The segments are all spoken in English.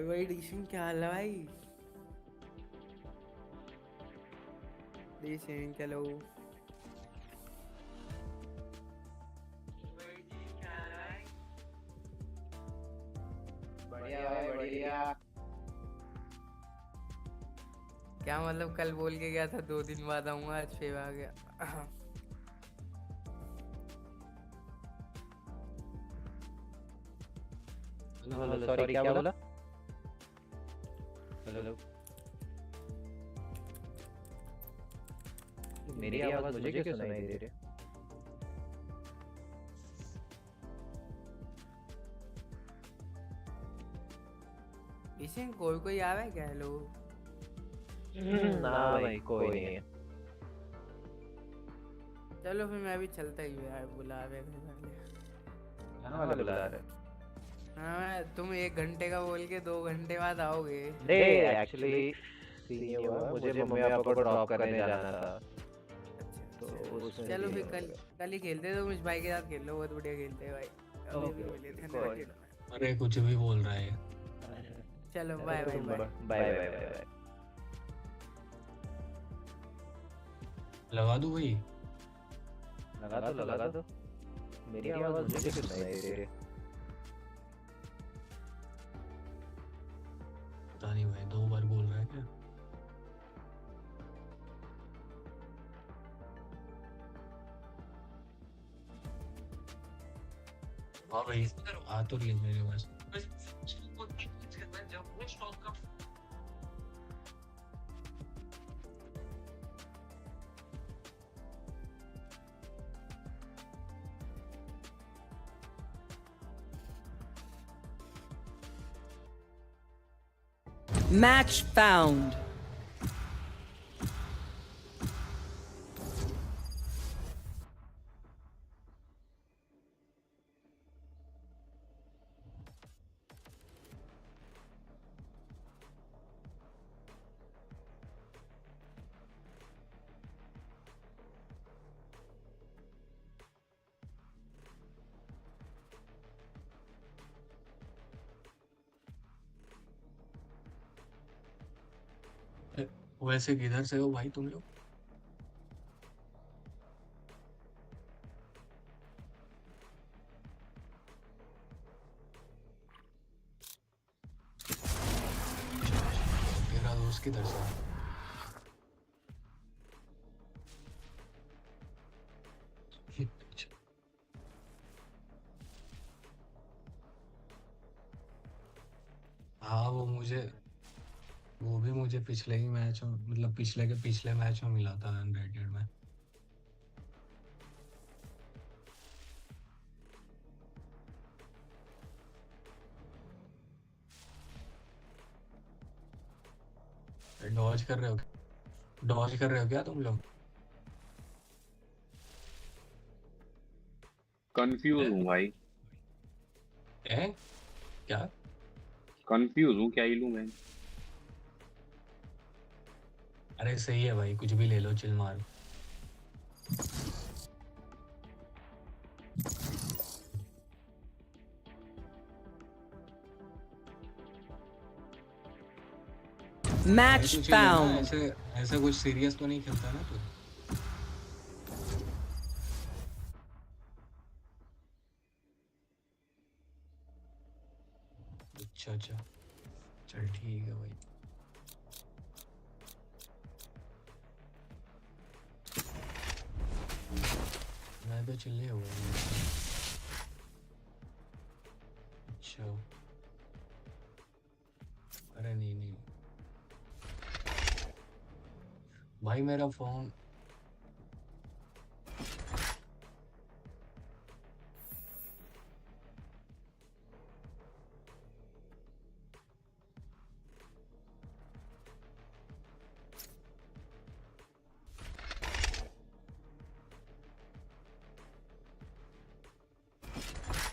भाई डिशन क्या हाल है भाई। डिशन चलो। बढ़िया भाई बढ़िया। क्या मतलब कल बोल के गया था 2 दिन बाद आऊंगा, आज फिर आ गया। हेलो हेलो सॉरी क्या बोला? हेलो। मेरी आवाज मुझे क्यों सुनाई दे रही? डिशन कोई कोई आवे क्या? हेलो। ना भाई कोई नहीं है। चलो फिर मैं भी चलता ही हूँ यार, बुला रहे थे पहले। कहाँ वाले बुला रहे? हाँ, तुम 1 घंटे का बोल के 2 घंटे बाद आओगे। डे एक्चुअली सीन ये हुआ, मुझे मम्मी पापा को ड्रॉप करने जाना था। अच्छा तो अच्छा, उसमें चलो देर फिर हो कल गया। कल ही खेलते, तुम इस भाई के साथ खेल लो, बहुत बढ़िया खेलते हैं भाई। अभी अभी ओके मिले ओके थे कोई मार्केट ना। में। अरे कुछ भी बोल रहा है। अरे चलो अरे बाय बाय तुम bye. Bye bye bye bye. लगा दूं भाई? लगा दो। मेरी आवाज मुझे क्यों सुनाई दे रही है? पता नहीं भाई, 2 बार बोल रहा है क्या? हाँ भाई, आ तो रही है मेरे पास। Match found. वैसे किधर से हो भाई तुम लोग? तेरा दोस्त किधर से है? अच्छा। हाँ वो भी मुझे पिछले ही मैच में, मतलब पिछले के पिछले मैच में मिला था अनरेटेड में। डॉज कर रहे हो? डॉज कर रहे हो क्या तुम लोग? कंफ्यूज हैं? हूँ भाई। हैं? क्या? कंफ्यूज हूँ, क्या ही लूँ मैं। अरे सही है भाई, कुछ भी ले लो, चिल मार। भाई Match तू चिल है ना, found. ऐसे ऐसे कुछ सीरियस तो नहीं खेलता ना तू? अच्छा अच्छा, चल ठीक है भाई। मैं तो चिल्ले हुआ हूँ। अच्छा। अरे नहीं नहीं भाई, मेरा फोन।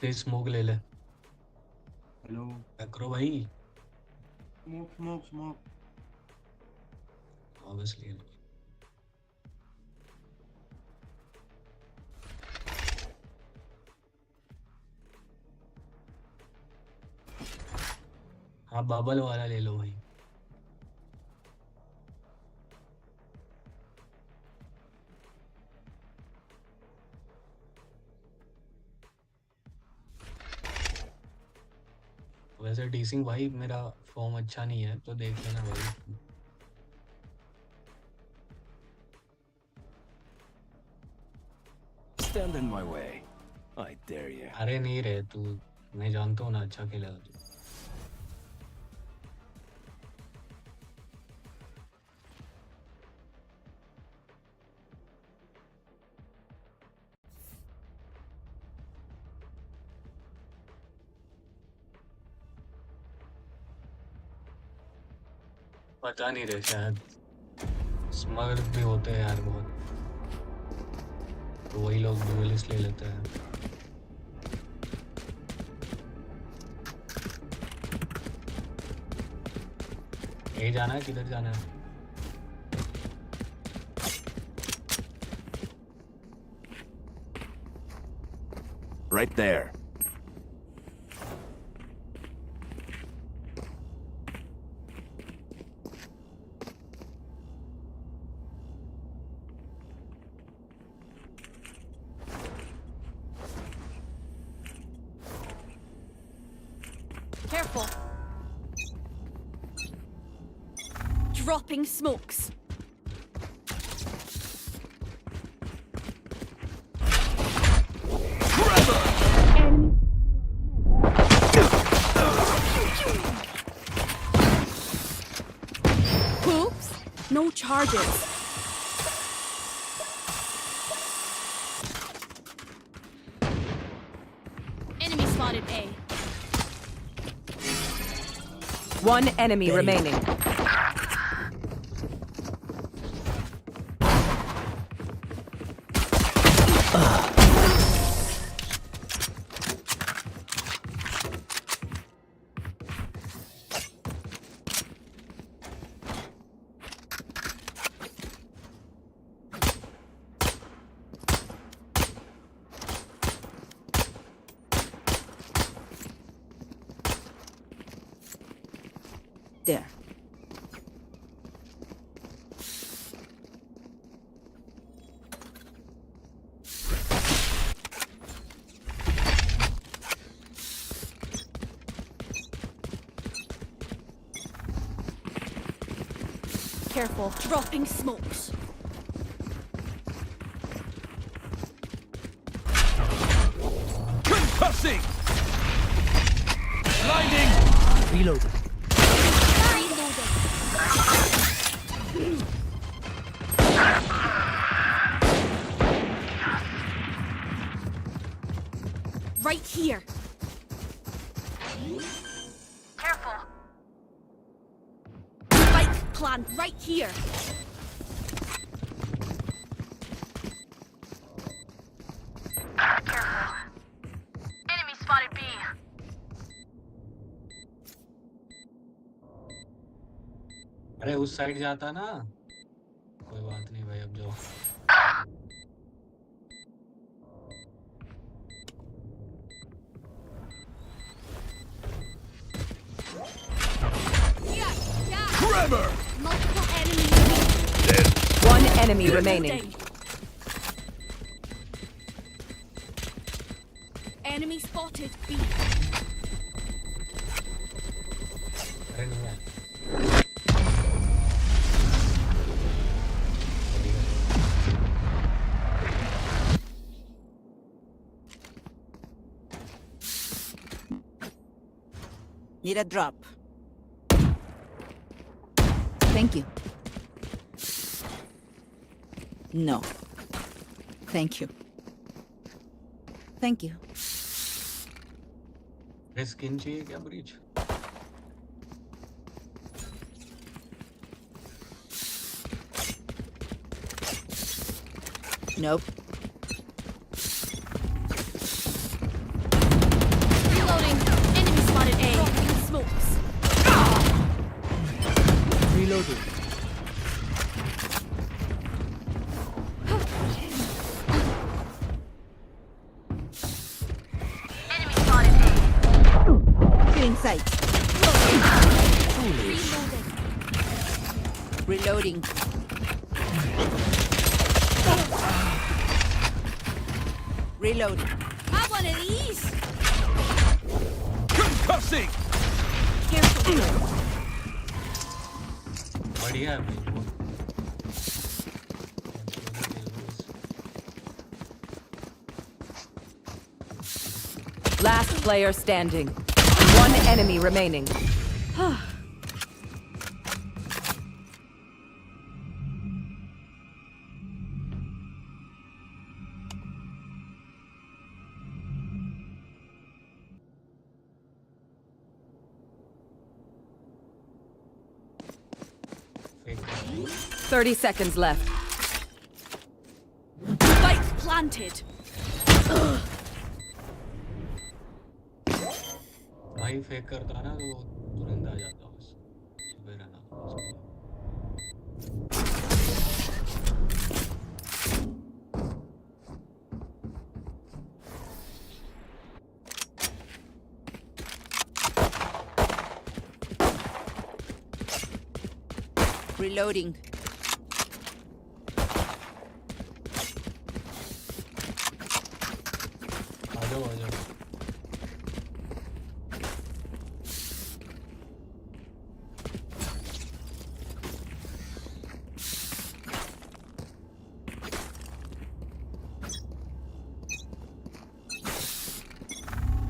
तेज स्मोक ले ले। हेलो। करो भाई। Smoke smoke smoke. हाँ बस ले लो। हाँ बबल वाला ले लो भाई। वैसे डीसिंग भाई मेरा फॉर्म अच्छा नहीं है तो देख लेना भाई। Stand in my way. I dare you. अरे नहीं रे तू, मैं जानता हूँ ना अच्छा खेलेगा तू। पता नहीं रे, शायद स्मगलर भी होते हैं यार बहुत, तो वही लोग ड्यूलिस्ट ले लेते हैं। यही जाना है, किधर जाना है? Right there. Careful. Dropping smokes. Oops. No charges. Enemy spotted A. One enemy remaining. There. Careful. Dropping smokes. Concussing! Blinding! Reloading. Right here. Careful. Spike plant right here. Careful. Enemy spotted B. अरे उस side जाता ना, कोई बात नहीं भाई, अब जाओ। Trevor! Multiple enemies. One enemy remaining. Enemy spotted B. अरे नहीं है। Need a drop. Thank you. No. Thank you. Thank you. अरे स्किन चाहिए क्या breach? Nope. Reloading. Enemy spotted A. Dropping smokes. Reloading. Enemy spotted A. Feeling sight. Reloading. Reloading. Have one of these. Concussing! Careful. बढ़िया है भाई वो Last player standing. One enemy remaining. Fake 30 seconds left. Spike planted. भाई fake करता ना तो वो तुरंत आ जाता बस छुपे रहना उसके लिए। Reloading. आ जाओ आ जाओ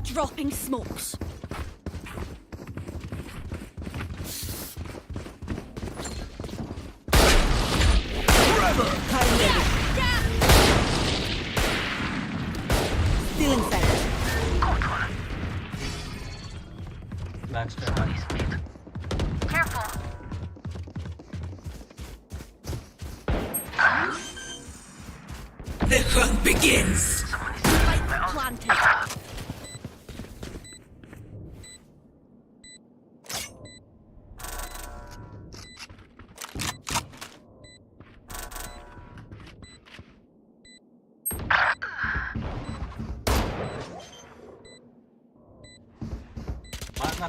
Dropping smokes. Still inside. Back step The hunt begins. Spike planted. मारना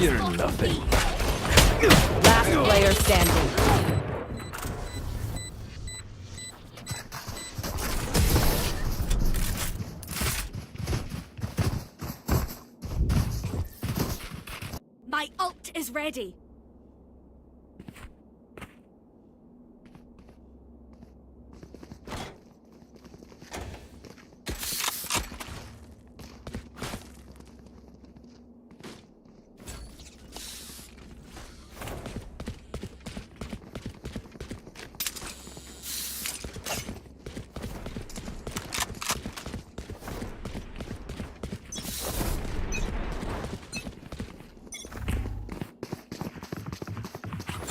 You're nothing. Last player standing. My ult is ready.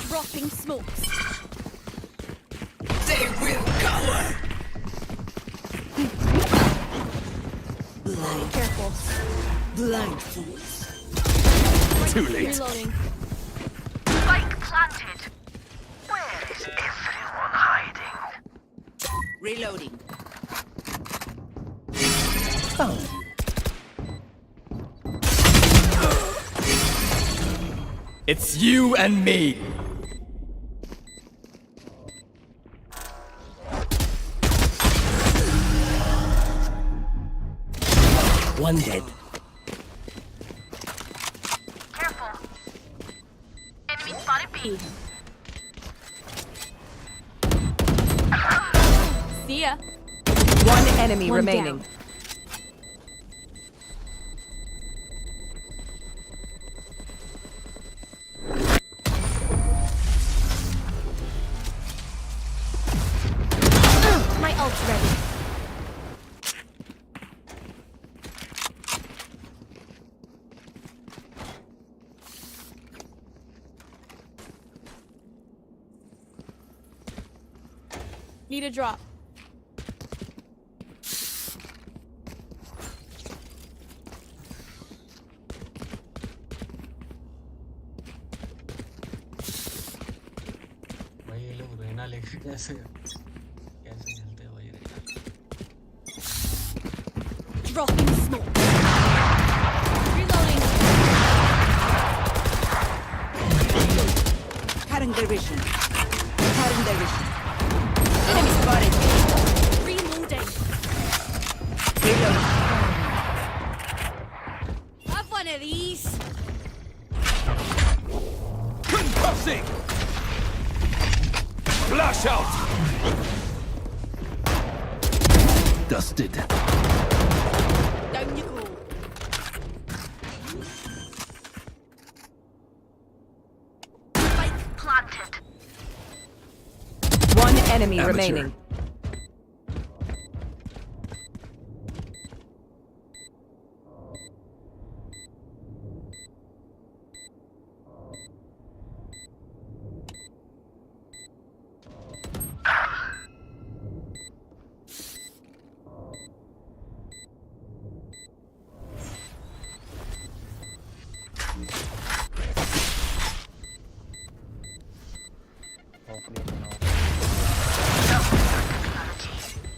Dropping smokes. They will cover. Blind, Careful. blind fools. Too late. Reloading. Spike planted. Where is everyone hiding? Reloading. It's you and me. One dead. Careful. Enemy spotted B. See ya. One enemy One remaining. down. My ult's ready. Need a drop. भाई ये लोग रहना लेके कैसे कैसे खेलते हैं भाई रहना Dropping smoke. Reloading. Cutting Cutting their vision. Cutting their vision. Enemy spotted. Reloading. Reloading. Have one of these. Concussing! Flash out! Dusted. Down you go. Spike planted. One enemy Amateur. remaining.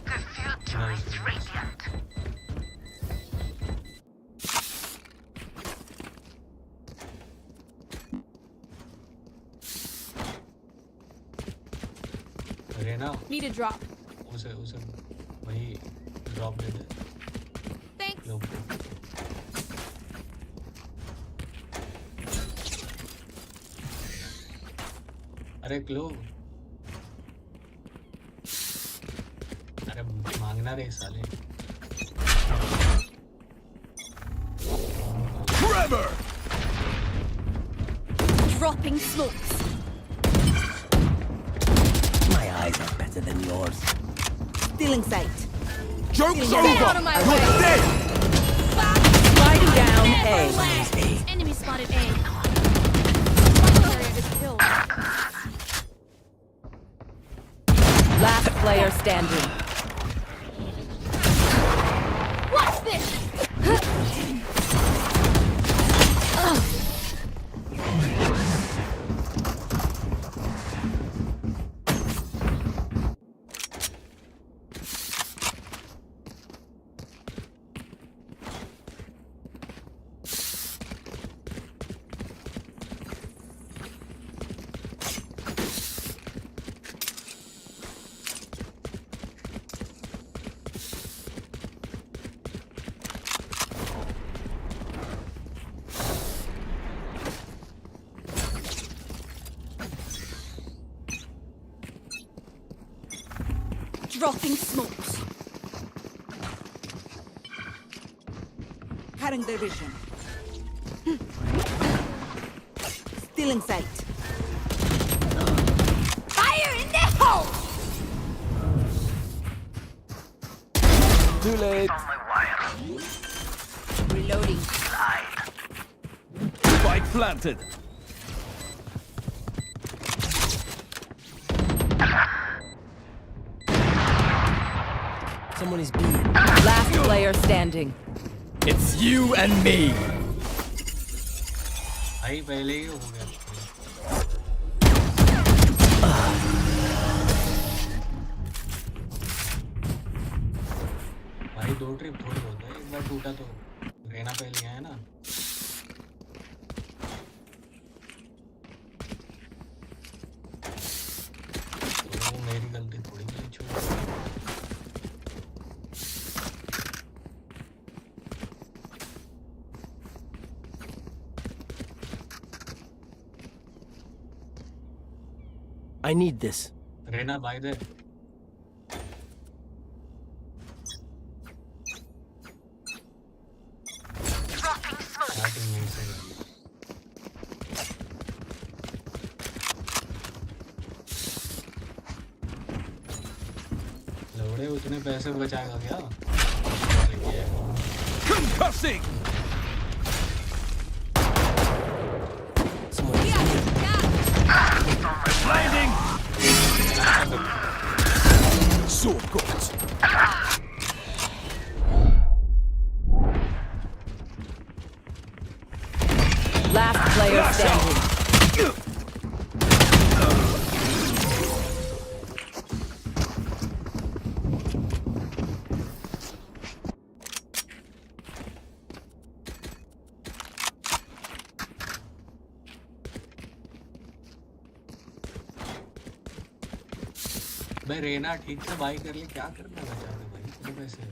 The future is radiant. Raina Need a drop. उसे वही drop दे दे Thanks. लो अरे क्लो अरे मांगना रे साले Trevor! Dropping smokes. My eyes are better than yours. Still in sight. Joke's Get over! out of my You're way. dead! Spike down A. Enemy spotted A. Spike area is killed. Last player standing. What's this? Dropping smokes. Cutting their vision. Still in sight. Fire in the hole! Too late. Reloading. Spike planted. Someone is being. Last player standing. It's you and me. भाई पहले ही हो गया भाई दो trip थोड़ी होता है एक बार टूटा तो रेना पहले आया ना तो मेरी गलती थोड़ी नहीं छोड़ I need this. रेना भाई दे स्टार्टिंग में से लौड़े उतने पैसे बचाएगा क्या Concussing! Someone is blinding! Sword gods. Last player standing. अबे रेना ठीक से बाई कर ले, क्या करना बचा के भाई इतने पैसे।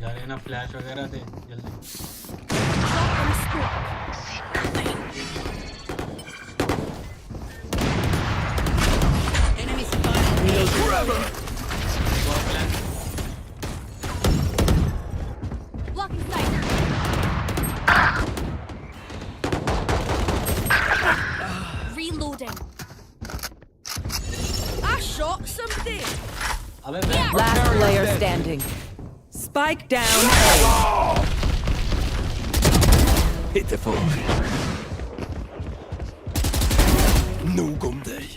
जा रेना फ्लैश वगैरह दे जल्दी। Enemy spotted. Blocking sight. Reloading. I shot somebody. अबे मैं Last player standing. Spike down A. Pitiful. Nog om dig.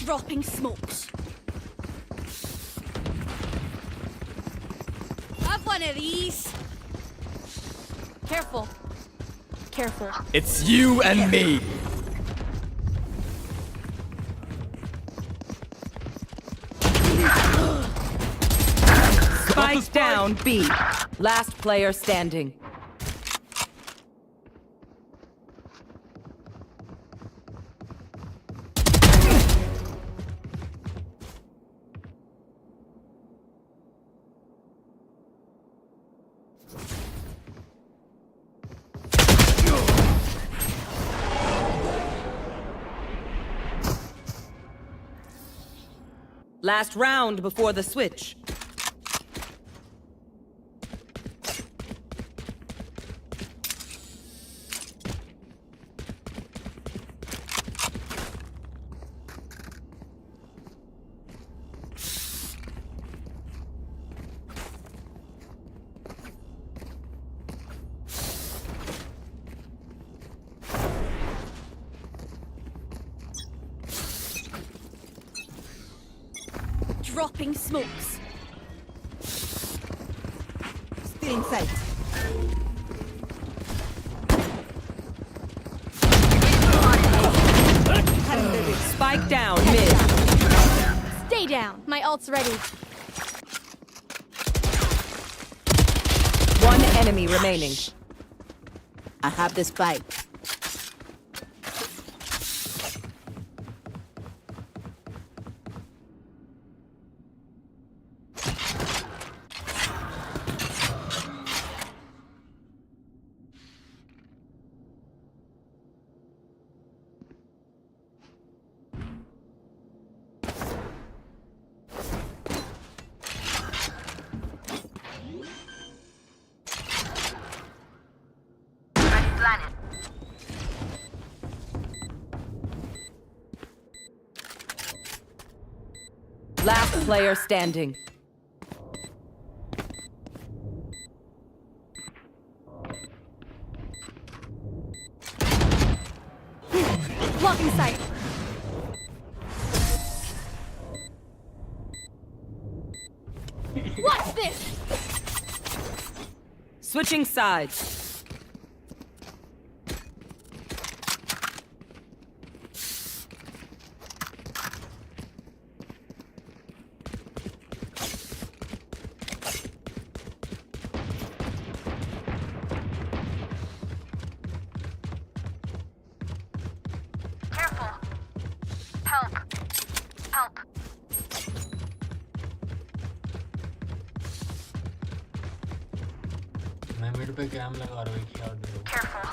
Dropping smokes. Have one of these. Careful. Careful. It's you and me. Spike down B. Last player standing. Last round before the switch. Dropping smokes. Still in sight. Spike down mid. Stay down. My ult's ready. One enemy remaining. I have the spike. Last player standing. Blocking sight. Watch this. Switching sides. Careful. Help. Help. मैं mid पे cam लगा रहा हूँ एक ही आदमी को। Careful.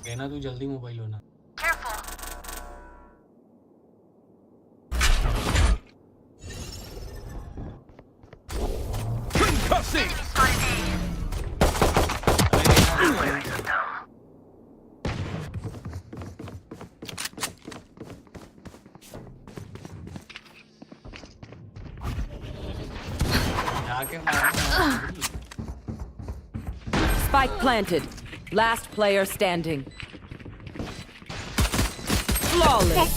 कहना तू जल्दी मोबाइल होना। Careful. Concussing! Enemy spotted A. जाके मारना। Spike planted. Last player standing. Flawless.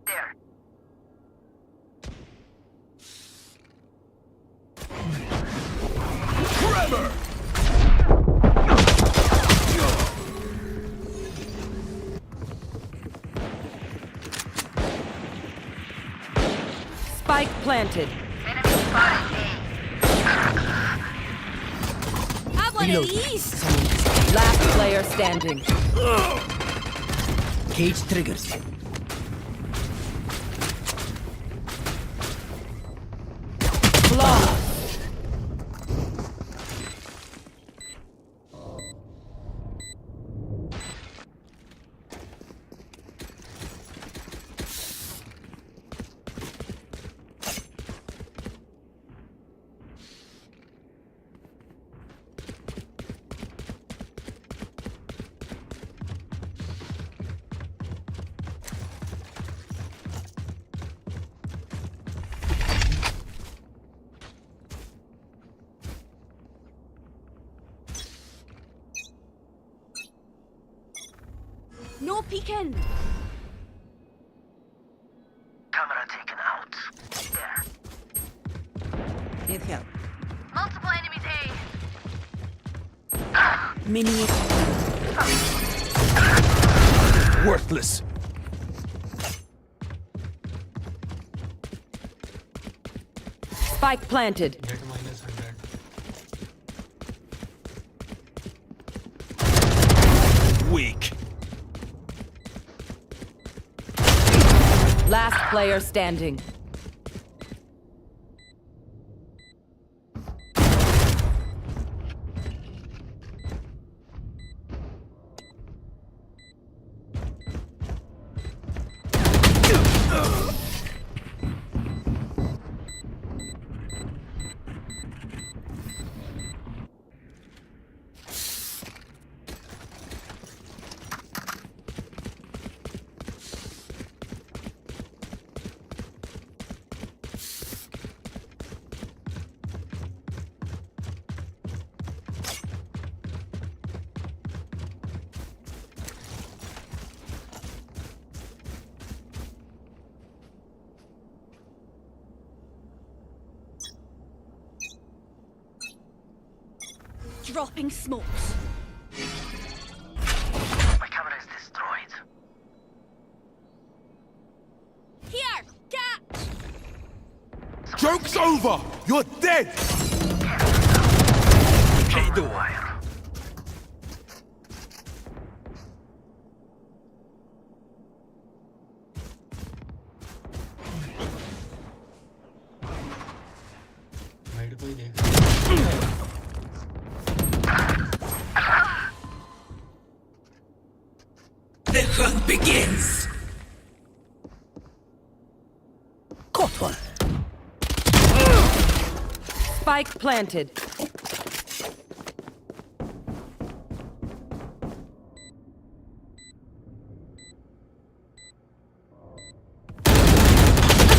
There. Trevor! Spike planted. Enemy spotted A. Have one of these. Last player standing. Cage triggers. Flawless. No peeking. Camera taken out. There. Need help. Multiple enemies A. Mini. Worthless. Spike planted. Get -100. Weak. Last player standing. Dropping smokes. My camera is destroyed. Here, catch. Joke's over! You're dead! K-door. Side को ही देख। The hunt begins! Caught one. Spike planted.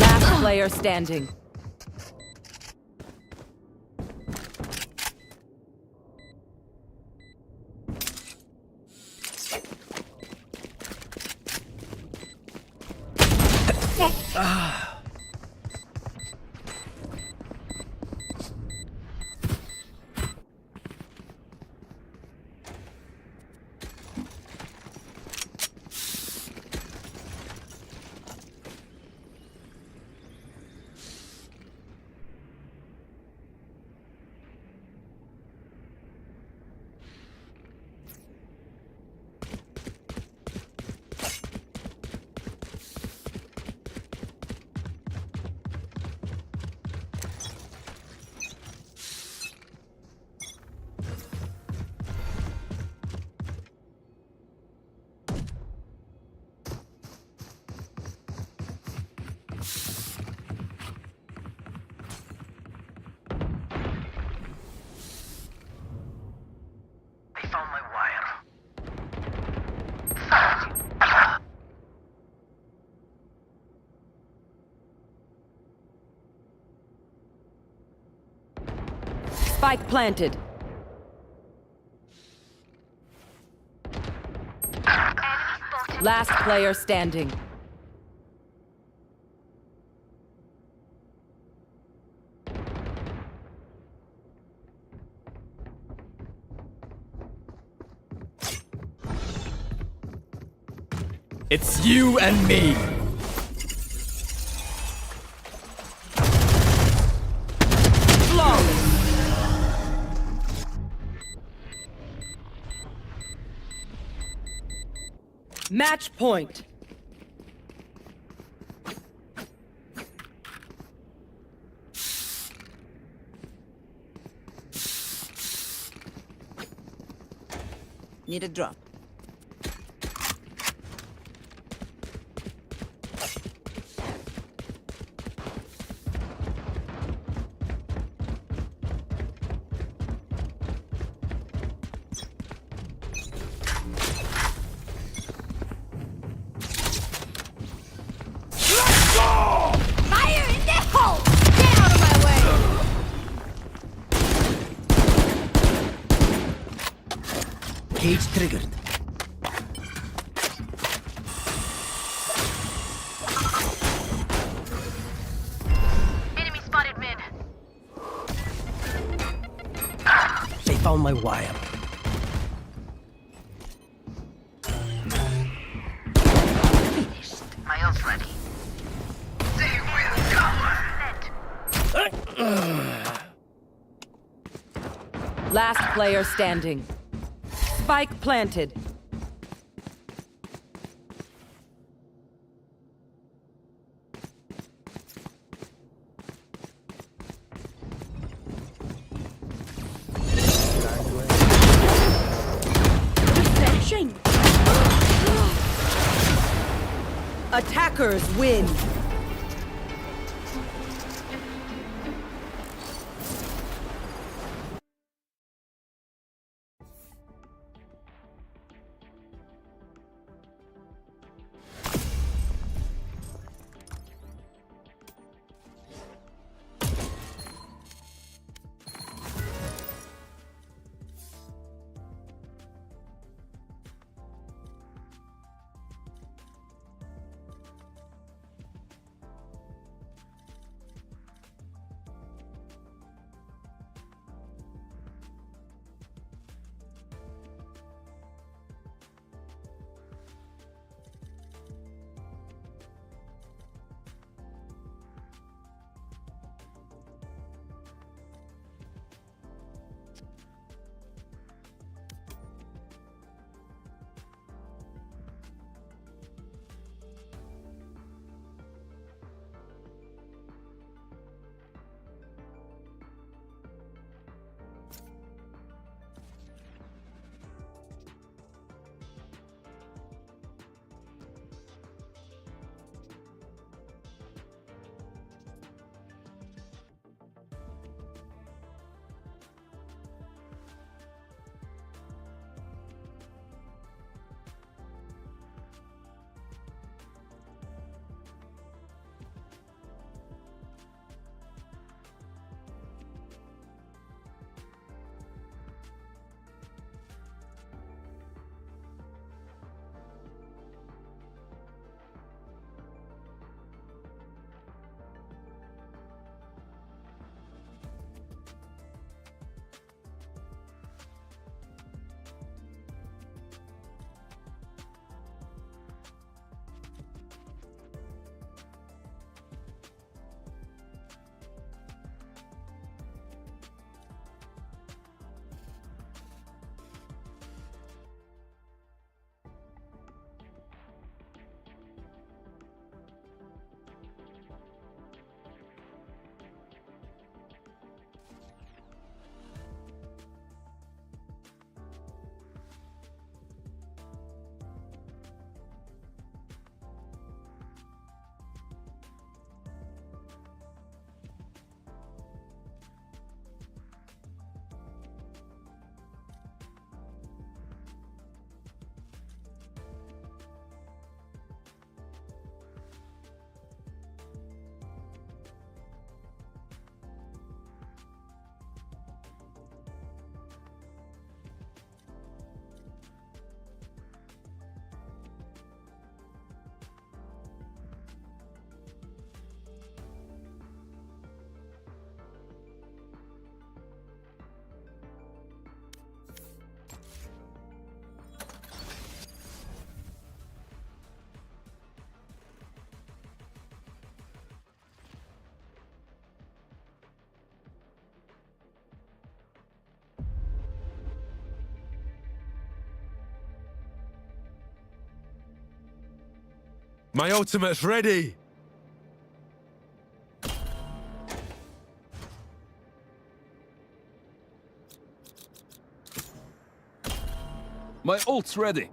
Last player standing. Spike planted. Last player standing. It's you and me. Flawless. Match point. Need a drop. Fire in the hole! Get out of my way! Cage triggered. Enemy spotted mid. They found my wire. Finished. My ult's ready. They will cover. Last player standing. Spike planted. Refreshing! Attackers win. My ultimate's ready! My ult's ready!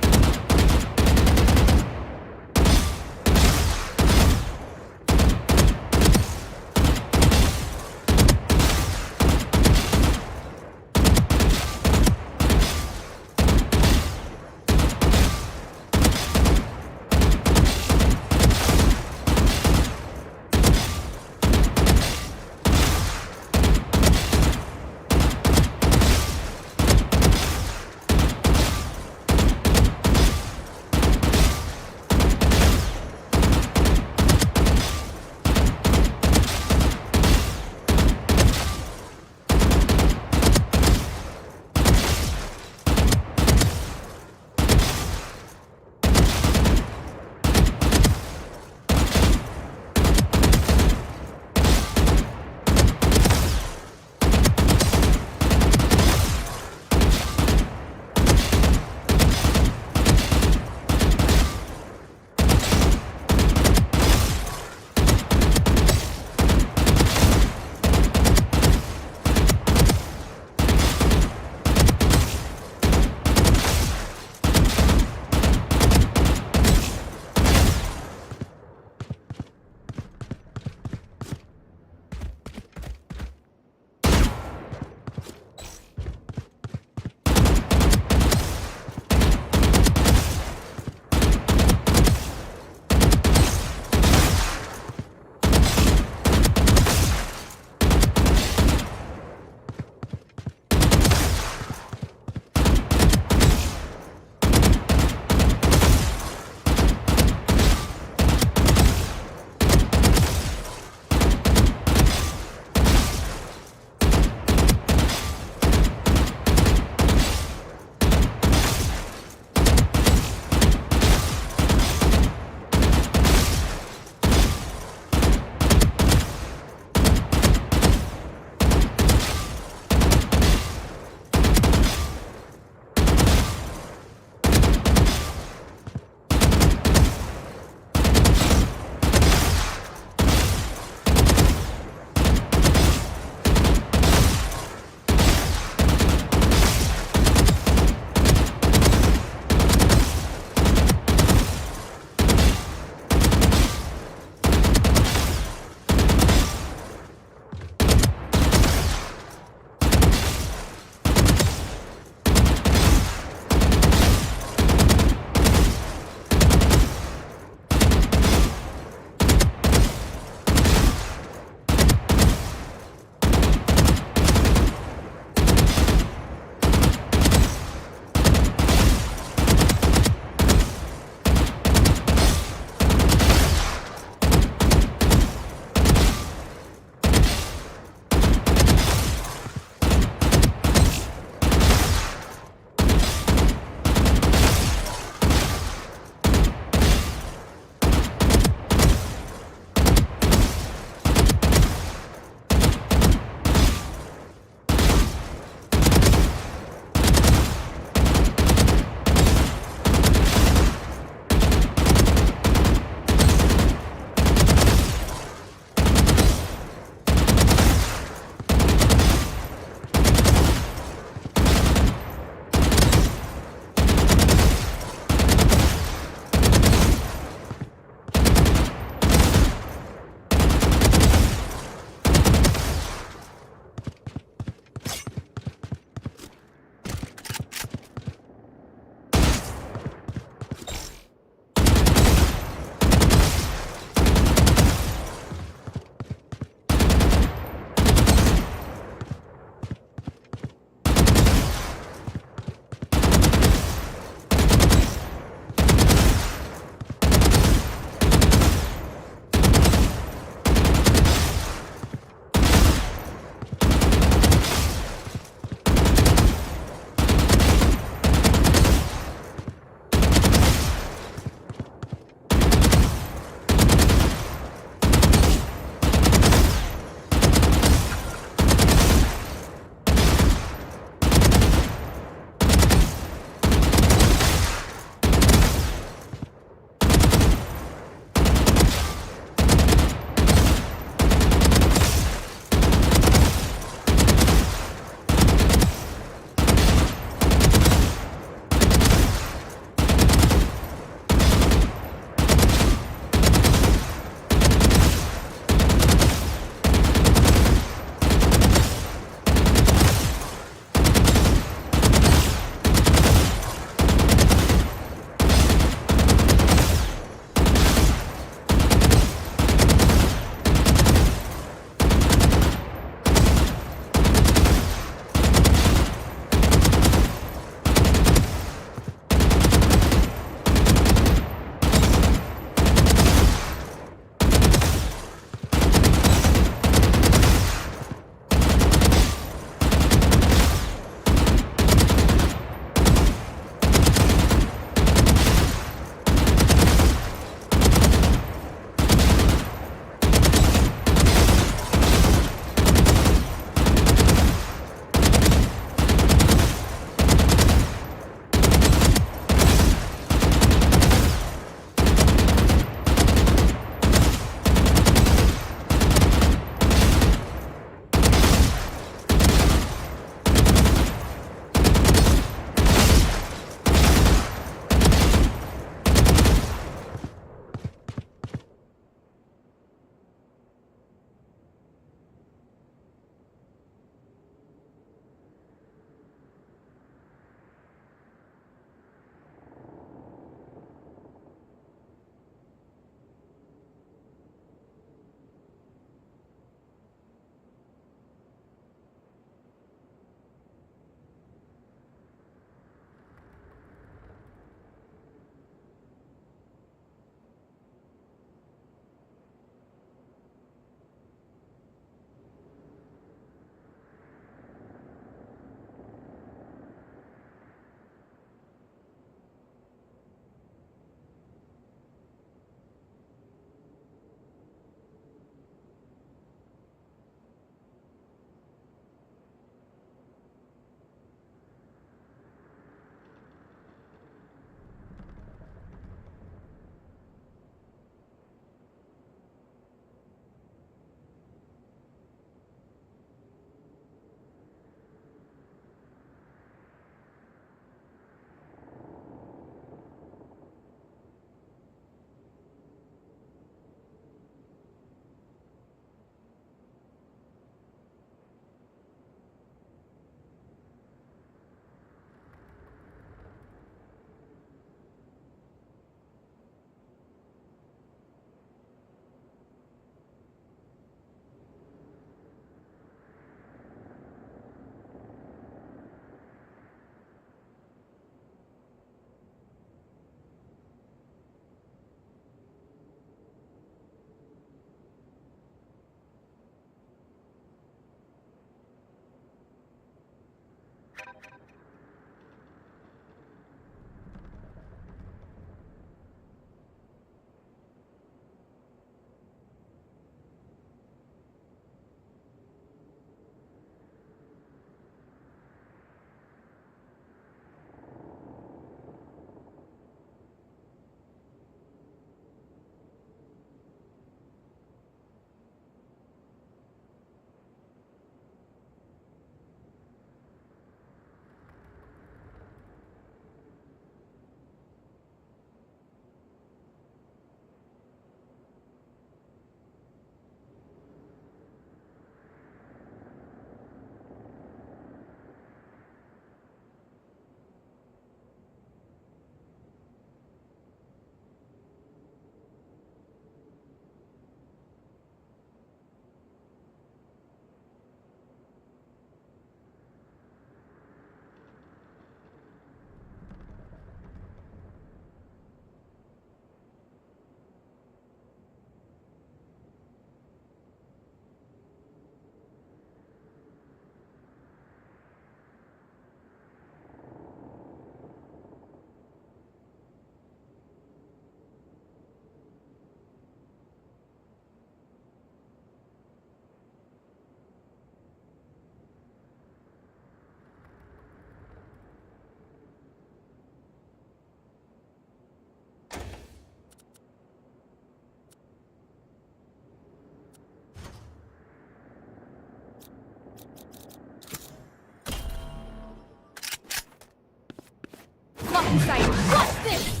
in sight. What's this?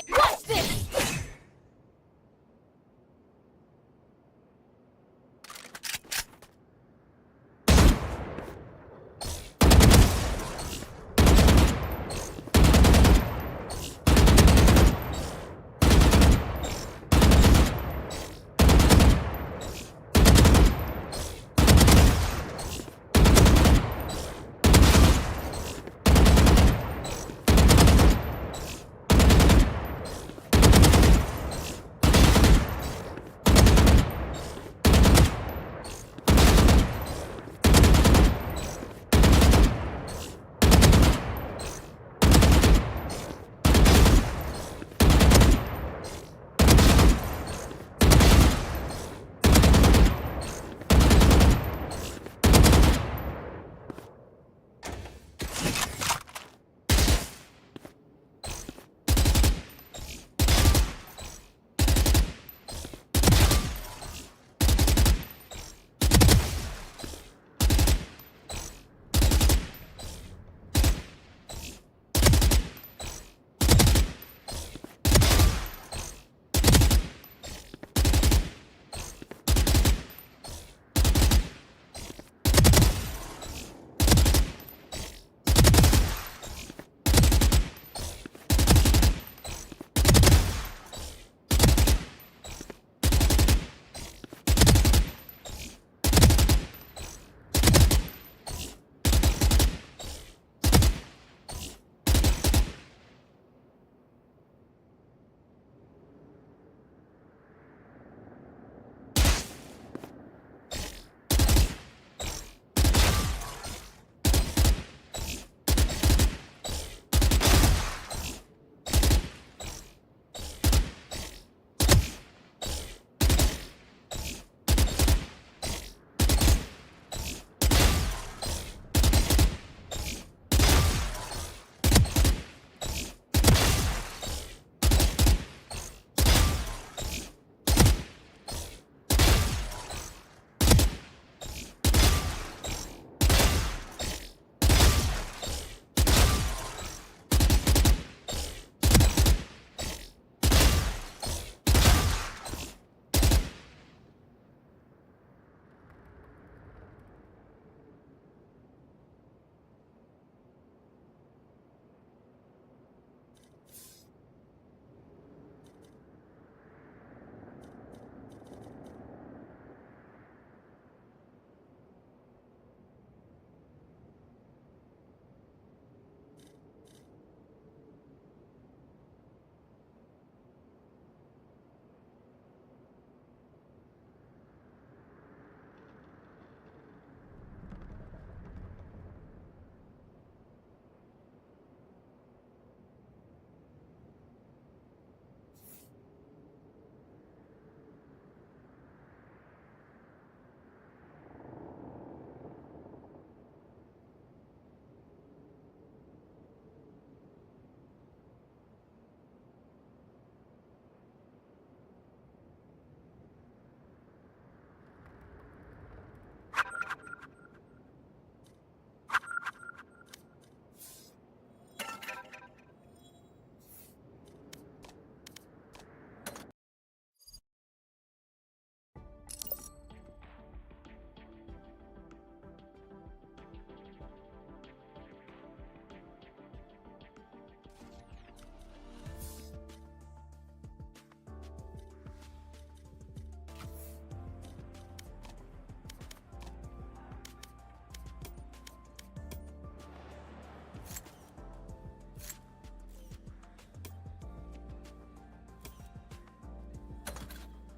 Watch this!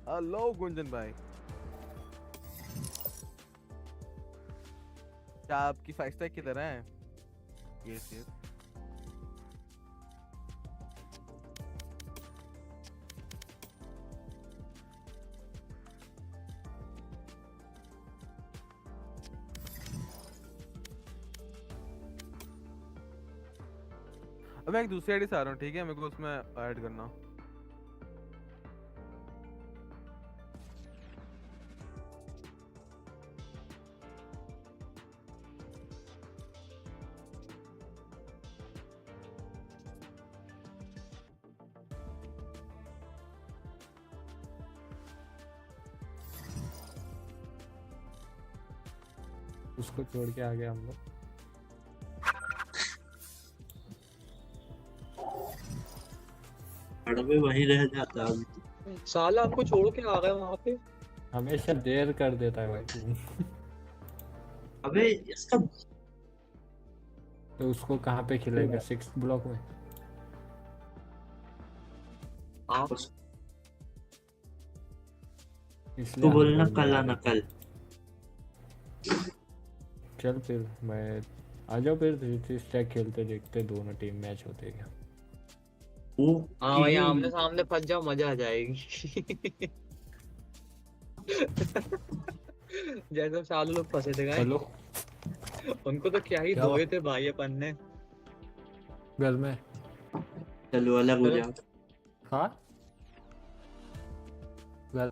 Hello Gunjan भाई, क्या आपकी 5 star किधर है? Yes yes. अब मैं एक दूसरी ID से आ रहा हूँ, ठीक है? मेरे को उसमें ऐड करना। उसको छोड़ के आ गए हम लोग। अड़बे वहीं रह जाता अभी तो। साला हमको छोड़ के आ गए वहां पे। हमेशा देर कर देता है भाई तू। अबे इसका तो उसको कहाँ पे खिलाएगा? 6th ब्लॉक में? आपस इसलिए तो हम बोलना लोग कल नहीं आ आना रहे कल। थे। चल फिर मैं आ जाओ फिर 3 स्टैक खेलते, देखते दोनों टीम मैच होते क्या। वो हाँ भाई आमने सामने फंस जाओ, मजा आ जाएगी। जैसे सालों लोग फंसे थे गाइस, चलो उनको तो क्या ही क्या धोए थे भाई अपन ने। घर में। चलो अलग हो चलो। जाओ। हाँ घर।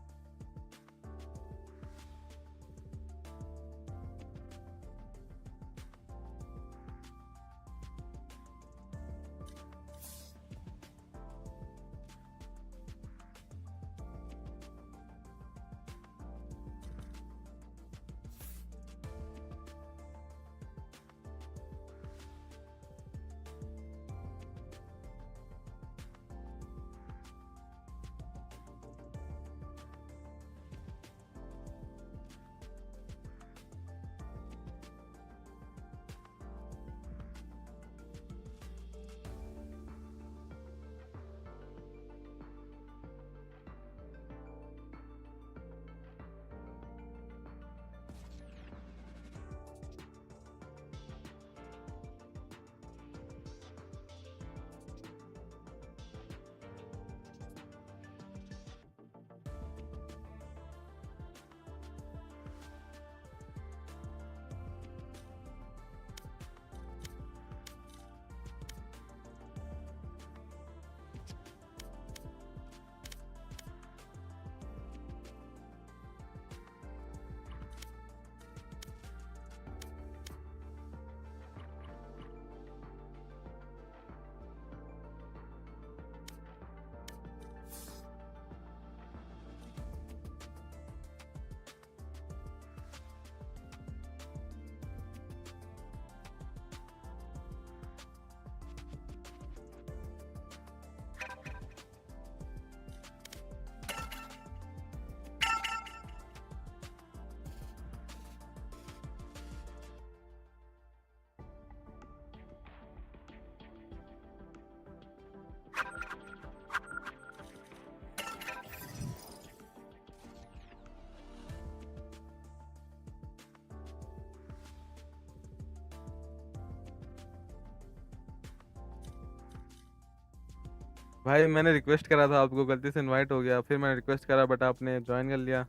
भाई मैंने रिक्वेस्ट करा था आपको, गलती से इनवाइट हो गया, फिर मैंने रिक्वेस्ट करा बट आपने ज्वाइन कर लिया।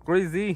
क्रेजी।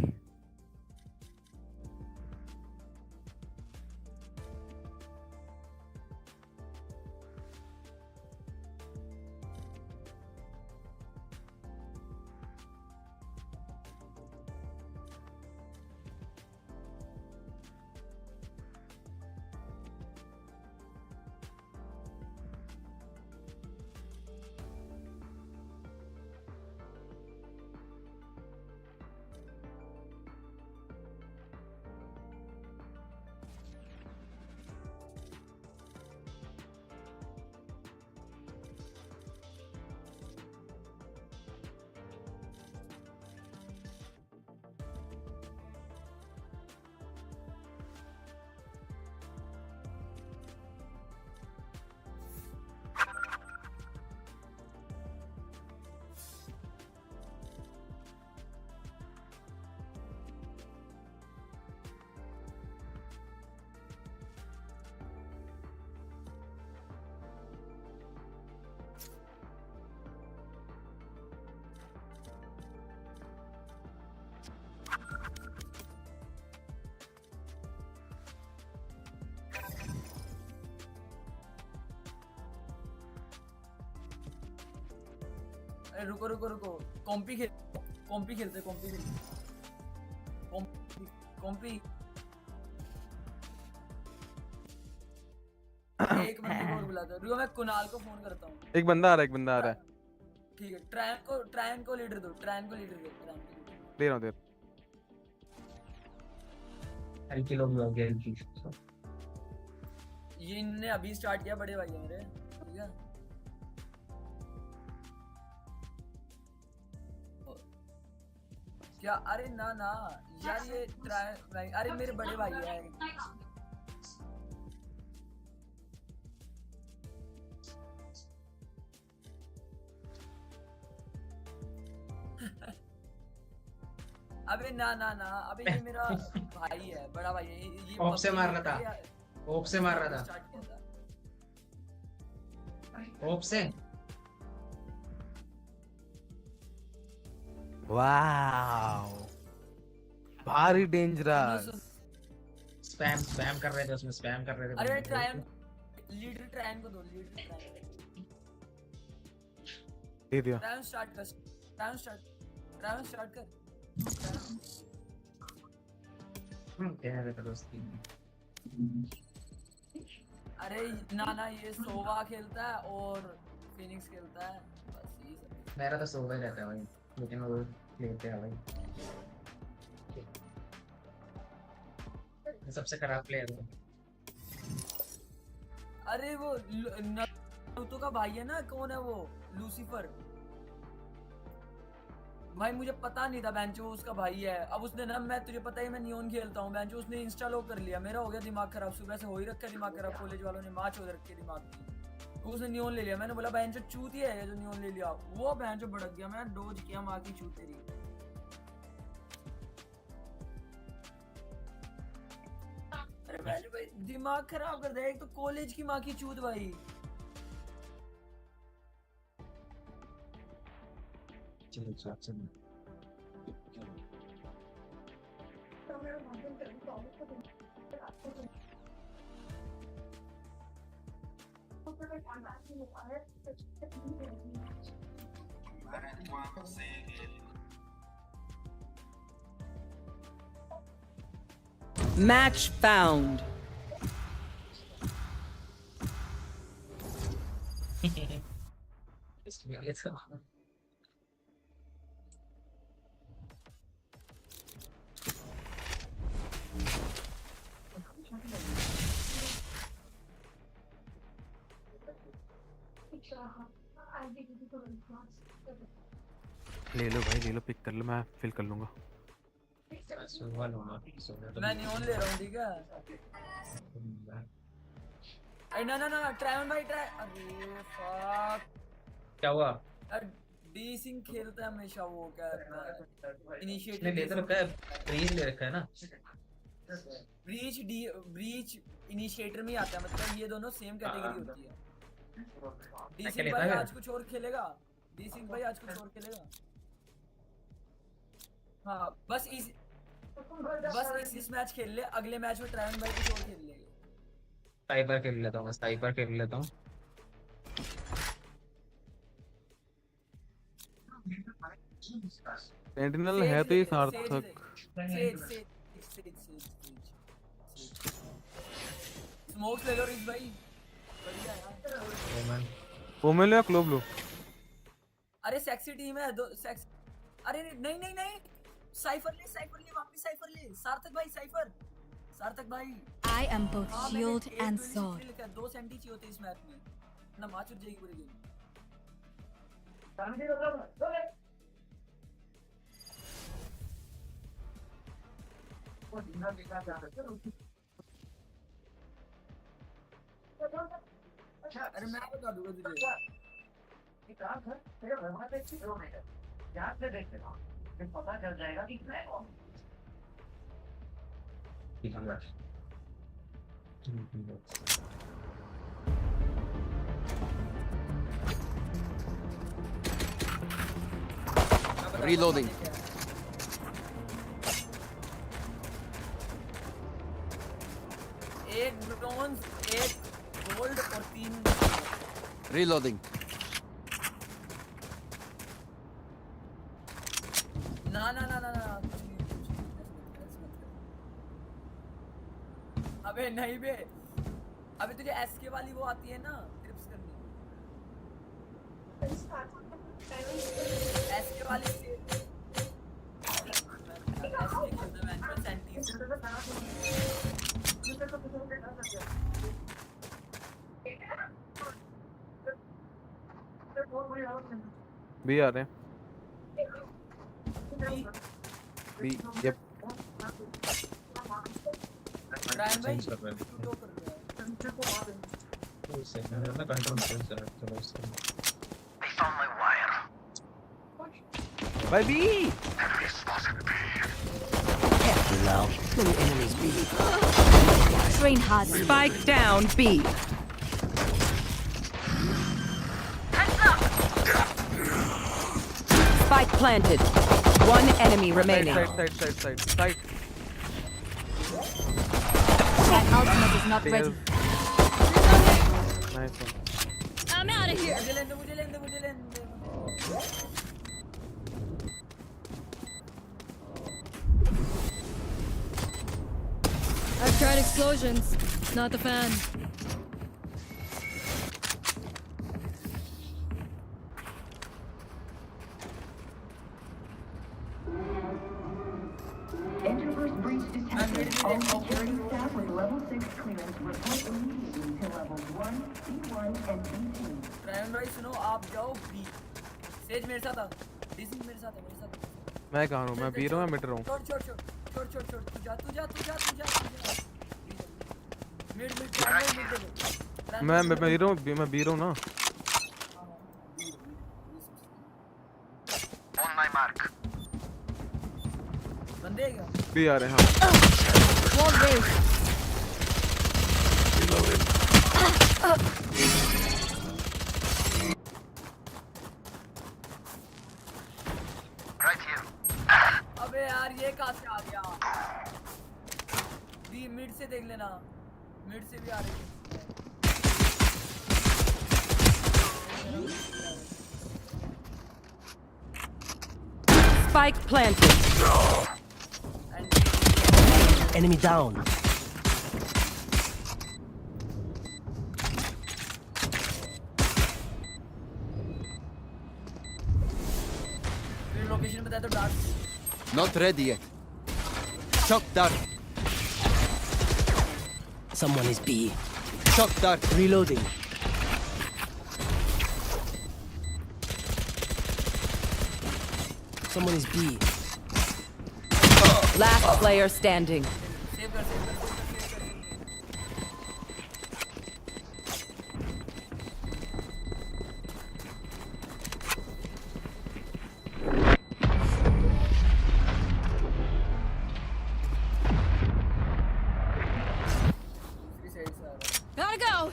अरे रुको रुको रुको, कॉम्पी खेलते कॉम्पी खेलते कॉम्पी एक बंदे को और बुलाता हूँ। रुको मैं कुणाल को फोन करता हूँ। एक बंदा आ रहा है, एक बंदा आ रहा है। ठीक है, ट्रायन को लीडर दो, ट्रायन को लीडर दो, दे रहा हूँ, दे रहा हूँ। हल्की लोग भी हो गए हल्की। ये इनने अभी स्टार्ट किया, बड़े भाई है मेरे, ठीक है। क्या? अरे ना ना यार, ये ट्राई, अरे मेरे बड़े भाई है। अबे ना ना ना, अबे ये मेरा भाई है, बड़ा भाई है ये। ऑफ से मार रहा था, ऑफ से मार रहा था, ऑफ से। वाओ, भारी डेंजरस। स्पैम कर रहे थे उसमें, स्पैम कर रहे थे। अरे ट्रायन, लीडर ट्रायन को दो, लीडर ट्रायन दे दिया। ट्रायन स्टार्ट कर, ट्रायन स्टार्ट कर। कह रहे थे दोस्ती। अरे ना ना, ये सोवा खेलता है और फिनिक्स खेलता है, बस यही सब। मेरा तो सोवा ही रहता है भाई, लेकिन वो लेते हैं भाई। सबसे खराब प्लेयर है। अरे वो नारुतो का भाई है ना, कौन है वो, लूसीफर। भाई मुझे पता नहीं था बेंचो उसका भाई है। अब उसने ना, मैं तुझे पता ही मैं नियोन खेलता हूँ, बेंचो उसने इंस्टा लॉक कर लिया। मेरा हो गया दिमाग खराब, सुबह से हो ही रखा है दिमाग खराब। कॉलेज वालों ने माँ चोद रखी है दिमाग की, तो उसने नियोन ले लिया। मैंने बोला बेंचो चूती है जो नियोन ले लिया। वो बेंचो भड़क गया, मैं डोज किया, माँ की चूत तेरी। अरे भाई दिमाग खराब कर दिया, एक तो कॉलेज की माँ की चूत भाई। Match found. ले लो भाई, ले लो, पिक कर लो, मैं फिल कर लूंगा। मैं नियोन ले रहा हूँ, ठीक है। अरे ना ना ना, ट्रायन भाई ट्राई, अरे फक, क्या हुआ? डी सिंह खेलता है हमेशा, वो क्या रहता है, इनिशिएटिव ले तो रखा है, ब्रीच ले रखा है ना। ब्रीच इनिशिएटर में ही आता है, मतलब ये दोनों सेम कैटेगरी होती है। डी सिंह भाई आज कुछ और खेलेगा, डी सिंह भाई आज कुछ और खेलेगा। हाँ बस इस मैच खेल ले, अगले मैच में ट्रायन भाई कुछ और खेल लेंगे। स्नाइपर खेल लेता हूँ, स्नाइपर खेल लेता हूँ। सेंटिनल है तो ये सार्थक। स्मोक्स ले लो रिस भाई, बढ़िया यार। ओमेन या क्लोब लो। अरे सेक्सी टीम है दो सेक्स। अरे नहीं नहीं नहीं, साइफर ले वापस साइफर ले। सार्थक भाई I am both shield and sword. 2 senti चाहिए होते इस मैच में ना, माचुर जाएगी पूरी गेम। अरे मैं बता दूंगा तुझे। पता चल जाएगा कि Reloading. एक ब्रोंज, एक गोल्ड और 3 Reloading. ना ना ना ना ना, अबे नहीं बे, अबे तुझे एसके वाली वो आती है ना ट्रिप्स करनी, एसके वाली से एसके खेलता मैच में सेंटीज। बी आ रहे हैं बी यप ब्रायन भाई सेंसर पे दो कर रहे हैं उससे मैं कंट्रोल सेंसर चलो उससे They found my wire. भाई B Careful now. Many enemies B. Train hard. Spike down B. Heads up! Spike planted. One enemy remaining. Side My ultimate is not ready. Nice one I'm out of here. मुझे लेने दो मुझे लेने दो मुझे लेने दो I've tried explosions. Not the fan. Introverse breach detected. All security staff with level 6 clearance report immediately to levels 1, B1, and B2. Brian भाई सुनो आप जाओ बी सेज मेरे साथ आ डिसिंग मेरे साथ है मेरे साथ मैं कहाँ हूँ मैं बी रहा हूँ मिड रहा हूँ छोड़ छोड़ छोड़ छोड़ छोड़ छोड़ तू जा तू जा तू जा तू जा मिड मिड मिड मैं बी रहा हूँ मैं बी रहा हूँ ना On my mark. बंदे हैं क्या बी आ रहे हैं हाँ Wall raised. Right here. अबे यार ये कहाँ से आ गया बी मिड से देख लेना मिड से भी आ रही है Spike planted. Enemy down. फिर लोकेशन बता दो dark Not ready yet. Shock dart. Someone is B. Shock dart. Reloading. Someone is B. Last player standing. Save कर सेव कर सेव कर दूसरी साइड से आ रहा है Gotta go.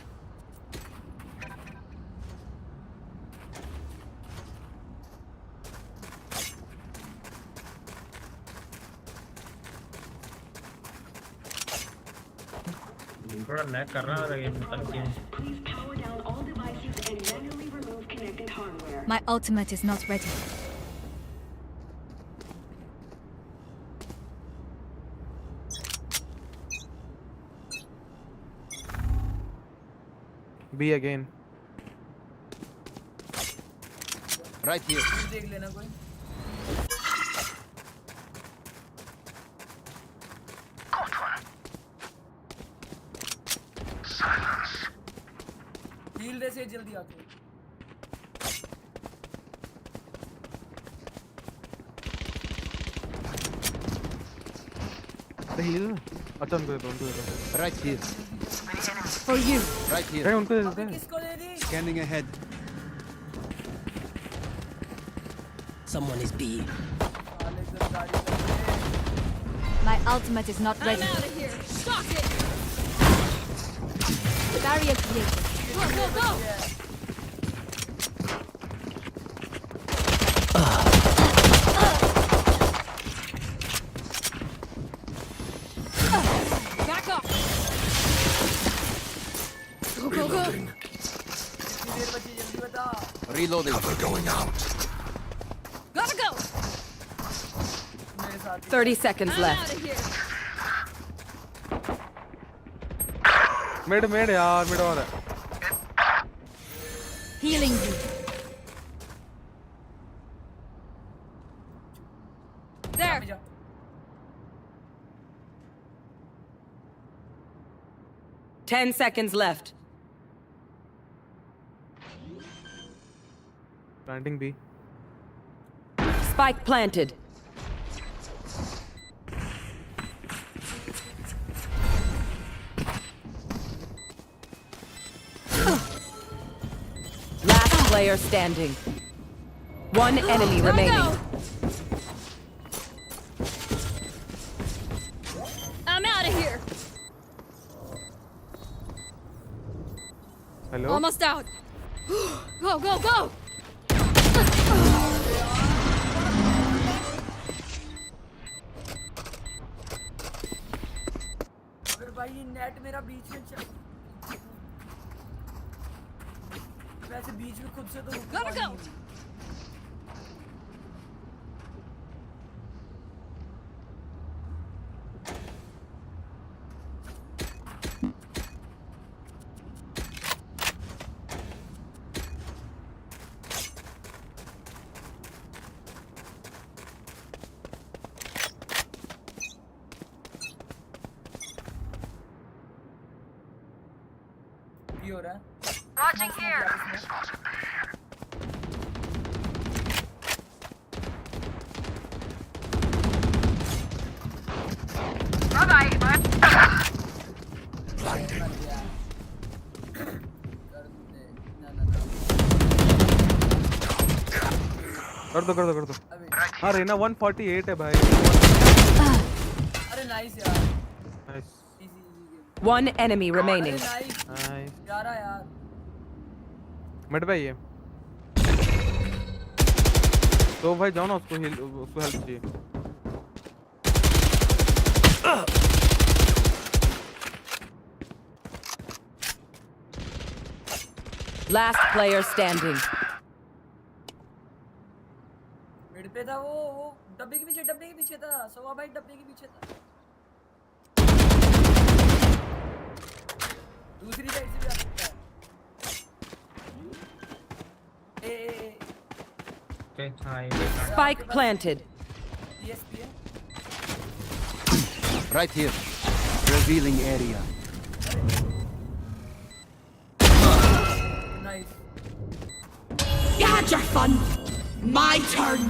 थोड़ा लैग कर रहा है गेम पता नहीं क्यों Please power down all devices and manually remove connected hardware. My ultimate is not ready. B again Right here. फिर देख लेना कोई Got one. Silence. हील दे से जल्दी आके हील अच्छा उनको दे दो Right here. For you. Right here. अरे उनको दे देते अबे हैं किसको दे दी Scanning ahead. Someone is B. साले गद्दारी कर रहे My ultimate is not ready. I'm out of here. Stop it. Barrier created. Go, go, go. Back up. Go, go, go. कितनी देर बची जल्दी बता Reloading. Gotta go. मेरे साथ 30 seconds I'm left. out of here. Mid mid यार mid और है Healing you. There. जा 10 seconds left. Planting B Spike planted. Last player standing. One enemy remaining. I'm out of here. Hello? Almost out. Go, go, go. अगर भाई ये net मेरा बीच में चल वैसे बीच में खुद से तो Gotta go. ये हो रहा है Watching here. कर दो हाँ रेना 148 है भाई अरे नाइस यार nice One enemy remaining. Nice nice यार यार मिड पे ही है तो भाई जाओ ना उसको हेल्प चाहिए Last player standing. मिड पे था वो डब्बे के पीछे था सोवा भाई डब्बे के पीछे था दूसरी साइड से भी आ सकता है Spike planted. ESP है Right here. Revealing area. Nice You had your fun. My turn.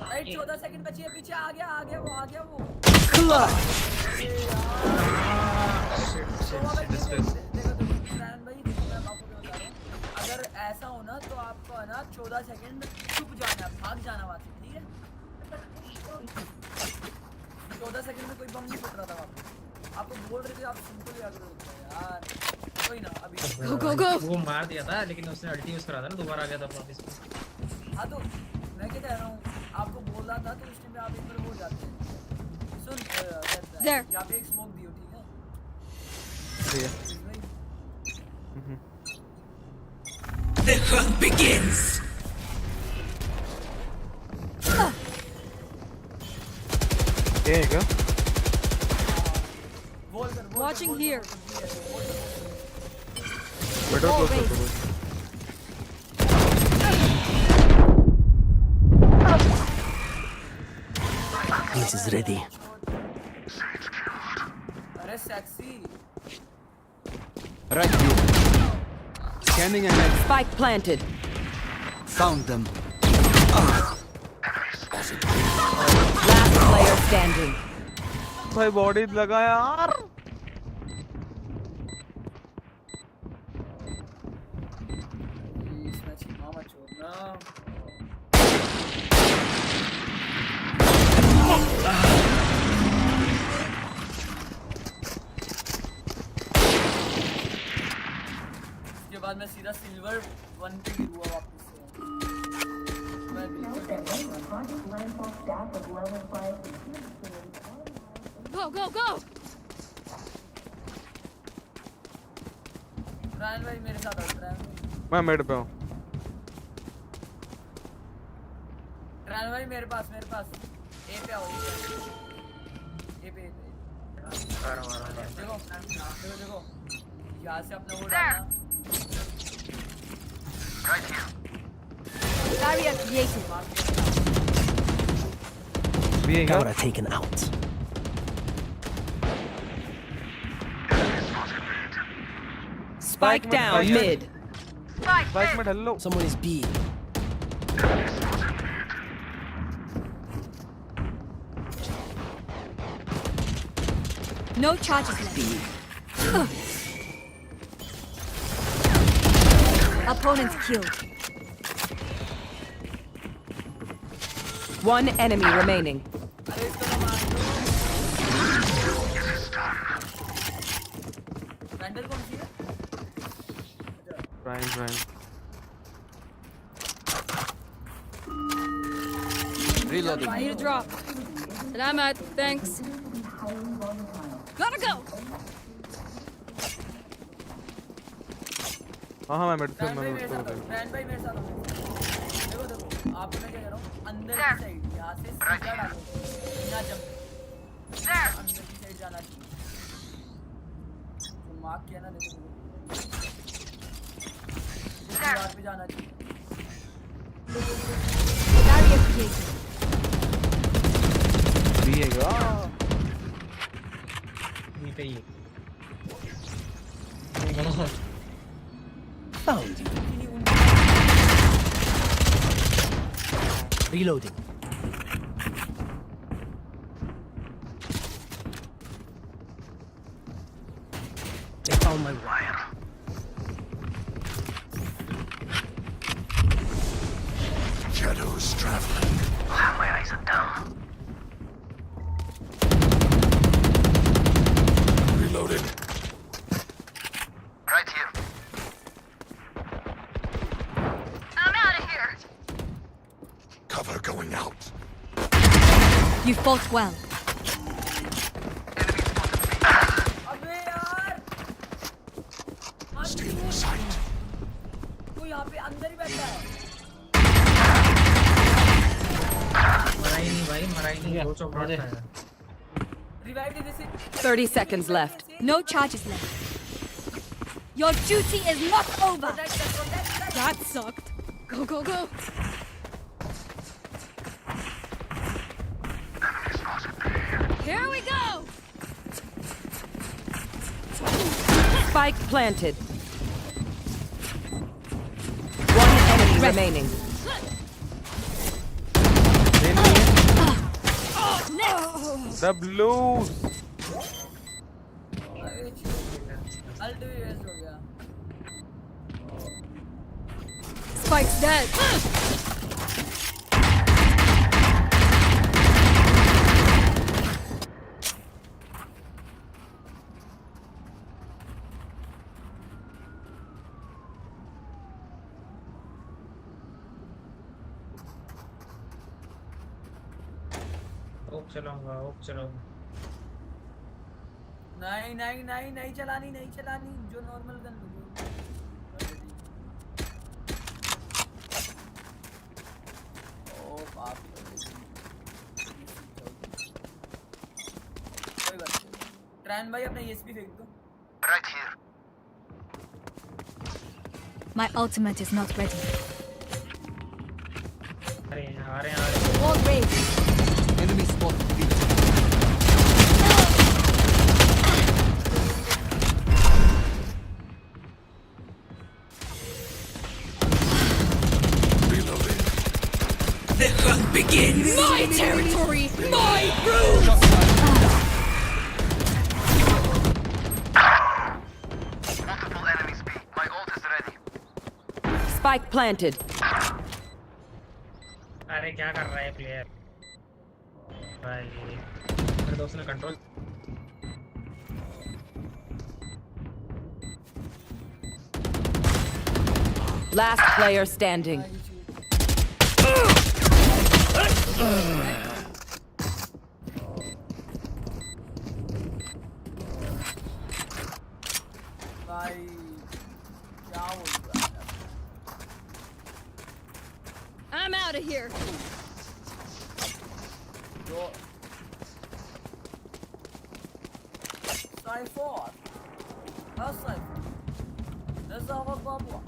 Right 14 second बची है पीछे आ गया वो Clutch. अगर ऐसा हो ना तो आपको है ना 14 सेकंड छुप जाना भाग जाना वहां से ठीक है 14 सेकंड में कोई बम नहीं फट रहा था वहां पे आपको बोल रहे थे आप सिंपल याद करो यार कोई ना अभी Go, go, go. वो मार दिया था लेकिन उसने अल्टी यूज करा था ना दोबारा आ गया था वापस हाँ तो मैं क्या कह रहा हूँ आपको बोल रहा था तो उस टाइम पे आप एक बार हो जाते हैं सुन There. यहाँ पे एक स्मोक दियो ठीक है ठीक है The hunt begins. ये है क्या Watching here. बेटर क्लोज कर दो This is ready. अरे sexy Right here. Scanning ahead. Spike planted. Found them. Last player standing. भाई बॉडी लगा यार इसमें छिपा मत छोड़ना उसके बाद मैं सीधा सिल्वर 1 पे गिरूंगा वापस से मैं Go, go, go. रायन भाई मेरे साथ आओ रायन मैं मिड पे हूँ रायन भाई मेरे पास ए पे आओ ए पे देखो यहाँ से अपना वो डालना Barrier created. Camera taken out. Spike down mid. Bike में ढल लो Someone is B. No charges left. Opponent killed. One enemy remaining. Vandal कौन सी है? Prime. Reloading. Need a drop. Salamat. Thanks. Gotta go. हाँ मैं मेडिसिन फ्रैंड भाई में मेरे साथ हो, फ्रैंड भाई मेरे साथ हो। देखो देखो, आपको मैं क्या कह रहा हूँ, अंदर की साइड यहाँ से सीधा डालो, बिना जंप। अंदर की साइड जाना चाहिए। तो मार्क किया ना देखो। दीवार पे जाना चाहिए। Barrier created. दिएगा। नहीं पे ये। Found you. Reloading. They found my wire. Shadows traveling. My eyes are down. Reloading. Right here. I'm out of here. Cover going out. You fought well. अबे यार! Still in sight. वो यहाँ पे अंदर ही बैठा है। मरा ही नहीं भाई, मरा ही नहीं। दो चौक मारता है। Revive दे जैसे। 30 seconds left. No charges left. Your duty is not over. That sucked. Go. Here we go. Spike planted. One enemy remaining. The blues. Ult भी वेस्ट हो गया। Spike's dead. ओप चलाऊंगा। नहीं चलानी जो नॉर्मल गन लो। ओ बाप रे। कोई बात नहीं। ट्रैन भाई अपना ESP फेंक दो। Right here. My ultimate is not ready. आ रहे हैं। Wall raised. Enemy spotted. The hunt begins. My territory. My rules. Multiple enemies B. My ult is ready. Spike planted. अरे क्या कर रहा है प्लेयर भाई? मेरे दोस्त ने कंट्रोल। Last player standing. भाई क्या बोल रहा है? I'm out of here. जो Cypher. How's Cypher? There's our bubble.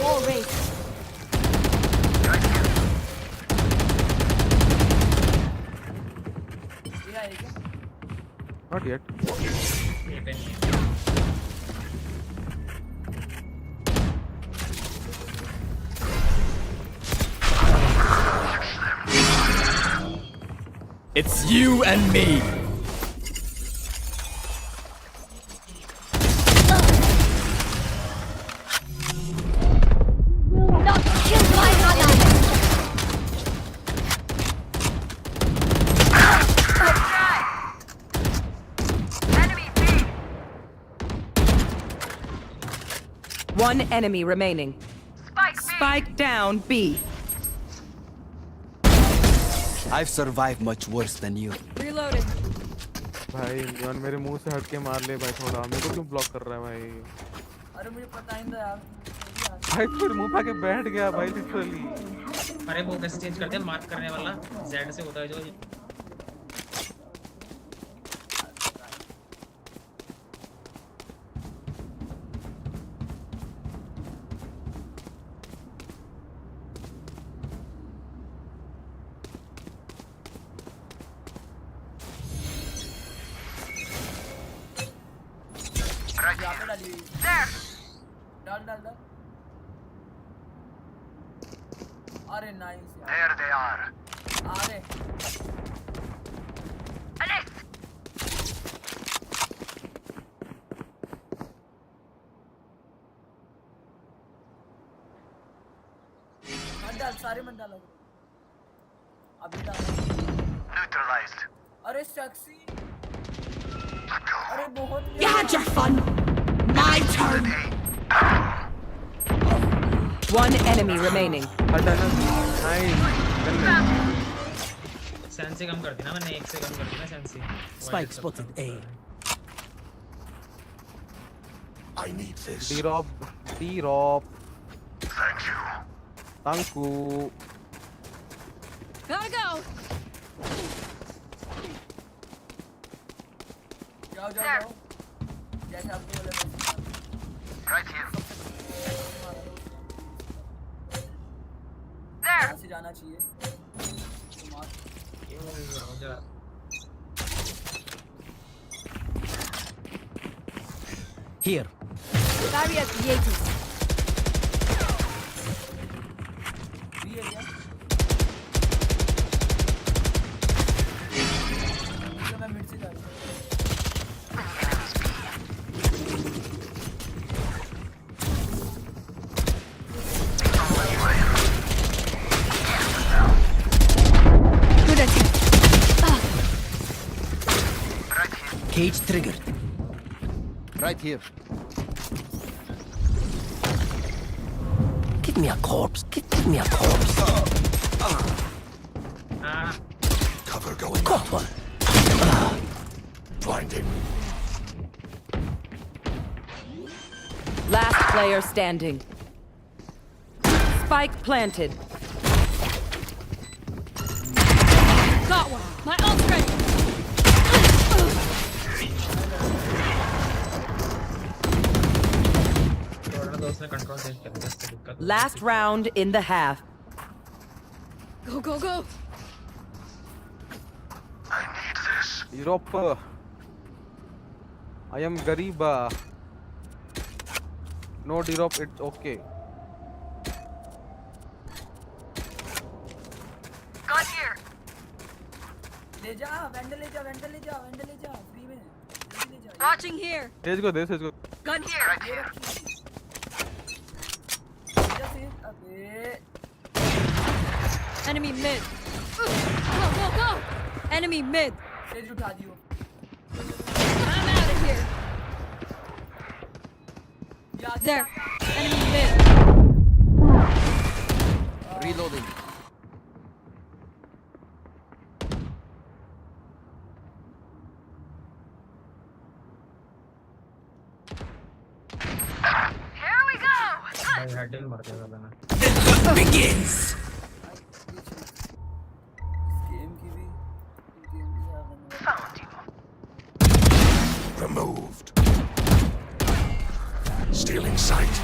Wall raised. ये आएगा। Not yet. पे नहीं है। It's you and me. Not kill my ally. One enemy remaining. Spike down B. I've survived much worse than you. Reloading. भाई John मेरे मुंह से हट के मार ले भाई थोड़ा मेरे को क्यों ब्लॉक कर रहा है भाई अरे मुझे पता ही नहीं था यार। भाई फिर मुंह पे बैठ गया भाई लिटरली अरे वो कैसे चेंज करते हैं मार्क करने वाला Z से होता है जो यहाँ पे डालिए। डाल डाल डाल। अरे नाइस यार। There they are. अरे मत डाल सारे मत डाल अभी डाल। Neutralized. अरे सेक्सी। अरे बहुत You had your fun. My turn. One enemy remaining. Sensi कम कर दी ना मैंने 1 से कम कर दी ना sensi Spike spotted A. I need this. D-Rob. Thank you. Thanku. Gotta go. जाओ जाओ जाओ। जैसे आपको बोला था। Right here. यहाँ से जाना चाहिए। Here. Barrier created. भी है क्या? तो मैं मिड से जा रहा हूँ। Good attempt. Cage triggered. Right here. Give me a corpse. Give me a corpse. Cover going Got up. one. Blinding. Last player standing. Spike planted. Got one. My ult's ready. Last round in the half. Go go go. I need this. Europe. I am Gariba. No Europe, it's okay. Got here. ले जा vendor ले जा vendor ले जा vendor ले जा free में ले जा। Watching here. तेज को दे तेज को Gun here. ये रखी। जैसे अबे Enemy mid. Go go go. Enemy mid. तेज उठा दियो। I'm out of here. There. Enemy mid. Reloading. Here we go. Begins. Found you. Removed. Stealing sight.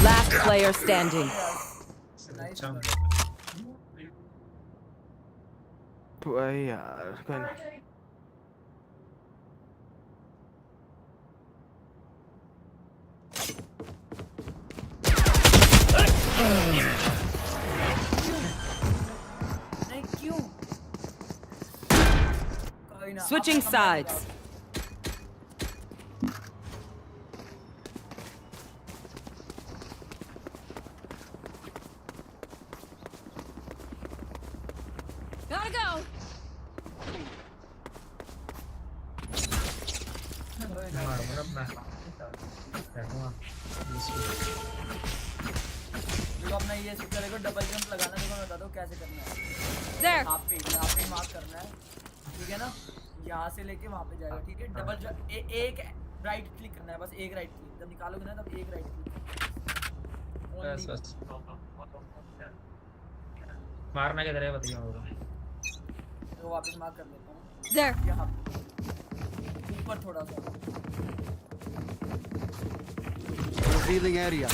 Last player standing. भाई यार ना Switching sides. Gotta go. देखो अपना ये सिक्का देखो डबल जंप लगाना देखो मैं बता दो कैसे करना है There. यहाँ पे मार्क करना है ठीक है ना यहाँ से लेके वहाँ पे जाएगा ठीक है डबल जंप एक राइट क्लिक करना है बस एक राइट क्लिक जब निकालोगे ना तब एक राइट क्लिक बस मारना किधर है बताइए मुझे तो वापस मार्क कर लेता हूँ There. यहाँ पे ऊपर थोड़ा सा Revealing area.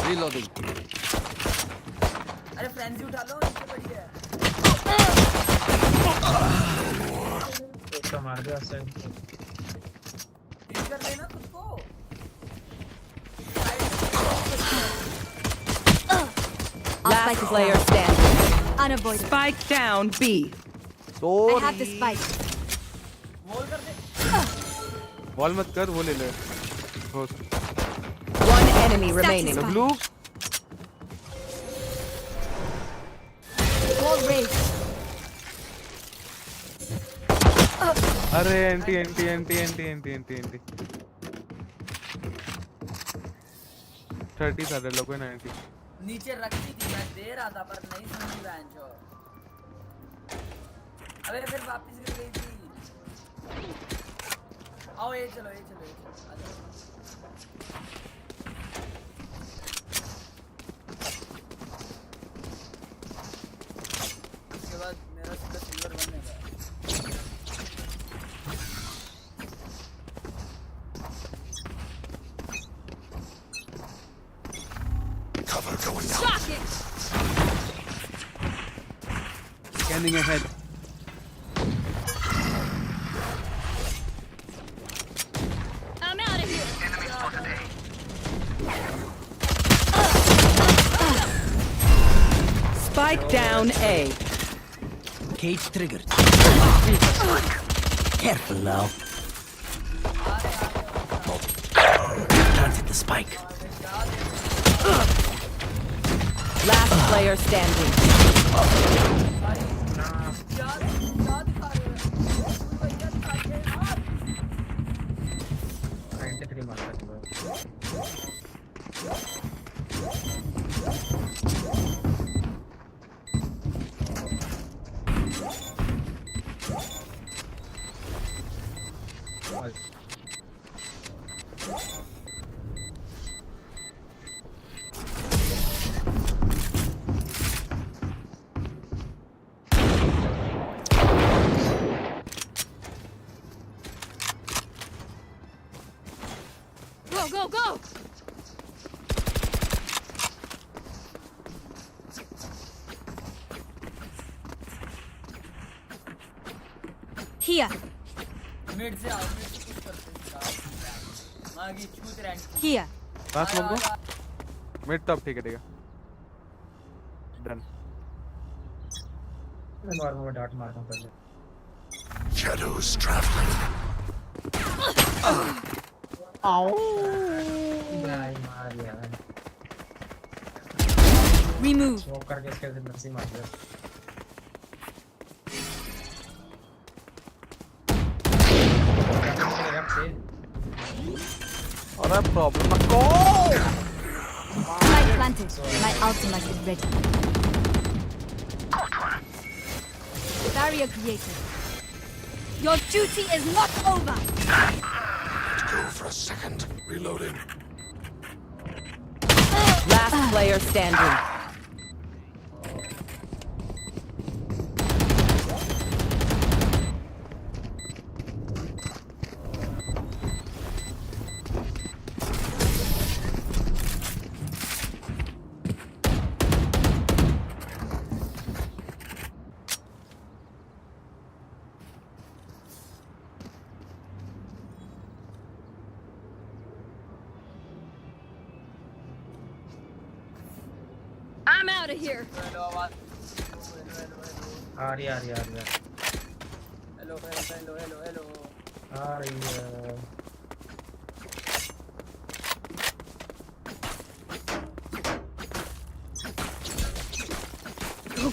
Reloading. अरे फ्रेंजी उठा लो नीचे पड़ी है एक तो मार दिया उससे हिट कर लेना खुद को Last player standing. Unavoidable. Spike down B. I have the spike. Wall कर दे वॉल मत कर, वो ले ले। One enemy remaining. Blue Wall raised. अरे anti anti anti anti anti anti anti 30 था लोगों को 90। नीचे रखी थी मैं दे रहा था पर नहीं सुनी बैंच अबे फिर वापस गिर गई थी आओ ये चलो आ जाओ उसके बाद मेरा सीधा सिल्वर बनने का Cover going down. Shock it. Scanning ahead. I'm out of here. Spike down A. Cage triggered. Careful now. Planted the spike. Last player standing. Go, go, go. Here. Mid से आओ मिड से कुछ करते हैं मागी छूत रैंक Here. पास लोग को मिड टॉप ठीक है डन। मैं मारूंगा डार्ट मारूंगा पहले Shadows traveling. भाई मार दिया Remove. स्मोक करके इसके अंदर से मार दिया और अब प्रॉब्लम को Spike planted. My ultimate is ready. Barrier created. Your duty is not over. Let's go for a second. Reloading. Last player standing. I'm out of here. आ रही है। हेलो आ रही है।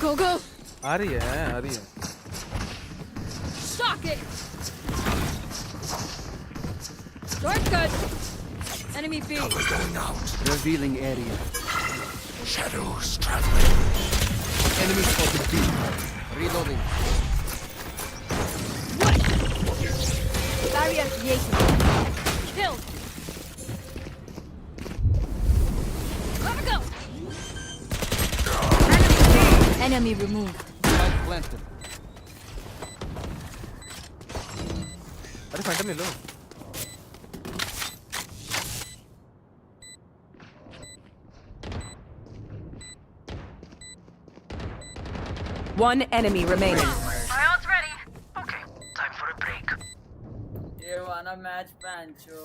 Go. आ रही है। Shock it. Dark good. Enemy B. Going out. Revealing area. Shadows traveling. Enemy spotted B. Reloading. Barrier created. Killed. Gotta go. Enemy removed. Spike planted. अरे Phantom ले लो। One enemy remaining. My ult's ready. Okay, time for a break. ये वाला match पैंचो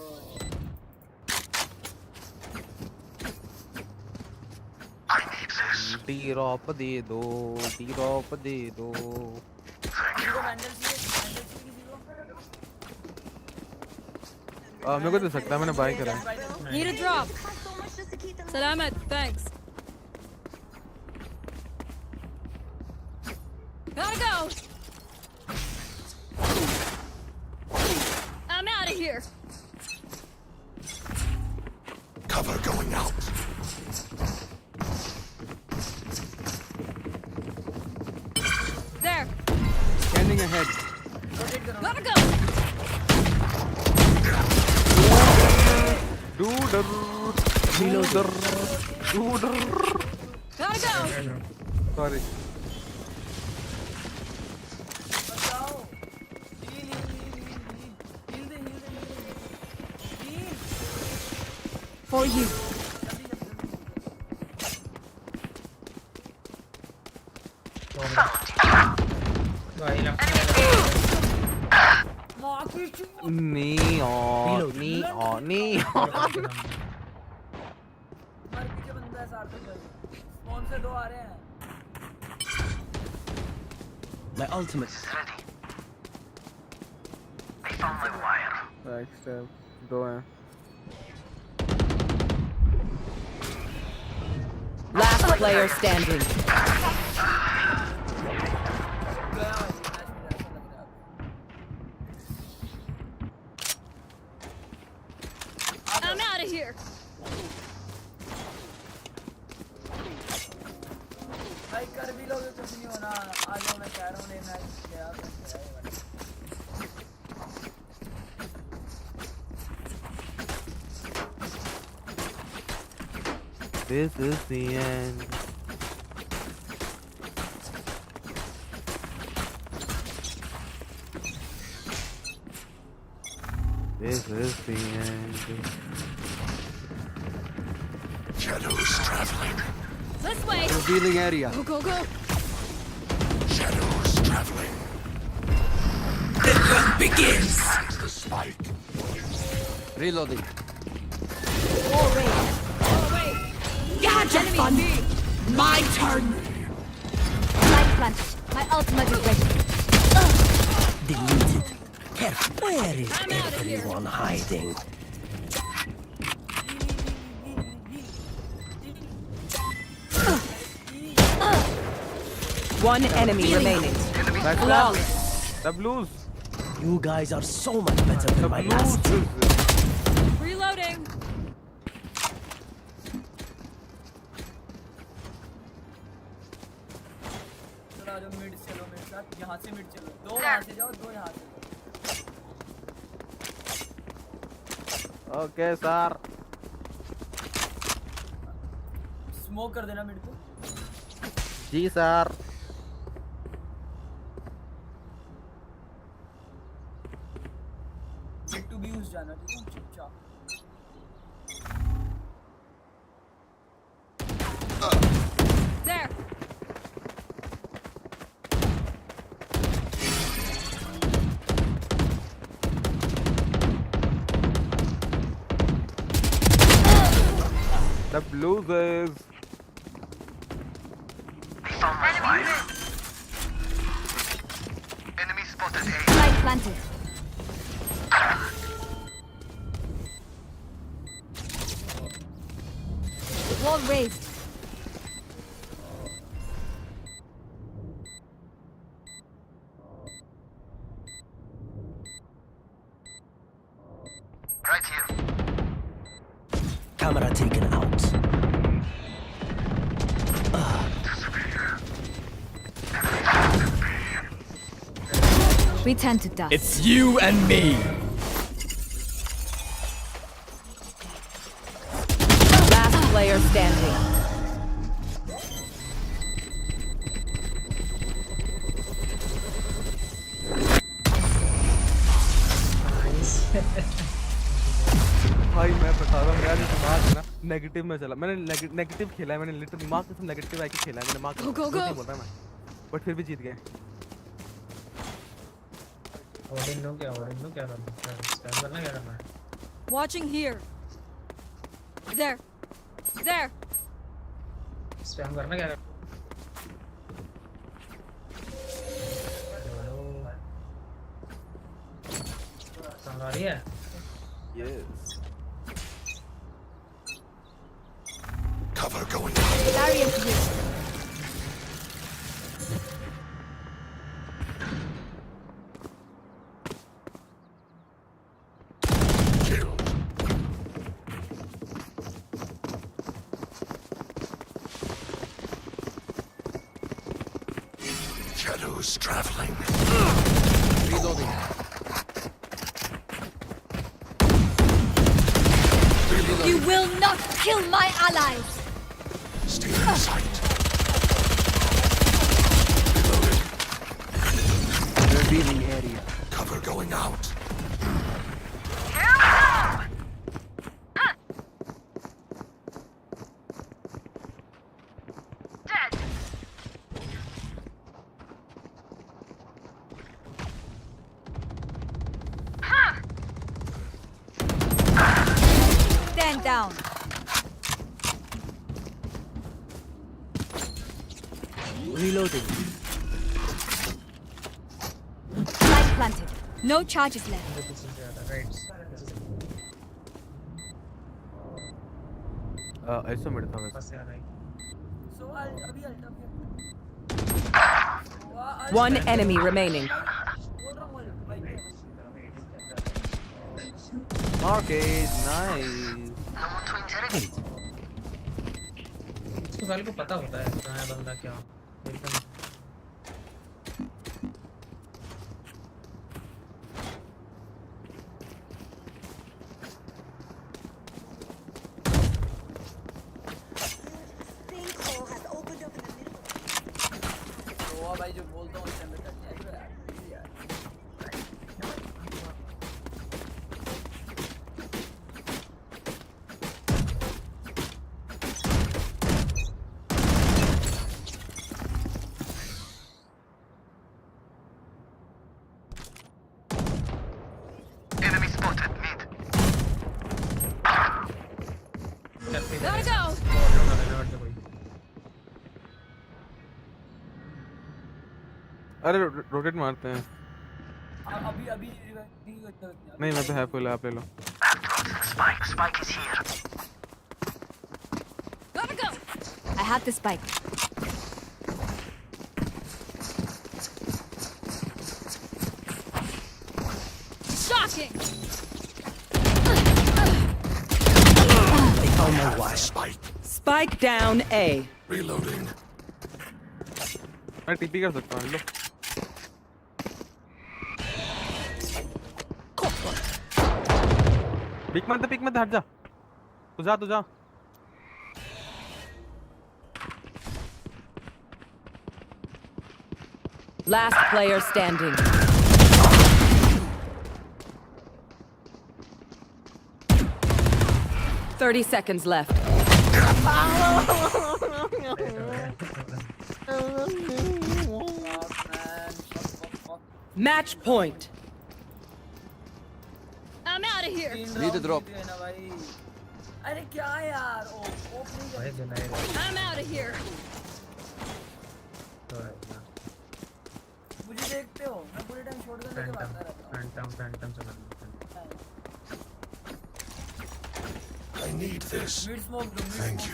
I need this. डी-रॉप दे दो। मेरे को दे सकता है, मैंने बाय करा है। Need a drop. Salamat. Thanks. Gotta go. I'm out of here. Cover going out. There. Scanning ahead. Gotta go. Duder. Gotta go. Sorry. For you. Neon. हमारे पीछे बंदा है सार्थक भाई स्पॉन से 2 आ रहे हैं My ultimate is ready. I found my wire. Back step. 2 हैं। Last player standing. I'm out of here. भाई कर भी लोगे कुछ नहीं होना आ जाओ मैं कह रहा हूँ नहीं मैच गया This is the end. This is the end. Shadows traveling. This way. Revealing area. Go. Shadows traveling. The hunt begins. Plant the spike. Reloading. Gadget fun. My turn. Light plant. My ultimate is ready. Deleted. Careful. Where is I'm out of here. everyone hiding? One enemy remaining. Flawless. The blues. You guys are so much better than my last team. Reloading. चलो जो mid चलो मेरे साथ यहाँ से mid चलो 2 वहाँ से जाओ 2 यहाँ से Okay, sir. स्मोक कर देना मिड को जी sir. Mid to be use जाना ठीक है चुपचाप There. The blues is. Enemy spotted A. Light planted. Wall raised. Right here. Camera taken out. We tend to dust. It's you and me. Last player standing. भाई मैं बता रहा हूँ मेरा जो दिमाग है ना नेगेटिव में चला मैंने नेगेटिव खेला है मैंने लिटरली दिमाग से नेगेटिव आके खेला है मैंने दिमाग Go, go, झूठ नहीं go. बोल रहा मैं बट फिर भी जीत गए ओडिनो क्या करना है? स्पैम करना क्या करना है? Watching here. There. There. Spam करना क्या करना समझ आ रही है? Yes Cover going out. Barrier here. Shadows traveling. Reloading. You will not kill my allies. Stay in sight. Revealing area. Cover going out. Stand down. Reloading. Light planted. No charges left. ऐसा मिलता था वैसे So अभी अल्टा One enemy remaining. Marcus, nice. इसको साले को पता होता है कहाँ है बंदा क्या एकदम भाई जो बोलता हूँ इस टाइम पे कर जाएगा यार Enemy spotted mid. Gotta go. अरे रोटेट मारते हैं अभी अभी नहीं मैं तो है फुल आप ले लो Spike is here. Gotta go. I have the spike. Shocking. They found my watch. Spike down A. Reloading. मैं टीपी कर सकता हूँ लो पिक मत हट जा तू जा Last player standing. Thirty seconds left. Match point. I'm out of here. Need a drop. अरे क्या यार opening I'm out of here. this. Mid smoke do. Thank you.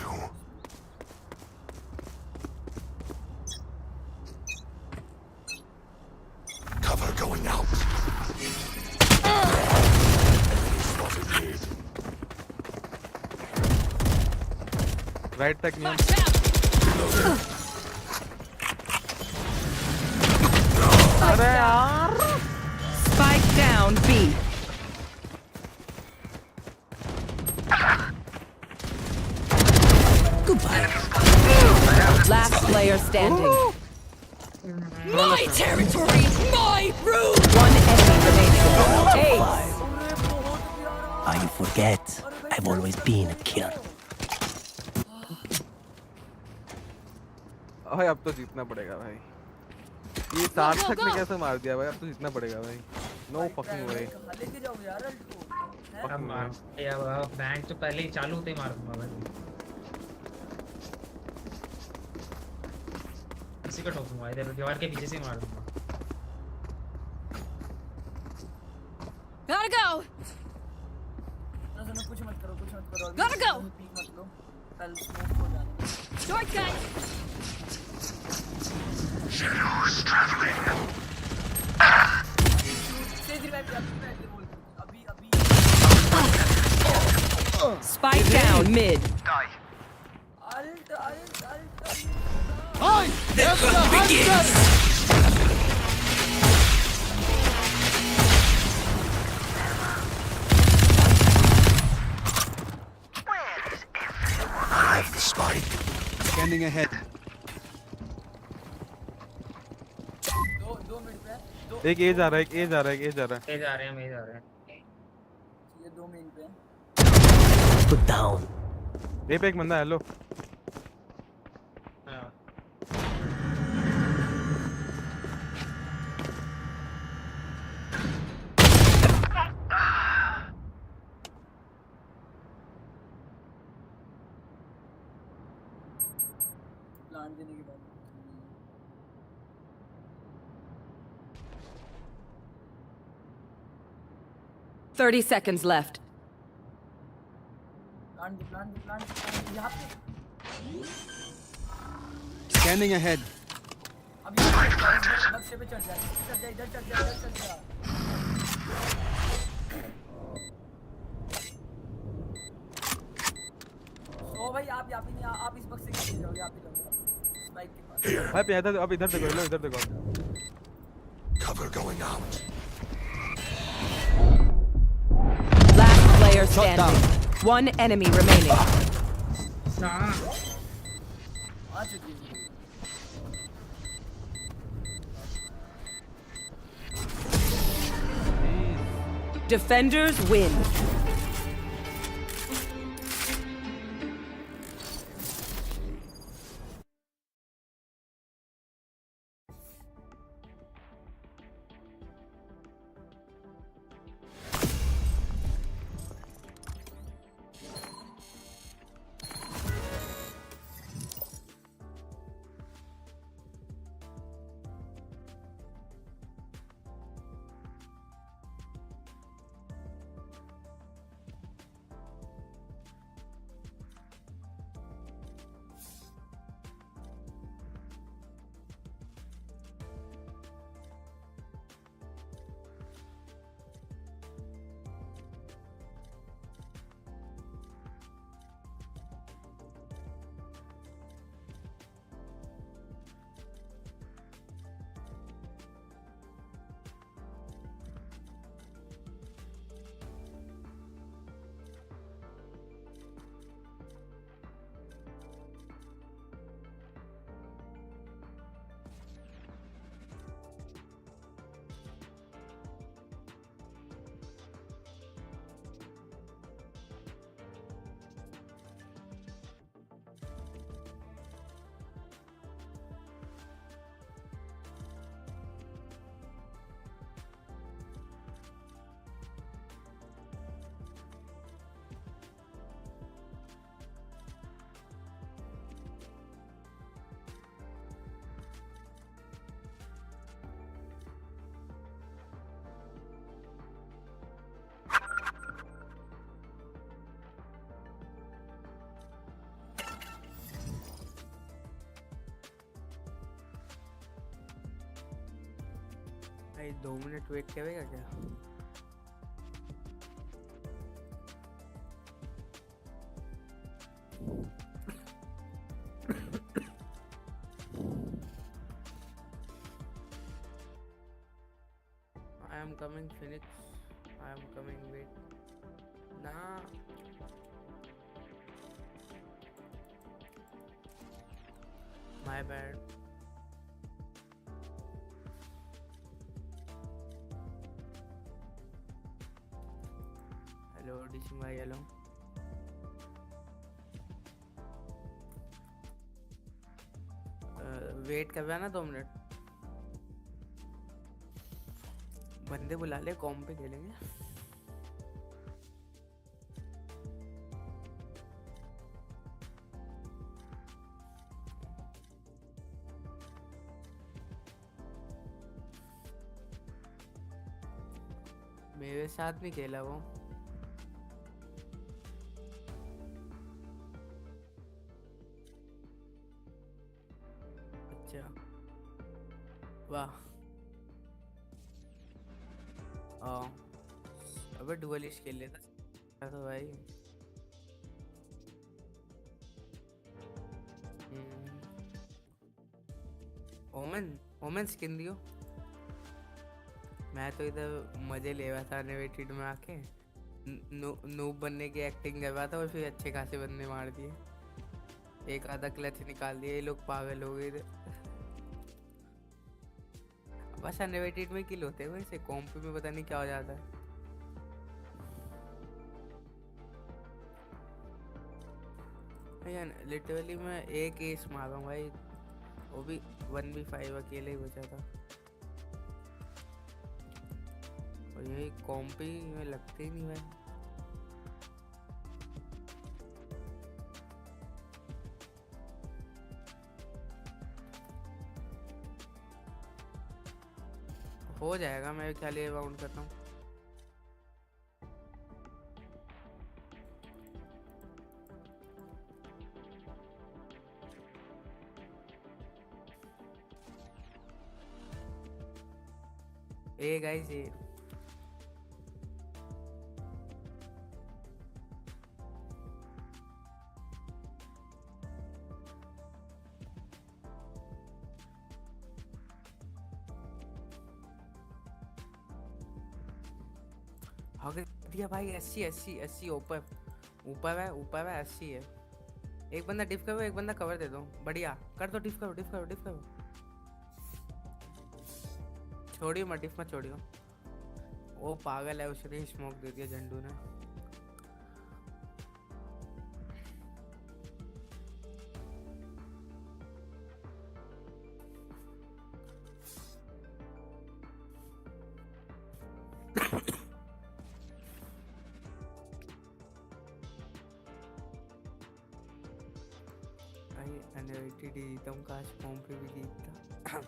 Cover going out. Spotted mid. Right तक नहीं अरे यार Spike down B. Goodbye. Last player standing. My territory, my room. One enemy remaining. Ace. Ah, you forget. I've always been a killer. भाई अब तो जीतना पड़ेगा भाई ये सार्थक ने कैसे मार दिया भाई अब तो जीतना पड़ेगा भाई नो फकिंग वे लेके जाओ यार अल्टो अब मार यार बैंक तो पहले ही चालू होते ही मार दूंगा भाई किसी को ठोकूंगा इधर दीवार के पीछे से मार दूंगा Gotta go. सुनो कुछ मत करो Gotta go. पीक मत लो कल स्मोक हो जाने Shortcut. Shadows traveling. Spike down mid. The hunt begins. I have the spike. Scanning ahead. एक ए जा रहा है एक ए जा रहा है एक ए जा रहा है ये जा रहे हैं मैं जा रहे हैं ये दो मेन पे Put down. ए पे एक बंदा है हेलो हां प्लान देने के बाद 30 seconds left. प्लान यहाँ पे Scanning ahead. अब नक्शे पे चढ़ जा इधर चढ़ जा ओ भाई आप यहाँ पे नहीं आप इस बक्से के नीचे जाओ यहाँ पे जाओ स्पाइक के पास भाई अब इधर देखो लो इधर देखो Cover going out. Last player standing. One enemy remaining. आ चुकी है Defenders win. भाई 2 मिनट वेट करेगा क्या? I am coming, Phoenix. I am coming. Wait. Nah. My bad. Hello, dishing bhai. Hello. Wait कर रहा ना 2 मिनट. बंदे बुला ले, कॉम पे खेलेंगे. मेरे साथ नहीं खेला वो. अच्छा, वाह. अबे डुअलिस्ट खेल लेता तो भाई. ओमन ओमन स्किन दियो. मैं तो इधर मजे ले रहा था अनवेटेड में आके. नूब बनने की एक्टिंग कर रहा था और फिर अच्छे खासे बंदे मार दिए. एक आधा क्लच निकाल दिए. ये लोग पागल हो गए थे. बस अनवेटेड में किल होते हैं वैसे. कॉम्प में पता नहीं क्या हो जाता है. लिटरली मैं एक एस मारा हूँ भाई. वो भी 1v5 अकेले ही बचा था. और यही कॉम्पी में लगते ही नहीं भाई. हो जाएगा. मैं ख्याल ये राउंड करता हूँ. ए गाइस ये आगे दिया भाई. 80 80 80 ऊपर ऊपर है 80 है. एक बंदा डिफ करो, एक बंदा कवर दे दो. बढ़िया कर दो. डिफ करो डिफ करो डिफ करो. छोड़ियो मत, डिफ मत छोड़ियो. वो पागल है, उसने स्मोक दे दिया झंडू ने. अनवेटेड जीता हूँ. काश फॉर्म पे भी जीतता.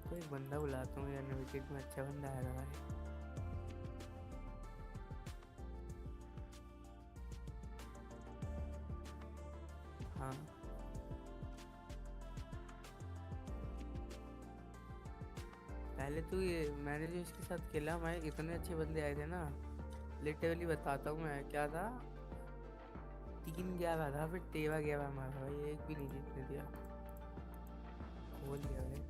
कोई बंदा बुलाता हूँ. अनवेटेड में अच्छा बंदा आएगा भाई. हाँ पहले तो ये मैंने जो इसके साथ खेला, मैं इतने अच्छे बंदे आए थे ना. लिटरली बताता हूँ मैं क्या था. 3-11 था, फिर 13-11 मारा भाई. एक भी नहीं जीतने दिया. खोल दिया भाई.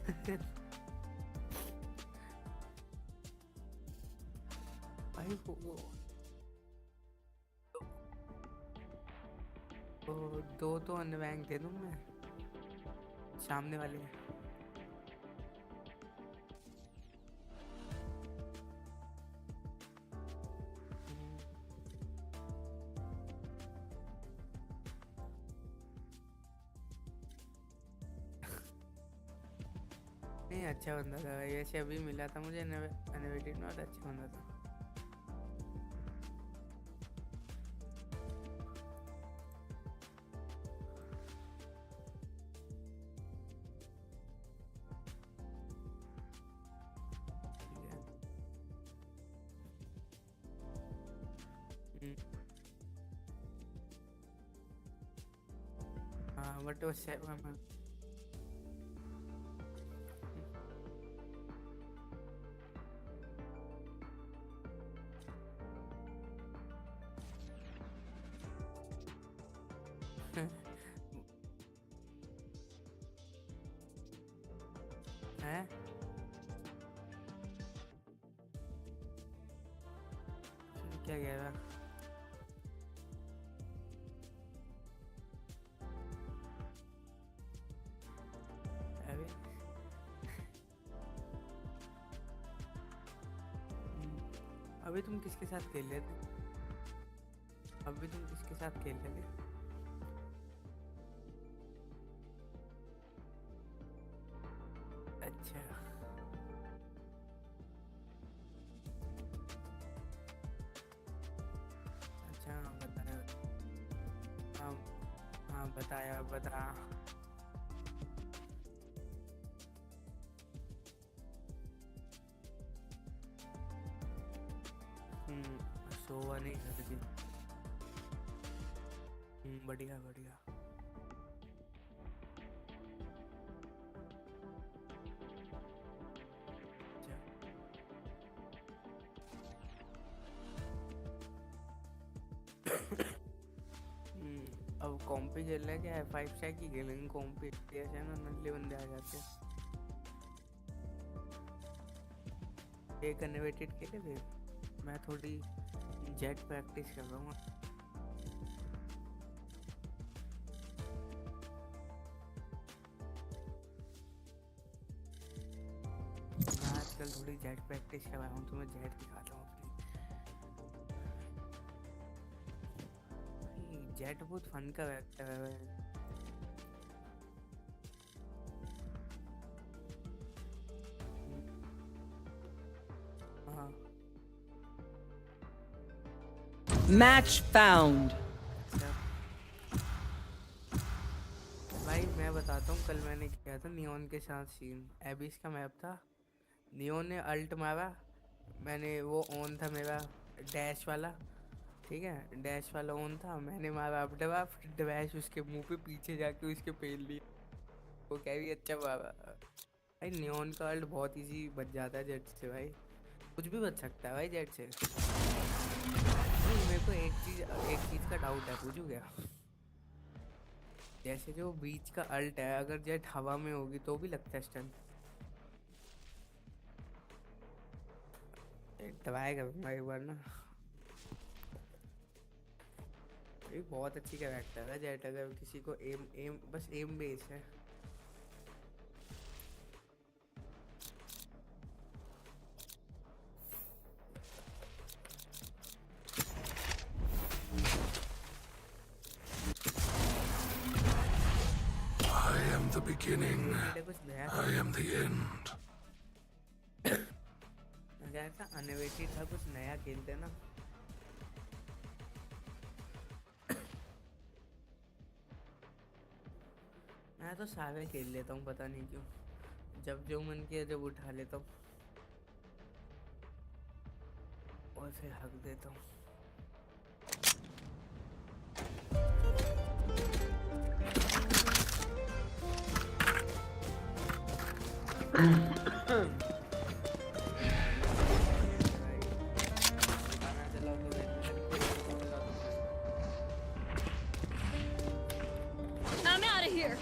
अबे भाई वो दो तो अनवैंक दे दूं मैं सामने वाले. नहीं अच्छा बंदा था ऐसे. अभी मिला था मुझे अनवेटेड में. अच्छा बंदा था. हाँ बट वो हैं? क्या कह रहा? अबे अभी तुम किसके साथ खेल रहे थे? अभी तुम किसके साथ खेल रहे थे? अच्छा अच्छा बताया। हाँ हाँ बताया बता। सोवा नहीं करती। बढ़िया बढ़िया। अब कॉम्पी खेल रहा है क्या है? 5 स्टैक ही खेलेंगे कॉम्पी, ऐसे है ना नल्ले बंदे आ जाते हैं। एक अनवेटेड खेले थे, मैं थोड़ी जेट प्रैक्टिस कर रहा हूँ। आजकल थोड़ी जेट प्रैक्टिस कर रहा हूँ, तो मैं जेट दिखाता हूँ अपनी। जेट बहुत फन का वेक्टर है। हाँ Match found. भाई मैं बताता हूँ, कल मैंने किया था नियॉन के साथ सीन। एबिस का मैप था, नियॉन ने अल्ट मारा, मैंने वो ऑन था मेरा डैश वाला, ठीक है डैश वाला ऑन था, मैंने मारा अप डबा, फिर डैश उसके मुंह पे पीछे जाके उसके पेल ली। वो कह भी अच्छा मारा भाई। नियॉन का अल्ट बहुत इजी बच जाता है जेट से भाई, कुछ भी बच सकता है भाई जेट से। मेरे को एक चीज का डाउट है, पूछूं क्या? जैसे जो बीच का अल्ट है, अगर जेट हवा में होगी तो भी लगता है स्टन? ट्राई करूंगा एक बार ना। ये बहुत अच्छी कैरेक्टर है जेट, अगर किसी को एम बस एम बेस है। I am the beginning. I am the end. ऐसा अनवेटेड था, कुछ नया खेलते ना। मैं तो सारे खेल लेता हूँ, पता नहीं क्यों, जब जो मन किया जब उठा लेता हूँ और फिर हक देता हूँ। I'm out of here.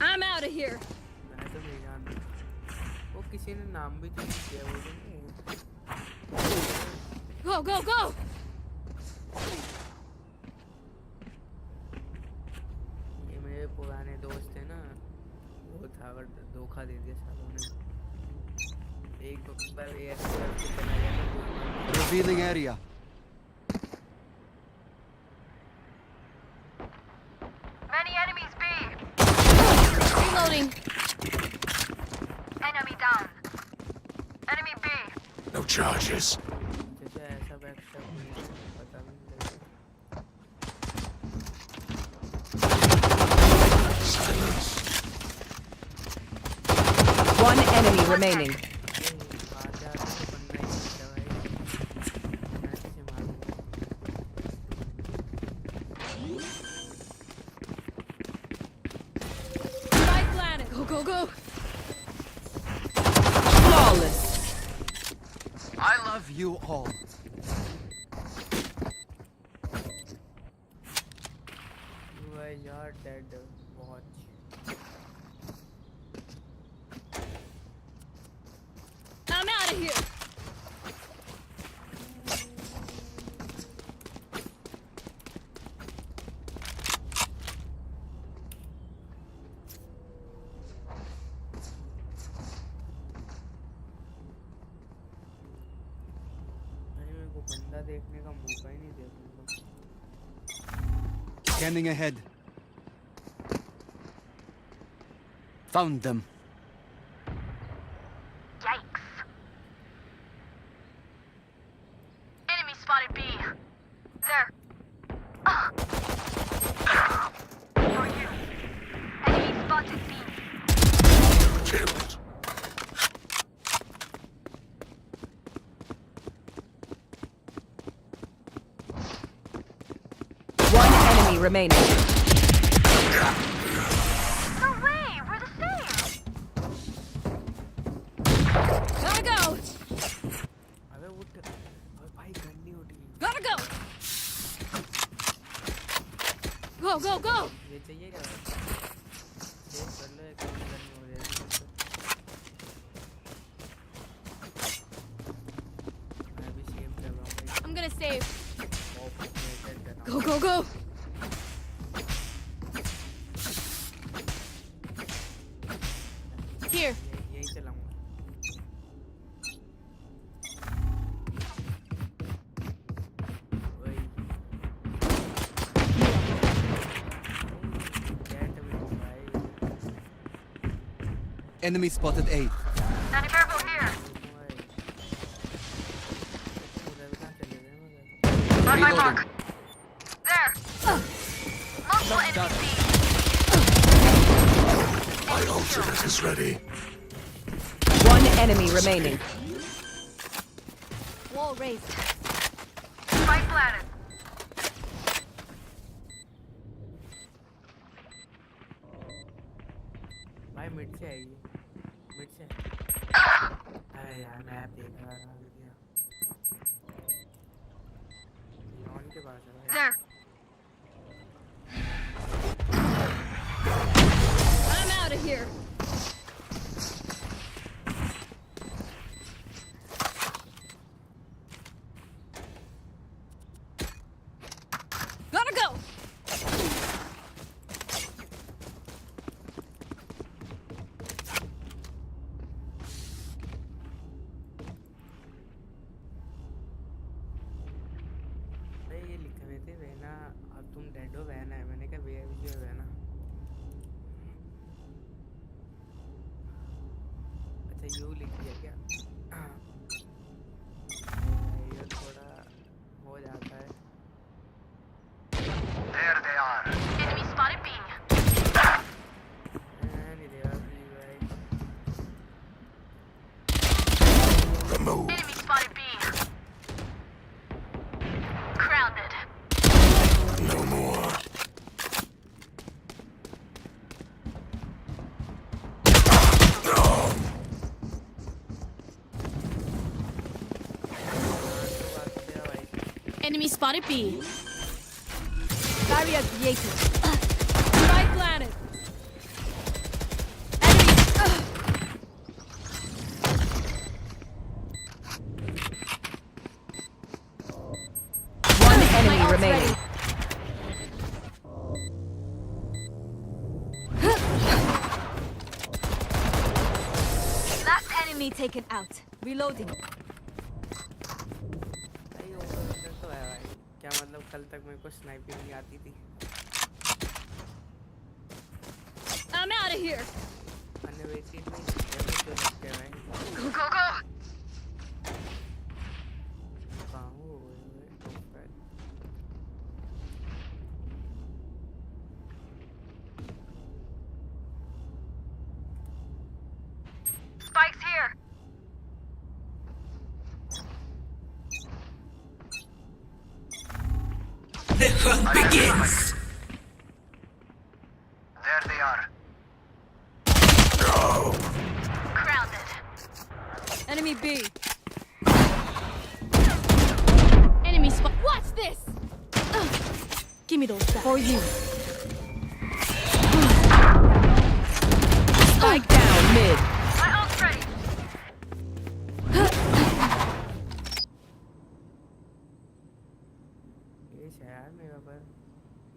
I'm out of here. मैं तो नहीं जानता, वो किसी ने नाम भी चेंज किया वो Go, go, go. ये मेरे पुराने दोस्त है ना, वो था बट धोखा दे दिया सालों ने। एक बार एयर से चला गया था। Revealing area. Many enemies B. Reloading. Enemy down. Enemy B. No charges. जैसे ऐसा बैकस्टैप नहीं पता नहीं लगता। Silence. One enemy remaining. go. Flawless. I love you all. You guys are dead. Watch. I'm out of here. अरे मेरे को बंदा देखने का मौका ही नहीं दे तुम लोग। Scanning ahead. Found them. Yikes. Enemy spotted B. There. For you. Enemy spotted B. Killed. One enemy remaining. No way, we're the same. Gotta go. अबे उठ। अबे भाई गन नहीं उठी। Gotta go. Go, go, go. ये चाहिए क्या? Save कर लो एक गन नहीं हो जाएगी। मैं भी सेव कर रहा हूँ भाई। I'm gonna save. Operated कर रहा हूँ। Go, go, go. Here. यही चलाऊंगा। वही। Get me भाई। Enemy spotted A. Anti-purple here. उधर कहाँ चले गए मगर? On my mark. There. Multiple enemies B. My ultimate is ready. One enemy remaining. Wall raised. Spike planted. भाई मिड से आएगी। मिड से। अरे यार मैप देख रहा था क्या? नॉन के पास है भाई। There. I'm out of here. Gotta go. भाई ये लिख रहे थे वेना अब तुम डेड हो वेना है। मैंने कहा वे जो है वेना। अच्छा यू लिख दिया क्या? ये थोड़ा हो जाता है। There they are. Enemy spotted B. नहीं देगा प्लीज भाई। Remove. Enemy spotted B. Grounded. No more. Enemy spotted B. Barrier created. Spike planted. One enemy remaining. Last enemy taken out. Reloading. भाई ओवर तो है भाई। क्या मतलब कल तक मेरे को स्नाइपिंग नहीं आती थी। I'm out of here. Unweighted में डैमेज जो लगते हैं भाई। Go, go, go. कहाँ हो वो? Spike's here. The hunt begins. There they are. give me those back. For you. Spike down mid. My ult's ready. ये यार मेरा पर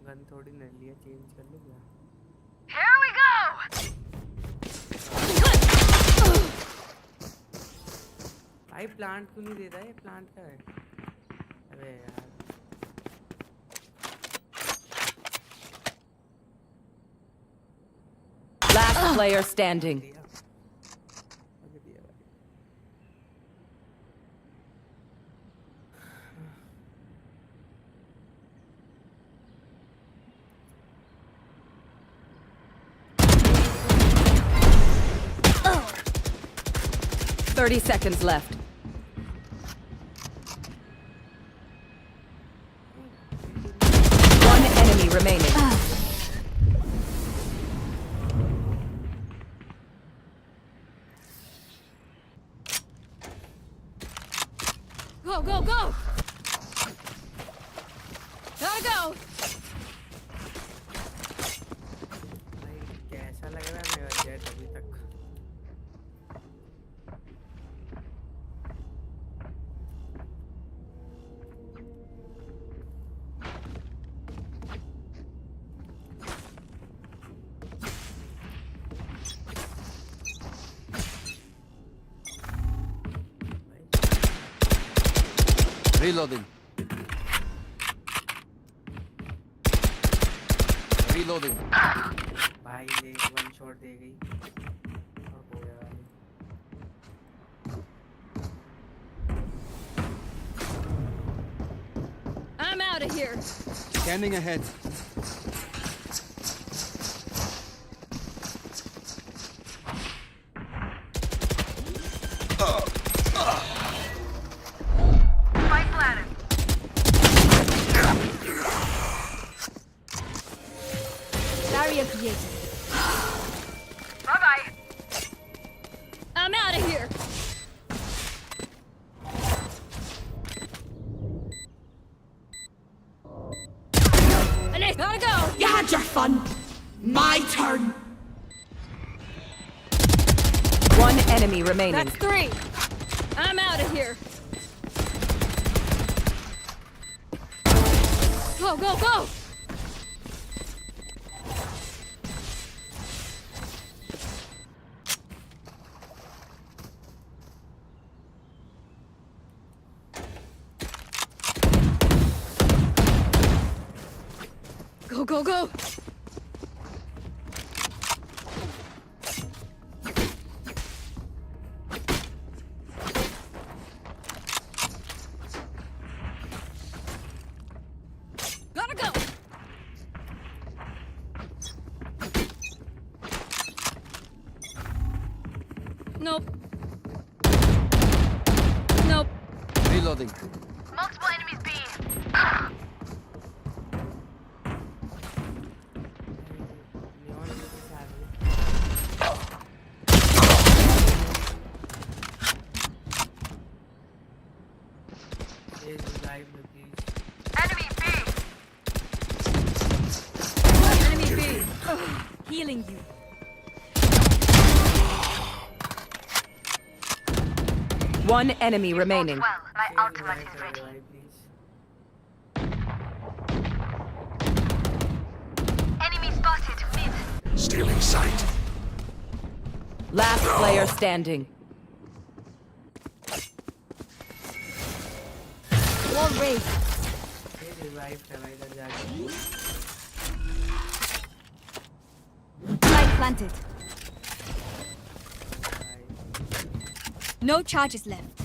गन थोड़ी न लिया, चेंज कर लो क्या? Here we go. भाई प्लांट क्यों नहीं दे रहा है? प्लांट का है। अबे यार Last player standing. Oh. 30 seconds left. One enemy remaining. Go, go, go! Gotta go! भाई कैसा लग रहा है मेरा जेट अभी तक? Reloading. Reloading. भाई ये वन शॉट दे गई। अब हो गया भाई। I'm out of here. Scanning ahead. Fight ladder. Barrier created. Bye-bye. I'm out of here. Gotta go. You had your fun. My turn. One enemy remaining. That's 3. I'm out of here. Go, go, go. Go, go, go. Gotta go. Nope. Nope. Reloading. Multiple enemies B. Neon के साथ ये revive में please. Enemy B. Enemy B. Healing you. One enemy remaining. My ultimate is ready. Revive please. Enemy spotted mid. Stealing sight. Last player standing. Wall raised. ये revive करना इधर जाके। Light planted. No charges left.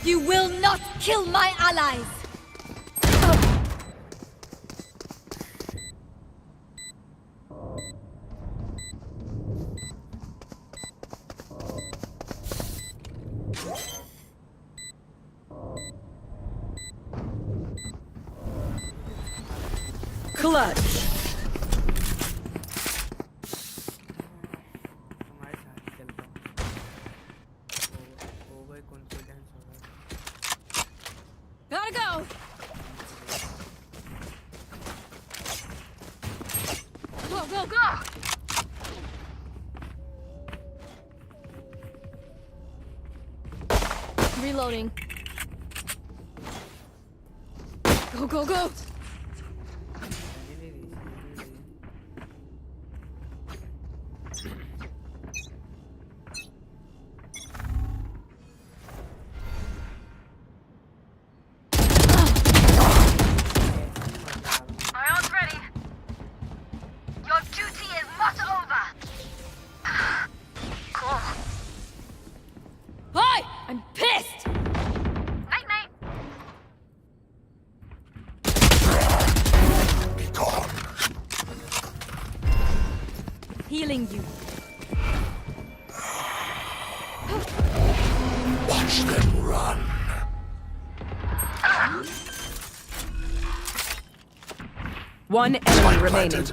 You will not kill my allies. Clutch. हमारे साथ चलता हूँ। Over confidence हो रहा है। Gotta go. go, go! Reloading. Go, go, go! My ult's ready. Your duty is not over. Cool. Hi! I'm pissed! Night night. Be gone. Healing you. Watch them run. One enemy remaining.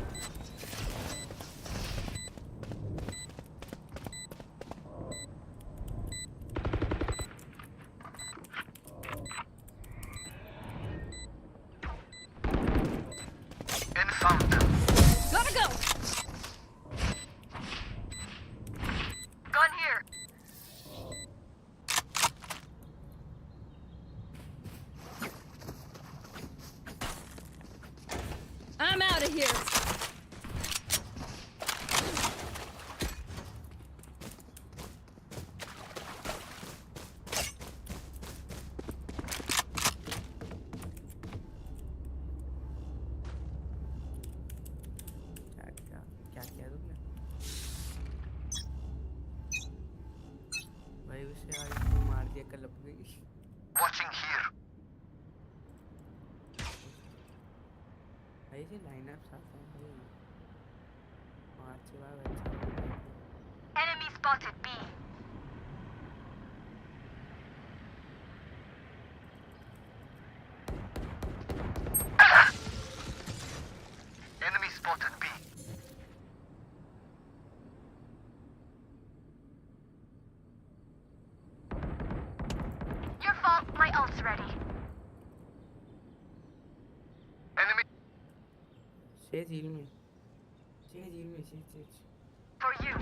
Gotta go! Gun here. I'm out of here! क्या किया तुमने भाई? उसे आज तो मार दिया, कलप गई। Watching here. भाई ये लाइनअप साथ हैं भाई। पांच के बाद अच्छा। Enemy spotted B. Enemy spotted B. Your fault. My ult's ready. Enemy शेर झील में, शेर झील में, शेर। For you.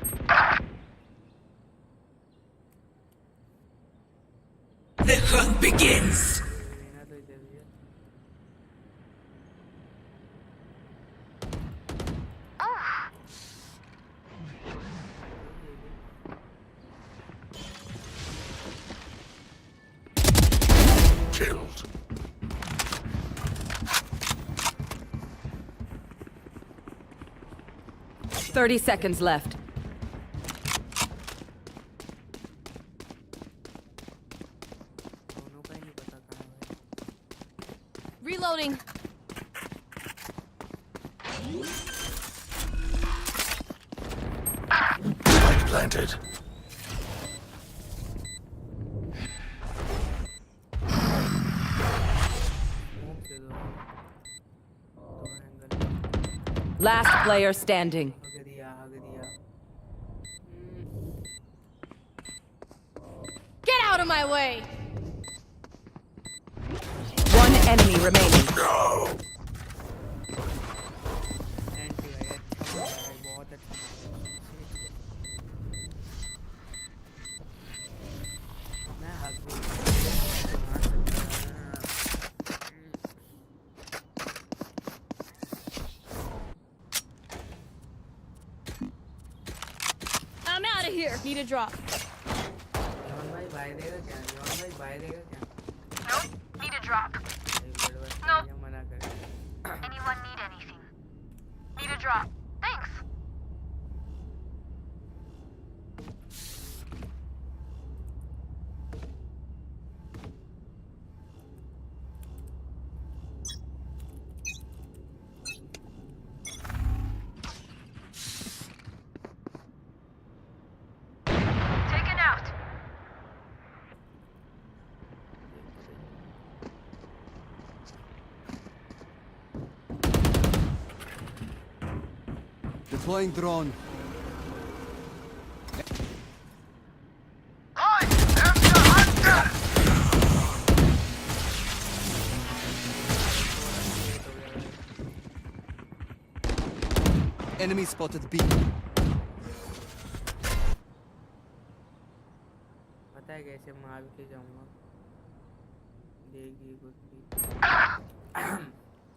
The hunt begins. लेना तो इधर ही है। killed. 30 seconds left. दोनों का ही नहीं पता कहाँ है। Reloading. Spike planted. Last player standing. हग दिया, हग दिया। Get out of my way! One enemy remaining. Anti भाई अच्छा है, बहुत अच्छा। मैं हग I'm out of here. Need a drop. यौन भाई बाय देगा क्या? यौन भाई बाय देगा क्या? Nope. Need a drop. भाई बड़वा No. या मना कर। Anyone need anything? Need a drop. Thanks. Taken out. Deploying drone. Enemy spotted B. पता है कैसे मार के जाऊंगा, देखिए कुछ भी।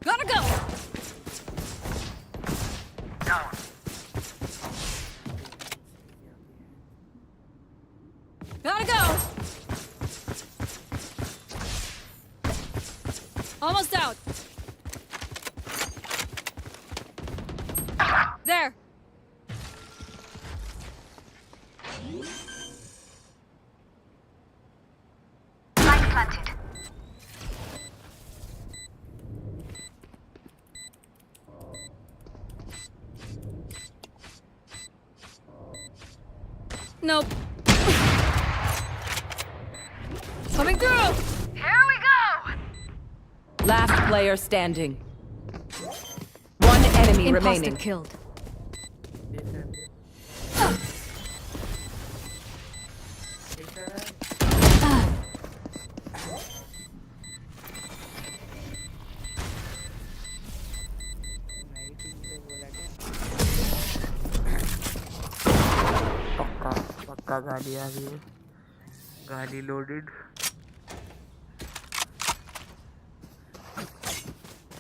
Gotta go. Gotta go. Almost out. There. Light planted. Nope. Coming through. Here we go. Last player standing. One enemy Imposter remaining. killed. पक्का गाड़ी आ रही है, गाड़ी लोडेड।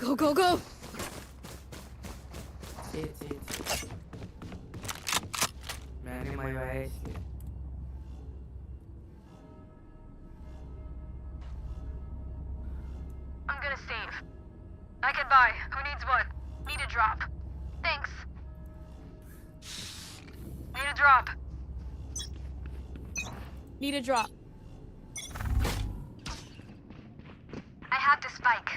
Go, go, go. मैंने मंगवाया है इसलिए। I'm gonna save. I can buy. Who needs what? Need a drop. Thanks. Need a drop. Need a drop. I have the spike.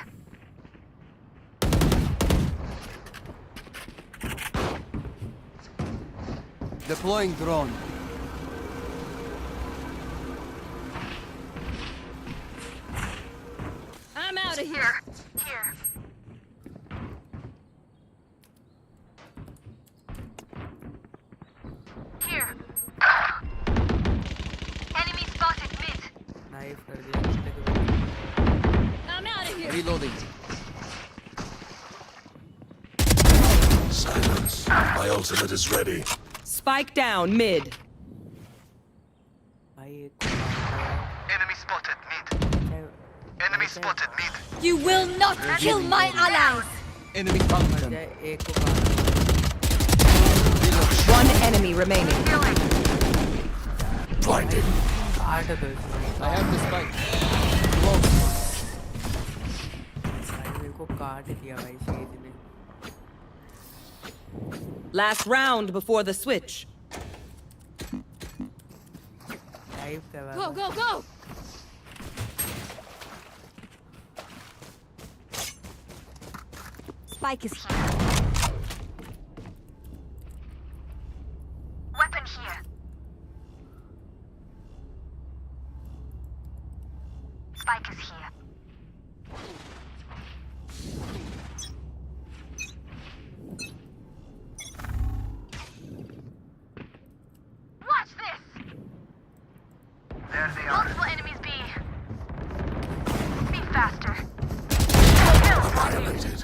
Deploying drone. I'm out of here. Here. Here. Enemy spotted mid. Knife कर दिया। I'm out of here. Reloading. Silence. My ultimate is ready. Spike down mid. Enemy spotted mid. Enemy spotted mid. You will not kill my allies. Enemy found them. एक को One enemy remaining. Blinded. काट दो इसको। I have the spike. भाई मेरे को काट दिया भाई शेज ने। Last round before the switch. Knife करवा। Go, go, go. Spike is here. Weapon here. Spike is here. Watch this. There they are. Multiple enemies B. Be faster. Violated.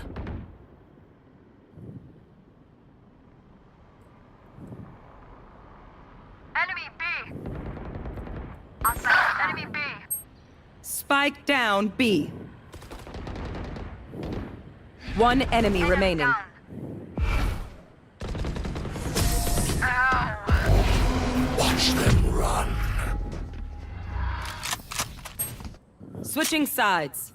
Enemy B. Outside. Enemy B. Spike down B. One enemy remaining. Watch them run. Switching sides.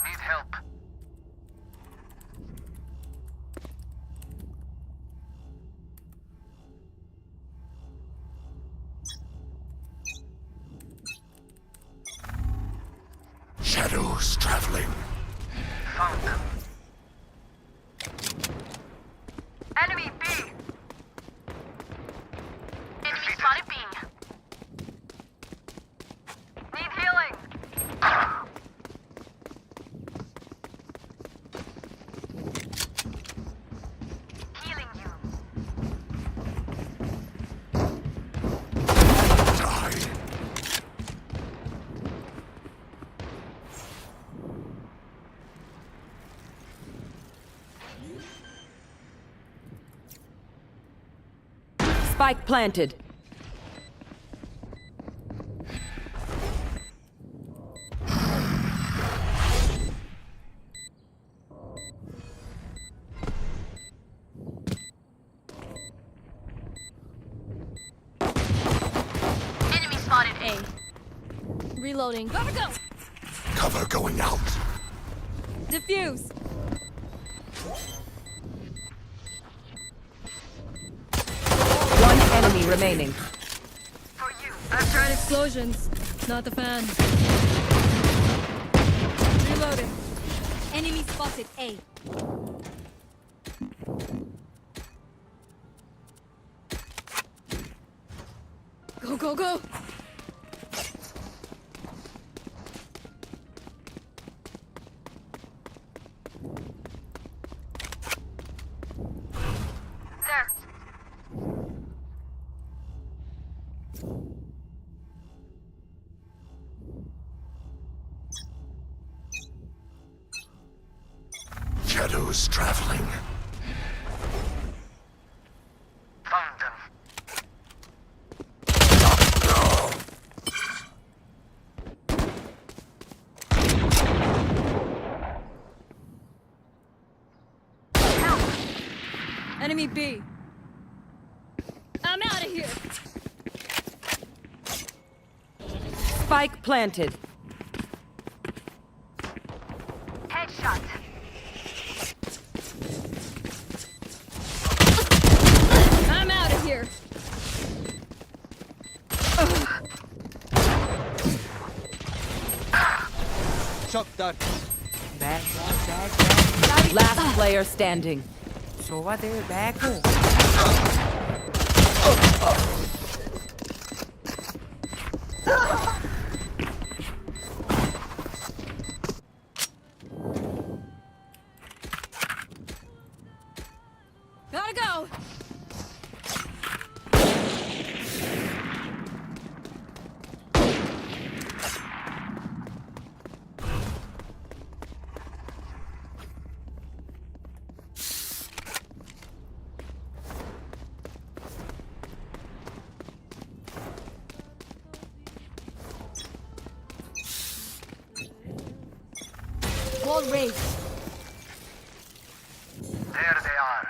Need help. Shadows traveling. Found them. Enemy B. Enemy spotted B. Need healing. Healing you. Spike planted. Enemy spotted A. Reloading. Gotta go. Cover going out. Diffuse. One enemy remaining. I've tried explosions. Not a fan. Reloading. Enemy spotted A. Go, go, go. There. Shadows traveling. Found them. Enemy B. I'm out of here. Spike planted. Headshot. I'm out of here. Shock dart. Back. Last player standing. Sowa they back हो. Gotta go. Wall raised. There they are.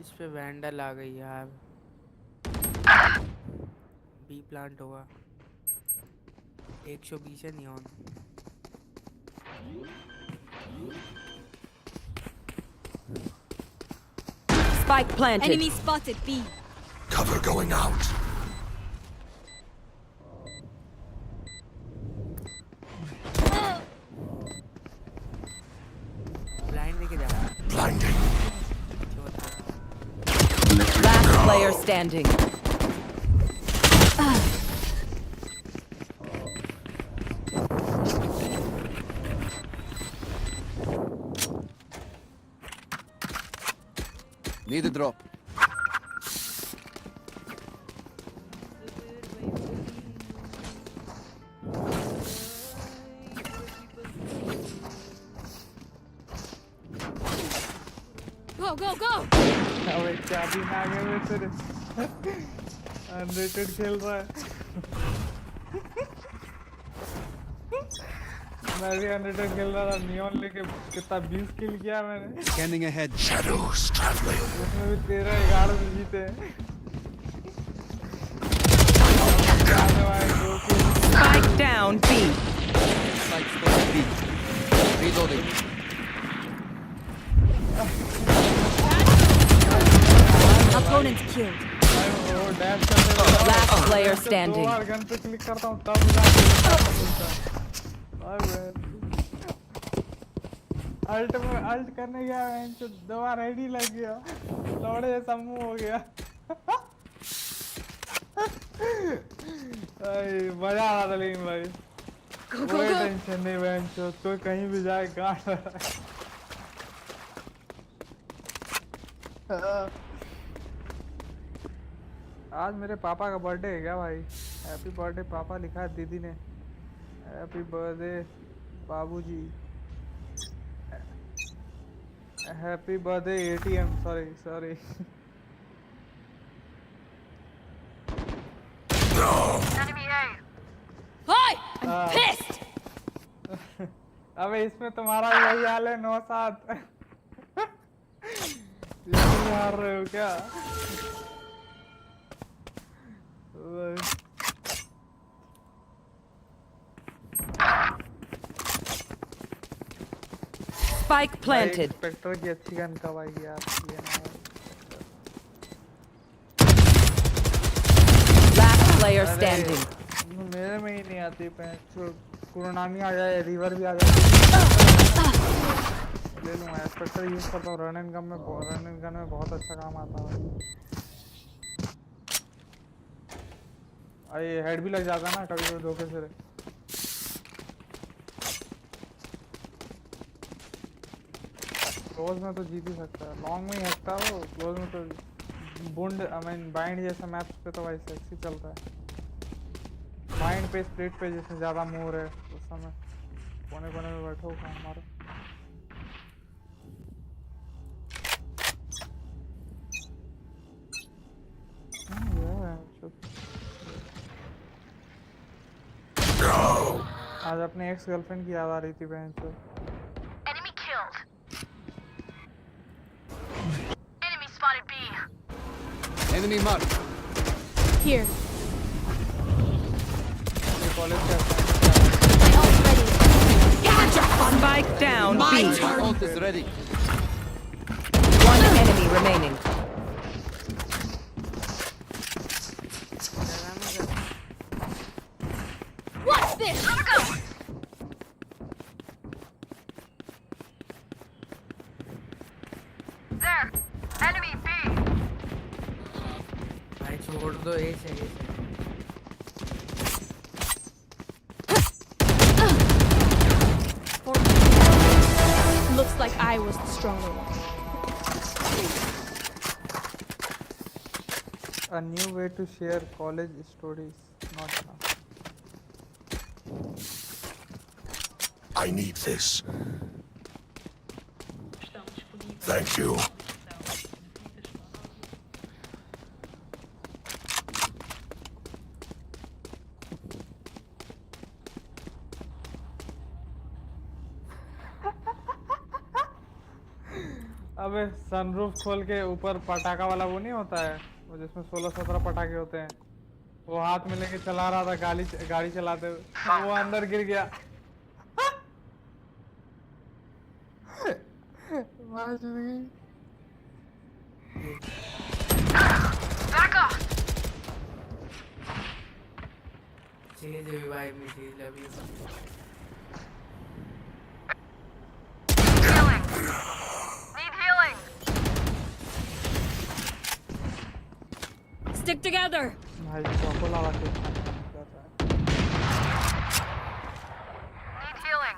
इस पे vandal आ गई यार. B plant होगा. 120 है neon. Spike planted. Enemy spotted B. Cover going out. Blind लेके जा. Blinding. Last player standing. Need a drop. Go, go, go. अबे क्या दिन आ गए वे तेरे. अनरेटेड खेल रहा है. मैं भी अनरेटेड खेल रहा था, नियॉन लेके कितना 20 किल किया मैंने। Scanning ahead. Shadows traveling. उसमें भी 13-11 से जीते। Spike down B. Spike space B. Reloading. Opponent killed. Last player standing. Gun पे क्लिक करता हूँ तब अल्ट में अल्ट करने गया तो 2 बार आईडी लग गया, लौड़े जैसा मुंह हो गया। मजा आ रहा था लेकिन भाई कोई टेंशन नहीं बहन, तो कहीं भी जाए गांड। आज मेरे पापा का बर्थडे है क्या भाई? हैप्पी बर्थडे पापा लिखा है दीदी ने। हैप्पी बर्थडे बाबूजी। Happy birthday ATM. Sorry Enemy A. Hi, I'm pissed. अबे इसमें तुम्हारा भी वही हाल है 9-7। इसमें हार रहे हो क्या? Spike planted. स्पेक्टर की अच्छी गन कब आएगी यार? ये ना Last player standing. मेरे में ही नहीं आती कुरनामी आ जाए, रिवर भी आ जाए ले लूँगा। स्पेक्टर यूज करता हूँ रन एंड गन में बहुत अच्छा काम आता है। ये हेड भी लग जाता है ना कभी कभी धोखे से। क्लोज में तो जीत ही सकता है, लॉन्ग में ही हटता हो, क्लोज में तो बुंड बाइंड जैसे मैप्स पे तो भाई सेक्सी चलता है। बाइंड पे स्प्लिट पे जैसे ज़्यादा मोर है उस समय कोने कोने में बैठो काम मारो। आज अपने एक्स गर्लफ्रेंड की याद आ रही थी बहन से। Enemy killed. Enemy spotted B. Enemy marked. Here. College का Spike down B. My ult is ready. One enemy remaining. Watch this. Gotta go. There. Enemy B. भाई छोड़ दो ये सही है। Looks like I was the stronger one. A new way to share college stories. Not now. I need this. Thank you. अबे sunroof खोल के ऊपर पटाखा वाला वो नहीं होता है, वो जिसमें 16-17 पटाखे होते हैं, वो हाथ में लेके चला रहा था गाड़ी चलाते हुए, वो अंदर गिर गया। Back off. चीज रिवाइव में चीज लवी। Healing. Need healing. Stick together. भाई चौको लगा के Need healing.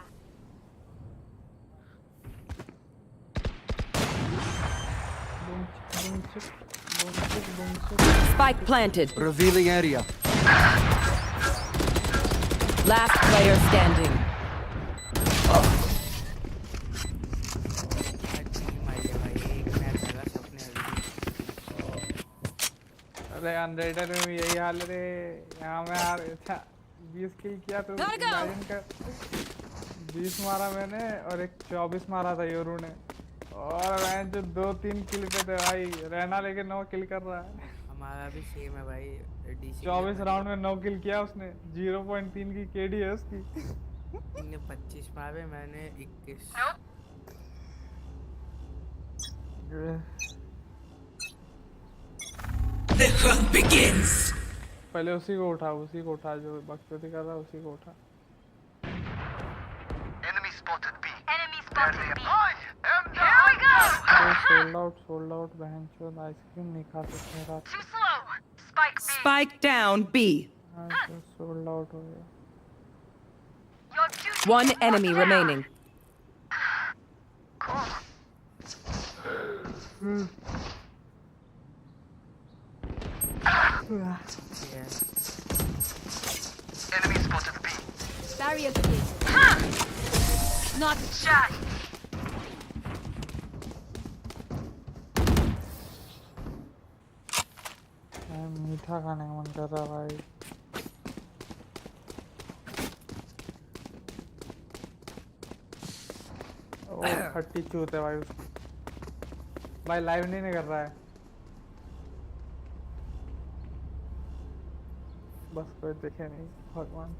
Spike planted. Revealing area. Last player standing. अरे अनरेटेड में भी यही हाल है। यहाँ में यार 20 किल किया तो इमेजिन कर 20 मारा मैंने और एक 24 मारा था योरू ने, और मैं जो 2-3 किल पे थे भाई। रहना लेके 9 किल कर रहा है। हमारा भी सेम है भाई, डीसी के लिए 24 राउंड में 9 किल किया उसने, 0.3 की केडी है उसकी। ने 25 मारे, मैंने 21। The hunt begins. पहले उसी को उठा, जो बकचोदी कर रहा है उसी को उठा। Enemy spotted B. Enemy spotted B. Here we go. Sold out बहन चोद, आइसक्रीम नहीं खा सकते रात Too slow. Spike B. Spike down B. को। सोल्ड आउट हो गया। Your duty. One enemy remaining. Enemy spotted B. Barrier created. Not Shot. मीठा खाने का मन कर रहा है भाई। ओ खट्टी चूत है भाई उसकी। भाई लाइव नहीं कर रहा है, बस कोई देखे नहीं भगवान।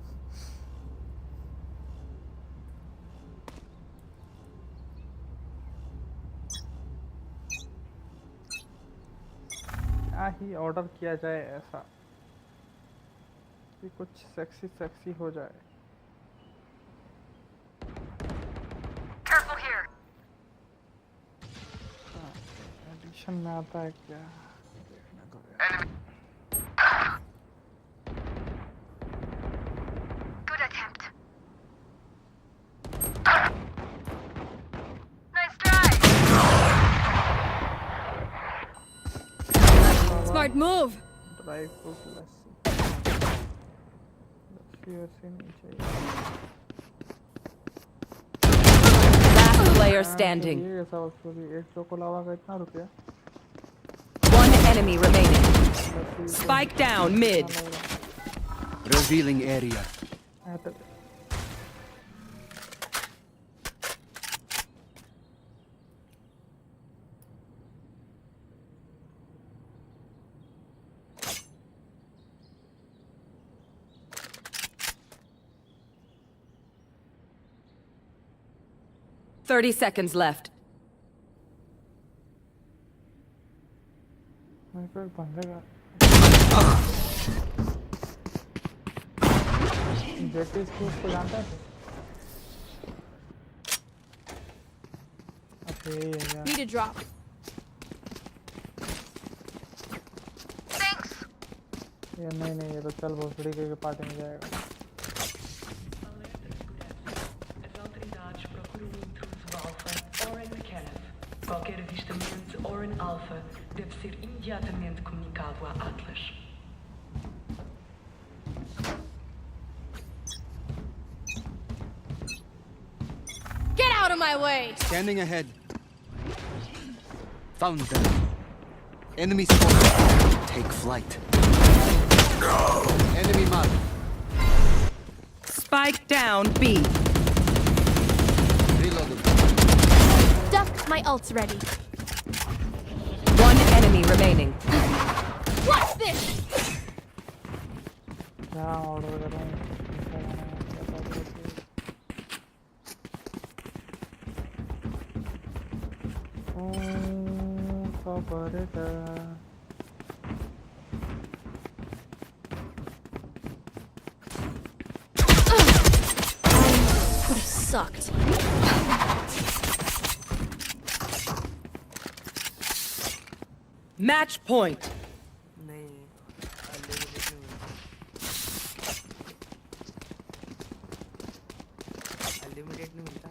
क्या ही ऑर्डर किया जाए ऐसा कि कुछ सेक्सी हो जाए। Careful here. एडिशन में आता है क्या, देखने को Enemy. Good attempt. Nice try. smart move. Dry fruit लस्सी वैसे नहीं चाहिए। Last player standing. ये ऐसा एक्चुअली एक चोकोलावा का इतना रुपया। One enemy remaining. Spike down mid. Revealing area. Thirty seconds left. मेरे को एक बंदे का जेटी स्कूल को जानता है? अच्छा यही है क्या? Need a drop. Thanks. ये नहीं ये तो चल भोसड़ी के पार्टी में जाएगा। Qualquer avistamento Oran Alpha deve ser imediatamente comunicado à Atlas. Get out of my way! Standing ahead. Found them. Enemy spotted. Take flight. Enemy mark. Spike down B. Reloading. Duck, my ult's ready. One enemy remaining. What's this? क्या order कर रहा हूँ? Could have sucked. Match point. नहीं unlimited नहीं मिलता।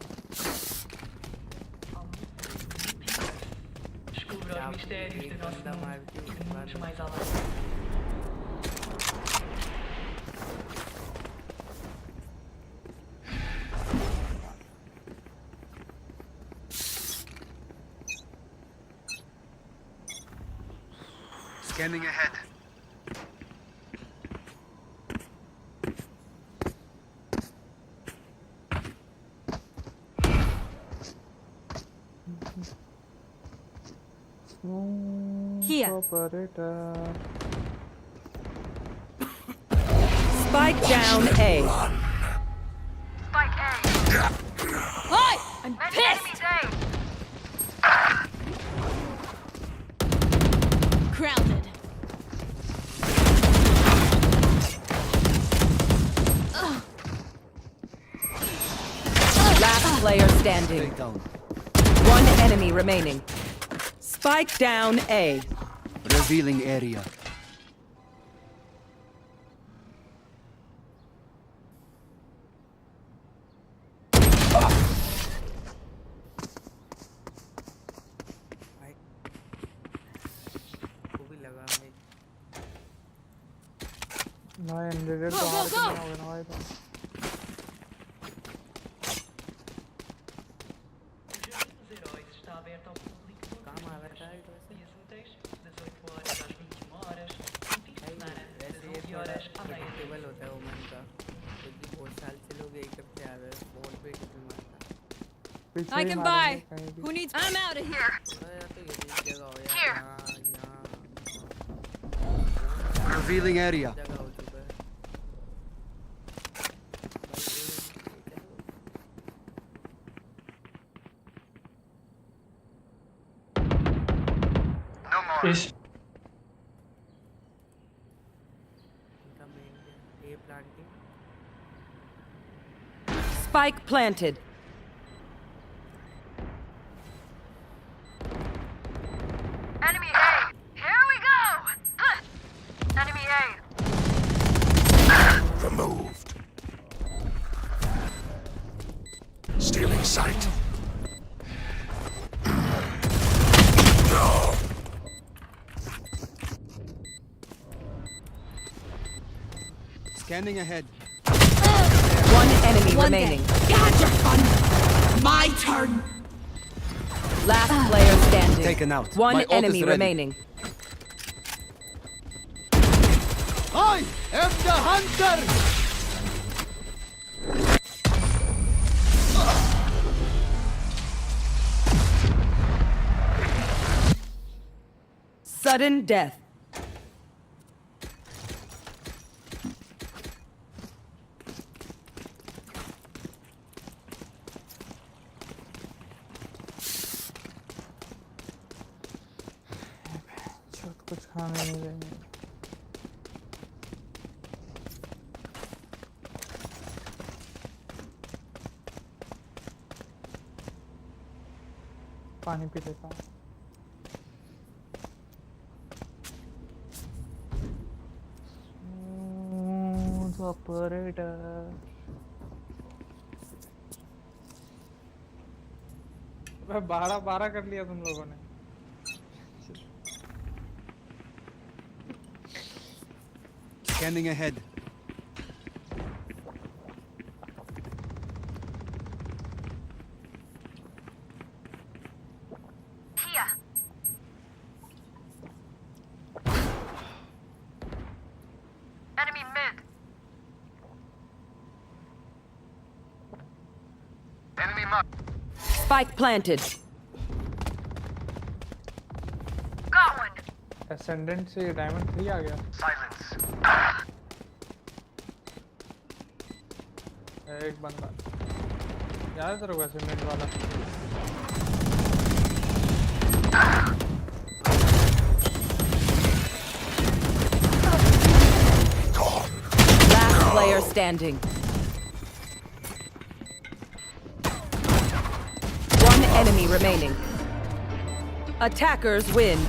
Descubra os mistérios do nosso mundo e de mundos mais além. Scanning ahead. Here. Operator. Spike down A. Spike A. Hi! I'm pissed! Grounded. Last player standing. One enemy remaining. Spike down A. Revealing area. वो भी लगा भाई। भाई ended तो हार के नहीं होगा ना भाई तो। काम आ रहा है प्रेडिक्टेबल होता है वुमेन का, क्योंकि बहुत साल से लोग एक करते आ रहे हैं, फोन पे टिकल मारता। I can buy. Who needs? I'm out of here. जगह हो यार, यहाँ Revealing area. जगह हो चुका है। इस A planting. Spike planted. Enemy A. Here we go. Enemy A. Removed. Stealing sight. No. Scanning ahead. One enemy remaining. Gotcha, fun. My turn. Last player standing. Taken out. One My ult is enemy ready. remaining. I am the hunter! Sudden death. कुछ खाने नहीं देंगे। पानी P लेता हूँ। Operator. मैं 12 कर लिया तुम लोगों ने। Scanning ahead. Here. Enemy mid. Enemy mark. Spike planted. Got one. Ascendant से Diamond 3 आ गया। Silence. एक बंदा याद है तेरे को Ascendant वाला? Last player standing. One enemy remaining. Attackers win.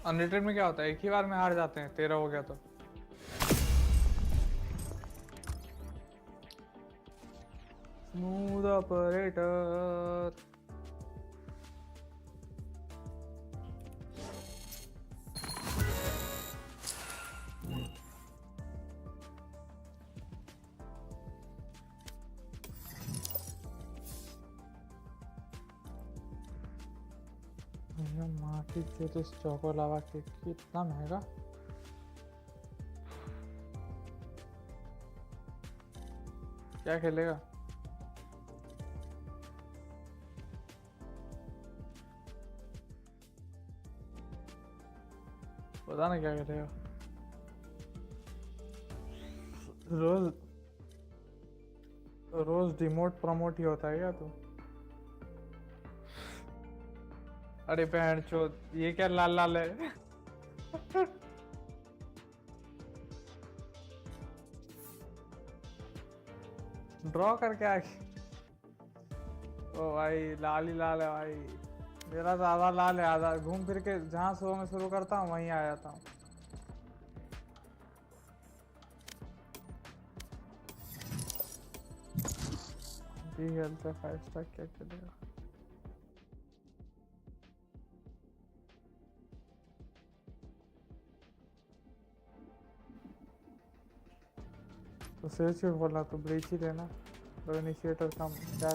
Unrated में क्या होता है? एक ही बार में हार जाते हैं। 13 हो गया तो स्मूथ ऑपरेटर। माटी जो चौको लावा केक कितना महंगा। क्या खेलेगा? पता ना क्या खेलेगा। रोज रोज डिमोट प्रमोट ही होता है क्या तू? अरे बहन चोद, ये क्या लाल लाल है? ड्रॉ करके आ गई। ओ भाई लाल ही लाल है भाई। मेरा तो आधा लाल है, आधा घूम फिर के जहाँ से मैं शुरू करता हूँ वहीं आ जाता हूँ। जी खेलते 5 स्टार क्या चलेगा? तो सेज क्यों बोला? तो ब्रीच ही लेना। तो इनिशिएटर कम क्या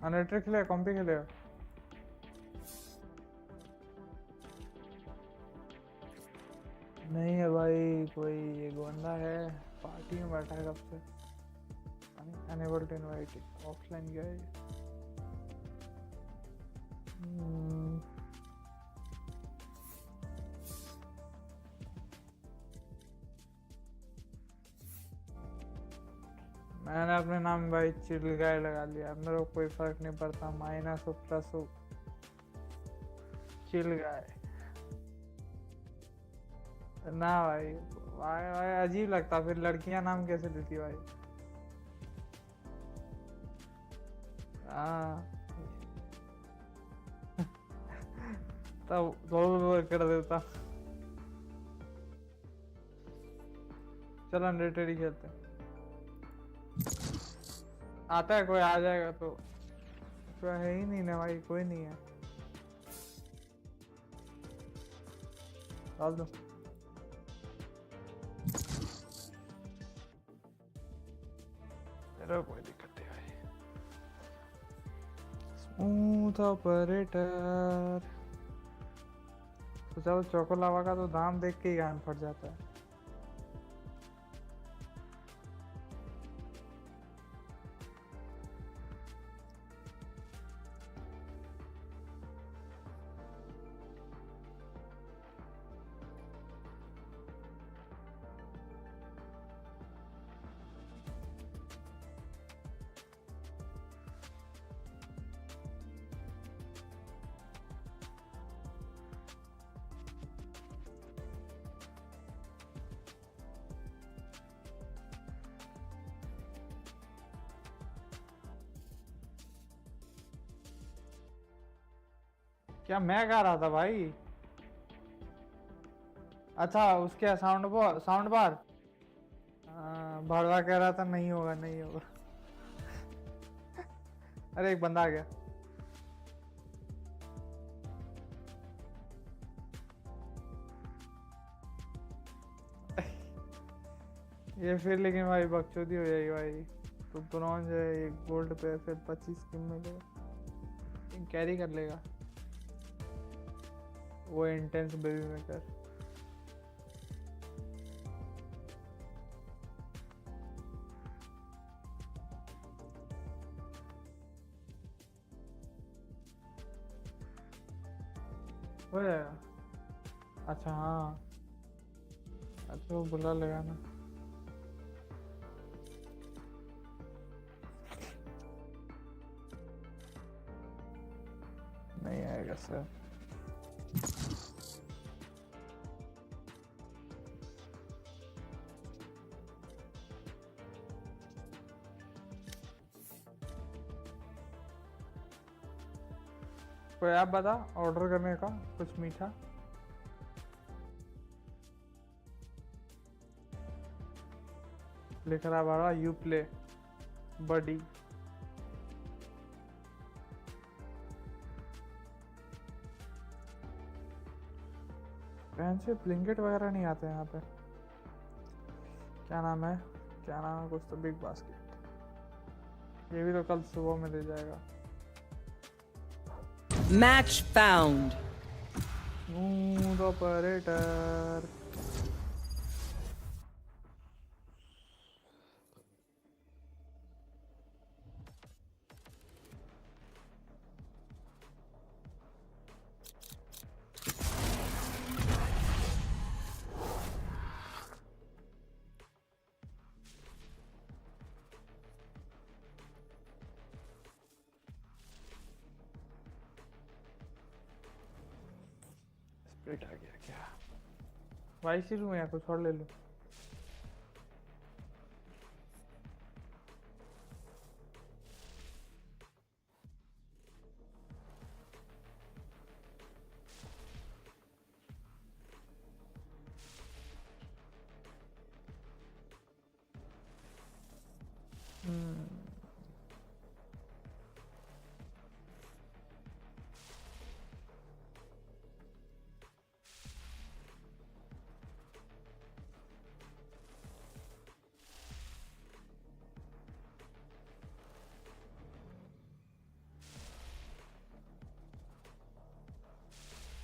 अनरेटर खेलेगा? कॉम्पी खेलेगा? नहीं है भाई, कोई एक बंदा है पार्टी में बैठा है कब से। अनएबल टू इनवाइट, ऑफलाइन गया है। मैंने अपने नाम भाई चिल गाय लगा लिया, मेरे को कोई फर्क नहीं पड़ता, माइनस हो प्लस हो, चिल गाय ना भाई। भाई भाई अजीब लगता, फिर लड़कियां नाम कैसे देती भाई? हाँ तब तो कर देता। चलो अनरेटेड ही खेलते हैं। आता है कोई? आ जाएगा तो है ही नहीं ना भाई, कोई नहीं है। डाल दो। मेरा कोई दिक्कत नहीं भाई। Smooth operator. सोचा वो चोको लावा का तो दाम देख के ही गान फट जाता है। क्या मैं गा रहा था भाई? अच्छा उसके साउंड बार भड़वा कह रहा था नहीं होगा नहीं होगा। अरे एक बंदा आ गया। ये फिर लेकिन भाई बकचोदी हो जाएगी भाई। तो ब्रॉन्ज है, एक गोल्ड पे फिर 25 स्किन मिलेगा, कैरी कर लेगा वो इंटेंस बेबी मेकर। हो जाएगा। अच्छा हाँ, अच्छा वो बुला लेगा ना। नहीं आएगा सर। कोई आप बता ऑर्डर करने का कुछ मीठा। लिख रहा बारा यू प्ले बडी। से ब्लिंकेट वगैरह नहीं आते यहाँ पे। क्या नाम है कुछ तो बिग बास्केट। ये भी तो कल सुबह में दे जाएगा। Match found. Smooth operator. Wait आ गया क्या? वाइस ही लूं या कुछ और ले लूं?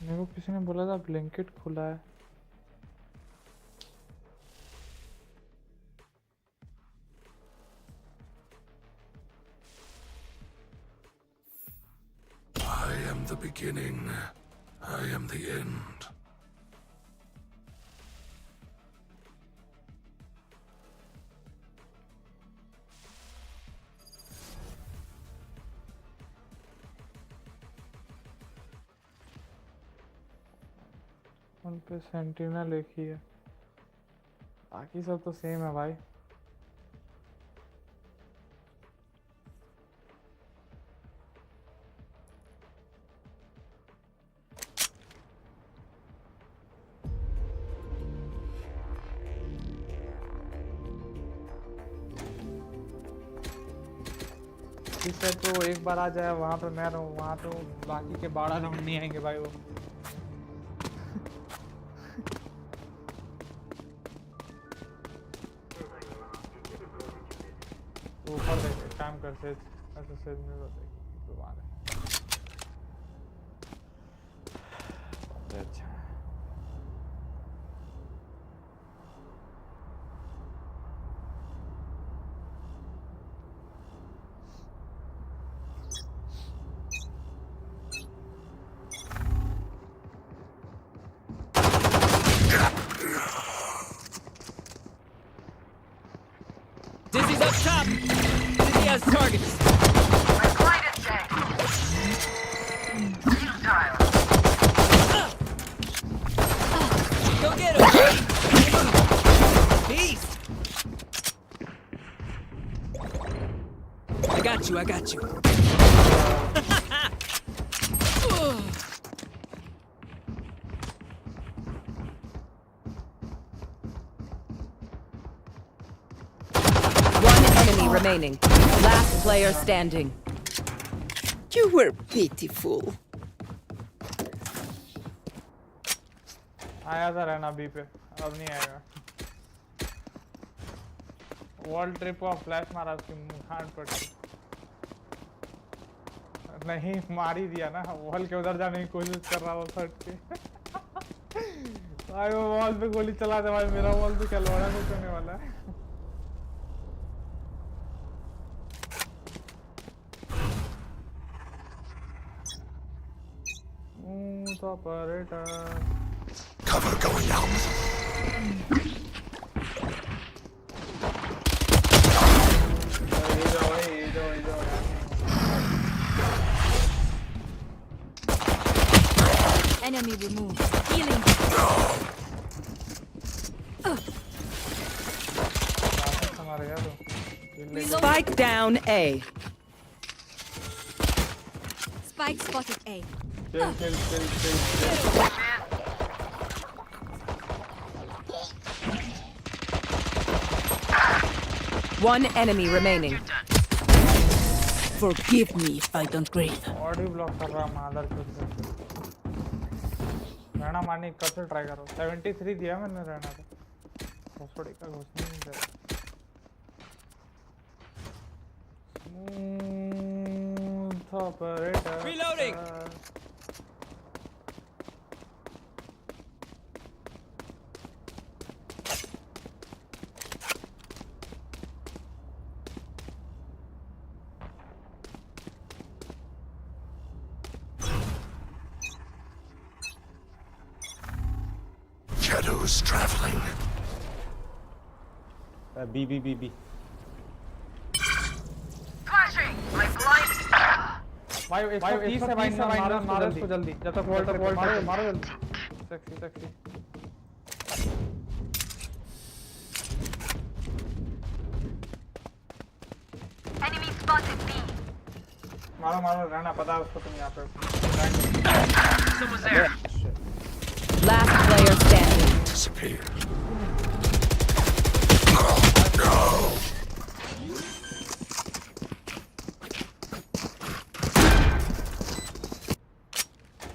मेरे को किसी ने बोला था ब्लैंकेट खुला है। I am the beginning. I am the end. उन पे सेंटिनल एक ही है, बाकी सब तो सेम है भाई। इस साइड तो एक बार आ जाए, वहाँ पे मैं रहूँ, वहाँ तो बाकी के 12 राउंड नहीं आएंगे भाई वो। ऊपर देख काम कर सेज, ऐसे सेज में बताइए तो मारे। अच्छा Dizzy's up top. Dizzy has targets. Go get him. Peace. I got you. I got you. Remaining. Last player standing. You were pitiful. आया था रहना बी पे, अब नहीं आएगा। वर्ल्ड ट्रिप को फ्लैश मारा उसकी मुंह पर। नहीं मार ही दिया ना, वॉल के उधर जाने की कोशिश कर रहा था फट के। भाई वो वॉल पे गोली चला दे भाई, मेरा वॉल तो क्या लोड़ा को करने वाला है। Operator. Cover going out. Enemy removed. Healing. Spike down A. Spike spotted A. Chill. One enemy remaining. Forgive me if I don't breathe. Body block कर रहा मादर चोद। रहना मारने कब से ट्राई करो। 73 दिया मैंने रहना को। घोसड़ी का घोसनी नहीं दे। Operator. Reloading. Shadows traveling. B. Flashing! My blind. भाई इसको 30 से भाई मारो उसको जल्दी, जब तक वॉल्टर मारो जल्दी। sexy. Enemy spotted B. मारो रहना पता है उसको तुम यहाँ पे। Someone's there. Last player standing. Disappear.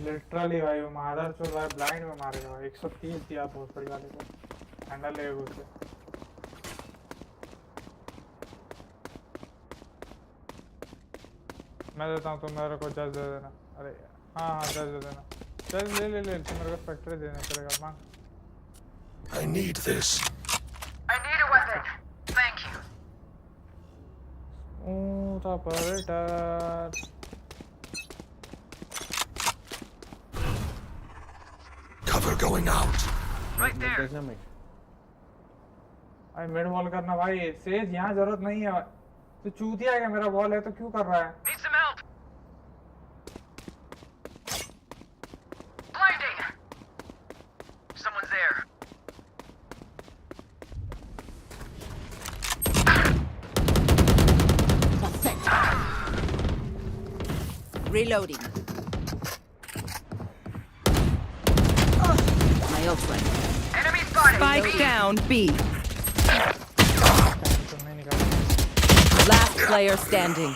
Literally भाई वो मादर चोर भाई ब्लाइंड में मारेगा भाई 130 दिया बहुत बड़ी वाले को हैंडल लेगा उससे मैं देता हूँ तुम मेरे को जज दे देना अरे हाँ जज दे देना जज ले तुम मेरे को फैक्ट्री देना पड़ेगा मांग I need this. I need a weapon. Thank you. Smooth operator. Cover going out. Right there. भाई मिड वॉल करना भाई सेज यहाँ जरूरत नहीं है तो चूतिया है क्या मेरा वॉल है तो क्यों कर रहा है Need some help. Blinding. Someone's there. Reloading. My ult ready. Enemy spotted. Spike down B. Last player standing.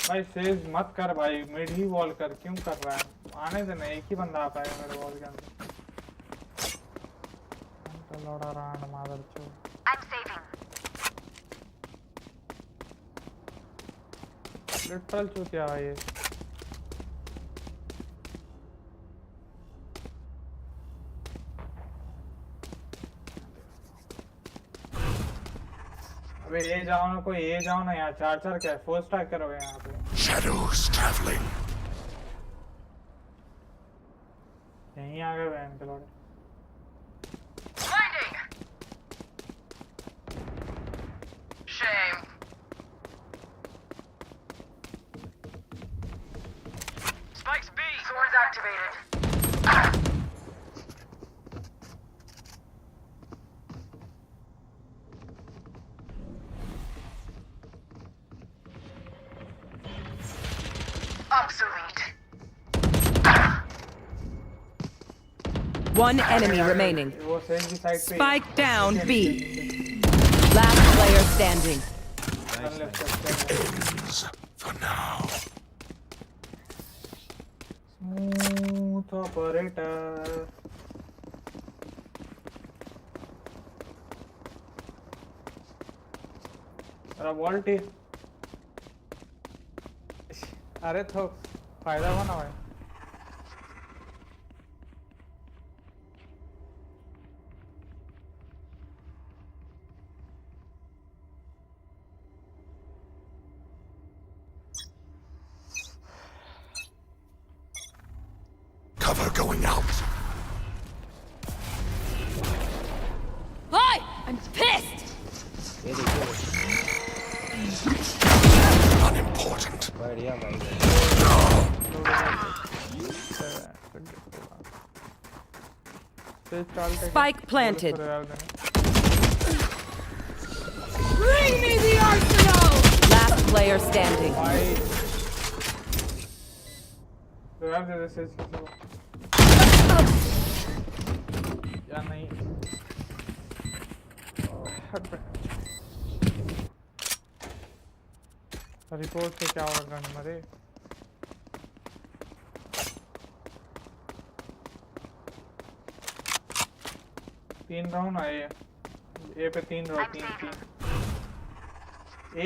भाई सेज मत कर भाई मिड ही वॉल कर क्यों कर रहा है आने देना एक ही बंदा आ पाएगा मेरे वॉल के अंदर लौड़ा रहा मादर चोर I'm saving. लिटरल चूतिया भाई ये अबे ये जाओ ना कोई ये जाओ ना यहाँ चार क्या फोर स्टार करोगे यहाँ पे Shadows traveling. यहीं आ गए बहन के लौड़े Blinding. Shame. Spikes B. Swords activated. Obsolete. One enemy remaining. वो सेज की साइड पे Spike down B. Last player standing. Ends for now. Smooth operator. अरे वॉल्टी अरे तो फायदा हुआ ना भाई Cover going out. Hi! I'm pissed! Unimportant. बढ़िया भाई Spike planted. Bring me the arsenal! Last player standing. यार दे दे सेज किसी को या नहीं रिपोर्ट से क्या होगा गन मरे तीन राउंड आए ए पे तीन राउंड तीन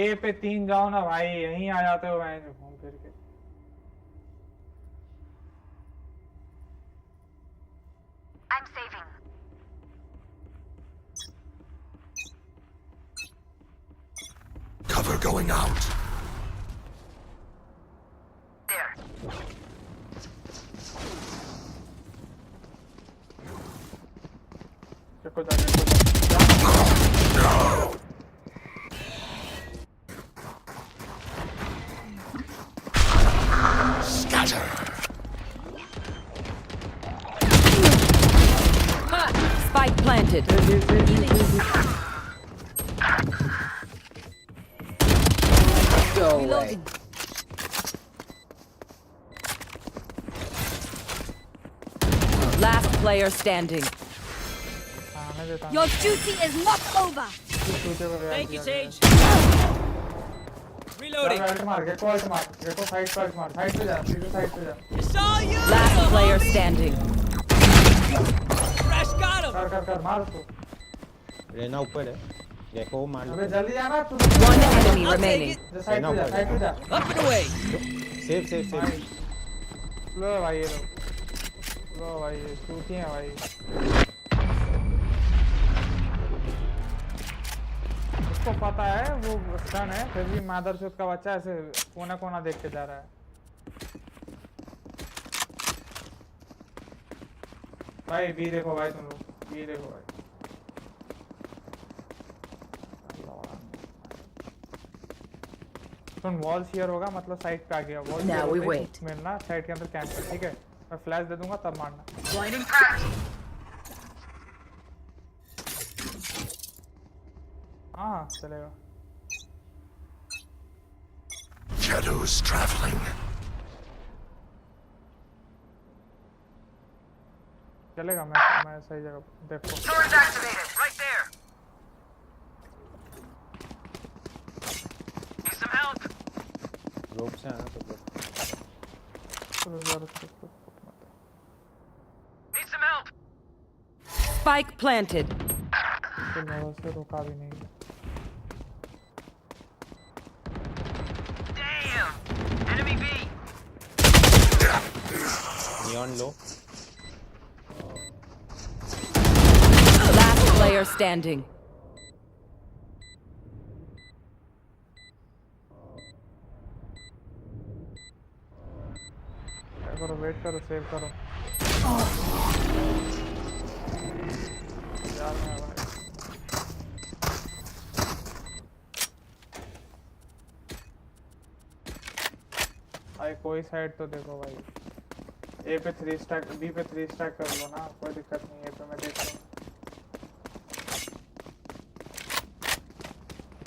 ए पे तीन जाओ ना भाई यहीं आ जाते हो भाई घूम फिर के I'm saving. Cover going out. There. देखो जाके No. planted. Go away. Reloading. Last player standing. Your duty is not over. Thank you, Sage. Reloading. Side पे जा, सीधे side पे जा. Last player standing. Crash got him. कर मार उसको. रहना ऊपर है देखो मार लो अबे जल्दी जाना तू. One enemy remaining. Side पे जा. Up and away. सेव लो भाई ये लो भाई ये चूती है भाई. उसको पता है वो स्टन है फिर भी मादरचोद का बच्चा ऐसे कोना कोना देख के जा रहा है. भाई बी देखो भाई तुम लोग बी देखो भाई. सुन वॉल शेयर होगा मतलब साइड पे आ गया वॉल मिलना साइड के अंदर कैंप ठीक है. मैं फ्लैश दे दूंगा तब मारना. हाँ चलेगा. Shadows traveling. चलेगा मैं सही जगह देखो. Sword activated, right there. Need some help. रोप से आना तो Need some help. Spike planted. से रोका भी नहीं. Damn. Enemy B. नियॉन लो Last player standing. करो वेट करो सेव करो. यार मैं भाई भाई कोई साइड तो देखो भाई. ए पे 3 स्टैक बी पे 3 स्टैक कर लो ना कोई दिक्कत नहीं है. तो मैं देख रहा हूँ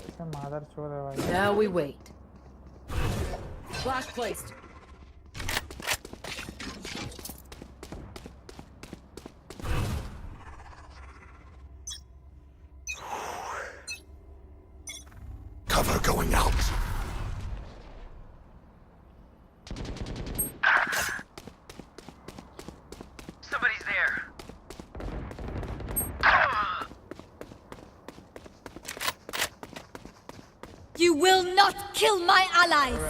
ऐसे मादरचोद है भाई. Now we wait. Flash placed. Cover going out. Somebody's there. You will not kill my allies.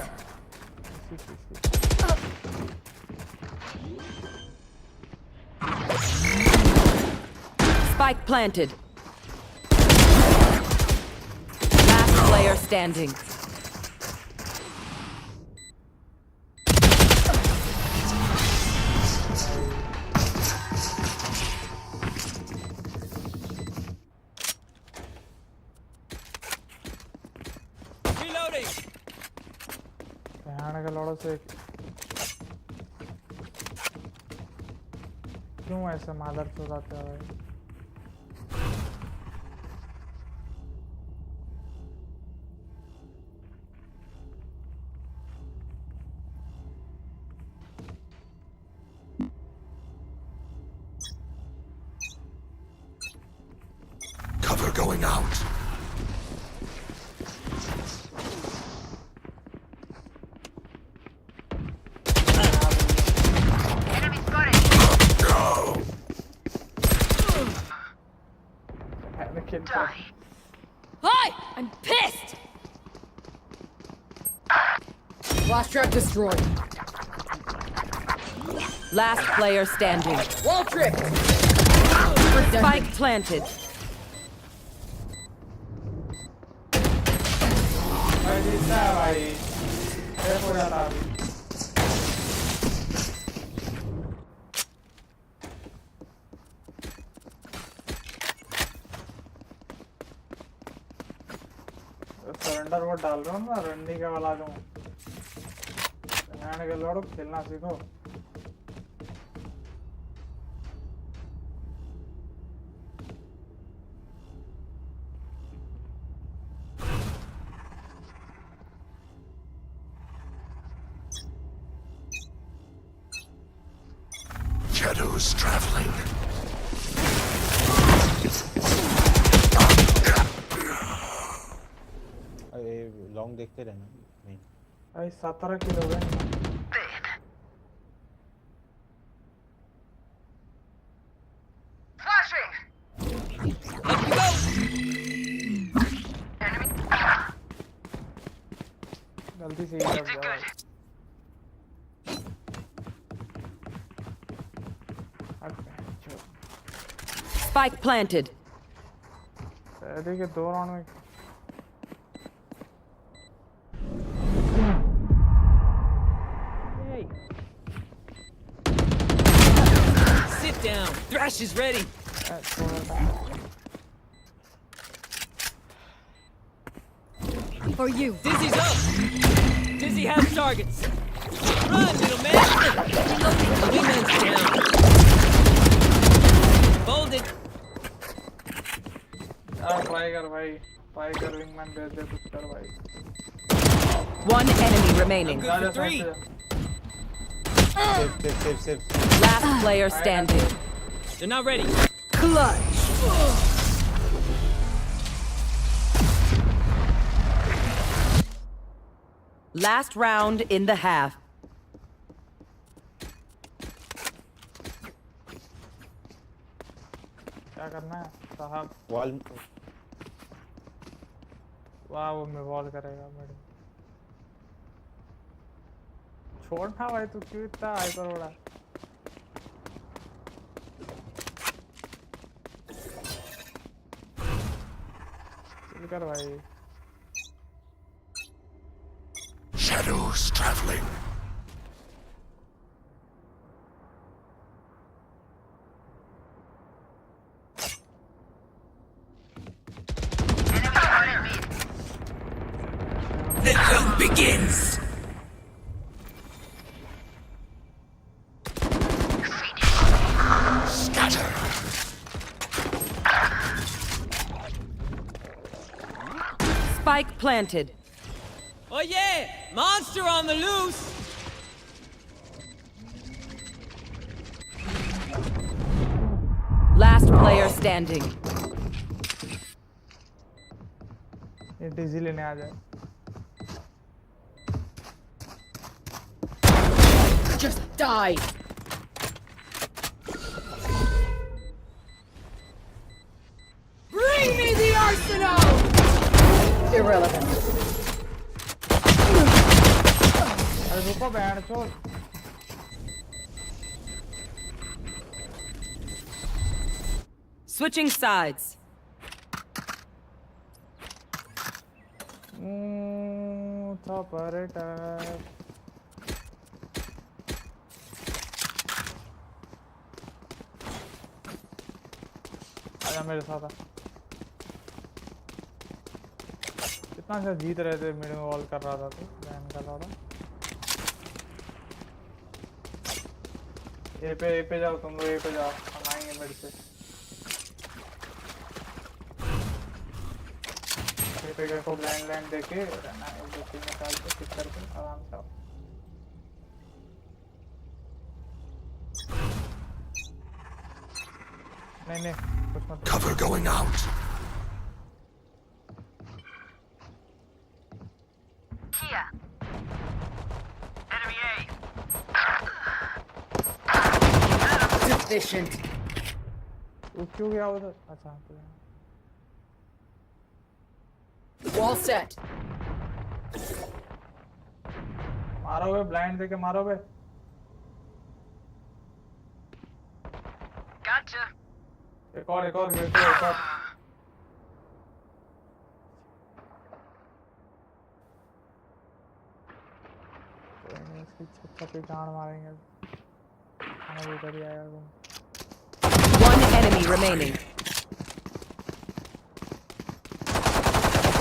Spike planted. Last player standing. Reloading. के लड़ों से क्यों ऐसे मादरचोद आते हैं भाई. Cover going out. Enemy spotted. Die. Hi! I'm pissed! Flash trap destroyed. Last player standing. Wall trick. Spike planted. भाई जीता है भाई. एक हो जाता अभी. सरेंडर वो डाल रहा हूँ ना रंडी का वाला दूँ. के लड़ो खेलना सीखो. Shadows traveling. लॉन्ग देखते रहना नहीं। भाई 17 किलो हो गए। गलती से ही लग गया। Spike planted. देखिए 2 राउंड में Sit down. Thrash is ready. For you. Dizzy's up. Dizzy has targets. Run, little man. Wingman's down. Folded. Try कर भाई, ट्राई कर विंगमैन भेज दे कुछ कर भाई। One enemy remaining. Save. Last player standing. They're not ready. Clutch. Last round in the half. क्या करना है साहब? वॉल। वाह वो मैं वॉल करेगा मैडम। छोड़ना भाई, तू क्यों इतना हाइपर हो रहा है? चल कर भाई। Shadows traveling. The hunt begins. Scatter. Spike planted. Oh yeah! Monster on the loose! Last player standing. ये डिजी लेने आ जाए। Just die. Bring me the arsenal! Irrelevant. अरे रुको बैंड छोड़। Switching sides. Top attack. आजा मेरे साथ आ। कितना अच्छा जीत रहे थे, मिड में वॉल कर रहा था तो बैन कर रहा था। ए पे जाओ तुम लोग, ए पे जाओ, हम आएंगे मिड से। ए पे को लैंड देके रहना है, दो तीन निकाल के पिक करके आराम से आओ। नहीं कुछ मत। Cover going out. Kia. Enemy A. Sufficient. वो क्यों गया उधर? अच्छा Wall set. मारो बे, ब्लाइंड देके मारो बे। Gotcha. एक और एक और। इसकी छत पे गाड़ मारेंगे। हमें उधर ही आएगा तुम। One enemy remaining.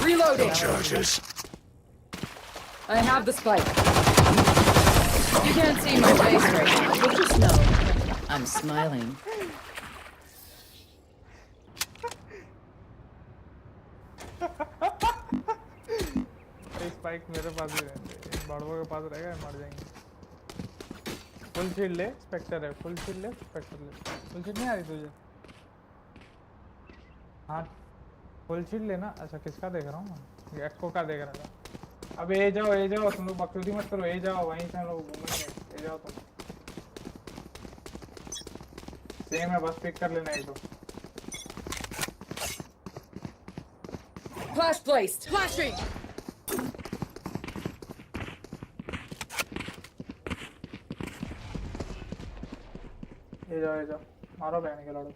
Reloading. Charges. I have the spike. You can't see my face right now, but just know I'm smiling. Spike मेरे पास ही रहते हैं, बड़ों के पास रहेगा, मर जाएंगे। फुल शील्ड ले, स्पेक्टर है, फुल शील्ड ले, स्पेक्टर ले। फुल शील्ड नहीं आ रही तुझे? हाँ फुल शील्ड लेना। अच्छा किसका देख रहा हूँ मैं? एक्को का देख रहा था। अब ए जाओ तुम लोग बकचोदी मत करो, ए जाओ वहीं से हम लोग घूमेंगे। ए जाओ तुम, सेम है, बस पिक कर लेना एक दो। Flash placed. Flashing. ए जाओ मारो बहन के लड़ो।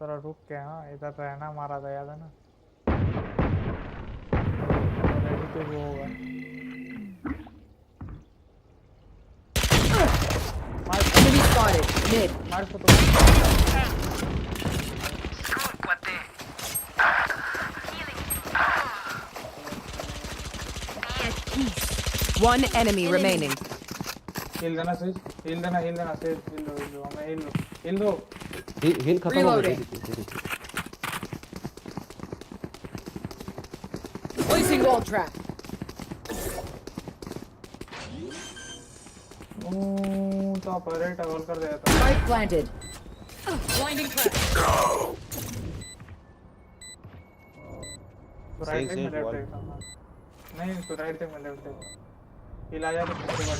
थोड़ा रुक के, हाँ इधर रहना, मारा था याद है ना? रेडी पे वो होगा। Enemy spotted. Mid. मार को तो One enemy remaining. हिल देना स्विच, हिल देना स्विच, हिल दो हमें, हिल दो। हील खत्म हो गई। Placing wall trap. तो पर टगल कर दिया था। Spike planted. Blinding trap. तो राइट में लेफ्ट देखता, नहीं तो राइट में लेफ्ट देखता। हिल आ जा तो पीछे बढ़।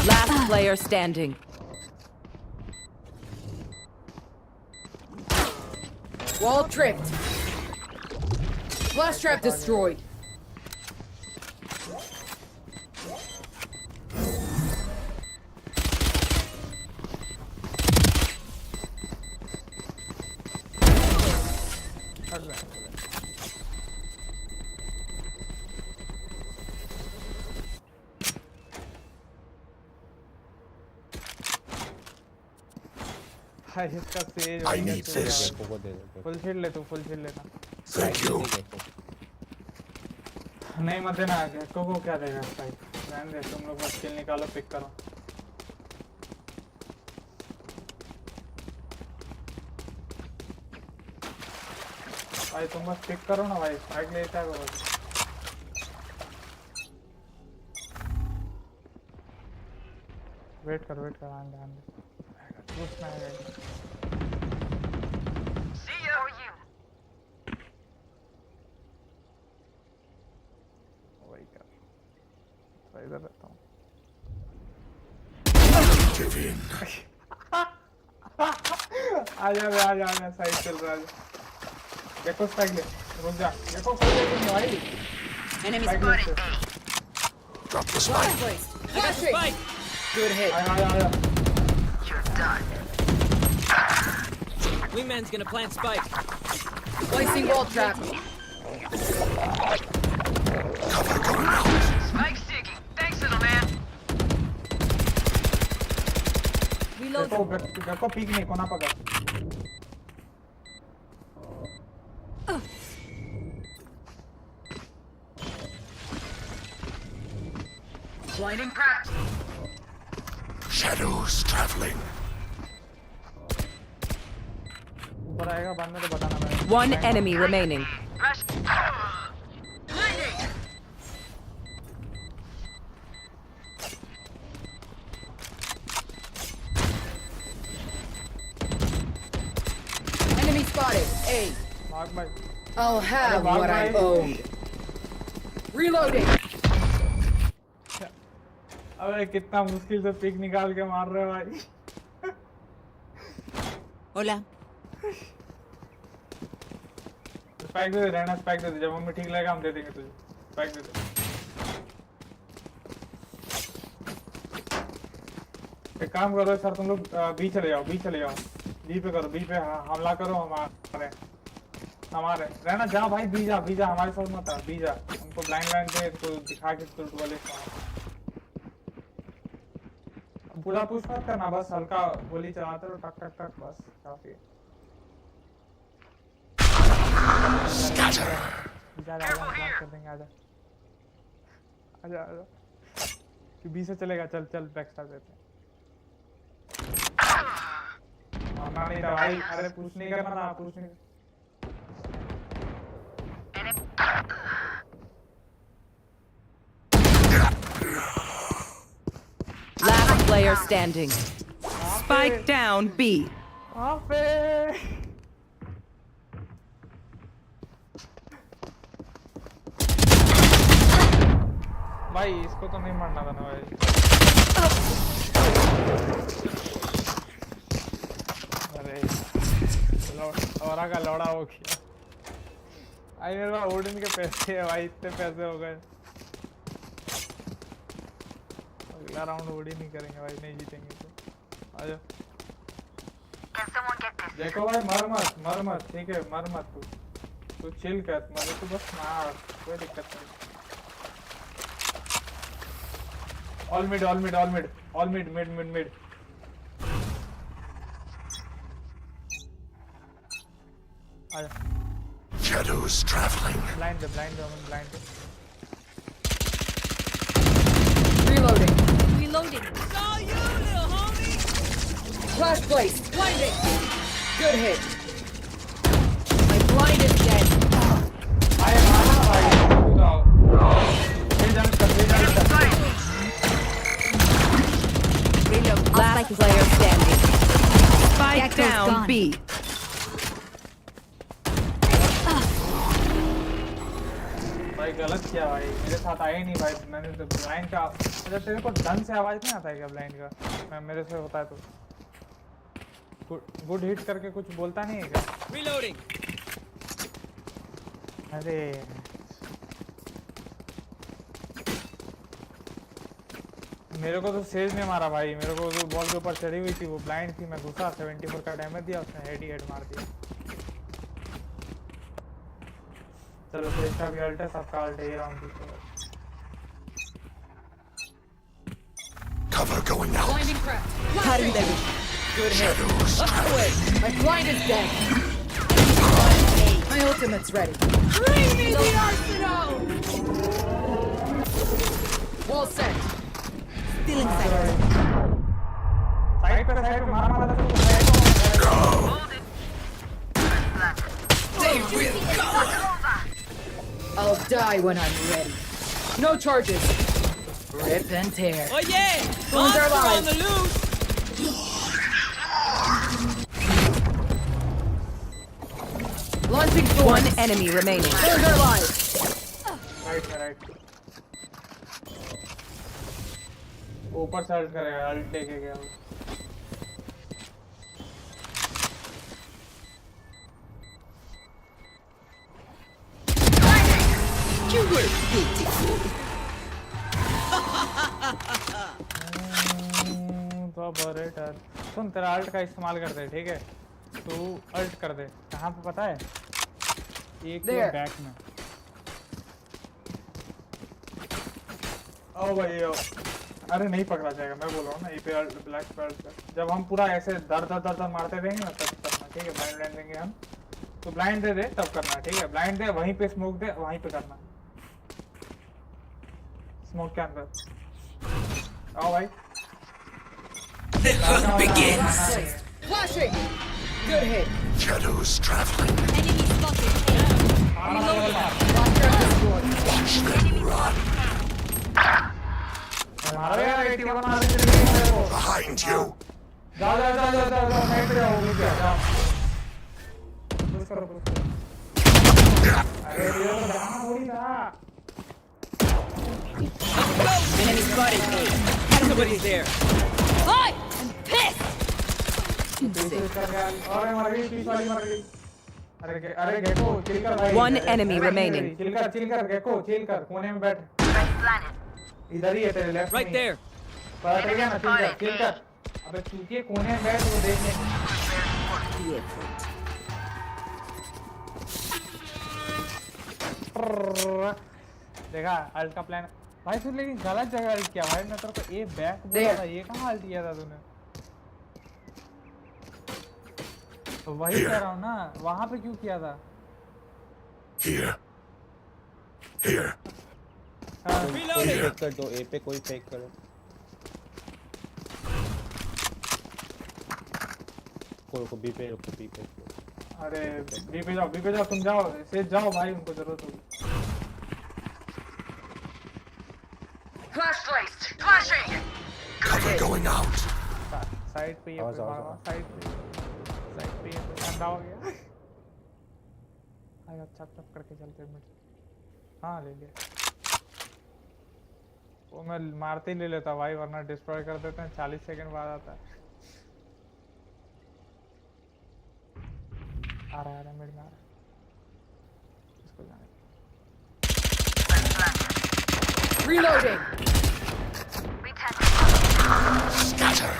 Last player standing. Wall tripped. Flash trap destroyed. इसका says I need this. Full shield ले तू, फुल शील्ड लेना। Thank you. नहीं मत देना आगे को क्या देगा भाई, रहने दे, तुम लोग बस किल निकालो, पिक करो। भाई तुम बस पिक करो ना भाई, फाइट लेता है बस। वेट कर आने दे पूछना है। वही कर, तो इधर रहता हूँ। आजा साइड चल रहा है। देखो स्पाइक ले, रुक जा, देखो भाई। Enemy spotted. Drop the spike. I got the spike. Good hit. आया। Wingman's gonna plant spike. Placing wall trap. Cover going out. Spike sticking. Thanks, little man. देखो पीक नहीं कोना पकड़। Blinding crack. Shadows traveling. ऊपर आएगा बाद में तो बताना मैं। One enemy remaining. Enemy spotted. A. भाग भाई। I'll have what I owed. Reloading. अबे कितना मुश्किल से पिक निकाल के मार रहे हो भाई। Hola. स्पाइक दे रहना, स्पाइक दे, जब हमें ठीक लगेगा हम दे देंगे तुझे। स्पाइक दे। एक काम करो सर, तुम लोग बी चले जाओ। बी पे करो, बी पे हमला करो। हमारे रहना, जा भाई, बी जा हमारे साथ मत आ, बी जा। उनको ब्लाइंड दे तो दिखा के तो वाले पूरा पुश मत करना, बस हल्का गोली चलाते रहो, टक टक टक, बस काफी है। कर देंगे, आजा कि बी से चलेगा। चल बैक स्टार देते हैं। नहीं था भाई, अरे पुश नहीं करना था, पुश नहीं। player standing. Spike down B. भाई इसको तो नहीं मारना था ना भाई। अरे औरा का लौड़ा हो गया भाई। मेरे पास ओडिन के पैसे है भाई, इतने पैसे हो गए। अगला राउंड ओडिन नहीं करेंगे भाई, नहीं जीतेंगे तो। आजा देखो भाई, मर मत ठीक है, मर मत तू चिल कर, मरे तू बस मार, कोई दिक्कत नहीं। All mid. आजा। Shadows traveling. Blind they. Reloading. Saw you, little homie. Flash placed. Blinding. Good hit. My blind is dead. Last player standing. Spike down B. भाई गलत किया भाई, मेरे साथ आए नहीं भाई। मैंने तो ब्लाइंड का, अच्छा तेरे को ढंग से आवाज नहीं आता है क्या ब्लाइंड का? मैं मेरे से होता है तो गुड हिट करके कुछ बोलता नहीं है क्या? Reloading. अरे मेरे को तो सेज ने मारा भाई, मेरे को जो बॉल के ऊपर चढ़ी हुई थी वो ब्लाइंड थी। मैं घुसा, 74 का डैमेज दिया, उसने हेड मार दिया। चलो तो इसका भी अल्ट है, सबका अल्ट है ये round. Cover going out. Blinding crack. Cutting their Good hit. Away. My blind is dead. My ultimate's ready. Bring me the arsenal! Wall set. still inside. Side पे मारना वाला तो I'll die when I'm ready. No charges. Rip and tear. Oh yeah! Bones are Monster on alive. the loose! Launching One enemy remaining. Bones are alive. Right ऊपर से alt करेगा, alt लेके गया वो। You were beautiful. सुन तेरा alt का इस्तेमाल करते ठीक है, तू अल्ट कर दे। कहाँ पे पता है? एक बैक में। ओ भाई ओ, अरे नहीं पकड़ा जाएगा, मैं बोल रहा हूँ ना। ये पे अल्ट, ब्लैक पे अल्ट कर। जब हम पूरा ऐसे दर मारते रहेंगे ना तब करना, ठीक है? ब्लाइंड लाइन देंगे हम, तो ब्लाइंड दे तब करना, ठीक है? ब्लाइंड दे, वहीं पे स्मोक दे, वहीं पे करना। स्मोक के अंदर आओ भाई। The hunt begins. Flashing. Good hit. Shadows traveling. Enemy spotted. Watch them run. Behind you. जाओ साइड पे जाओ, रुक जाओ। पुश करो। अरे ये तो जाना थोड़ी था। Enemy spotted. Somebody's there. Hi! I'm pissed! अरे मर गई, पीछे वाली मर गई। अरे गेको चिल कर भाई। One enemy remaining. चिल कर गेको, चिल कर, कोने में बैठ। इधर ही है तेरे लेफ्ट। Right there. पता चल गया ना? चिल कर। अबे चूतिए कोने में बैठ, वो देखने। देखा अल्ट का प्लान भाई तू, लेकिन गलत जगह अल्ट किया भाई। मैं तेरे को ए बैक बोला था, ये कहाँ अल्ट किया था तूने? तो वही कह रहा हूँ ना, वहाँ पे क्यों किया था? Here. Reloading. कर दो, ए पे कोई फेक करो। को बी पे रखो, बी पे। अरे बी पे जाओ, तुम जाओ, से जाओ भाई, उनको जरूरत होगी। Flash placed. Flashing. Cover going out. Side पे ये कोई मारा, साइड पे ये कोई ठंडा हो गया। आया चप चप करके चलते मिनट। हाँ ले लिया। वो मैं मारते ही ले लेता भाई, वरना डिस्ट्रॉय कर देते हैं, 40 सेकंड बाद आता है। आ रहा है मिड में आ रहा है। इसको जाने दो। Reloading. Scatter.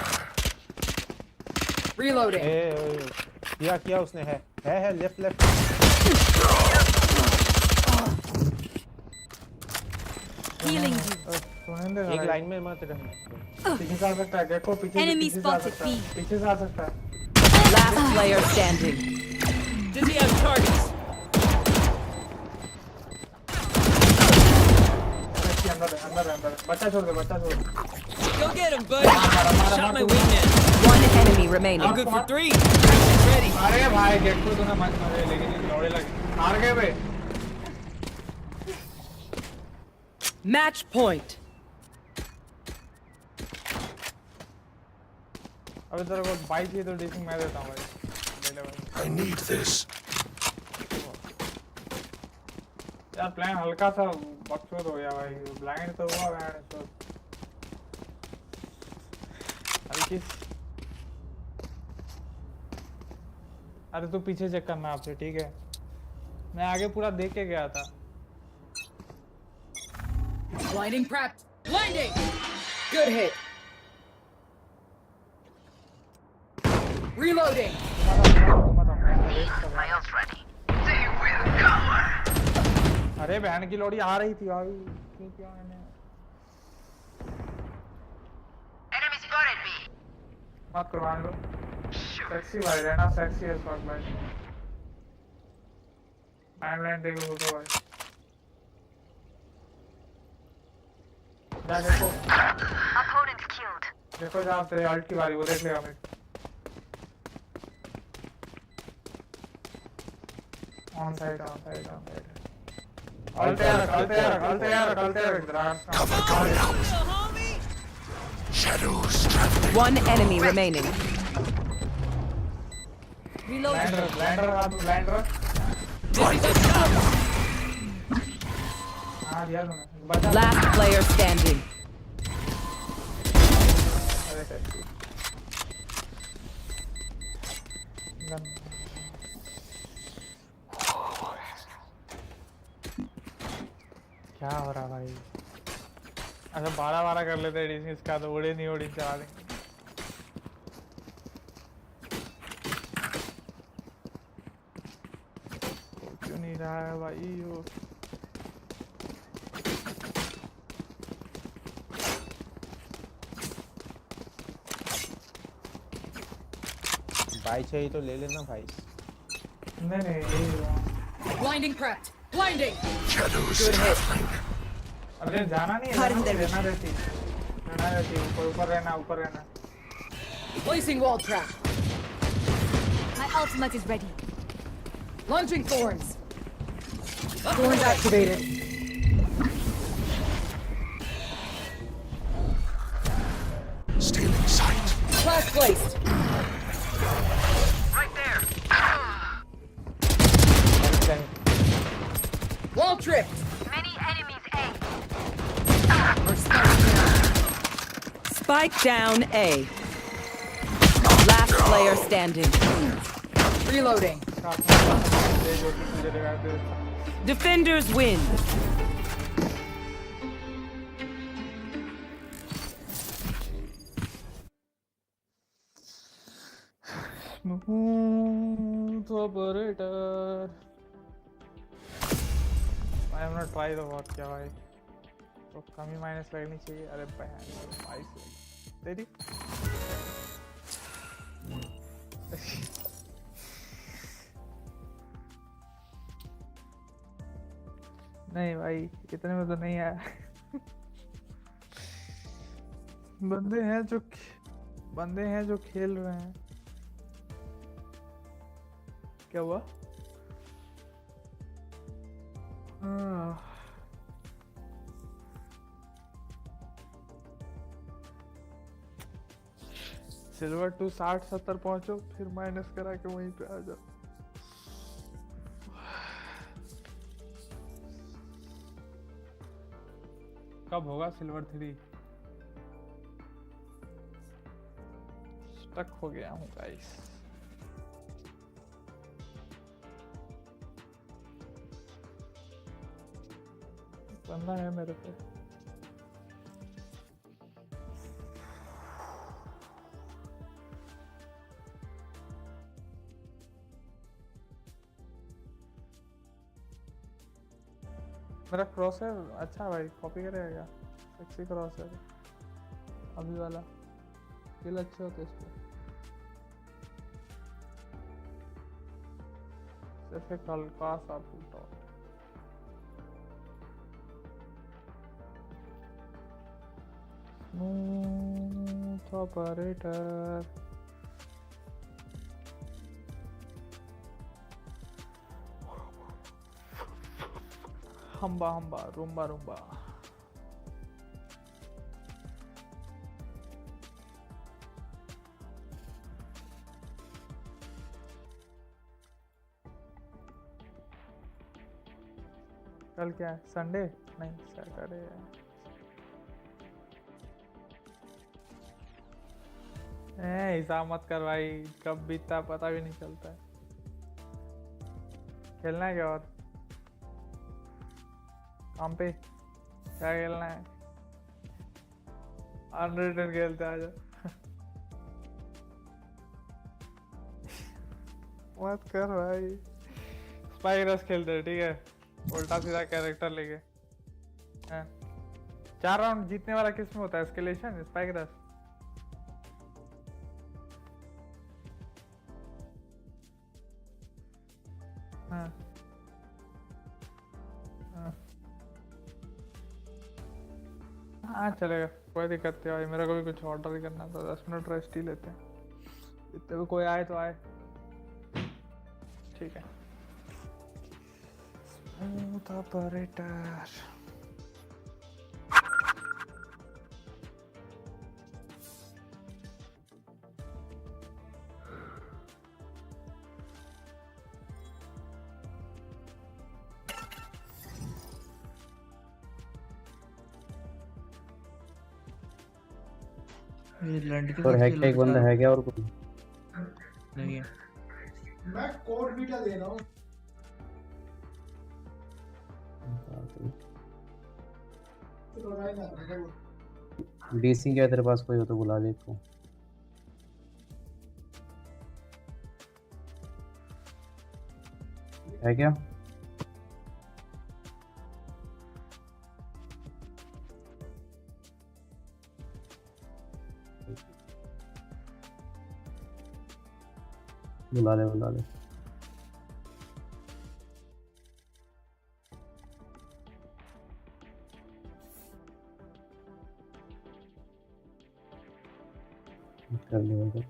Reloading. किया उसने है लेफ्ट Healing you. एक लाइन में मत रहना। पीछे से आ सकता है, देखो पीछे Enemy से आ spotted सकता है, B. पीछे से आ सकता है। Last player standing. Dizzy has targets. अंदर बच्चा छोड़ दे। Go get him, buddy. Shot my wingman. One enemy remaining. I'm good for 3. Ready. अरे भाई गेट को तूने मत मारे, लेकिन ये दौड़े लगे, हार गए बे। Match point. अबे तेरे को बाइक चाहिए तो डिसिंग मैं देता हूँ भाई, ले ले भाई। I need this. यार प्लान हल्का सा बकचोद हो गया भाई, ब्लाइंड तो हुआ मैंने तो। अभी किस, अरे तू पीछे चेक करना आपसे, ठीक है? मैं आगे पूरा देख के गया था। Blinding prepped. Blinding. Good hit. Reloading. अरे बहन की लोड़ी आ रही थी भाई, क्या मैंने मत करवा लो। सेक्सी भाई रहना, सेक्सी है शॉट भाई। लाइन देखो तो भाई, जा देखो देखो जहाँ तेरे अल्ट की बारी, वो देख लेगा मैं। ऑन साइड अल्ट यार Cover going out. Shadows traveling. One enemy remaining. Blinder हाँ दिया तुमने। Last player standing. अरे सेक्सी क्या हो रहा भाई? अच्छा 12 कर लेते हैं इसका, तो उड़े नहीं उड़ी चला देंगे। क्यों नहीं रहा है भाई वो? भाई चाहिए तो ले लेना भाई। नहीं Blinding prepped. Blinding. Shadows Good hit. traveling. अरे जाना नहीं है, रहना रहती, ऊपर रहना। Placing wall trap. My ultimate is ready. Launching thorns. Thorns activated. Stealing sight. Flash placed. Wall tripped. Many enemies A. Spike down A. Last player standing. Reloading. Defenders win. Smooth operator. I have not tried the what क्या भाई? तो कम ही minus लगनी चाहिए। अरे बहन भाई तेरी नहीं भाई, इतने में तो नहीं आया। बंदे हैं जो खेल रहे हैं। क्या हुआ? सिल्वर टू 60-70 पहुंचो, फिर माइनस करा के वहीं पे आ जाओ। कब होगा सिल्वर 3? स्टक हो गया हूँ गाइस। बंदा है मेरे पे। मेरा क्रॉस है अच्छा भाई, कॉपी करेगा क्या? सेक्सी क्रॉस है अभी वाला, किल अच्छे होते इस पे। सिर्फ एक हल्का सा टूटा। Smooth operator. हम्बा हम्बा रुम्बा रुम्बा। कल क्या है? संडे नहीं, सैटरडे है। हिसाब मत कर भाई, कब बीतता पता भी नहीं चलता है। खेलना है क्या और? काम पे क्या खेलना है? अनरेटेड खेलते आ जा। मत कर भाई, स्पाइक रश खेलते हैं ठीक है, उल्टा सीधा कैरेक्टर लेके। 4 राउंड जीतने वाला किस में होता है? Escalation, spike rush. हाँ हाँ चलेगा, कोई दिक्कत नहीं भाई। मेरे को भी कुछ ऑर्डर ही करना था, 10 मिनट रेस्ट ही लेते हैं। इतने भी कोई आए तो आए, ठीक है। Smooth operator. और हैक बंदा है क्या और कोई? नहीं है। मैं कोड बीटा दे रहा हूँ। डीसी क्या तेरे पास कोई हो तो बुला ले इसको। है क्या? बुला ले बुला ले। कर ले।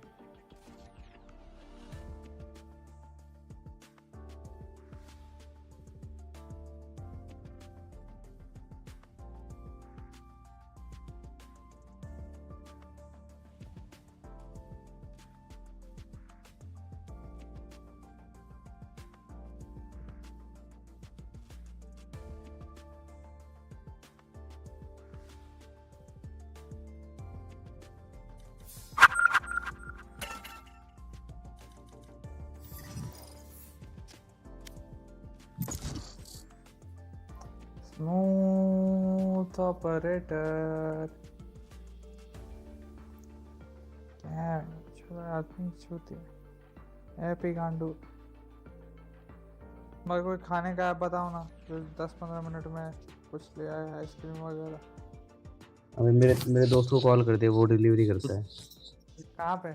Smooth operator. क्या छोटा आदमी छूती हैप्पी गांडू। मगर कोई खाने का ऐप बताओ ना जो 10-15 मिनट में कुछ ले आए, आइसक्रीम वगैरह। अभी मेरे मेरे दोस्त को कॉल कर दे, वो डिलीवरी करता है। कहाँ पे?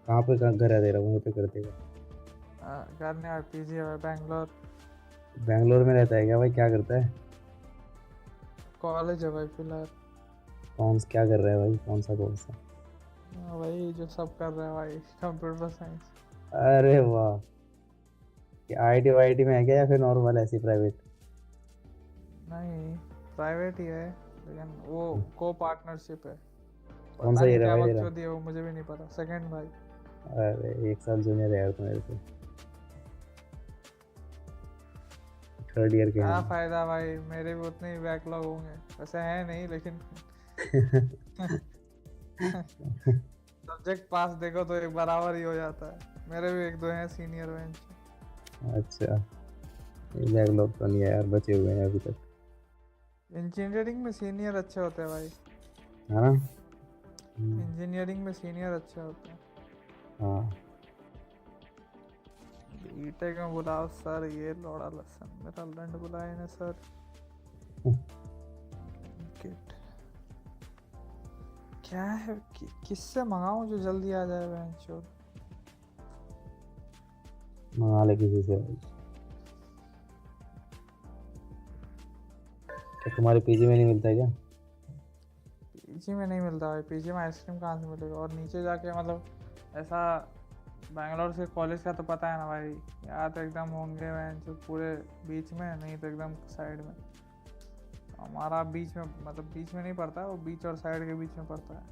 कहाँ पे घर है तेरा? वहीं पे कर देगा। घर नहीं है, पीजी है बैंगलोर। बैंगलोर में रहता है क्या भाई? क्या करता है? कॉलेज है भाई फिलहाल। क्या कर रहा है भाई? कौन सा कोर्स है? वही जो सब कर रहे हैं भाई, कंप्यूटर साइंस। अरे वाह, क्या आईटी वाईटी में है क्या या फिर नॉर्मल ऐसी प्राइवेट? नहीं प्राइवेट ही है, लेकिन वो को पार्टनरशिप है। कौन पता सा नहीं ईयर है क्या भाई तेरा? बकचोदी है वो, मुझे भी नहीं पता। सेकंड भाई। अरे 1 साल जूनियर है यार तू मेरे से। थर्ड ईयर के क्या हैं। फायदा भाई, मेरे भी उतने ही बैकलॉग होंगे, वैसे है नहीं लेकिन सब्जेक्ट पास देखो तो एक बराबर ही हो जाता है। मेरे भी 1-2 हैं सीनियर बेंच। अच्छा, ये बैकलॉग तो नहीं है यार, बचे हुए हैं अभी तक। इंजीनियरिंग में सीनियर अच्छे होते हैं भाई। हाँ। इंजीनियरिंग में सीनियर अच्छे होते हैं। हाँ। बीटेक में बुलाओ सर, ये लौड़ा लसन मेरा लंड बुलाए ना सर। किट क्या है किससे मंगाऊं जो जल्दी आ जाए बेंचो? मंगा ले किसी से। तो तुम्हारे पीजी में नहीं मिलता है क्या? पीजी में नहीं मिलता भाई, पीजी में आइसक्रीम कहाँ से मिलेगा? और नीचे जाके मतलब ऐसा बैंगलोर से कॉलेज का तो पता है ना भाई, या तो एकदम होंगे बेंच पूरे बीच में, नहीं तो एकदम साइड में। हमारा बीच में, मतलब बीच में नहीं पड़ता, वो बीच और साइड के बीच में पड़ता है।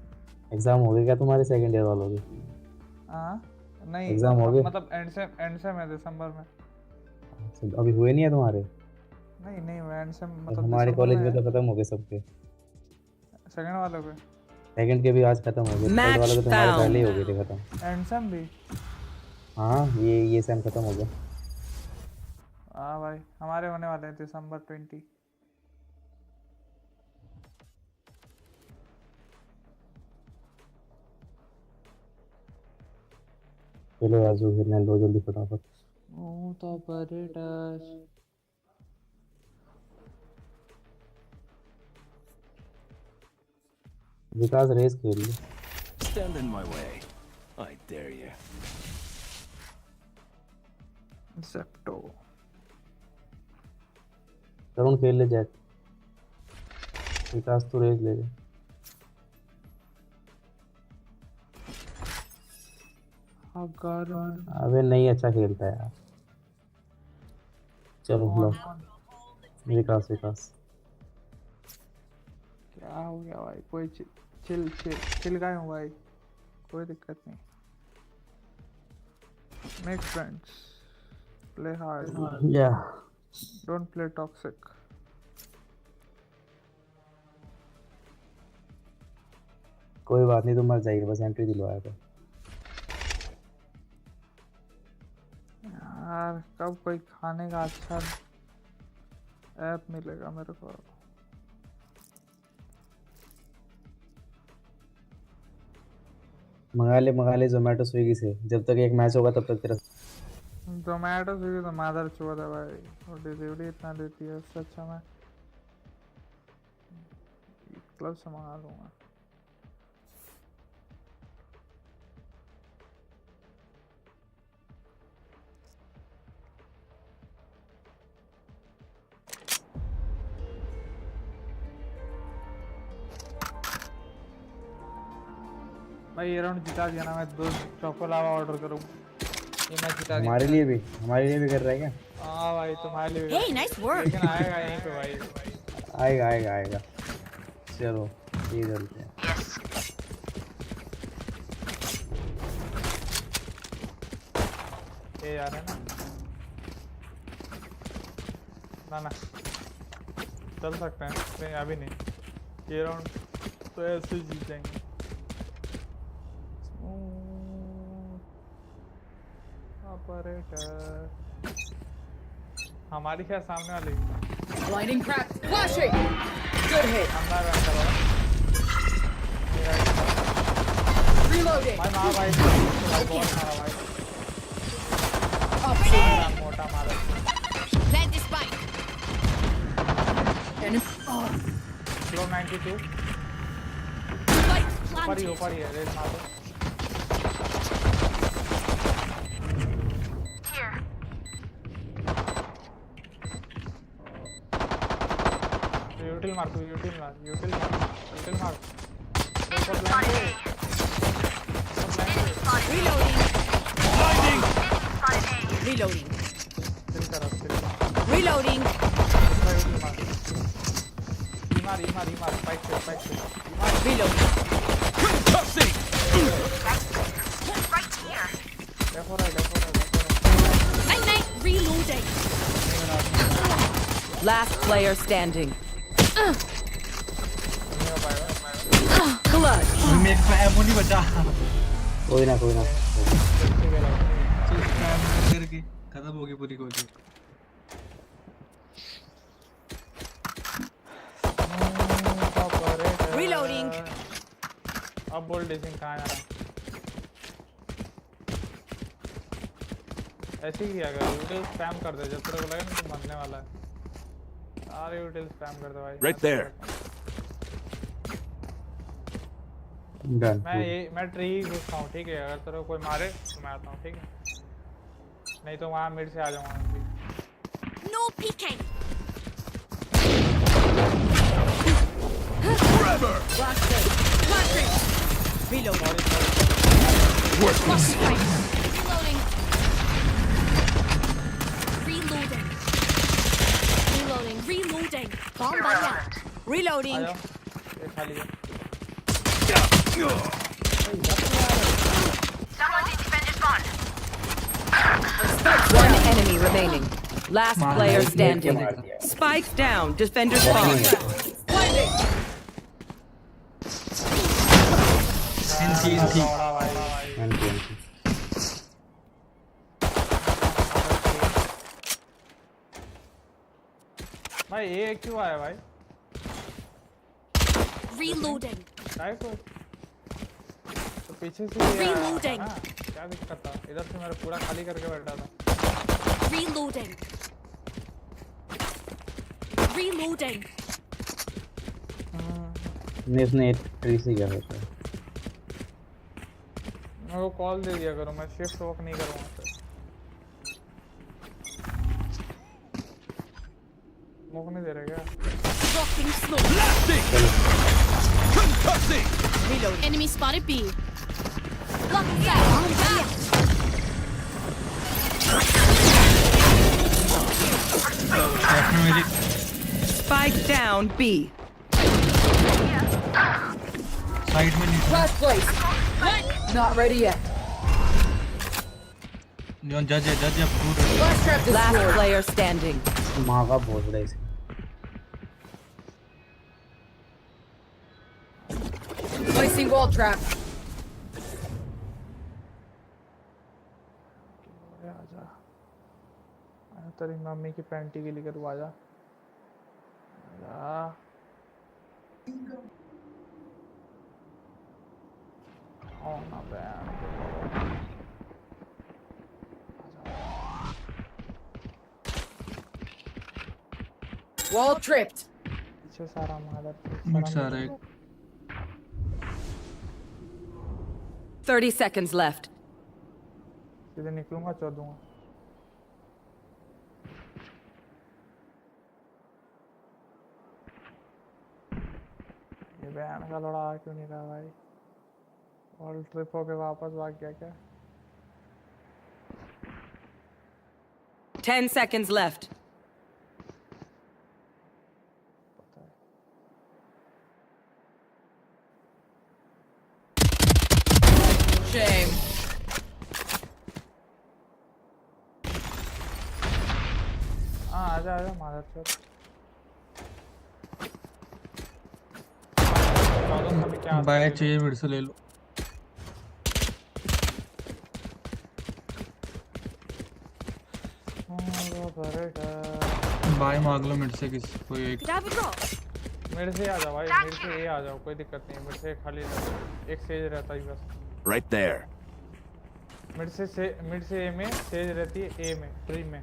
एग्जाम हो गए क्या तुम्हारे सेकंड ईयर वालों के? हाँ नहीं, एग्जाम हो गए? मतलब एंड से में दिसंबर में। अच्छा, अभी हुए नहीं है तुम्हारे? नहीं नहीं एंड से तो मतलब हमारे दिसंबर कॉलेज में में है। तो खत्म हो गए सबके। सेकंड वालों के? सेकंड के भी आज खत्म हो गए, थर्ड वालों के तुम्हारे पहले ही हो गए थे खत्म। एंड सेम भी? हाँ, ये सेम खत्म हो गया। हाँ भाई हमारे होने वाले हैं दिसंबर 20। चलो आजू खेलने लो जल्दी फटाफट। ओ तो परिटस विकास रेस खेल ली। Stand in my way. I dare you. Zepto Tarun खेल ले जैक। विकास तो रेस ले ले। अगर अबे नहीं, अच्छा खेलता है यार। चलो लो विकास। विकास क्या हो गया भाई? कोई चिल चिल चिल गए हो भाई, कोई दिक्कत नहीं। मेक फ्रेंड्स, प्ले हार्ड, या डोंट प्ले टॉक्सिक। कोई बात नहीं, तुम मर जाइए, बस एंट्री दिलवाया था। यार कब कोई खाने का अच्छा ऐप मिलेगा मेरे को? मंगा ले जोमेटो स्विगी से, जब तक एक मैच होगा तब तक तेरा। जोमेटो स्विगी तो मादर चोद है भाई, और डिलीवरी इतना देती है, उससे अच्छा मैं क्लब से मंगा लूँगा। भाई ये राउंड जिता दिया ना, मैं 2 चोको लावा ऑर्डर करूँ, ये मैच जिता दिया। हमारे लिए भी कर रहा है क्या? हाँ भाई तुम्हारे लिए भी। Hey, nice work. लेकिन आएगा यहीं पे भाई। आएगा। चलो ये चलते हैं। ये यार है ना चल सकते हैं, नहीं अभी नहीं, ये राउंड तो ऐसे जीत जाएंगे। ऑपरेटर हमारी क्या सामने वाली? Blinding crack. Flashing. Good hit. अंदर अंदर Reloading. भाई मार भाई बहुत मारा भाई। Up. मोटा मारा। Plant the spike. Floor 92 Spike ऊपर ही planted. है, रेस मार दो। यूटिल मार। Reloading. चिल करो। Reloading. मार, फाइट से। Reloading. Concussing! Night, reloading. Last player standing. Clutch. मेरे को एमो नहीं बचा। कोई ना करके खत्म होगी पूरी कोशिश। Reloading. अब बोल डेसिंग कहाँ जाना? ऐसे ही किया कर, यूटिल स्पैम कर दे जब तेरे को लगे ना तू मरने वाला है। सारे यूटिल स्पैम कर दे भाई। Right there. मैं ट्री घुसता हूँ, ठीक है? अगर तेरे को कोई मारे तो मैं आता हूँ, ठीक है? नहीं तो वहाँ मिड से आ जाऊँगा। No peeking. Forever! Reloading. Worthless. Reloading. Bomb by that. Reloading. ये खाली है। One enemy remaining. Last player standing. Spike down. Defender spawn. भाई ये क्यों आया भाई? Reloading. तो पीछे से ये Reloading. आया ना? क्या दिक्कत था? इधर से मेरा पूरा खाली करके बैठा था। Reloading. इसने ट्री से क्या होता है? मैं वो कॉल दे दिया करूँ, मैं शिफ्ट वॉक नहीं करूँगा फिर। स्मोक नहीं दे रहे क्या? Dropping smoke. Concussing! Reload. Enemy spotted B. Blocking that. Spike down B. Side में नहीं। Last place. Not ready yet. जज है Last player standing. माँ का बहुत बड़ा इसे। Placing wall trap. आजा तेरी मम्मी की पैंटी के लिए तू आजा। Oh my bad. Wall tripped. पीछे सारा मादर। मिक्स आ रहा है। 30 seconds left. सीधे निकलूंगा चो दूंगा। ये बैंड का लड़ा क्यों नहीं रहा भाई? ऑल ट्रिप होके वापस भाग गया क्या? 10 seconds left. Shame. हाँ आजा आजा मादर चोद। बाय चाहिए मेरे से ले लो। बाय मांग लो मेरे से किसी कोई एक। मेरे से आ जाओ भाई, मेरे से ए आ जाओ, कोई दिक्कत नहीं। मेरे से खाली एक सेज रहता ही बस। Right there. मिड से ए में सेज रहती है, ए में ट्री में।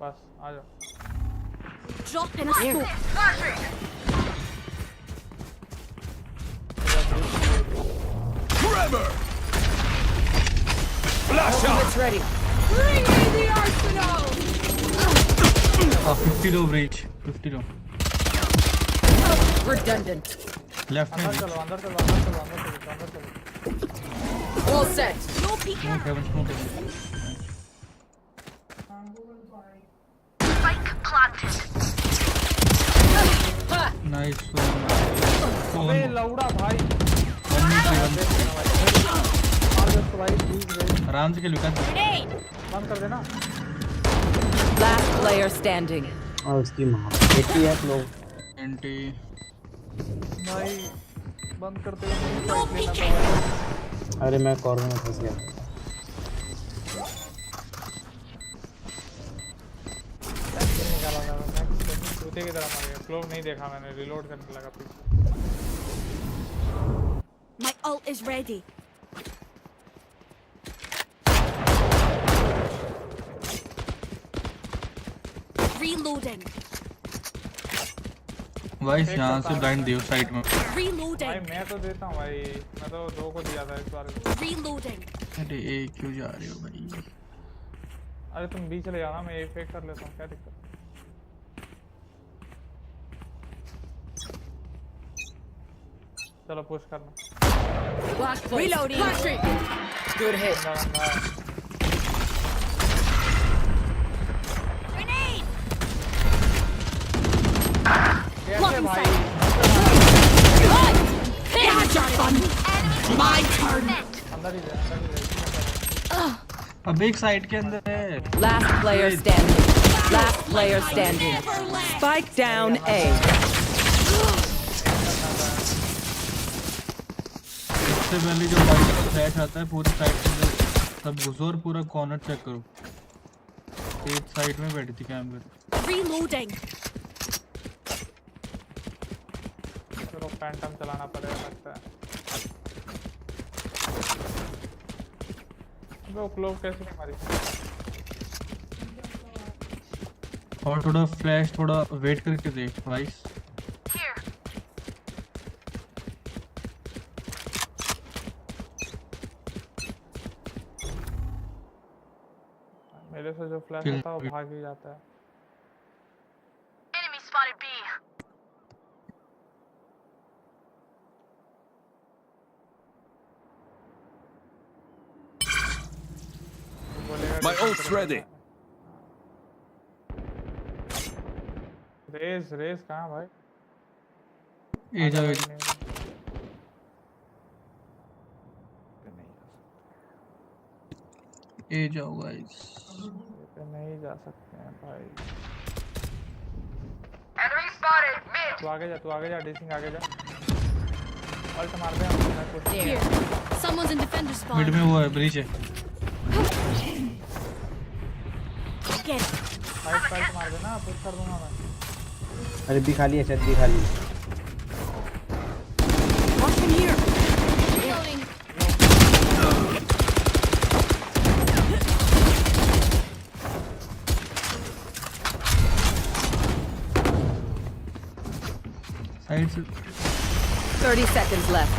बस आ जाओ। Drop in a smoke. Forever! Flash out! It's ready. Bring me the arsenal. 50 low breach 50 low Redundant. Left में अंदर चलो अंदर चलो अंदर चलो अंदर चलो अंदर चलो। All set. No peeking. Smoke Spike planted. Nice अबे लौड़ा भाई। आराम से खेल विकास। बंद कर देना। Last player standing. और उसकी माँ 80 है लोग। भाई बंद करते हुए मुझे फाइट लेना था। अरे मैं कॉर्नर में फंस गया। निकाला था मैं जूते की तरह मार गया। क्लोव नहीं देखा मैंने, रिलोड करने लगा पीछे। My ult is ready. Reloading. भाई यहाँ से ब्लाइंड दियो साइड में। Reloading. भाई मैं तो देता हूँ भाई, मैं तो 2 को दिया था इस बार। Reloading. अरे ए क्यों जा रहे हो भाई? अरे तुम बी चले जाना, मैं ए फेक कर लेता हूँ, क्या दिक्कत? चलो पुश करना। Reloading. Good hit. Grenade. कैसे भाई? That's your fun. My turn. अंदर ही जा, अंदर ही जा। अब एक साइड के अंदर है। Last player standing. Last player standing. Spike down A. सबसे पहले जो साइड का फ्लैश आता है पूरी साइड के अंदर सब घुसो और पूरा कॉर्नर चेक करो। एक साइड में बैठी थी कैमरे। Reloading. चलो फैंटम चलाना पड़ेगा लगता है। वो क्लोव कैसे नहीं मारी? और थोड़ा फ्लैश थोड़ा वेट करके देख भाई। मेरे से जो फ्लैश होता है वो भाग ही जाता है। Enemy spotted B. My ult's ready. Raze कहाँ भाई? ए जाओ ए जाओ गाइस। पे नहीं जा सकते हैं भाई। Enemy spotted mid. तू आगे जा, डिसिंग आगे जा। अल्ट मार दे हम। Here. Someone's in defender spawn. Mid में वो है, ब्रीच है। Get it. फाइट मार देना, पुश कर दूंगा मैं। अरे बी खाली है, छत भी खाली है। Watch from here. Reloading. Side से 30 seconds left.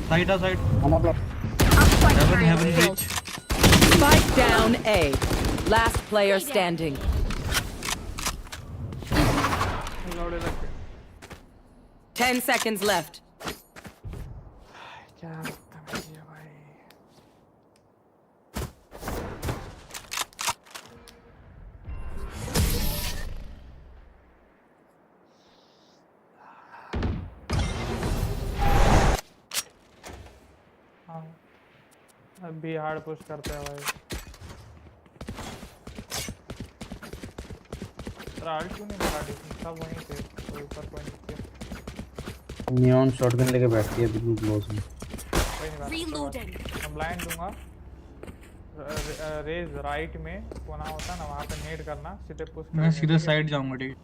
Side heaven breach. Spike down A. Last player standing. 10 seconds left. क्या है भाई? हाँ, अभी हार्ड पुश करते हैं भाई। राल्ट क्यों नहीं मारा? सब वहीं थे, कोई ऊपर कोई नीचे। नियॉन शॉटगन लेके बैठती है ब्लू क्लोज में। Reloading. मैं ब्लाइंड दूंगा। रेज राइट में कोना होता है ना, वहाँ पे नेट करना, सीधे पुश करना। मैं सीधा साइड जाऊंगा, ठीक है?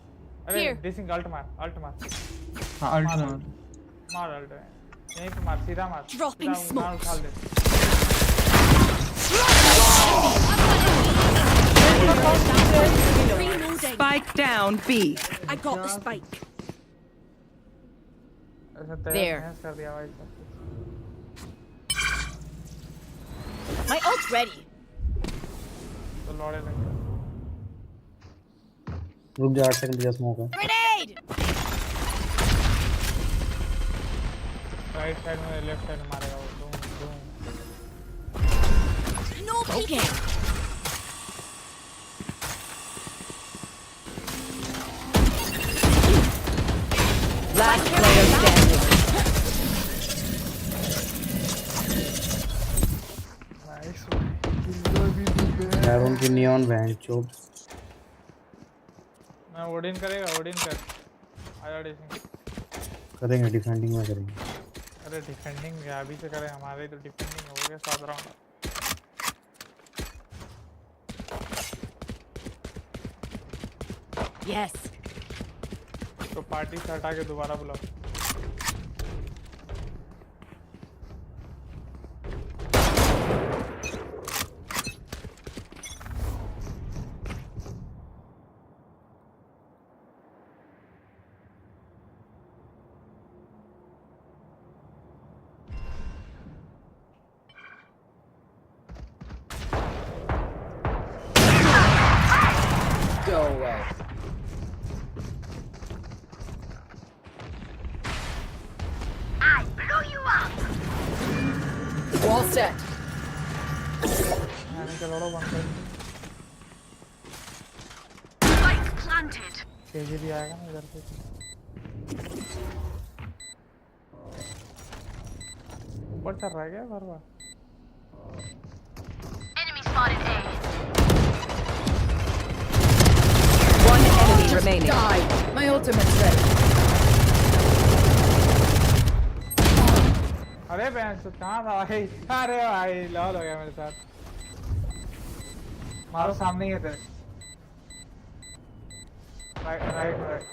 अरे डिसिंग अल्ट मार। हाँ अल्ट मार अल्ट यहीं पे मार, सीधा मार। Dropping smoke. उछाल दे। Reloading. Spike down B. I got the spike. ऐसा There. तेरा कर दिया भाई। My ult's ready. तो लौड़े लगे। रुक जा, 8 सेकंड दिया स्मोक है। Grenade. राइट साइड में, लेफ्ट साइड में मारेगा वो। No peeking. Last player standing. Nice यार उनकी नियॉन बैंड चोप मैं ओडिन करेगा ओडिन कर आया डिफेंडिंग करेंगे, डिफेंडिंग में करेंगे। अरे डिफेंडिंग क्या अभी से करें हमारे तो डिफेंडिंग हो गया 7 राउंड यस तो पार्टी से हटा के दोबारा बुलाओ Go away. I blew you up. All set. मैंने चलो बंद कर Spike planted. तेजी भी आएगा ना इधर से ऊपर चल रहा है क्या बार बार Enemy spotted A. One enemy remaining. Die. My ultimate's ready. अरे बहन तो कहाँ था भाई अरे भाई लॉल हो गया मेरे साथ मारो सामने ही है तेरे right right right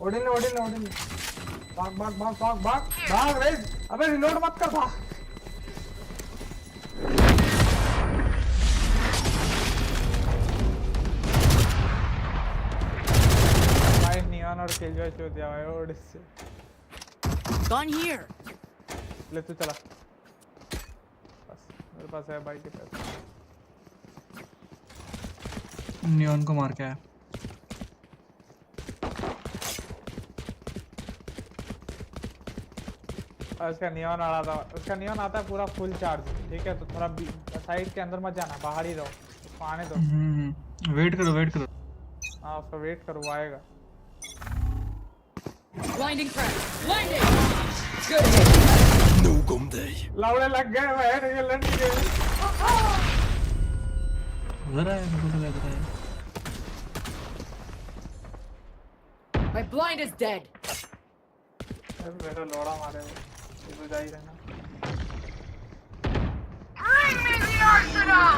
Odin Odin Odin भाग भाग भाग भाग भाग भाग रे अबे रिलोड मत कर भाग भाई नियॉन और किलजॉय चो दिया भाई ओडिन से Gone here. ले तू चला बस मेरे पास है बाइक के पैसे नियॉन को मार के आया। और उसका नियॉन आ रहा था उसका नियॉन आता है पूरा फुल चार्ज ठीक है तो थोड़ा साइड के अंदर मत जाना बाहर ही रहो उसको आने दो वेट करो वेट करो। हाँ उसका वेट करो वो आएगा Blinding crack. Blinding. Good hit. No gum day. लावड़े लग गए भाई ये लड़ गए उधर आया मेरे को तो लग रहा है। My blind is dead. मेरा लोड़ा मारे वो ये तो जा ही रहना Bring me the arsenal.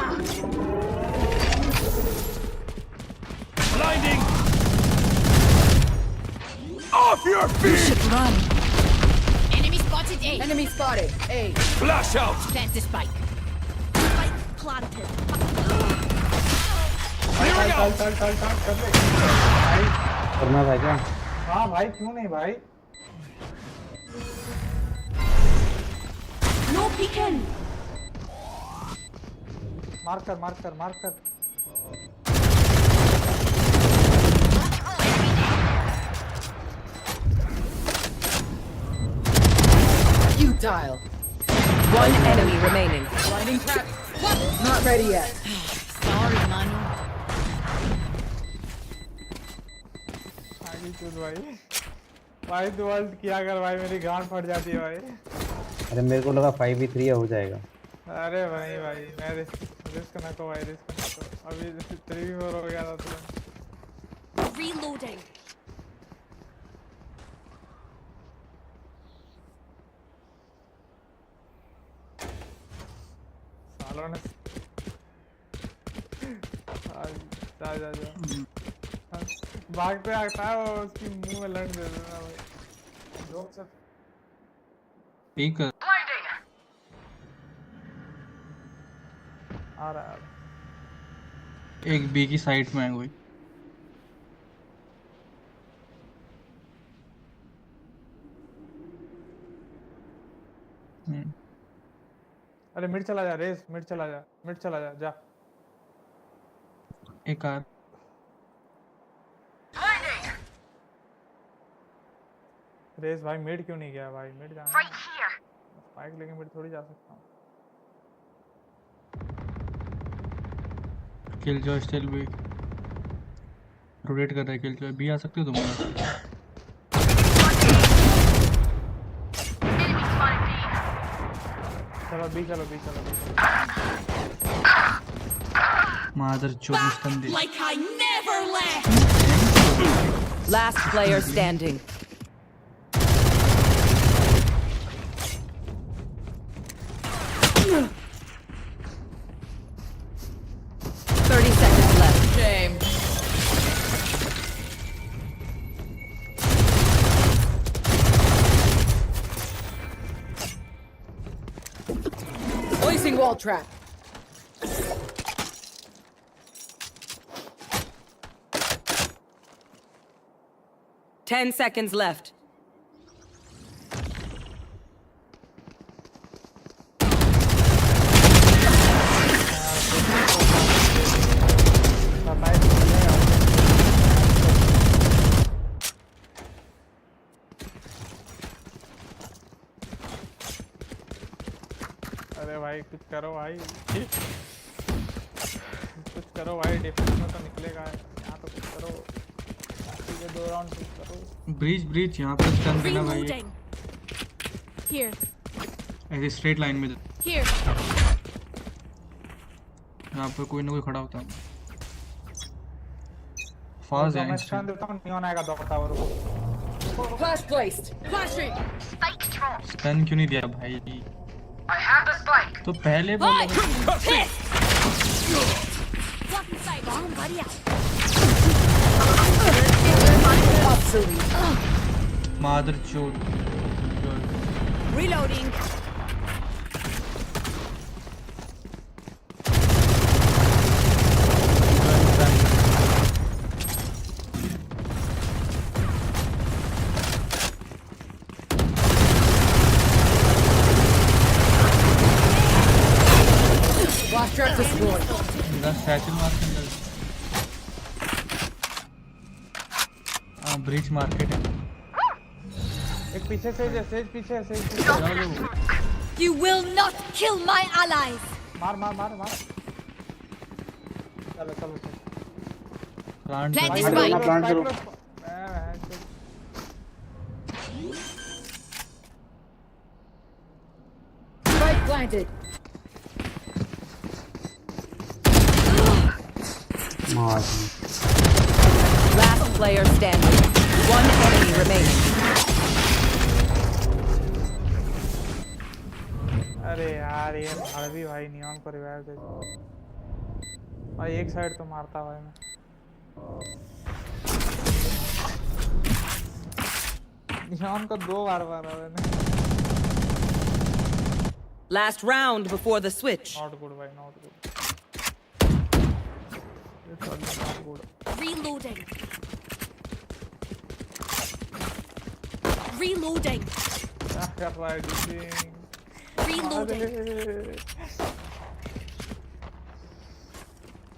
Blinding. Off your You feet. should run. Enemy spotted A. Enemy spotted. A. Flash out. Plant the spike. Spike planted. चल चल चल चल चल कर ले भाई करना था क्या? हाँ भाई क्यों नहीं भाई No peeking. मार कर मार कर मार कर Futile. One enemy remaining. Blinding crack. Not ready yet. Sorry, man. आगे कूद भाई भाई तू अल्ट किया कर भाई मेरी गांड फट जाती है भाई अरे मेरे को लगा 5v3 हो जाएगा। अरे भाई भाई मैं रिस्क न को भाई रिस्क न को अभी 3v4 हो गया था तुरंत Reloading. सालों ने जा जा जा भागते आता है वो उसकी मुंह में लड़ दे देना भाई जोक से पीक कर। आ रहा है एक बी की साइड में है कोई। अरे मिड चला जा रेस मिड चला जा जा एक कार रेस भाई मिड क्यों नहीं गया भाई मिड जाना Right here. स्पाइक लेके मिड थोड़ी जा सकता हूँ किल जो स्टिल भी रोटेट कर रहा है, किल बी आ सकते हो तुम लोग। चलो बी चलो बी चलो बी चलो। मादर चोद मुस्तंदी। Like I never left. Last player standing. Shame. Placing wall trap. Ten seconds left. अरे भाई कुछ करो भाई, कुछ करो भाई, डिफेंस में तो निकलेगा यहाँ तो कुछ करो, ये 2 राउंड कुछ करो। ब्रीच ब्रीच यहाँ पे स्टन देना भाई। Reloading. Here. ऐसे स्ट्रेट लाइन में Here. यहाँ पे कोई ना कोई खड़ा होता है। फास्ट है मैं स्टन देता हूँ, नियॉन आएगा दौड़ता हुआ, रुको। Flash placed. Flashing. स्टन क्यों नहीं दिया भाई? I have the spike. तो पहले बोलो। Blocking sight. Bomb buddy out. मादर चोद। Reloading. Flash trap destroyed. इधर सैचल मार के अंदर। ब्रिज मार्केट है। एक पीछे से पीछे से You will not kill my allies. मार मार मार मार। चलो चलो चलो। प्लांट Plant this करो, spike. प्लांट करो। Spike planted. मार। Last player standing. One enemy remaining. अरे यार ये भी भाई नियॉन को रिवाइव दे भाई, एक साइड तो मारता भाई मैं। नियॉन को 2 बार मारा मैंने। Last round before the switch. Not good भाई, not good. Not good. Reloading. Reloading. क्या कर रहा है डिफिंग? Reloading.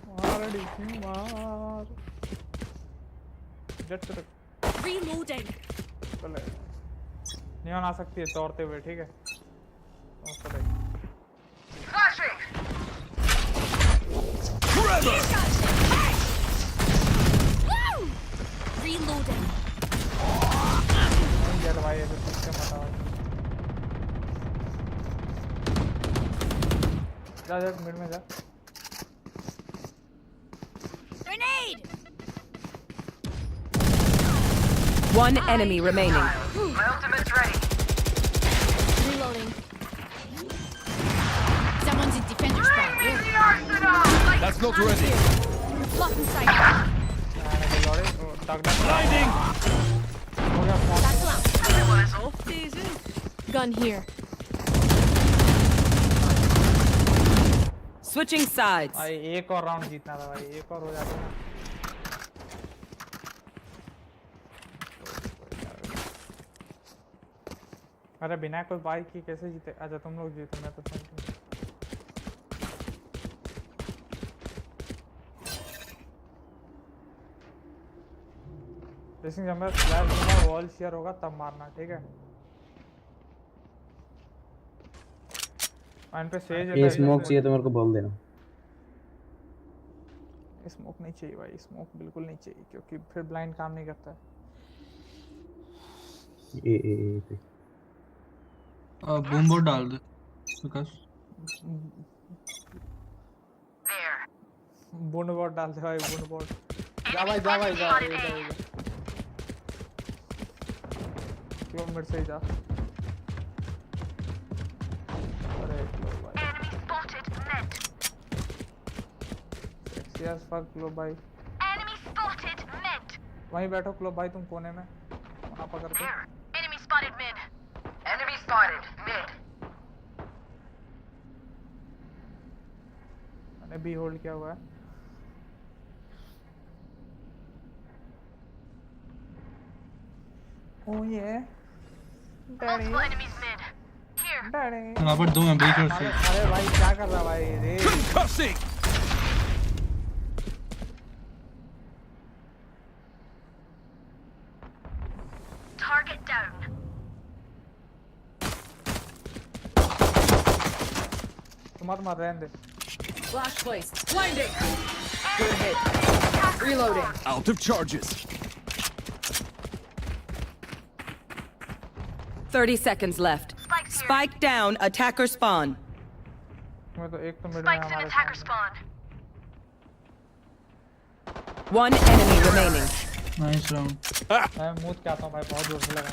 मार डिफिंग मार। जेट से Reloading. चले। नियॉन आ सकती है दौड़ते हुए, ठीक है? Flashing. Woo! Reloading. जेट भाई ऐसे पीछे मत आओ। जा जेट मिड में जा। Grenade. One enemy remaining. My ultimate's ready. Reloading. Someone's in defender spawn. The arsenal. That's not ready. Blocking sight. Blinding. That's loud. Gun here. Switching sides. भाई एक और राउंड जीतना था भाई, एक और हो जाता ना। अरे बिना कोई बाइक की कैसे जीते? अच्छा तुम लोग जीते, मैं तो जैसे जब मैं फ्लैश दूंगा वॉल शेयर होगा तब मारना, ठीक है? इन पे सेज ये स्मोक चाहिए तो मेरे को बोल देना। स्मोक नहीं चाहिए भाई, स्मोक बिल्कुल नहीं चाहिए क्योंकि फिर ब्लाइंड काम नहीं करता है। ए पे बूम बोर्ड डाल दे विकास। बूंद बॉट डाल दे भाई, बूंद बॉट। जा भाई जा भाई जा, ये जा ये जा। किलोमीटर से ही जा। अरे क्लो भाई सेक्सी एज फक क्लो भाई। वहीं बैठो क्लो भाई, तुम कोने में वहाँ पकड़ के। मैंने भी होल्ड किया हुआ है। ओह ये डैडी डैडी यहाँ पर 2 हैं बीच और अरे से। अरे भाई क्या कर रहा भाई रे। Target down. तुम मत मार, रहने दे। Flash placed. Blinding. Good hit. Reloading. Out of charges. 30 seconds left. Spike down, attacker spawn. मैं तो एक तो मिड में हमारे सामने। One enemy remaining. Nice round. मैं मूत के आता हूँ भाई, बहुत जोर से लगा।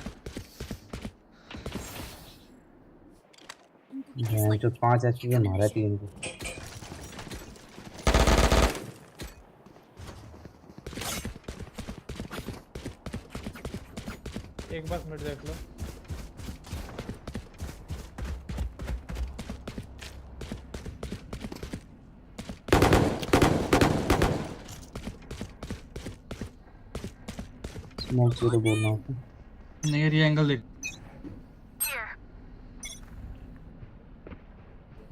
जो 5 एचपी पे मारा 3 को। एक बस मिड देख लो। स्मोक से तो बोलना होता। नहीं ये एंगल देख।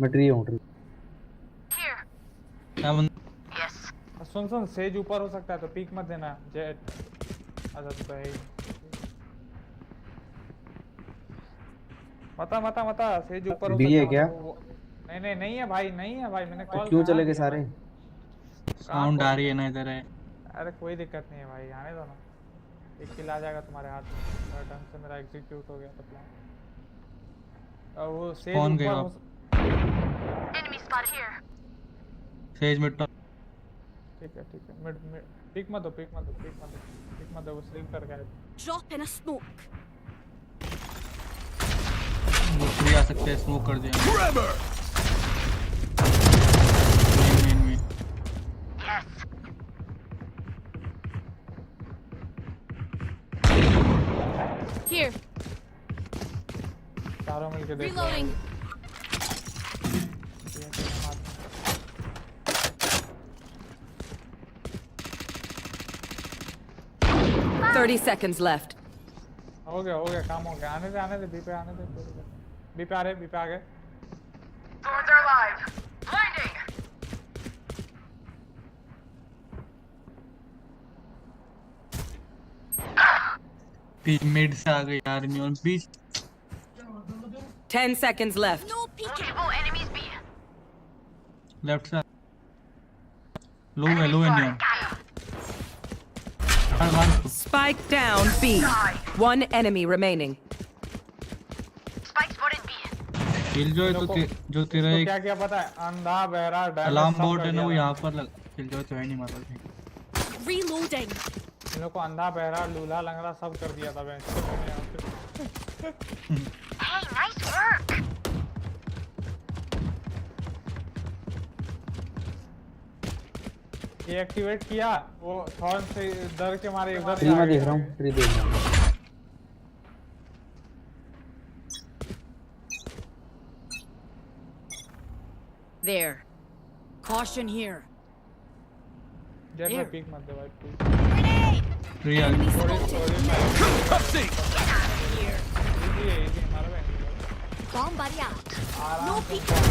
मैं ट्री हूँ ट्री। क्या बंद। सुन सुन, सेज ऊपर हो सकता है तो पीक मत देना। जेट अच्छा तो है ही। मता सेज ऊपर हो सकता है। बी है क्या? नहीं नहीं नहीं है भाई, नहीं है भाई, मैंने कॉल क्यों चले गए सारे? साउंड आ रही है ना इधर है। अरे कोई दिक्कत नहीं है भाई, आने दो ना। एक किल आ जाएगा तुम्हारे हाथ में और ढंग से मेरा एग्जीक्यूट हो गया तो प्लान। और वो सेज कौन ऊपर गया? हो। Says mid top. ठीक है मिड पिक मत दो, पिक मत दो, वो स्लिप कर गया। Drop in a smoke. वो फ्री आ सकते हैं, स्मोक कर दिया। Main Here. चारों मिलके देख। Reloading. 30 seconds left. हो गया काम हो गया। आने दे बी पे आने दे। बी पे आ गए। Swords are alive. Blinding. Beach mid से आ गई यार नियॉन बीच। 10 seconds left. No peeking. Multiple enemies B. Left से लो है neon. Spike down B. One enemy remaining. Spike spotted B. किल जो है तो जो तेरा एक क्या पता है, अंधा बहरा अलार्म बोर्ड है ना वो यहाँ पर लग। किल जो है नहीं मारा। Reloading. इन लोग को अंधा बहरा लूला लंगड़ा सब कर दिया था मैं। Hey, nice work. ये एक्टिवेट किया वो थॉर्न से डर के मारे उधर। ट्री में देख रहा हूँ, ट्री देख रहा हूँ। There. Caution here. जेट में पीक मत दे भाई। Real Enemy spotted. Here. Easy मारो भाई। Bomb buddy out. No peeking.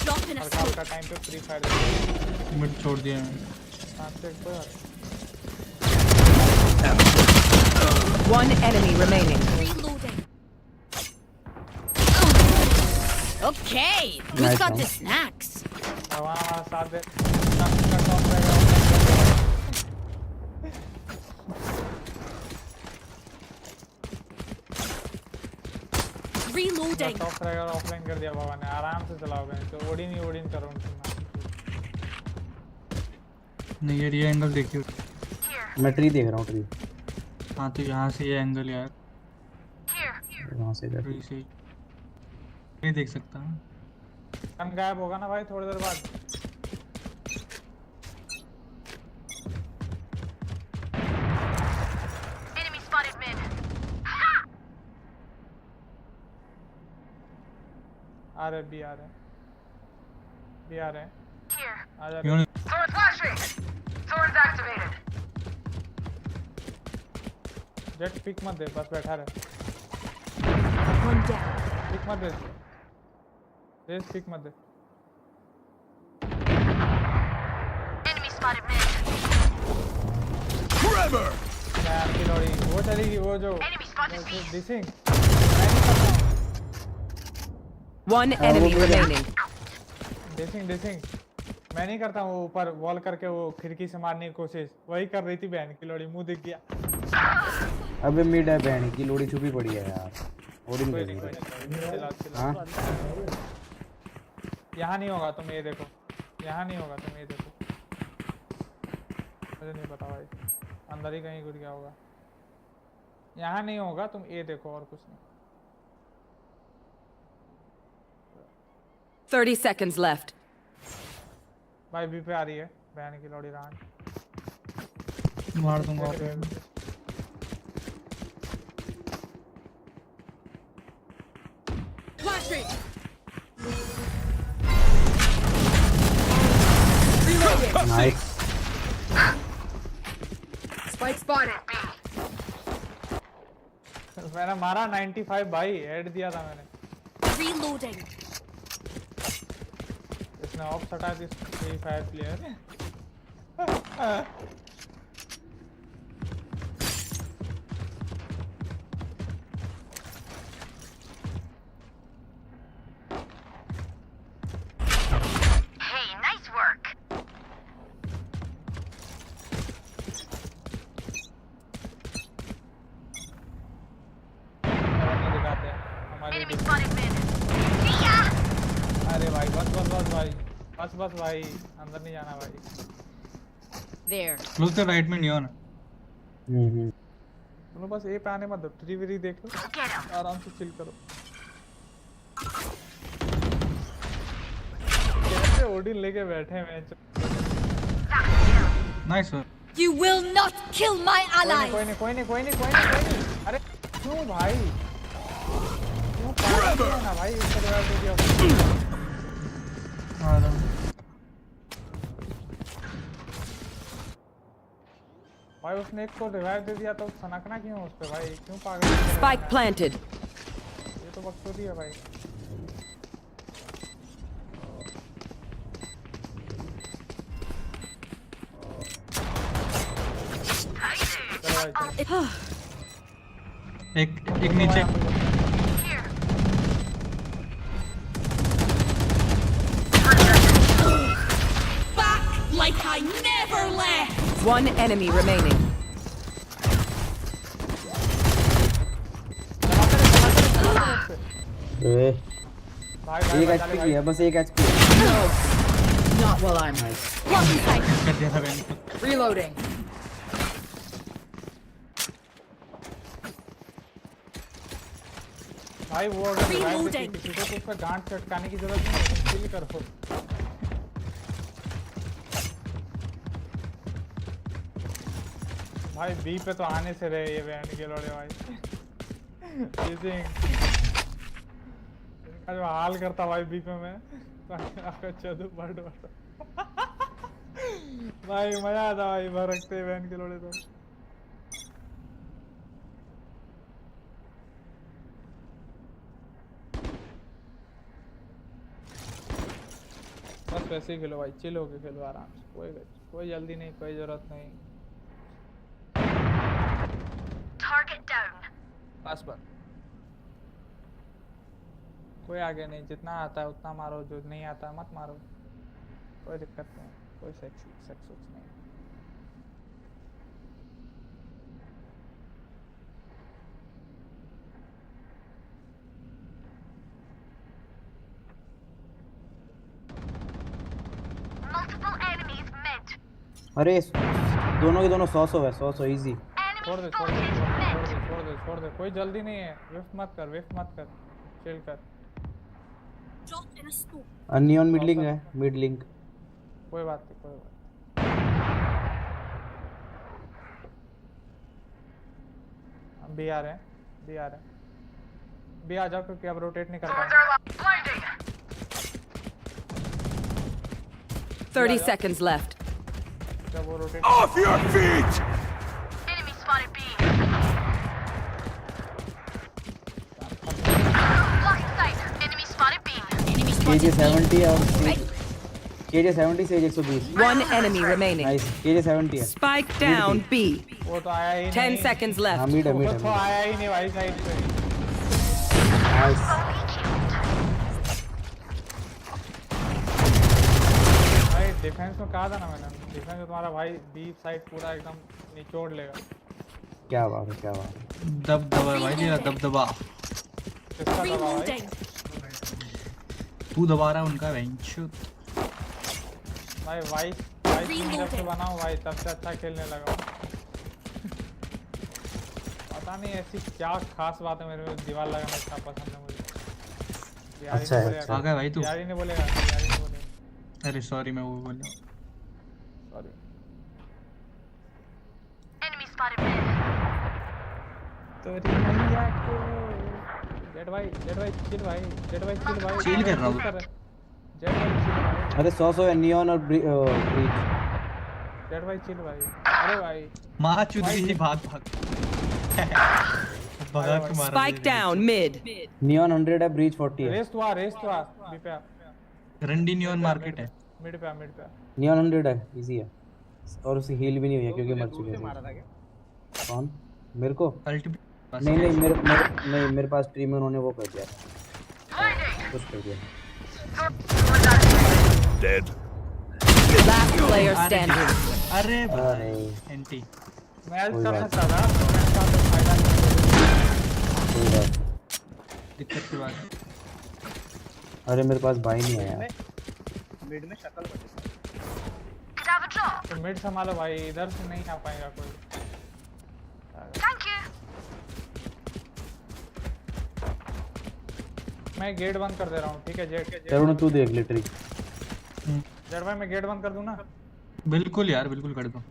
Drop in a सरकार smoke. का टाइम पे फ्री फायर मिड छोड़ दिया मैंने। One enemy remaining. Reloading. Okay, who's got the snacks? भगवान हमारा साथ दे। टॉप रहेगा। Reloading. टॉप रहेगा ऑफलाइन कर दिया भगवान ने, आराम से चलाओगे तो ओडिन करो उनकी। नहीं यार ये एंगल देखियो। मैं ट्री देख रहा हूँ, ट्री। हाँ तो यहाँ से ये एंगल यार, वहाँ से ट्री से ये देख सकता हूँ। गन गायब होगा ना भाई थोड़ी देर बाद। आ रहे बी आ रहे आ जा रहे। जेट पिक मत दे, बस बैठा रहे। पिक मत दे, रेस पिक मत दे। यार की लॉरी वो चलेगी, वो जो dissing. One enemy remaining. Dissing मैं नहीं करता हूँ, ऊपर वॉल करके वो खिड़की से मारने की कोशिश वही कर रही थी। बहन की लॉरी मुंह दिख गया। अबे मिड है, बहन की लोड़ी छुपी पड़ी है यार। ओडिन कर रही है। हाँ यहाँ नहीं होगा, तुम ये देखो। यहाँ नहीं होगा, तुम ये देखो। मुझे नहीं पता भाई, अंदर ही कहीं घुस गया होगा। यहाँ नहीं होगा, तुम ये देखो और कुछ नहीं। 30 seconds left. भाई बी पे आ रही है बहन की लौड़ी रान। मार दूंगा। नाइस। Spike spotted. मैंने मारा 95 भाई, हेड दिया था मैंने। Reloading. इसने ऑफ हटा दी 35 प्लेयर। अरे भाई बस भाई अंदर नहीं जाना भाई। There. क्लोज कर राइट में नहीं होना। तुम बस ए पे आने मत दो, ट्री वीरी देख लो, आराम से चिल करो। कैसे ओडिन लेके बैठे हैं match. Nice. You will not kill my ally. कोई नहीं। अरे क्यों भाई, क्यों पागल है ना भाई, इस तरह से दिया। भाई उसने एक को रिवाइव दे दिया तो सनकना क्यों उस पे भाई, क्यों पागल। Spike planted. ये तो बकचोदी है भाई। एक नीचे। Back like I never left. One enemy remaining. एक एचपी की है, बस एक HP. No, not while I'm reloading. भाई वो अगर रिवाइव देती किसी को तो उसका गांठ चटकाने की जरूरत नहीं है, चिल करो। भाई बी पे तो आने से रहे ये बैंड के लोड़े भाई। इनका जो हाल करता भाई बी पे मैं चलो बड़ भाई मजा आता भाई भरकते बैंड के लोड़े तो। बस वैसे ही खेलो भाई, चिल होके खेलो आराम से, कोई जल्दी नहीं, कोई जरूरत नहीं। बस कोई आगे नहीं, जितना आता है उतना मारो, जो नहीं आता है मत मारो। कोई दिक्कत नहीं, कोई सेक्स नहीं। अरे दोनों के दोनों 100 है, 100 इजी। छोड़ दे, कोई जल्दी नहीं है। विफ मत कर, चिल कर। नियॉन मिड लिंक है, मिड लिंक। कोई बात नहीं। हम भी आ रहे हैं, भी आ जाओ क्योंकि अब रोटेट नहीं कर पाएंगे। 30 seconds left. जब वो rotate Off your feet! Enemy spotted B. Blocking sight. Enemy spotted B. Enemy spotted KJ 70 और KJ 70 से 120। One enemy remaining. Nice, KJ 70 है। Spike down B. वो तो आया ही 10 नहीं। seconds left. हाँ, मिड है। वो तो आया ही नहीं भाई साइड पे। नाइस। भाई डिफेंस में कहा था ना मैंने, डिफेंस में तुम्हारा भाई बी साइड पूरा एकदम निचोड़ लेगा। क्या बात है। दबदबा भाई तेरा, दबदबा। किसका दबा भाई? तू दबा रहा है उनका बेंच। भाई वाइस जब से बनाऊं भाई तब से अच्छा खेलने लगा। पता नहीं ऐसी क्या खास बात है मेरे में, दीवार लगाना इतना पसंद है मुझे। अच्छा है। आ गया भाई तू। यारी नहीं बोलेगा। अरे सॉरी, मैं वो बोल रहा हूँ। सॉरी। Enemy spotted mid. तेरी मैया को जेड भाई चिल भाई। चिल कर रहा हूँ। जेड भाई चिल भाई। अरे 100 है नियॉन और ब्रीच। जेड भाई चिल भाई। अरे भाई माँ चुद गई, भाग भगा के मारा। Spike down mid. नियॉन 100 है, ब्रीच 40 है। रेस तो आ बी पे आ। रंडी नियॉन मार्केट है। मिड पे आ। नियॉन 100 है, इजी है। और उसे हील भी नहीं हुई है क्योंकि मर चुके थे। कौन? मेरे को नहीं, मेरे पास स्ट्रीम में उन्होंने वो कर दिया था, कुछ कर दिया। Dead. Last player standing. अरे एंटी मैच करना चाहता था, मैच का तो फायदा नहीं। कोई बात। दिक्कत की बात है। अरे मेरे पास भाई नहीं आया। मिड में शक्ल बची। तो मिड संभालो भाई, इधर से नहीं आ पाएगा कोई। Thank you. मैं गेट बंद कर दे रहा हूँ, ठीक है जेड? तरुण तू देख ले ट्रिक। जेड भाई मैं गेट बंद कर दूँ ना? बिल्कुल यार, बिल्कुल कर दो।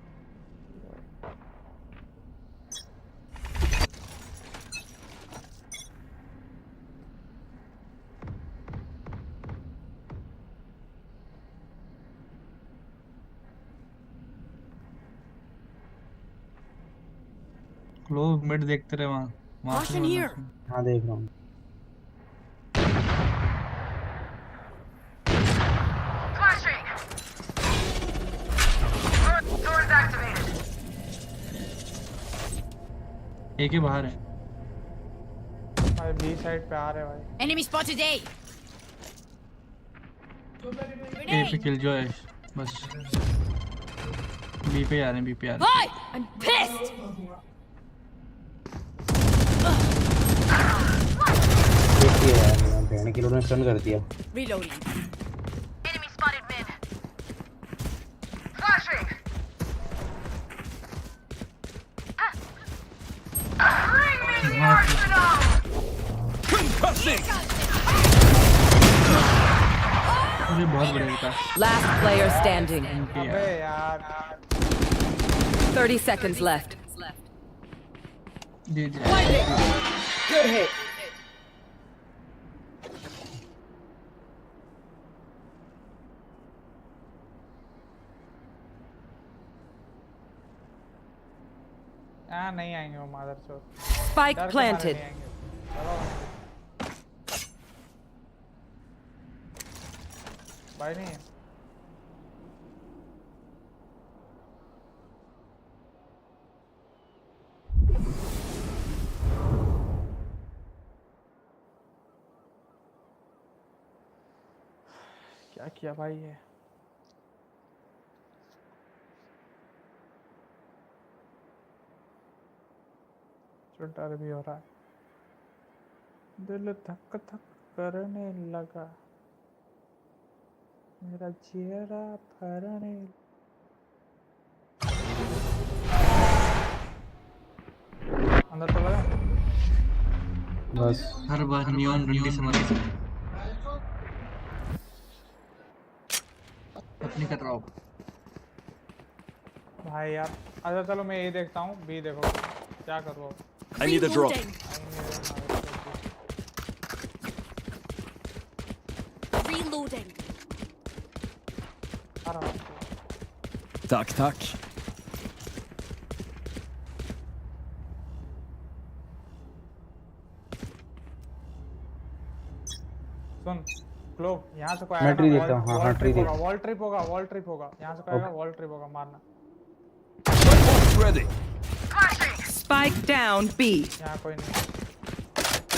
लोग मिड देखते रहे वहाँ। हाँ देख रहा हूँ। एक ही बाहर है। भाई बी साइड पे आ रहे भाई। Enemy spotted A. ए पे किल जो है बस। बी पे आ रहे हैं। Boy, I'm pissed. देखिए यार, बहन की लोगों ने स्टन कर दिया। Reloading. Enemy spotted mid. Flashing. Bring me the arsenal. Concussing. अरे बहुत बढ़िया था। Last player standing. अबे यार 30 seconds left. जी। Good hit. नहीं आएंगे वो मादरचोद। Spike planted. भाई नहीं है। क्या किया भाई ये? डर भी हो रहा है, दिल धक धक करने लगा, मेरा चेहरा फरने। अंदर तो लगा बस हर बार नियॉन रंडी से मत अपनी कर रहा हूँ। भाई यार। अच्छा चलो मैं ये देखता हूँ, बी देखो क्या करूँ अब। I need a drop. Reloading. Tack, tack. Soon clove, यहाँ से कोई मैं आएगा ट्री ना, देखता हूँ, हाँ हाँ ट्री देख। वॉल ट्रिप होगा, वॉल ट्रिप होगा, यहाँ से कोई आएगा, वॉल ट्रिप होगा, मारना। Ready. Spike down B. यहाँ कोई नहीं।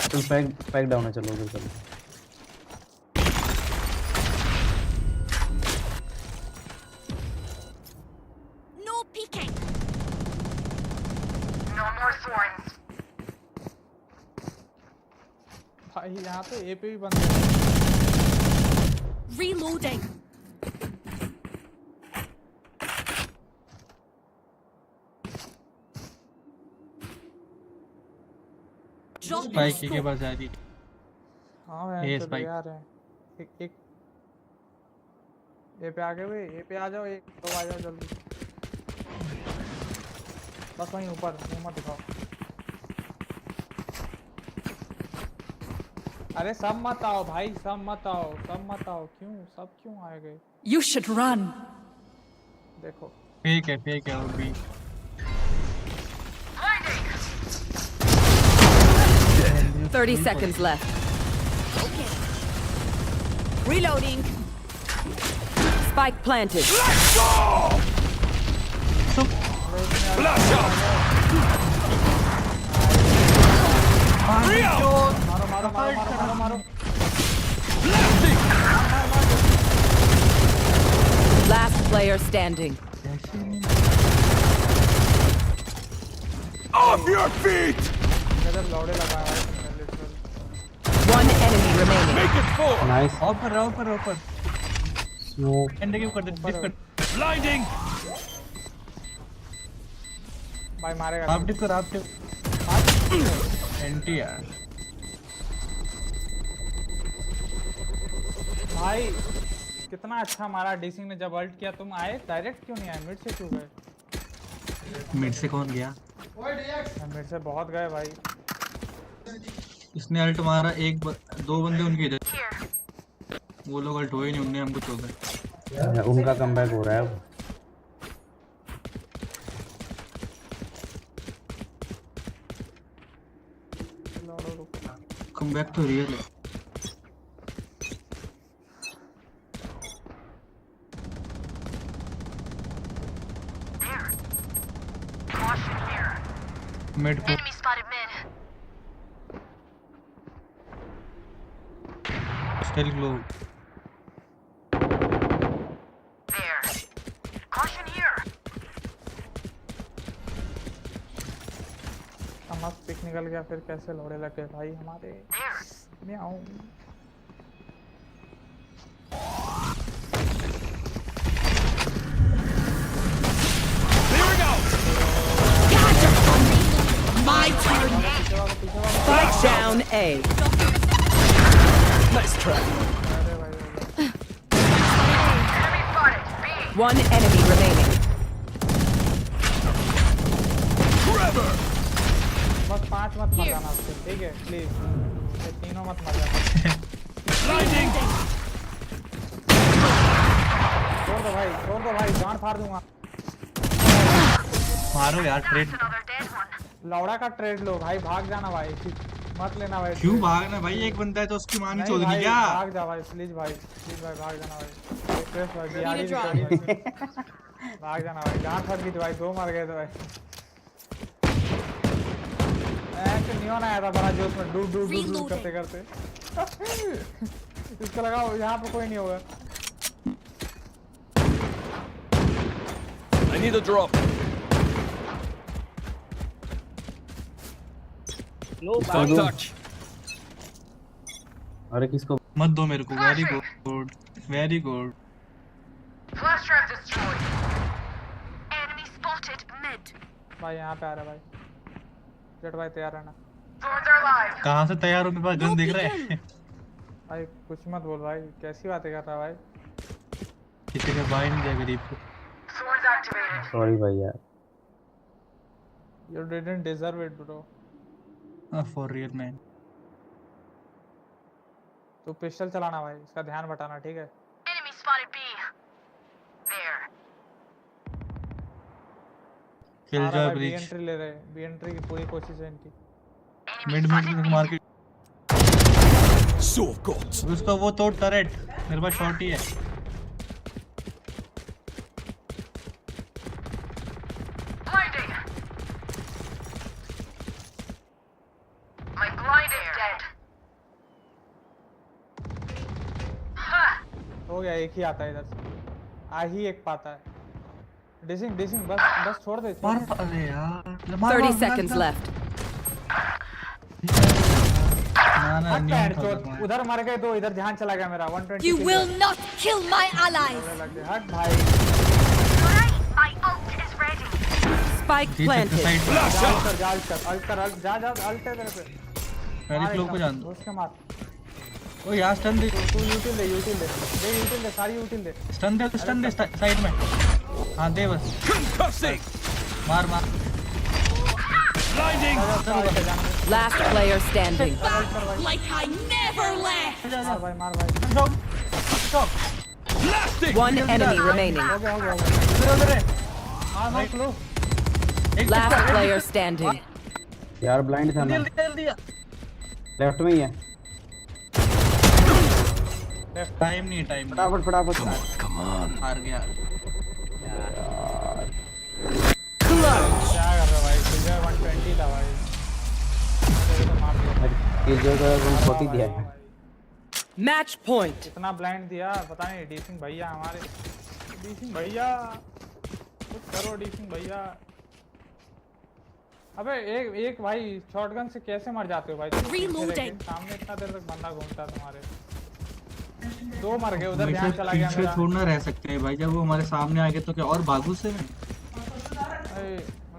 चल पैक डाउन है, चलो उधर चलो। No peeking. No more thorns. भाई यहाँ पे ए पे भी बंद है। Reloading. स्पाइक के पास जा रही। हाँ मैं ए चलो स्पाइक। यार है। एक ए पे आ गए वे, ए पे आ जाओ, एक दो आ जाओ जल्दी। बस वहीं ऊपर, मुंह मत दिखाओ। अरे सब मत आओ भाई, सब मत आओ, सब मत आओ। क्यों सब क्यों आए गए? You should run. देखो फेक है वो भी। 30 seconds left. Reloading. Spike planted. Let's go! Flash out! Rio! मारो। Last player standing. Off your feet! गजब लौड़े लगाया भाई तुमने literally. One enemy remaining. Make it 4! Nice. ऊपर स्मोक एंड के ऊपर डिप कर। Blinding! भाई मारेगा। आप डिप कर एंटी यार। भाई कितना अच्छा मारा डीसिंग ने जब अल्ट किया। तुम आए डायरेक्ट क्यों नहीं आए? मिड से क्यों गए? मिड से कौन गया? मिड से बहुत गए भाई। इसने अल्ट मारा, दो बंदे उनके इधर, वो लोग अल्ट हुए नहीं, उनने हमको छोड़ा। उनका कमबैक हो रहा है अब। कमबैक तो रियल है। मिड को Enemy spotted mid. Still glow. There. Caution here. मस्त पिक निकल गया, फिर कैसे लौड़े लगे भाई हमारे। म्याऊं। My turn. Spike down A. Nice try. One enemy remaining. Trevor! बस 5 मत मर जाना उससे, ठीक है प्लीज। ये तीनों मत मर जाना। Blinding! छोड़ दो भाई, जान फाड़ दूंगा। मारो यार, ट्रेड लौड़ा का ट्रेड लो भाई, भाग जाना भाई, मत लेना भाई। क्यों भागना भाई? एक बंदा है तो उसकी मां नहीं चोदनी क्या? भाग जा भाई, प्लीज भाई भाग जाना भाई। रिक्वेस्ट भाई, बिहारी रिक्वेस्ट भाग जाना भाई। जान फट गई थी भाई, 2 मर गए थे भाई। ऐसे नियॉन आया था बड़ा जोश में, डू करते करते। इसको लगाओ, यहाँ पे कोई नहीं होगा। I need a drop. Don't touch. अरे किसको मत दो मेरे को। Very good, very good. Flash trap destroyed. Enemy spotted mid. भाई यहाँ पे आ रहा है भाई। जेट भाई तैयार रहना। Swords are live. कहाँ से तैयार हो? मेरे पास गन दिख रहा है। भाई कुछ मत बोल भाई, कैसी बातें कर रहा है भाई। किसी का भाई नहीं दिया गरीब को। Swords activated. सॉरी भाई यार। You didn't deserve it bro. For real man. तू पिस्टल चलाना भाई, इसका ध्यान बटाना ठीक है। Enemy spotted B. There. किल सारा जा भाई बी ब्रिज। एंट्री ले रहे, बी एंट्री की पूरी कोशिश है इनकी। मिड मिड मार के So got. उसका वो तोड़ टरेट। मेरे पास शॉट ही है। Blinding. My blind is dead. हो गया, एक ही आता है इधर से। आ ही एक पाता है। डिसिंग डिसिंग बस बस छोड़ दे। मार। अरे यार 30 seconds left. ना उधर मर गए तो इधर ध्यान चला गया मेरा। 120 You will not kill my allies. हट भाई। My ult is ready. Spike planted. जाल कर अल्ट कर अल्ट जा जा अल्ट है तेरे पे। पहले फ्लो को जान दो। उसके मार। ओ यार स्टन दे। तू यूटिल दे यूटिल दे। दे यूटिल दे, सारी यूटिल दे। स्टन दे साइड में। हां दे बस। मार मार। Blinding. Last player standing. Like I never left. मार भाई मार भाई। Blasting. One enemy remaining. हो गया हो गया। मार मार लो। Last player standing. यार ब्लाइंड था मैं। लेफ्ट में ही है। टाइम नहीं टाइम। फटाफट फटाफट। Come on. हार गया। क्या कर रहा भाई? किल 120 था भाई। तेरे को मार दिया। किल जो का बहुत ही दिया है। Match point. इतना ब्लाइंड दिया पता नहीं। डीसिंग भैया हमारे। डीसिंग भैया कुछ करो डीसिंग भैया। अबे एक भाई शॉटगन से कैसे मर जाते हो भाई? Reloading. सामने इतना देर तक बंदा घूमता तुम्हारे। दो मर गए उधर, ध्यान चला गया पीछे मेरा। छोड़ना रह सकते हैं भाई, जब वो हमारे सामने आ गए तो क्या और भागू से मैं।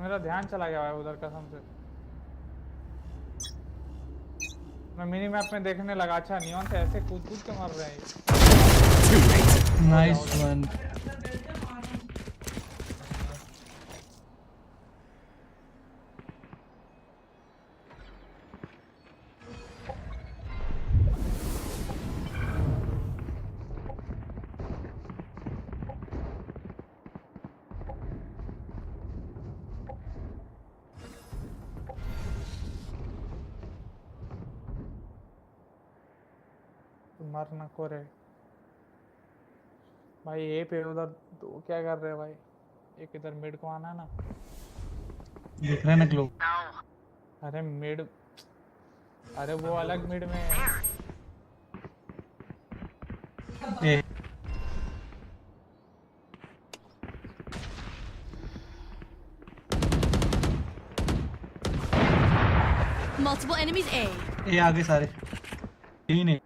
मेरा ध्यान चला गया भाई उधर कसम से। मैं मिनी मैप में देखने लगा। अच्छा नियॉन से ऐसे कूद कूद के मर रहे हैं। Nice one. मर न को रे भाई। ए पे उधर दो क्या कर रहे हैं भाई? एक इधर मिड को आना है ना। देख रहे हैं ना ग्लो। अरे मिड, अरे वो अलग मिड में है। ए Multiple enemies A. ए आगे सारे तीन है।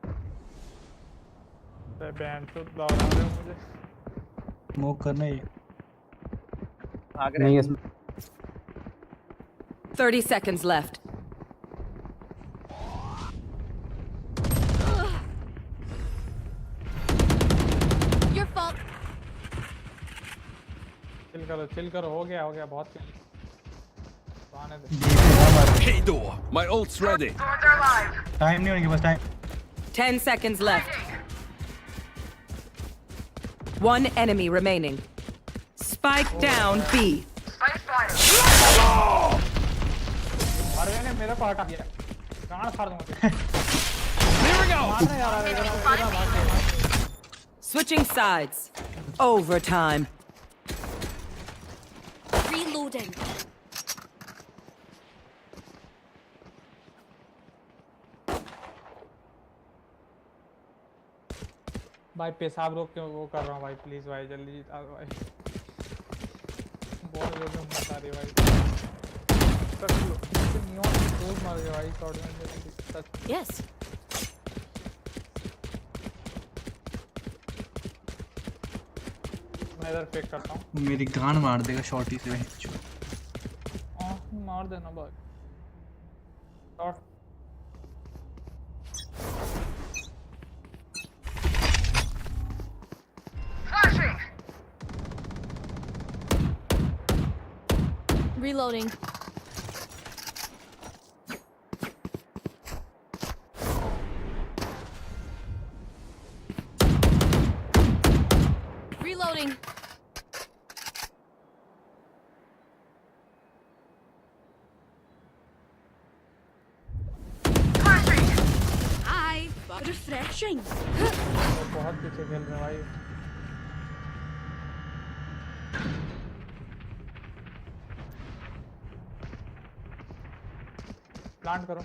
बैंड तो दौड़ा रहे हो मुझे। स्मोक करना ही। नहीं इसमें 30 seconds left. Your fault. Chill करो हो गया बहुत चिल। तो आने दे। Hey door. My ult's ready. Swords are live. Time नहीं होने के बस time. 10 seconds left. One enemy remaining. Spike down B. Spike spotted. अरे ने मेरे को हटा दिया। गांड फाड़ दूंगा। Clearing out. मारना यार इधर। Switching sides. Overtime. Reloading. भाई पेशाब रोक के वो कर रहा हूँ भाई। प्लीज भाई जल्दी जिता दो भाई। बहुत जोर से मत आ रही भाई। कर लो नियॉन क्लोज मार गया भाई शॉट में यस मैं इधर फेक करता हूँ मेरी गांड मार देगा शॉटी से भाई। मार देना भाई shot reloading reloading hi refreshing बहुत पीछे खेल रहे हैं भाई प्लांट करो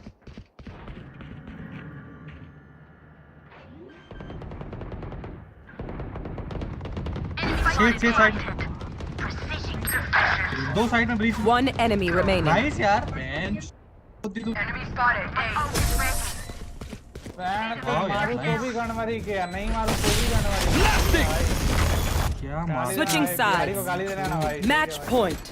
से साइड दो साइड में breach One enemy remaining. Nice यार मैन मारू तो भी गणमरी किया नहीं मारू तो भी गणमरी क्या मार Switching बिहारी को sides. गाली देना ना भाई Match point.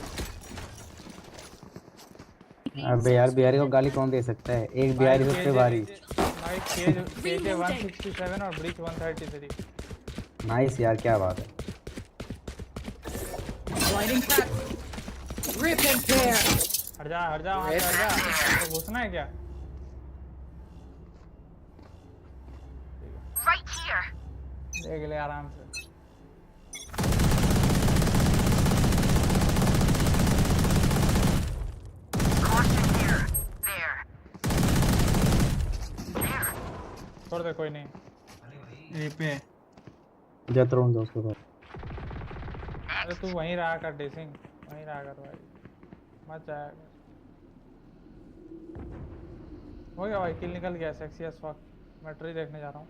अबे यार बिहारी को गाली कौन दे सकता है? एक बिहारी सबसे भारी। भाई केज 167 और ब्रीच 133 नाइस यार क्या बात है। Lighting back. Rip and tear. हट जा वहाँ से हट जा तो घुसना है क्या Right here. देख ले आराम से Caution here. There. छोड़ दे कोई नहीं ए पे जाता रहूँ दोस्तों को। अरे तू वहीं रहा कर डेसिंग वहीं रहा कर भाई मत जाया कर हो गया भाई किल निकल गया सेक्सी एस फक मैं ट्री देखने जा रहा हूँ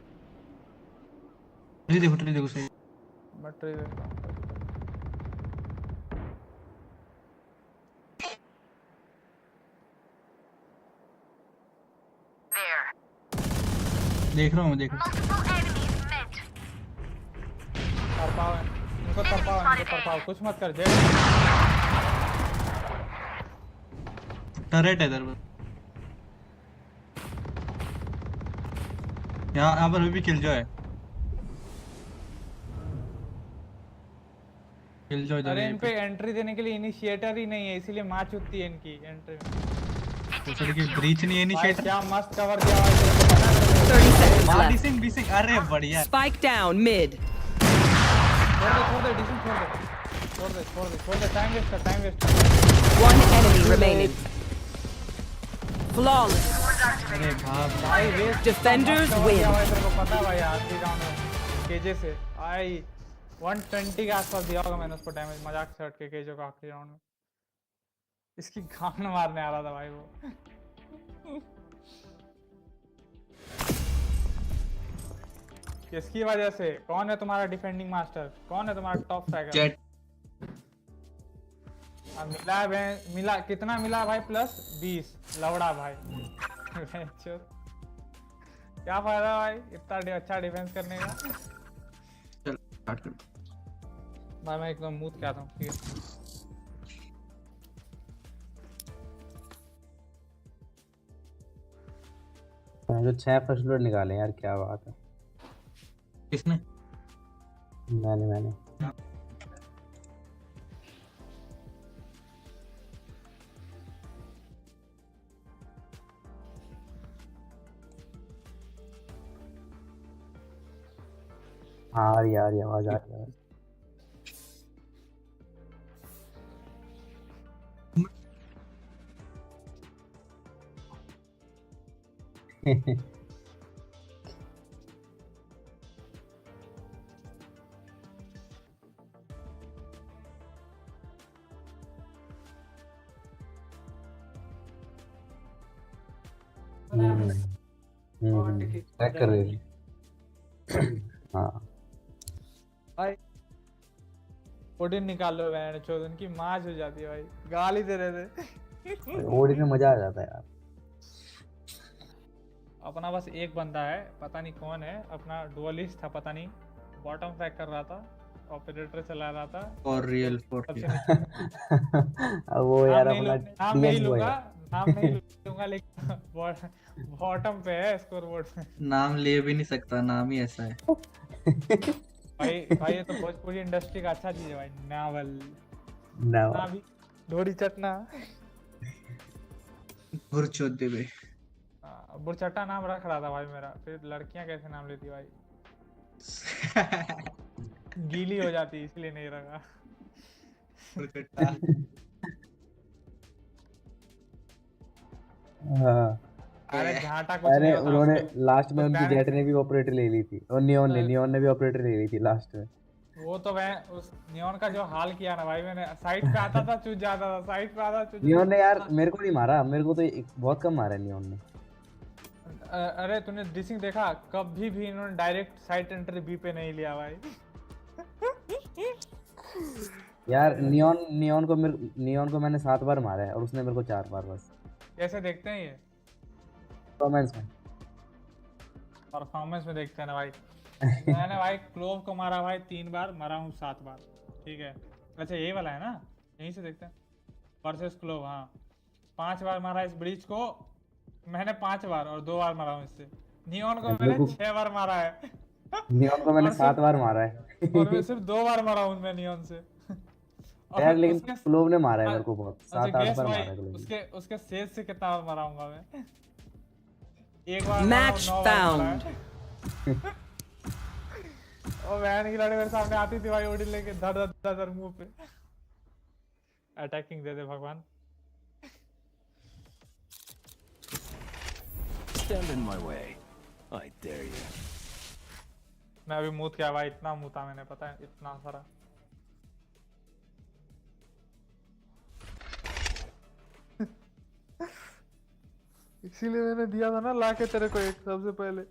ट्री देखो सही मैं ट्री देख रहा हूँ There. देख रहा हूँ मैं देख रहा हूँ Multiple enemies mid. तरपाओ इनको तरपाओ कुछ मत कर जेट टरेट है इधर पर यहाँ पर भी किल जो है किल जो इधर अरे है इन पे एंट्री देने के लिए इनिशिएटर ही नहीं है इसीलिए मार चुकती है इनकी एंट्री में दूसरे की ब्रीच नहीं है भाई इनिशिएटर क्या मस्त कवर किया भाई 30 seconds left. डिसिंग अरे बढ़िया Spike down mid. छोड़ दे डिसिंग छोड़ दे time waste One enemy remaining. Flawless. अरे बाप भाई वेस्ट Defenders win. तेरे को पता है भाई आखिरी राउंड में केजे से आई 120 के आसपास दिया होगा मैंने उसको डैमेज मजाक से हट के केजे को आखिरी राउंड में इसकी गान मारने आ रहा था भाई वो किसकी वजह से कौन है तुम्हारा डिफेंडिंग मास्टर कौन है तुम्हारा टॉप फ्रैगर जेट अब मिला कितना मिला भाई प्लस 20 लवड़ा भाई क्या फायदा भाई इतना अच्छा डिफेंस करने का चल स्टार्ट कर भाई मैं एकदम मूत क्या था ठीक है जो 6 फर्स्ट ब्लड निकाले यार क्या बात है। किसने मैंने आ रही आवाज आ रही है चेक कर रही हाँ भाई पुडिंग निकाल लो बहन चोद उनकी माज हो जाती है भाई गाली दे रहे थे ओडी में मजा आ जाता है यार। अपना बस एक बंदा है, पता नहीं कौन है, अपना डुअलिस्ट था, पता नहीं बॉटम फ्रैग कर रहा था, ऑपरेटर चला रहा था। फॉर रियल फॉर सबसे रियल। नीचे अब वो यार अपना नाम नहीं डीएस बॉय लूंगा, है। नाम नहीं लूंगा, लेकिन बॉटम पे है स्कोर बोर्ड पे। नाम ले भी नहीं सकता, नाम ही ऐसा है। भाई ये तो भोजपुरी इंडस्ट्री का अच्छा चीज है भाई, नावल ना भी ढोरी चटना। भुरचोदे बे। बुरचट्टा नाम रख रहा था भाई मेरा, फिर लड़कियां कैसे नाम लेती भाई, गीली हो जाती इसलिए नहीं रखा। हाँ। अरे झाटा कुछ अरे नहीं होता उन्होंने उसको, लास्ट में तो उनकी जेट ने भी ऑपरेटर ले ली थी, और नियॉन ने भी ऑपरेटर ले ली थी लास्ट में। वो तो मैं उस नियॉन का जो हाल किया ना भाई, मैंने साइड पे आता था चूज जाता था, साइड पे आता चूज। नियॉन ने यार मेरे को नहीं मारा, मेरे को तो बहुत कम मारा है नियॉन ने। अरे तूने डिसिंग देखा, कभी भी इन्होंने डायरेक्ट साइड एंट्री बी पे नहीं लिया भाई। यार नियॉन को मैंने 7 बार मारा है और उसने मेरे को 4 बार बस। कैसे देखते हैं ये? परफॉर्मेंस में देखते हैं ना भाई। मैंने भाई क्लोव को मारा भाई 3 बार, मरा हूँ 7 बार, ठीक है। अच्छा यही वाला है ना, यहीं से देखते हैं। वर्सेस क्लोव, हाँ 5 बार मारा इस ब्रीच को मैंने, 5 बार, और 2 बार मारा हूँ इससे। नियॉन को मैंने 6 बार मारा है। नियॉन को मैंने 7 बार मारा है। और मैं सिर्फ 2 बार मारा हूँ मैं नियॉन से। यार लेकिन क्लोव ने मारा है मेरे को बहुत, 7-8 बार मारा है क्लोव। उसके सेज से कितना बार माराऊंगा मैं? एक बार मैच फाउंड। और वैन की लड़ाई मेरे सामने आती थी भाई, ओडी लेके धर धर धर मुंह पे। अटैकिंग दे दे भगवान। Stand in my way. I dare you. मैं अभी मूत क्या भाई, इतना मूता मैंने, पता है इतना सारा। इसीलिए मैंने दिया था ना लाके तेरे को एक सबसे पहले।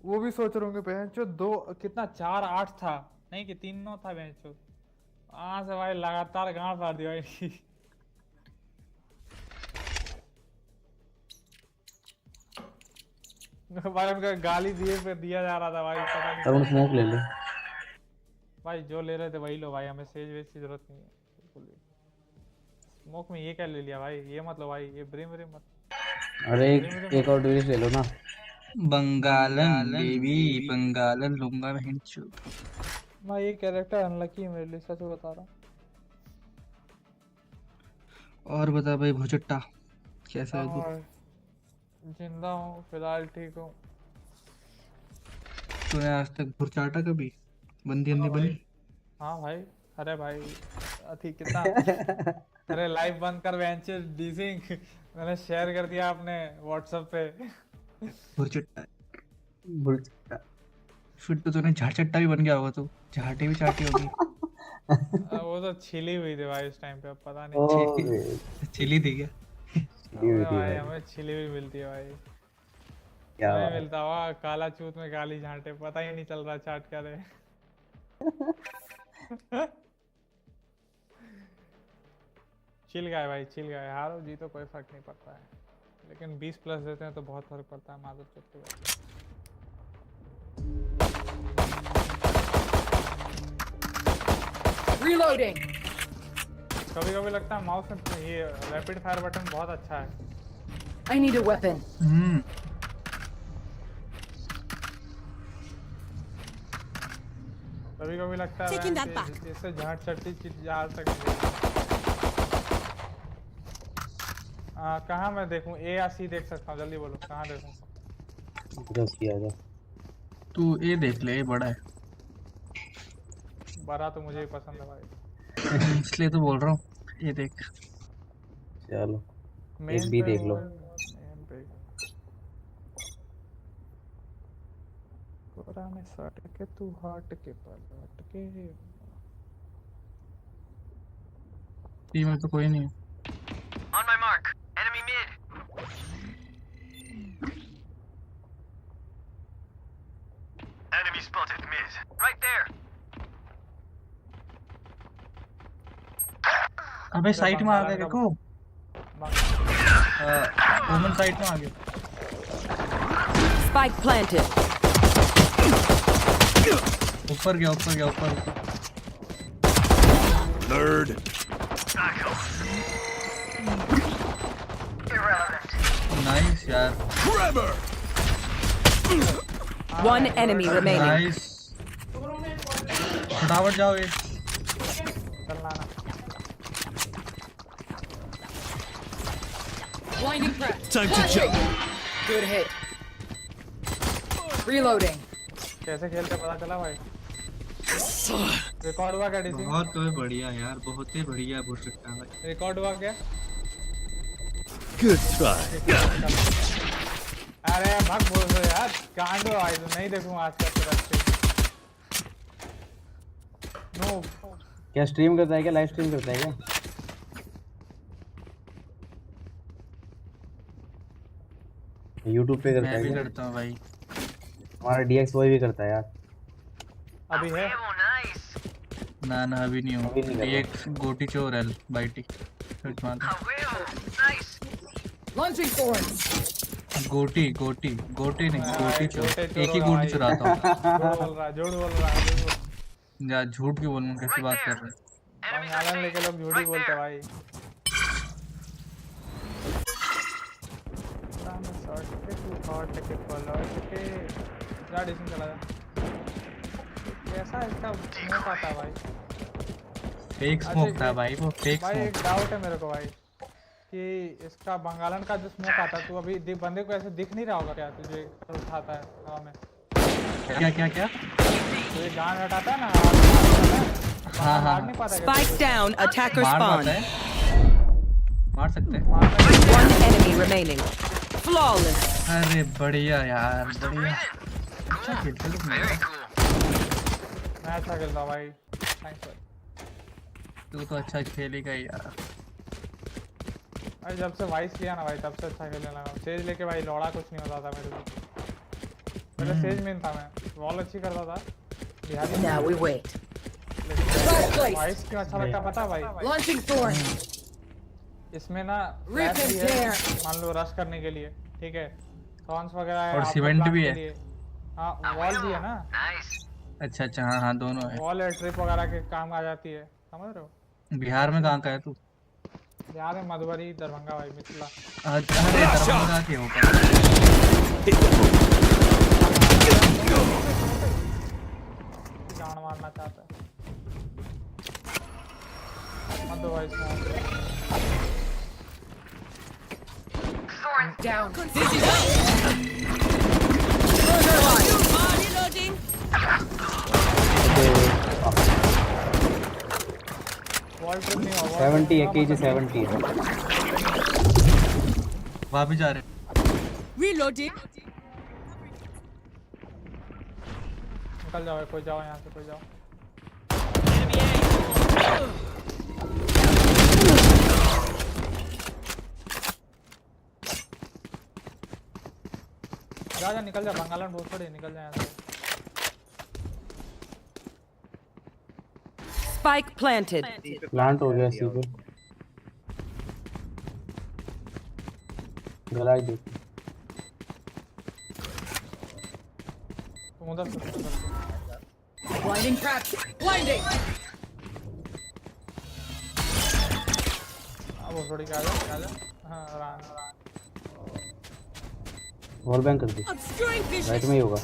वो भी सोच रहे होंगे बहनचोद 2 कितना 4-8 था, नहीं कि 3-9 था बहनचोद। वहां से भाई लगातार गांड फाड़ दिया भाई। भाई उनका गाली दिए पे दिया जा रहा था भाई, पता नहीं। तरुण स्मोक ले ले भाई, जो ले रहे थे वही लो भाई, हमें सेज वेज की जरूरत नहीं है बिल्कुल भी। स्मोक में ये क्या ले लिया भाई, ये मत लो भाई, ये ब्रिम मत। अरे एक और ड्यूलिस्ट ले लो ना। बंगालन बेबी, बंगालन लूंगा मैं हिंचू। मैं ये कैरेक्टर अनलकी है मेरे लिए, सच बता रहा हूँ। और बता भाई भुचट्टा कैसा है तू? जिंदा हूँ फिलहाल, ठीक हूँ। तूने आज तक भुरचाटा कभी बंदी अंदी बनी? हाँ भाई, अरे भाई अथी कितना अरे लाइव बंद कर वेंचर डीसिंग, मैंने शेयर कर दिया अपने व्हाट्सएप पे। भुरचट्टा फिर तो तूने झाड़चट्टा भी बन गया होगा, तो झाटे भी चाटी होगी। वो तो छिली हुई थी भाई उस टाइम पे, अब पता नहीं छिली थी क्या? भाई हमें छिली हुई मिलती है भाई, क्या हमें मिलता हुआ काला चूत में काली झांटे, पता ही नहीं चल रहा चाट क्या रहे। चिल गए भाई, चिल गए, हारो जीतो कोई फर्क नहीं पड़ता है, लेकिन 20+ देते हैं तो बहुत फर्क पड़ता है मादर चोट के बाद। Reloading. कभी कभी लगता है माउस में ये रैपिड फायर बटन बहुत अच्छा है। I need a weapon. कभी कभी लगता है इससे झाट चट्टी चीज जा सकती है। कहाँ मैं देखूं, ए या सी देख सकता हूँ, जल्दी बोलो कहाँ देखूं? तू ए देख ले, ए बड़ा है। बड़ा तो मुझे ही पसंद है भाई। इसलिए तो बोल रहा हूँ, ये देख। चलो एक भी देख लो। पुराने सट के तू हट के पलट के। टीम में तो कोई नहीं है। On my mark. Enemy mid. Enemy spotted mid. Right there. अबे साइट में आ गया बंगालन का देखो। ओमन साइट में आ गया। Spike planted. ऊपर गया ऊपर गया ऊपर। Nerd. नाइस यार। Trevor. One enemy remaining. Nice. फटाफट जाओ ये। Blinding crack. Time to jump. Good hit. Reloading. कैसे खेलते पता चला भाई? रिकॉर्ड हुआ क्या डीसी? बहुत बढ़िया यार, बहुत ही बढ़िया भुजट्टा भाई। रिकॉर्ड हुआ क्या? Good try. अरे भाग बोल दो यार, कांडो भाई तो नहीं देखूंगा आज का तेरा स्ट्रीम। नो क्या स्ट्रीम करता है क्या? लाइव स्ट्रीम करता है क्या? यूट्यूब पे करता है मैं भी क्या? करता हूँ भाई। हमारा डीएक्स बॉय भी करता है यार। अभी है? ना ना अभी नहीं अभी नहीं हूँ। कर रहा। एक गोटी चोर है बाइटी। Launching thorns. गोटी गोटी गोटी नहीं गोटी चोर। गोटे एक ही चोर गोटी चुराता हूँ। झूठ बोल रहा है। या झूठ क्यों बोलूँ, कैसी बात कर रहे हैं? बंगालन लेके लोग झूठ ही बोलते भाई। जा डिस्कशन चला जा। कैसा इसका स्मोक आता है भाई? फेक स्मोक था भाई, वो फेक भाई एक स्मोक। डाउट है मेरे को भाई कि इसका बंगालन का जो स्मोक आता है, तू अभी बंदे को ऐसे दिख नहीं रहा होगा क्या तुझे? उठाता है हवा में। क्या क्या क्या? तो ये गान हटाता है ना, हाँ हाँ। नहीं पाता। Spike down. Attacker मार spawn. पाता है? मार सकते हैं। One enemy remaining. Flawless. अरे बढ़िया यार, बढ़िया। अच्छा खेलते लोग। मैं अच्छा खेलता हूँ भाई। थैंक्स भाई। तू तो अच्छा खेलेगा ही यार। भाई जब से वाइस लिया ना भाई, तब से अच्छा खेलने लगा। सेज लेके भाई लौड़ा कुछ नहीं होता था मेरे को। पहले सेज मेन था मैं, वॉल अच्छी करता था। Bihari Now we wait. Vice क्यों अच्छा लगता पता है भाई? Launching thorns. इसमें ना Rip फ्लैश भी and है, tear. मान लो रश करने के लिए, ठीक है? थॉर्न्स वगैरह है और आपको सीमेंट प्लांट भी के है। लिए। हाँ वॉल भी है ना। अच्छा अच्छा, हाँ हाँ दोनों है। वॉल है, ट्रिप वगैरह के काम आ जाती है, समझ रहे हो? बिहार में कहाँ का है तू? बिहार में मधुबनी, दरभंगा भाई, मिथिला। अरे दरभंगा के होगा। जान मारना चाहता है मत दो भाई smoke. Down. Reloading. Wall trip नहीं हुआ। 70 है केजी 70 है। वहाँ भी जा रहे हैं। Reloading. निकल जाओ, कोई जाओ यहाँ से, कोई जाओ। जा जा निकल जा, बंगालन बहुत थोड़ी, निकल जा यहाँ से। Spike planted. प्लांट हो गया सी पे। गलाई दे। तुम उधर से Blinding crack. Blinding. वो थोड़ी क्या आ जा। हाँ आराम। वॉल बैंक कर दे। Obscuring vision. राइट में ही होगा।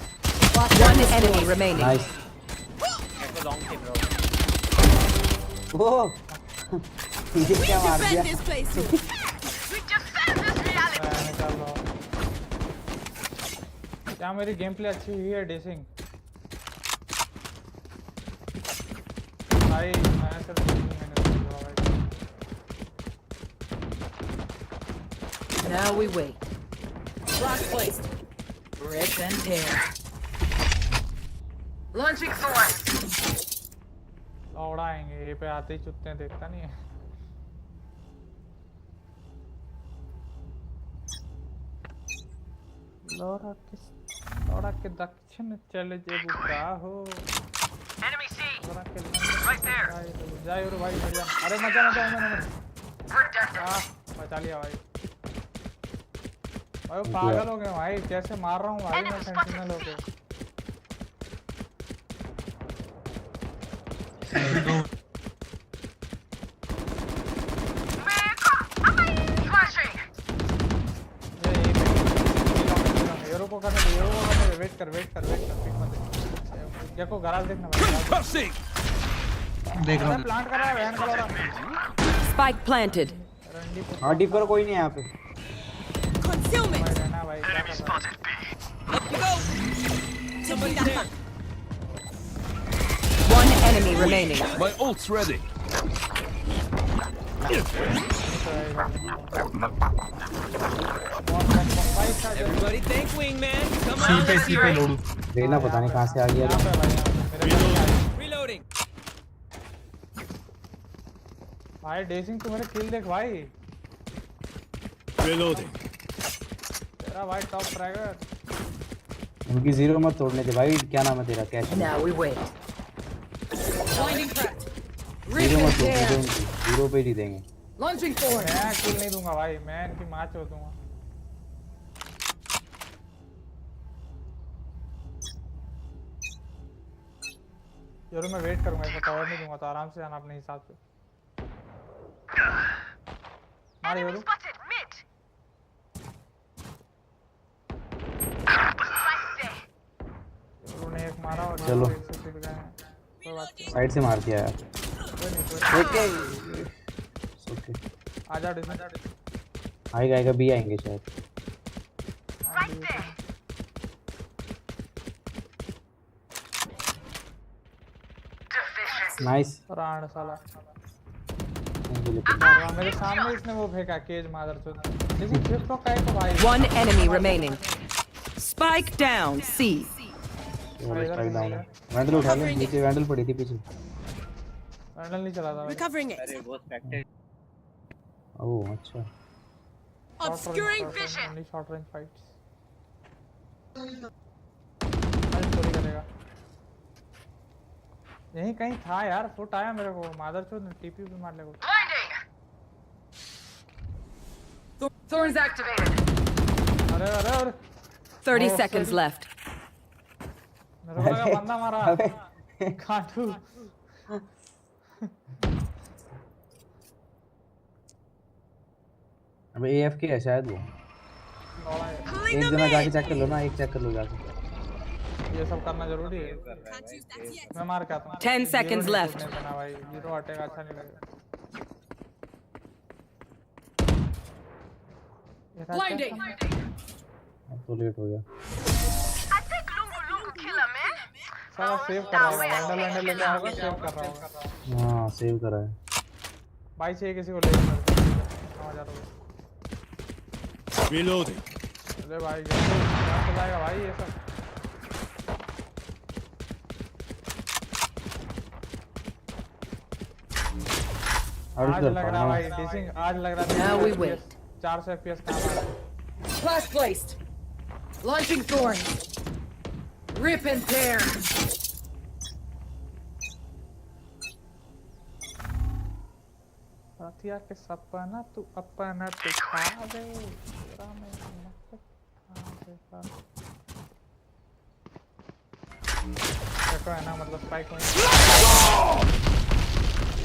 One enemy remaining. नाइस। ओह ये क्या मार दिया? Defend this place. निकाल लो। क्या मेरी गेम प्ले अच्छी हुई है डेसिंग? भाई मैं सिर्फ मैंने बोला भाई। Now we wait. Rock placed. Rip and tear. Launching thorns. उड़ाएंगे ये पे आते ही चुत्ते हैं, देखता नहीं है। लौड़ा के दक्षिण चले जेबू का हो। Enemy C. Right there. जाए और भाई मजा। अरे मजा मैंने। बचा लिया भाई। भाई पागल हो गए भाई, कैसे मार रहा हूँ भाई मैं सेंटिनल होके। यूरो को करने दे, वेट कर पिक मत दे। देखो गराज देखना भाई। देख रहा हूँ। प्लांट कर रहा है वैन कर रहा है। Spike planted. हाँ डीप करो, कोई नहीं है यहाँ पे। Concealment. रहना भाई क्या कर रहा है? Up you go. Somebody there. One enemy remaining. My ult's ready. Everybody thank Wingman. Come C on, पे let's सी hear पे it. लोडू। रेना पता नहीं कहाँ से आ गया। Reloading. भाई डेसिंग तू मेरे किल देख भाई। Reloading. तेरा भाई टॉप फ्रैगर। उनकी जीरो मत तोड़ने दे भाई। क्या नाम है तेरा? Cash. Now we wait. Blinding crack. Zero मत तोड़ने दे उनकी, जीरो पे ही देंगे। Launching forward. मैं किल नहीं दूंगा भाई, मैं इनकी मां चोद दूंगा। यार मैं वेट करूंगा, ऐसा कवर नहीं दूंगा तो आराम से आना अपने हिसाब से। मार यार। उन्होंने एक मारा और चलो। एक से टिक गए हैं। कोई बात नहीं। साइड से मार दिया यार। ओके ओके आजा डिसन। आएगा बी आएंगे शायद। नाइस राण साला। मेरे सामने इसने वो फेंका केज मादरचोद। लेकिन फिफ्थ तो का है भाई। One enemy remaining. Spike down. C. Vandal उठा ले, नीचे वैंडल पड़ी थी पीछे। वैंडल नहीं चला था। Recovering it. अरे वो स्पेक्टेड। ओह अच्छा। Obscuring vision. Only short range fights. चोरी करेगा। यहीं कहीं था यार, फुट आया मेरे को। मादरचोद ने टीपी भी मार लेगा। Thorns activated. अरे 30 seconds left. मेरे को लगा बंदा मारा। खाटू। अबे AFK है शायद वो। एक जना जाके चेक कर लो ना, एक चेक कर लो जाके। ये सब करना जरूरी है। मैं मार के आता हूँ। 10 seconds left. भाई जीरो हटेगा अच्छा नहीं लगेगा। Blinding. अब तो लेट हो गया। साला सेव कर रहा होगा, वैंडल लेके आओगे सेव कर रहा होगा। हाँ सेव करा है। भाई चाहिए किसी को ले समझ आ रहा है। Reloading. अरे भाई क्या जाएगा भाई ये सब। आज लग रहा भाई डिसिंग, आज लग रहा है। Now we wait. 400 FPS काम आ रहा है। Flash placed. Launching thorn. Rip and tear. साथिया के सपना तू अपना दिखा दे। तेरा मैं देखो है ना, मतलब स्पाइक में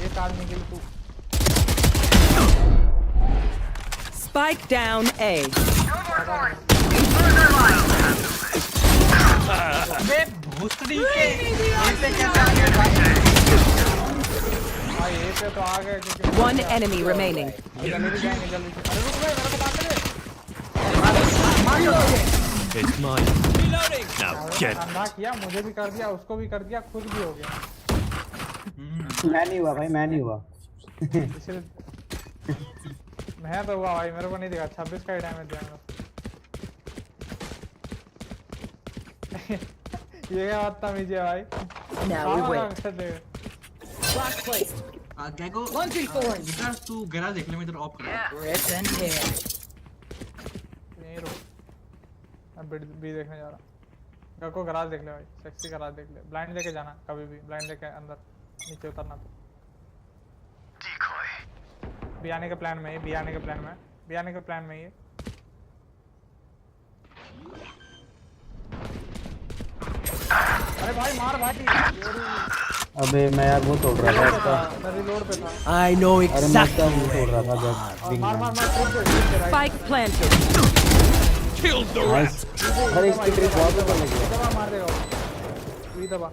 एक आदमी के लिए तू। Spike down A. अबे भूतनी के ऐसे कैसे आ गए भाई? भाई ये पे तो आ गए क्योंकि One enemy remaining. जल्दी भी जाएंगे जल्दी से। अरे रुक भाई मेरे को बात करे। It's mine. Reloading. Now get. अंधा किया, मुझे भी कर दिया, उसको भी कर दिया, खुद भी हो गया। मैं नहीं हुआ भाई, मैं नहीं हुआ। इसलिए मैं तो हुआ भाई, मेरे को नहीं दिखा। 26 का ही डैमेज दिया मैंने। ये क्या बदतमीजी है भाई। Now we wait. Flash placed. क्या को Launching thorn. बेटा तू गैराज देख ले, मैं इधर ऑफ कर रहा हूँ। Rip and tear. नहीं रुक, मैं बी देखने जा रहा हूँ। को गराज देख ले भाई, सेक्सी गराज देख ले। ब्लाइंड लेके जाना कभी भी, ब्लाइंड लेके अंदर नीचे उतरना तो। बी आने के प्लान में, बी आने के प्लान में, बी आने के प्लान में ये। अरे भाई मार भाई। अबे मैं यार वो तोड़ रहा था इसका। मैं रिलोड पे था। I know अरे मैं इसका exactly. वो तोड़ रहा था जब मार मार मार। Spike planted. Killed the rat. अरे इसकी ट्रिक बहुत ऊपर लगी है। दबा मार देगा। ये दबा।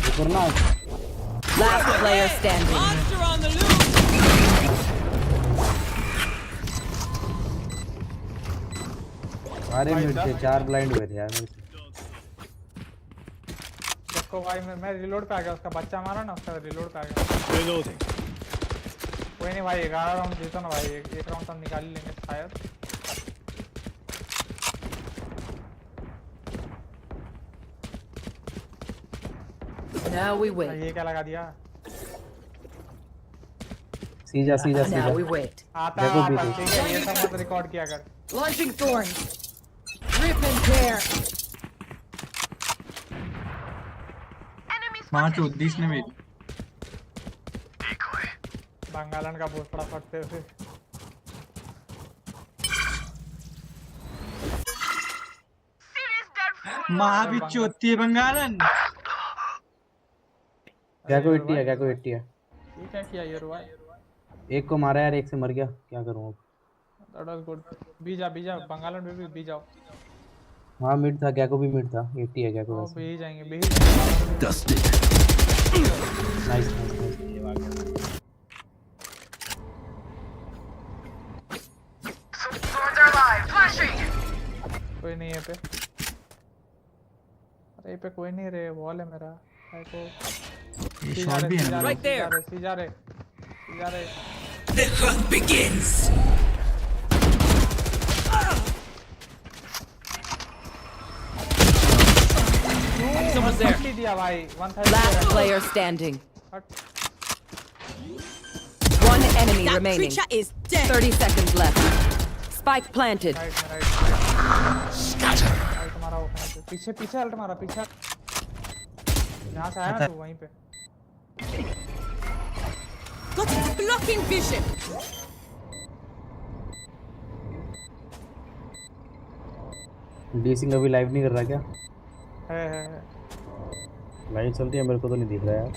ऊपर ना। Last player standing. Monster on the loose. अरे मिड से 4 ब्लाइंड हुए थे यार मेरे से। देखो भाई मैं रिलोड पे आ गया, उसका बच्चा मारा ना, उसका रिलोड पे आ गया। Reloading. कोई नहीं भाई, 11 राउंड जीतो ना भाई, एक राउंड हम निकाल ही लेंगे शायद। Now we wait. ये क्या लगा दिया? सीजा सीजा सीजा। Now we wait. आता है, ठीक है, ये सब मत रिकॉर्ड किया कर। Launching thorns. Rip and tear. 5 19 ने मेरी। बंगालन का बहुत बड़ा फटते हुए। माँ भी चोती है बंगालन। क्या को 80 है, क्या को 80 है। ये क्या किया ये रुआ? एक को मारा यार, एक से मर गया, क्या करूं अब। That was good. बीजा बंगालन में भी जाओ। हाँ मिड था, क्या को भी मिड था, 80 है क्या को वैसे। भी जाएंगे, भी जाएंगे। Dusted. Nice nice. कोई नहीं है पे। अरे ये पे कोई नहीं रे, वॉल है मेरा। ये शॉट भी है ना। Right there. सीजा रे। The hunt begins. Someone's there. दिया भाई, 130। Last player standing. One enemy That remaining. creature is dead. 30 seconds left. Spike planted. Scatter. Ult मारा वो कहीं पे। पीछे अल्ट मारा, पीछे। यहाँ से आया ना तू, वहीं पे। Got it. Blocking vision. डीसिंग अभी लाइव नहीं कर रहा क्या? है। लाइव चलती है, मेरे को तो नहीं दिख रहा यार।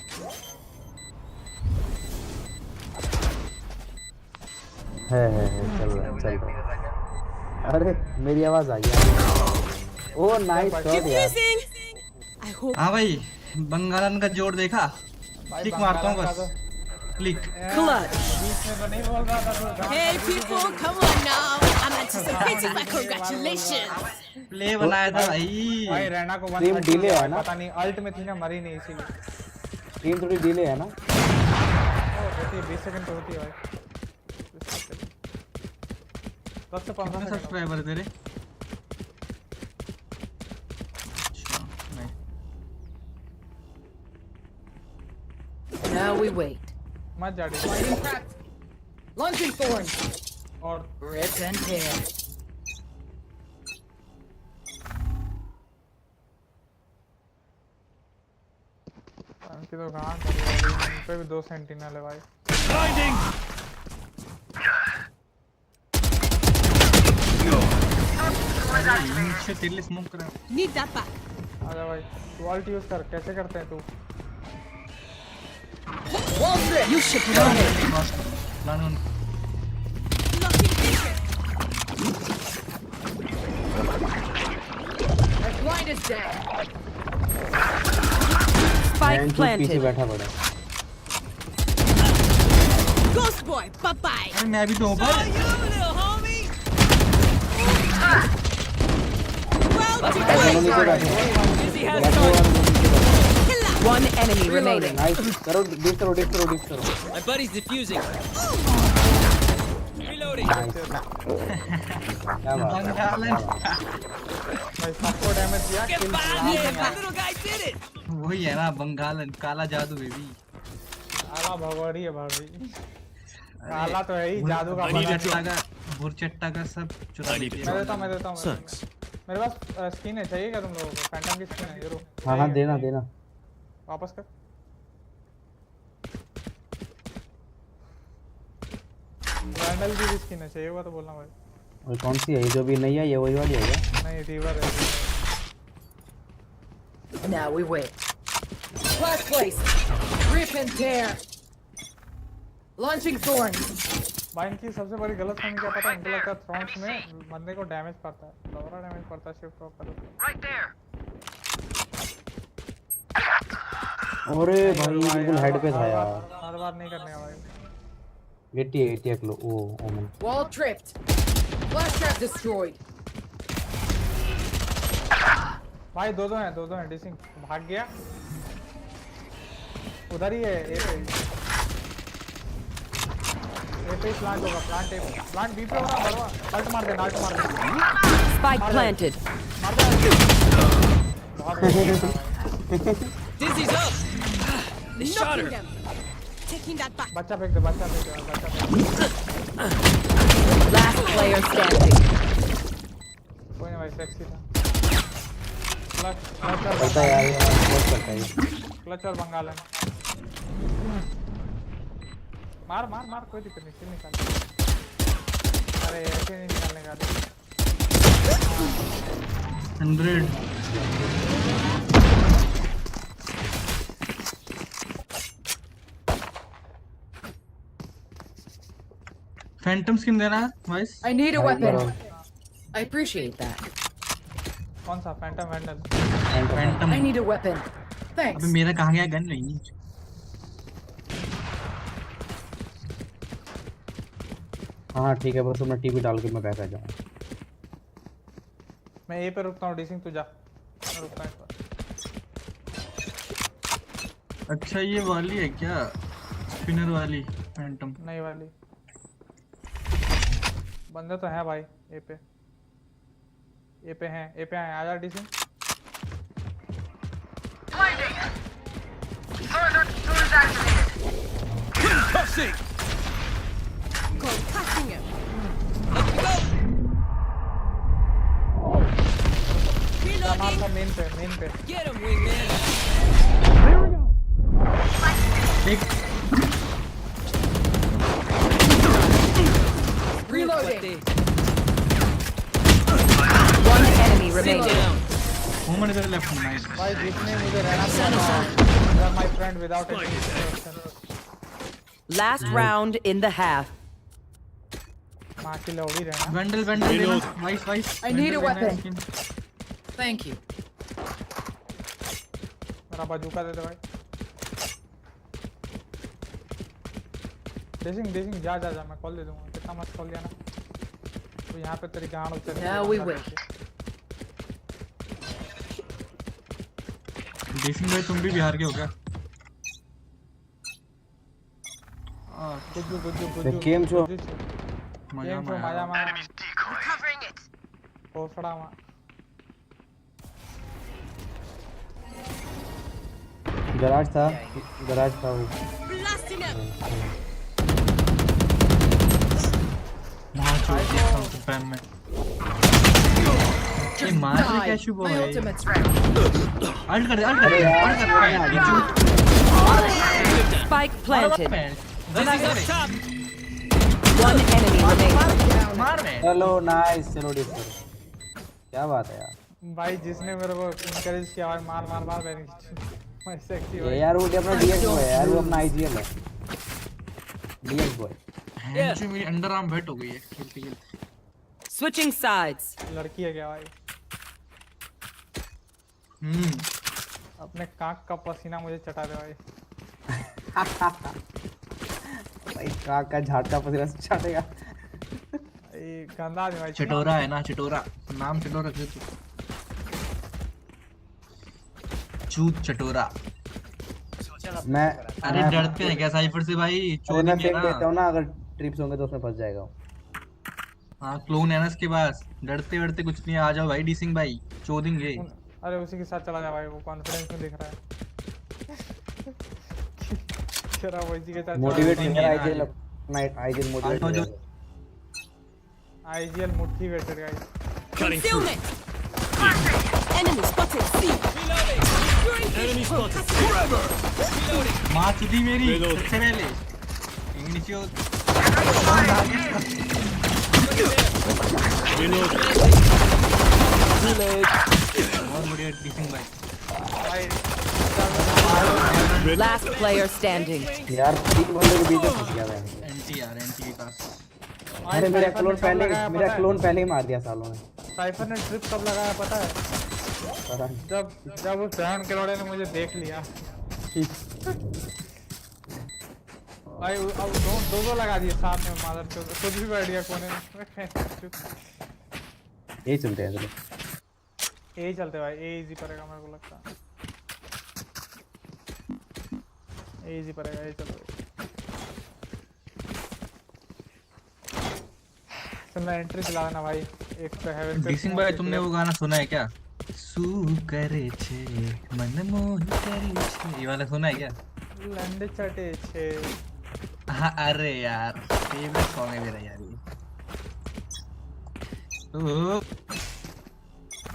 है चल रहा है। अरे मेरी आवाज आ गई। ओ नाइस शॉट यार। हाँ भाई, बंगालन का जोड़ देखा? क्लिक मारता हूँ बस। क्लिक। बीच में तो नहीं बोल रहा था तू। Hey people, come on now. I'm anticipating my congratulations. Play बनाया था भाई। भाई रैना को टीम डिले है ना? पता नहीं, अल्ट में थी ना, मरी नहीं इसीलिए। टीम थोड़ी डिले है ना? होती है, 20 सेकंड तो होती है भाई। 10 से 15 सेकंड। सब्सक्राइबर तेरे? Now we wait. मत जा डी। Launching thorns. और Rip and tear. उनकी तो कहाँ करी है, उन पे भी 2 सेंटिनल है भाई। Blinding. नीचे तेरे स्मोक कर। Need that back. आजा भाई, तू अल्ट यूज कर, कैसे करते हैं तू? You should run it. Blocking vision. My blind is dead. Spike planted. पीछे बैठा पड़ा। Ghost boy, bye bye. अरे मैं भी तो ऊपर। Little homie. Dizzy has targets. One enemy remaining. Nice, करो डिस करो। My buddy's defusing. Reloading. क्या बात है। बंगालन। भाई सबको डैमेज दिया, Get किल behind me. किया। That little guy did it. वही है ना बंगालन, काला जादू बेबी। काला भगवाड़ी है भाभी। काला तो है ही, जादू का भुरचट्टा का सब चुरा लेती है। मैं देता हूँ। मेरे पास स्किन है, चाहिए क्या तुम लोगों को? फैंटम की स्किन है, ये लो। हाँ हाँ देना देना। वापस कर। वैंडल की भी स्किन है, चाहिए होगा तो बोलना भाई। और कौन सी है ये जो भी नहीं है, ये वही वाली है क्या? नहीं, रिवर है। Now we wait. Flash place. Rip and tear. Launching thorns. भाई इनकी सबसे बड़ी गलतफहमी क्या पता है? इनको लगता है थ्रॉन्स में बंदे को डैमेज पड़ता है, लोअर डैमेज पड़ता है शिफ्ट ऑफ करो। Right there. अरे भाई बिल्कुल हेड पे था यार। हर बार नहीं करने का भाई। 80 किलो। ओ ओमन। Wall tripped. Flash trap destroyed. भाई दो दो हैं डिसिंग भाग गया। उधर ही है ए पे प्लांट होगा, प्लांट बी पे होगा। बड़वा अल्ट मार दे। Spike planted. मार दे। Dizzy's up. They shot her. Taking that back. बच्चा फेंक दे। Last player standing. कोई नहीं भाई, सेक्सी था। करता है यार, ये बहुत करता है। क्लच और बंगाल है। मार कोई दिक्कत नहीं, किल निकाल। अरे ऐसे नहीं निकालने का। 100 फैंटम स्किन देना vice. I need a weapon. I appreciate that. कौन सा? Phantom vandal. Phantom. I need a weapon. Thanks. अबे मेरा कहाँ गया गन? नहीं। हाँ ठीक है, बस मैं टीवी डाल के मैं बैक आ जाऊँगा। मैं ए पे रुकता हूँ, डिसिंग तू जा। मैं रुकता हूँ। अच्छा ये वाली है क्या? स्पिनर वाली फैंटम? नहीं वाली। बंदे तो हैं भाई ए पे हैं। आजा dissing. Concussing. Concussing him. Up we go. मार था मेन पे। Get him, wingman. एक Reloading. One enemy Sit remaining. down. Woman इधर लेफ्ट में। नाइस। भाई जिसने मुझे रहना था, my friend without any instruction. Last round in the half. मां की लौड़ी रहना। वैंडल देना। Vice. I need a weapon. Thank you. मेरा बाजूका दे दे भाई। डिसिंग जा मैं कॉल दे दूंगा। कितना मस्त कॉल दिया ना तो यहाँ पे तेरी गांड उतर। Now we wait. डिसिंग भाई तुम भी बिहार के हो क्या? गुज्जू गेम शो मजा Recovering it. कोसड़ा मां। गराज था वो। Blasting him. पैन में ये मार रहे क्या शुभ My है? ultimate's ready. अल्ट कर। Spike planted. Dizzy's up top. One enemy remaining. मार रहे। चलो नाइस, चलो डिस्कर। क्या बात है यार। भाई जिसने मेरे को इनकरेज किया भाई, मार मैं सेक्सी ये भाई। यार वो अपना डीएक्स बॉय है यार, वो अपना आईजीएल है। DX boy. मेरी अंडर आर्म वेट हो गई है खेलते। Switching sides. लड़की है क्या भाई? अपने काक का पसीना मुझे चटा दे भाई। भाई काक का झाड़का पसीना से चाटेगा। ये गंदा आदमी भाई। चटोरा है ना, चटोरा नाम चटोरा रख तू। चूत चटोरा। मैं अरे डरते हैं क्या साइफर से भाई? अरे मैं फेंक देता हूँ ना, अगर ट्रिप्स होंगे तो उसमें फंस जाएगा। हाँ क्लोन है ना इसके पास। डरते वरते कुछ नहीं, आ जाओ भाई डिसिंग भाई, चोदेंगे। अरे उसी के साथ चला जा भाई, वो कॉन्फिडेंस में दिख रहा है। तेरा वो इसी के साथ मोटिवेट नहीं है IGL. IGL motivate. IGL motivated guys. Cutting through. Enemy spotted. C. Enemy spotted. माँ चुदी मेरी सबसे पहले नीचे बहुत बढ़िया डिफिंग भाई Last player standing. यार 3 बंदे के बीच में फंस गया मैं। एंटी यार एंटी के पास। अरे मेरा क्लोन पहले ही मार दिया सालों ने। साइफर ने ट्रिप कब लगाया पता है? जब उस बहन के लोड़े ने मुझे देख लिया। भाई अब दो लगा दिए साथ में मादर को, खुद भी बैठ गया कोने में। यही चलते हैं चलो। यही चलते भाई, ये इजी पड़ेगा मेरे को लगता है। ये इजी पड़ेगा, ये चलो। चलना एंट्री चला देना भाई। एक तो हेवन पे डिसिंग भाई तुमने वो गाना सुना है क्या? सू करे छे मन मोह करे छे, ये वाला सुना है क्या? लंड चटे छे। हाँ अरे यार फेवरेट सॉन्ग है मेरा यार ये।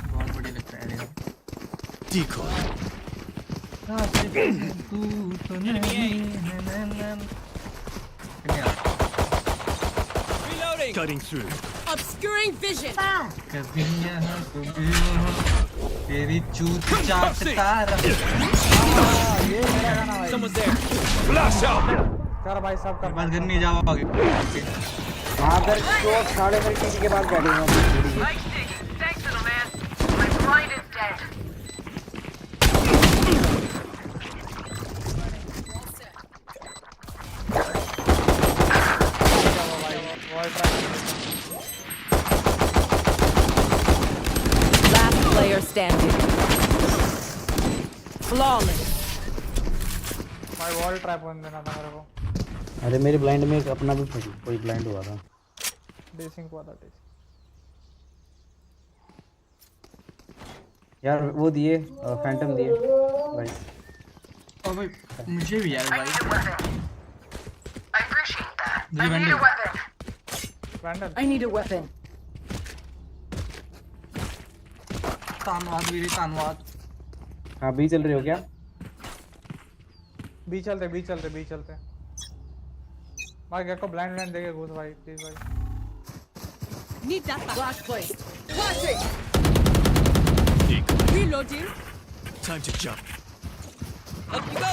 बहुत बढ़िया लगता है यार। Decoy. Cutting through. Obscuring vision. कभी यहाँ कभी वहाँ तेरी चूत चाटता रहा। Someone's there. Flash out. कर भाई सब कर। बात करने जाओगे। मादर चोट 3.5 टीटी के बाद बैठूंगा। Thanks, little man. My blind is dead. Last player standing. Flawless. भाई वॉल ट्रैप बन देना था मेरे को। अरे मेरे ब्लाइंड में अपना भी कोई ब्लाइंड हुआ था। डेसिंग हुआ था डेसिंग। यार वो दिए फैंटम दिए भाई। और भाई मुझे भी यार भाई। I appreciate that. I need a weapon. I need a weapon. तानवाद वीरे तानवाद। हाँ बी चल रही हो क्या? बी चलते भाई। क्या को ब्लाइंड देके घुस भाई प्लीज भाई। Need that back. Flash placed. Flashing. Reloading. Time to jump. Up you go.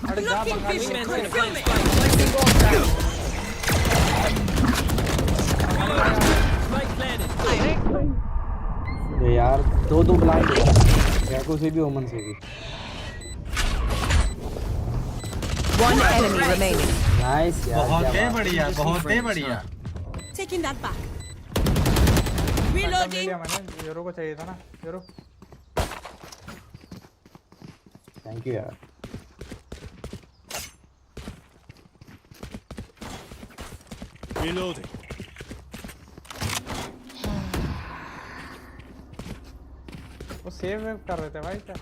अरे जा Blocking मंगा vision. लिए। Fulfillment. Spike planted. ये यार दो ब्लाइंड क्या को से भी ओमन से भी। One enemy remaining. नाइस यार। बहुत ही बढ़िया बहुत ही बढ़िया। Taking that back. ले Reloading. लिया मैंने। यूरो को चाहिए था ना यूरो। थैंक यू यार। Reloading. वो सेव कर रहे थे भाई क्या?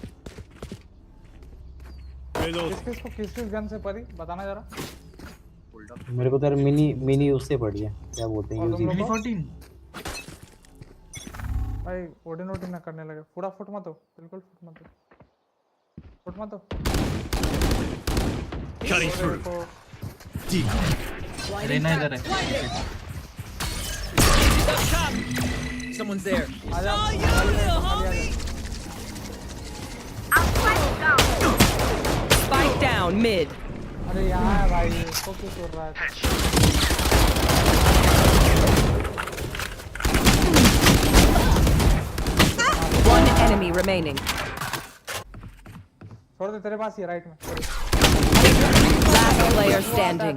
किस गन से पड़ी बताना जरा। मेरे को तो मिनी उससे पड़ी है क्या बोलते हैं यूजी मिनी 14 भाई ओडिन ना करने लगे। पूरा फुट मत हो, बिल्कुल फुट मत हो। Cutting through. Decoy. रेना इधर है। Someone's there. आजा Spike down mid. अरे यहाँ है भाई, इसको क्यों कर रहा है? One enemy remaining. छोड़ दे, तेरे पास ही राइट में। Last player standing.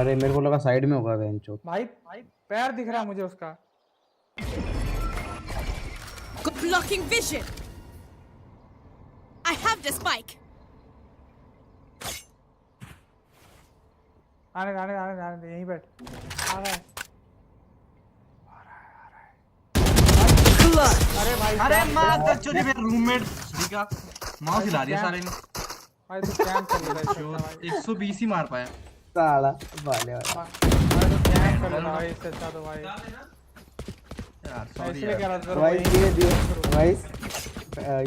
अरे मेरे को लगा साइड में होगा बेंचो। भाई पैर दिख रहा है मुझे उसका। Blocking vision. I have the spike. आने यहीं बैठ। आ रहा है। अरे भाई, अरे माँ चोरी मेरे रूममेट का माउस हिला दिया सारे ने। भाई तू कैंप कर ले भाई। 120 ही मार पाया। साला वाले भाई तू कैंप कर ले भाई, इससे अच्छा तो भाई। यार मैं सॉरी इसलिए कह रहा था वाइस ये दियो वाइस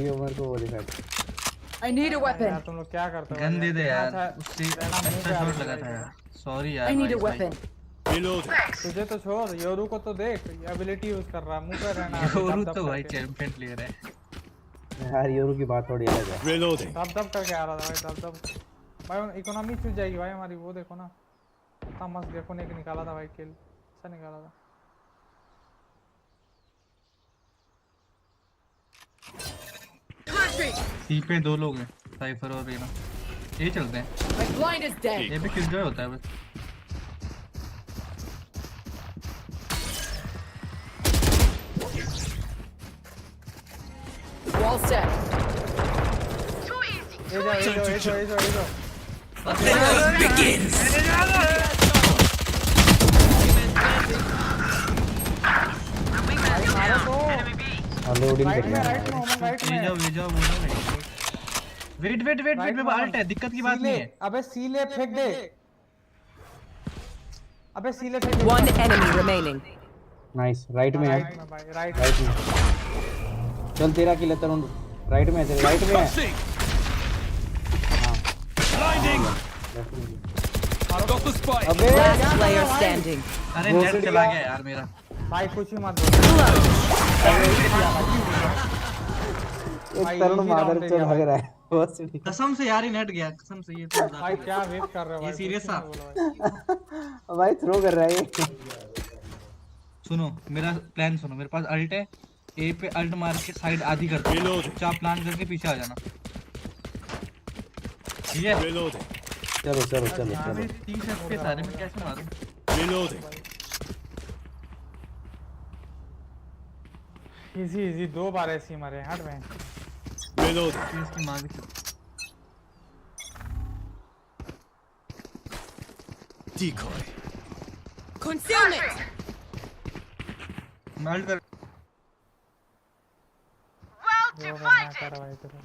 ये उमर को वो दिखा I need a weapon. यार तुम लोग क्या करते हो गन दे दे कितना यार अच्छा उससे रहना मुंह अच्छा पे आ शॉट रही लगा है था भाई। यार सॉरी I यार need a वाइस भाई weapon. तुझे तो छोड़, योरू को तो देख, ये एबिलिटी यूज कर रहा है, मुंह पे रहना है, योरू दब दब तो भाई करके चैंपियन प्लेयर है यार योरू की बात थोड़ी अलग है। दब दब करके आ रहा था भाई, दब दब भाई। इकोनॉमी चूज जाएगी भाई हमारी, वो देखो ना कितना मस्त देखो ने निकाला था भाई, किल अच्छा निकाला था। सी पे 2 लोग हैं साइफर और रेना ये चलते हैं My blind is dead. ये भी किल जॉय होता है बस Wall set. ये जो Begins. लोडिंग राइट में, करना राइट में, ओमन राइट में। ये जाओ वो ना wait wait wait wait ult है दिक्कत की बात नहीं है अबे सीले फेंक दे, अबे सीले फेंक दे। One enemy remaining. Nice right में है राइट में भाई, राइट राइट में चल तेरा किल है तरुण राइट में है तेरे राइट में है अबे Last player standing. अरे नेट चला गया यार मेरा भाई कुछ ही मत बोल एक तरुण मादर चल भाग रहा है बहुत सीधी कसम से यार ही नेट गया कसम से ये तो भाई क्या वेट कर रहे हो भाई, ये सीरियस था भाई थ्रो कर रहा है ये सुनो मेरा प्लान सुनो मेरे पास अल्ट है ए पे अल्ट मार के साइड आधी कर दो चुपचाप प्लान करके पीछे आ जाना ठीक है चलो चलो चलो चलो 30 एफपी सारे में कैसे मारूं इजी इजी 2 बार ऐसी मारे हट में इसकी मार के Decoy. Concealment. मार कर जो करना कर भाई तेरे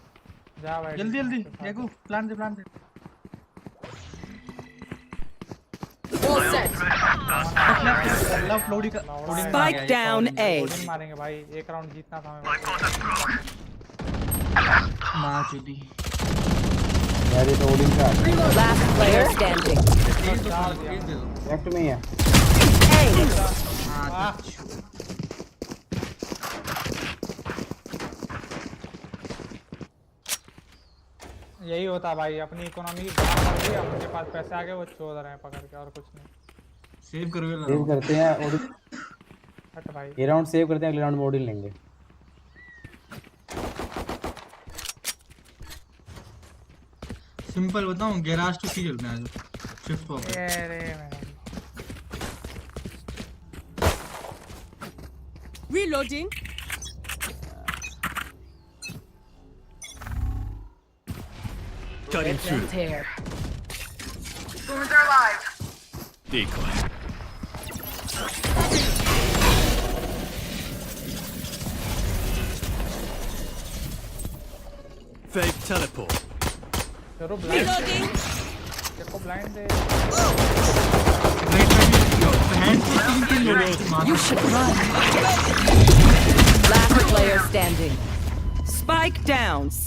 जा भाई जल्दी जल्दी देखो प्लान दे Wall set. लव लोडी का Spike down A. लोडिंग मारेंगे भाई, एक राउंड जीतना था हमें। मां चुदी यार ये तो ओडिन का Last player standing. लेफ्ट में ही है यही होता भाई, अपनी इकोनॉमी की बात कर दी, अब उनके पास पैसे आ गए, वो चोद रहे हैं पकड़ के और कुछ नहीं। सेव करते हैं ओडिन हट भाई ये राउंड सेव करते हैं अगले राउंड में ओडिन लेंगे सिंपल बताऊं गैराज टू सी चलते हैं आज शिफ्ट वापस अरे मेरा Reloading. Cutting through. Tear. Thorns are alive. Decoy. Fake teleport. चलो ब्लाइंड Reloading. देखो blind they You should run. Last player standing. Spike down C.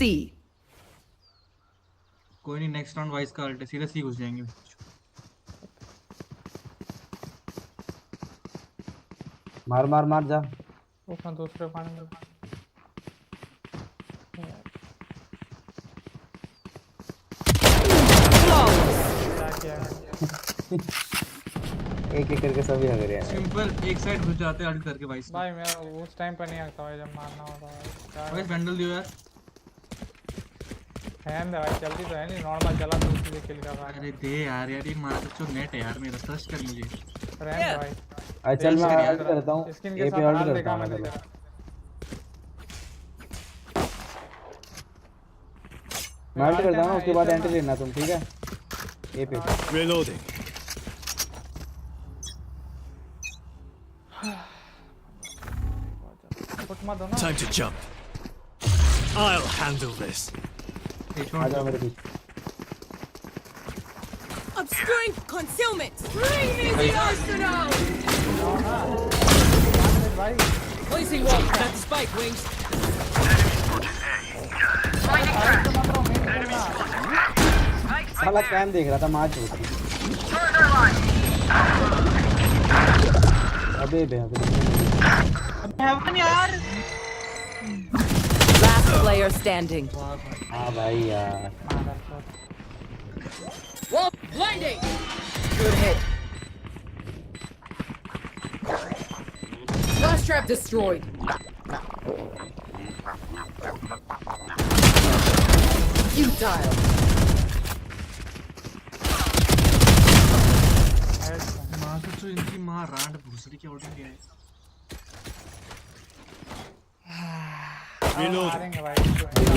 कोई नहीं नेक्स्ट राउंड वाइस का अल्ट है सीधा सी घुस जाएंगे मार मार मार जा उसमें दूसरे पानी में क्या किया एक एक करके सभी हग रहे हैं सिंपल एक साइड घुस जाते हैं अल्ट करके वाइस भाई मैं उस टाइम पर नहीं आता भाई जब मारना होता भाई वाइस बैंडल दियो यार फैन दे भाई, जल्दी तो है नहीं, नॉर्मल चला तो उसके लिए किल कर रहा है। अरे दे यार ये मार तो नेट है यार मेरा सर्च कर मुझे रहने दे भाई, अच्छा चल मैं अल्ट करता हूं स्किन ए के पे साथ अल्ट हाल करता देखा हूं मैंने मैं तेरा। मैं अल्ट करता हूं उसके बाद एंट्री लेना तुम ठीक है ए पे Reloading. फुट मत दो ना। Time to jump. I'll handle this. आ जाओ मेरे पीछे Obscuring concealment. Bring me the arsenal. भाई Placing wall. Got the spike, Wings. साला कैम देख रहा था मैच होती। अबे यार। Last player standing. हाँ भाई यार। Wall blinding. Good hit. Flash trap destroyed. Futile. माँ से तो इनकी माँ रांड भूसड़ी की आउटिंग है।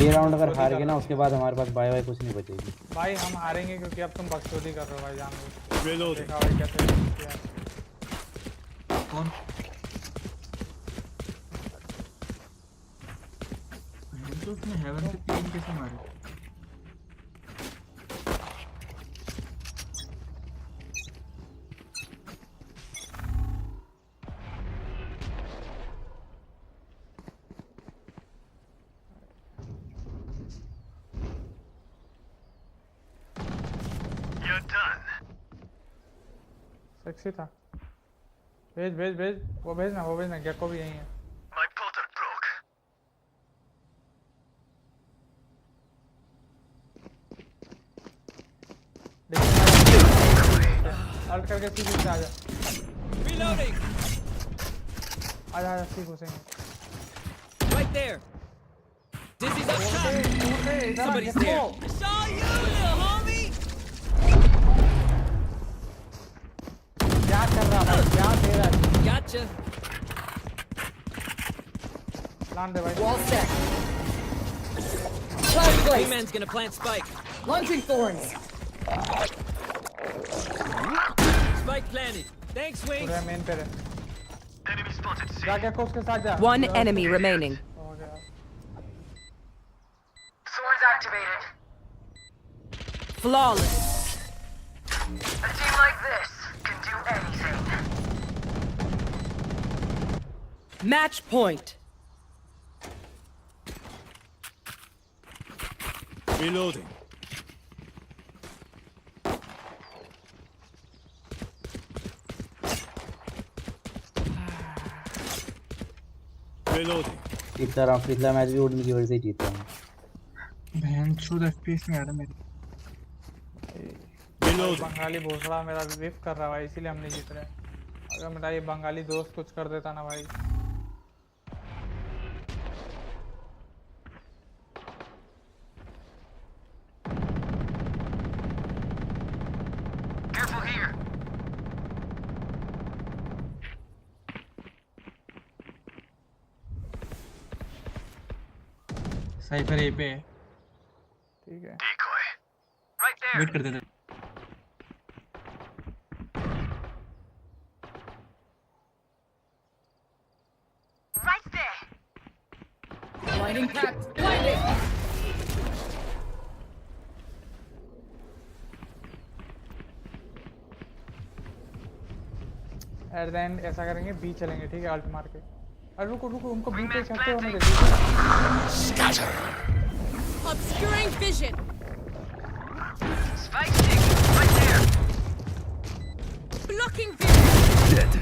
ये राउंड अगर हार गए ना उसके बाद हमारे पास बाय बाय कुछ नहीं बचेगी। भाई हम हारेंगे क्योंकि अब तुम बकचोदी कर रहे हो भाई जानबूझ। देखा भाई कैसे किया। कौन? तो उसने हेवन से 3 कैसे मारे? सेक्सी था। भेज भेज भेज वो भेजना गेको भी यही है। अल्ट करके सीधी से आजा। Reloading. आजा सीधी घुसेंगे। Right there. Dizzy's up top. Somebody's there. I saw you, little homie. क्या कर रहा भाई? क्या दे रहा है? Gotcha. Plant दे भाई। Wall set. Flash place. Man's gonna plant spike. Launching thorns. Spike planted. Thanks, Wings. पूरा मेन पे है। जा गेको उसके साथ जा। One enemy remaining. हो गया। Swords activated. Flawless. A team like this can do anything. Match point. Reloading. Reloading. पिछला मैच भी उड़ने की वजह से जीता हूँ। बहनचोद FPS में आ रहा मेरे। बंगाली भोसड़ा मेरा विफ कर रहा है इसीलिए हम नहीं जीत रहे। अगर मेरा ये बंगाली दोस्त कुछ कर देता ना भाई। Careful here. साइफर ए पे है। ठीक है। Decoy. Right there. वेट कर देते। Right there. Blinding cracked. Blinding. At the end ऐसा करेंगे बी चलेंगे ठीक है अल्ट मार के। अरे रुको रुको उनको बी पे छक्के होने दे। Obscuring vision. Spike stick. Right there. Blocking vision. Dead.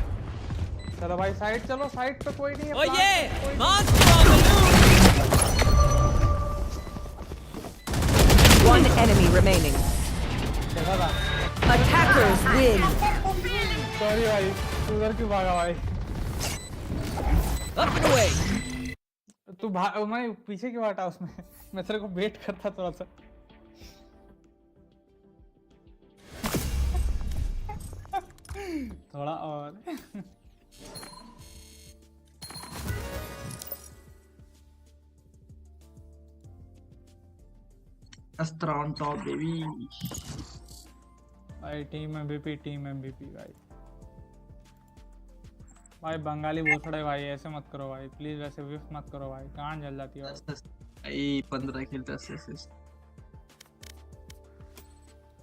चलो भाई साइड चलो साइड पे कोई नहीं है। Oh plant yeah! पे कोई नहीं। Monster on the loose! One enemy remaining. देखा था। Attackers win. सॉरी भाई उधर क्यों भागा भाई? Up and away. तू मैं पीछे क्यों हटा उसमें? मैं तेरे को वेट करता थोड़ा सा। थोड़ा और। अस्त्र ऑन टॉप बेबी। भाई टीम एमवीपी भाई। भाई बंगाली भोसड़े भाई ऐसे मत करो भाई प्लीज वैसे विफ मत करो भाई कान जल जाती है भाई 15 किल 10 असिस्ट।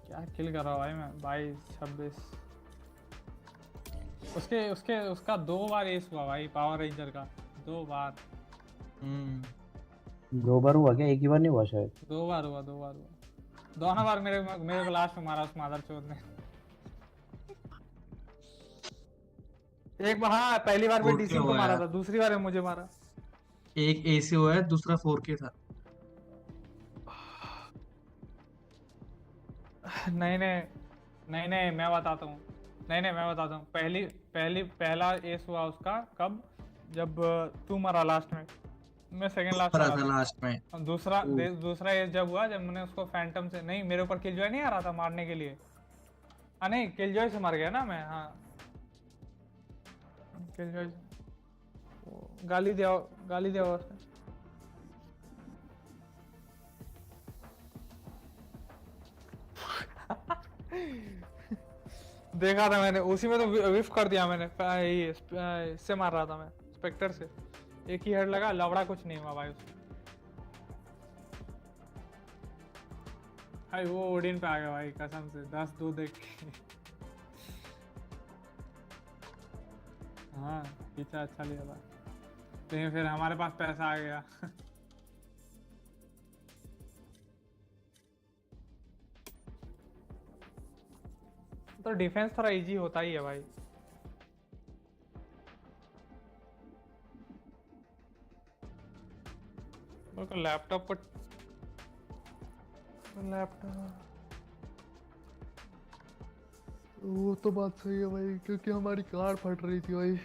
क्या किल कर रहा हूँ भाई मैं 22 26 उसका 2 बार एस हुआ भाई पावर रेंजर का 2 बार। 2 बार हुआ क्या? एक ही बार नहीं हुआ शायद। 2 बार हुआ, 2 बार हुआ। दोनों बार मेरे को लास्ट में मारा उस मादरचोद ने। एक बार हाँ, पहली बार में 4K डीसिंग को हुआ मारा यार, था, दूसरी बार में मुझे मारा। एक AC हुआ है, दूसरा 4K था। नहीं मैं बताता हूँ। पहला एस हुआ उसका कब, जब तू मरा लास्ट में, मैं सेकंड लास्ट मरा मरा था था। लास्ट में। और दूसरा एस जब हुआ, जब मैंने उसको फैंटम से, नहीं मेरे ऊपर किलजॉय नहीं आ रहा था मारने के लिए। हाँ नहीं, किलजॉय से मर गया ना मैं। हाँ किलजॉय गाली दिया उसने। देखा था मैंने, उसी में तो विफ कर दिया मैंने। इससे मार रहा था मैं, स्पेक्टर से। एक ही हेड लगा, लवड़ा कुछ नहीं हुआ भाई उसमें। भाई वो ओडिन पे आ गया भाई, कसम से 10-2 देख के। हाँ पीछा अच्छा लिया था, लेकिन फिर हमारे पास पैसा आ गया। तो डिफेंस थोड़ा इजी होता ही है भाई। लैपटॉप वो तो बात सही है भाई, क्योंकि हमारी कार फट रही थी भाई।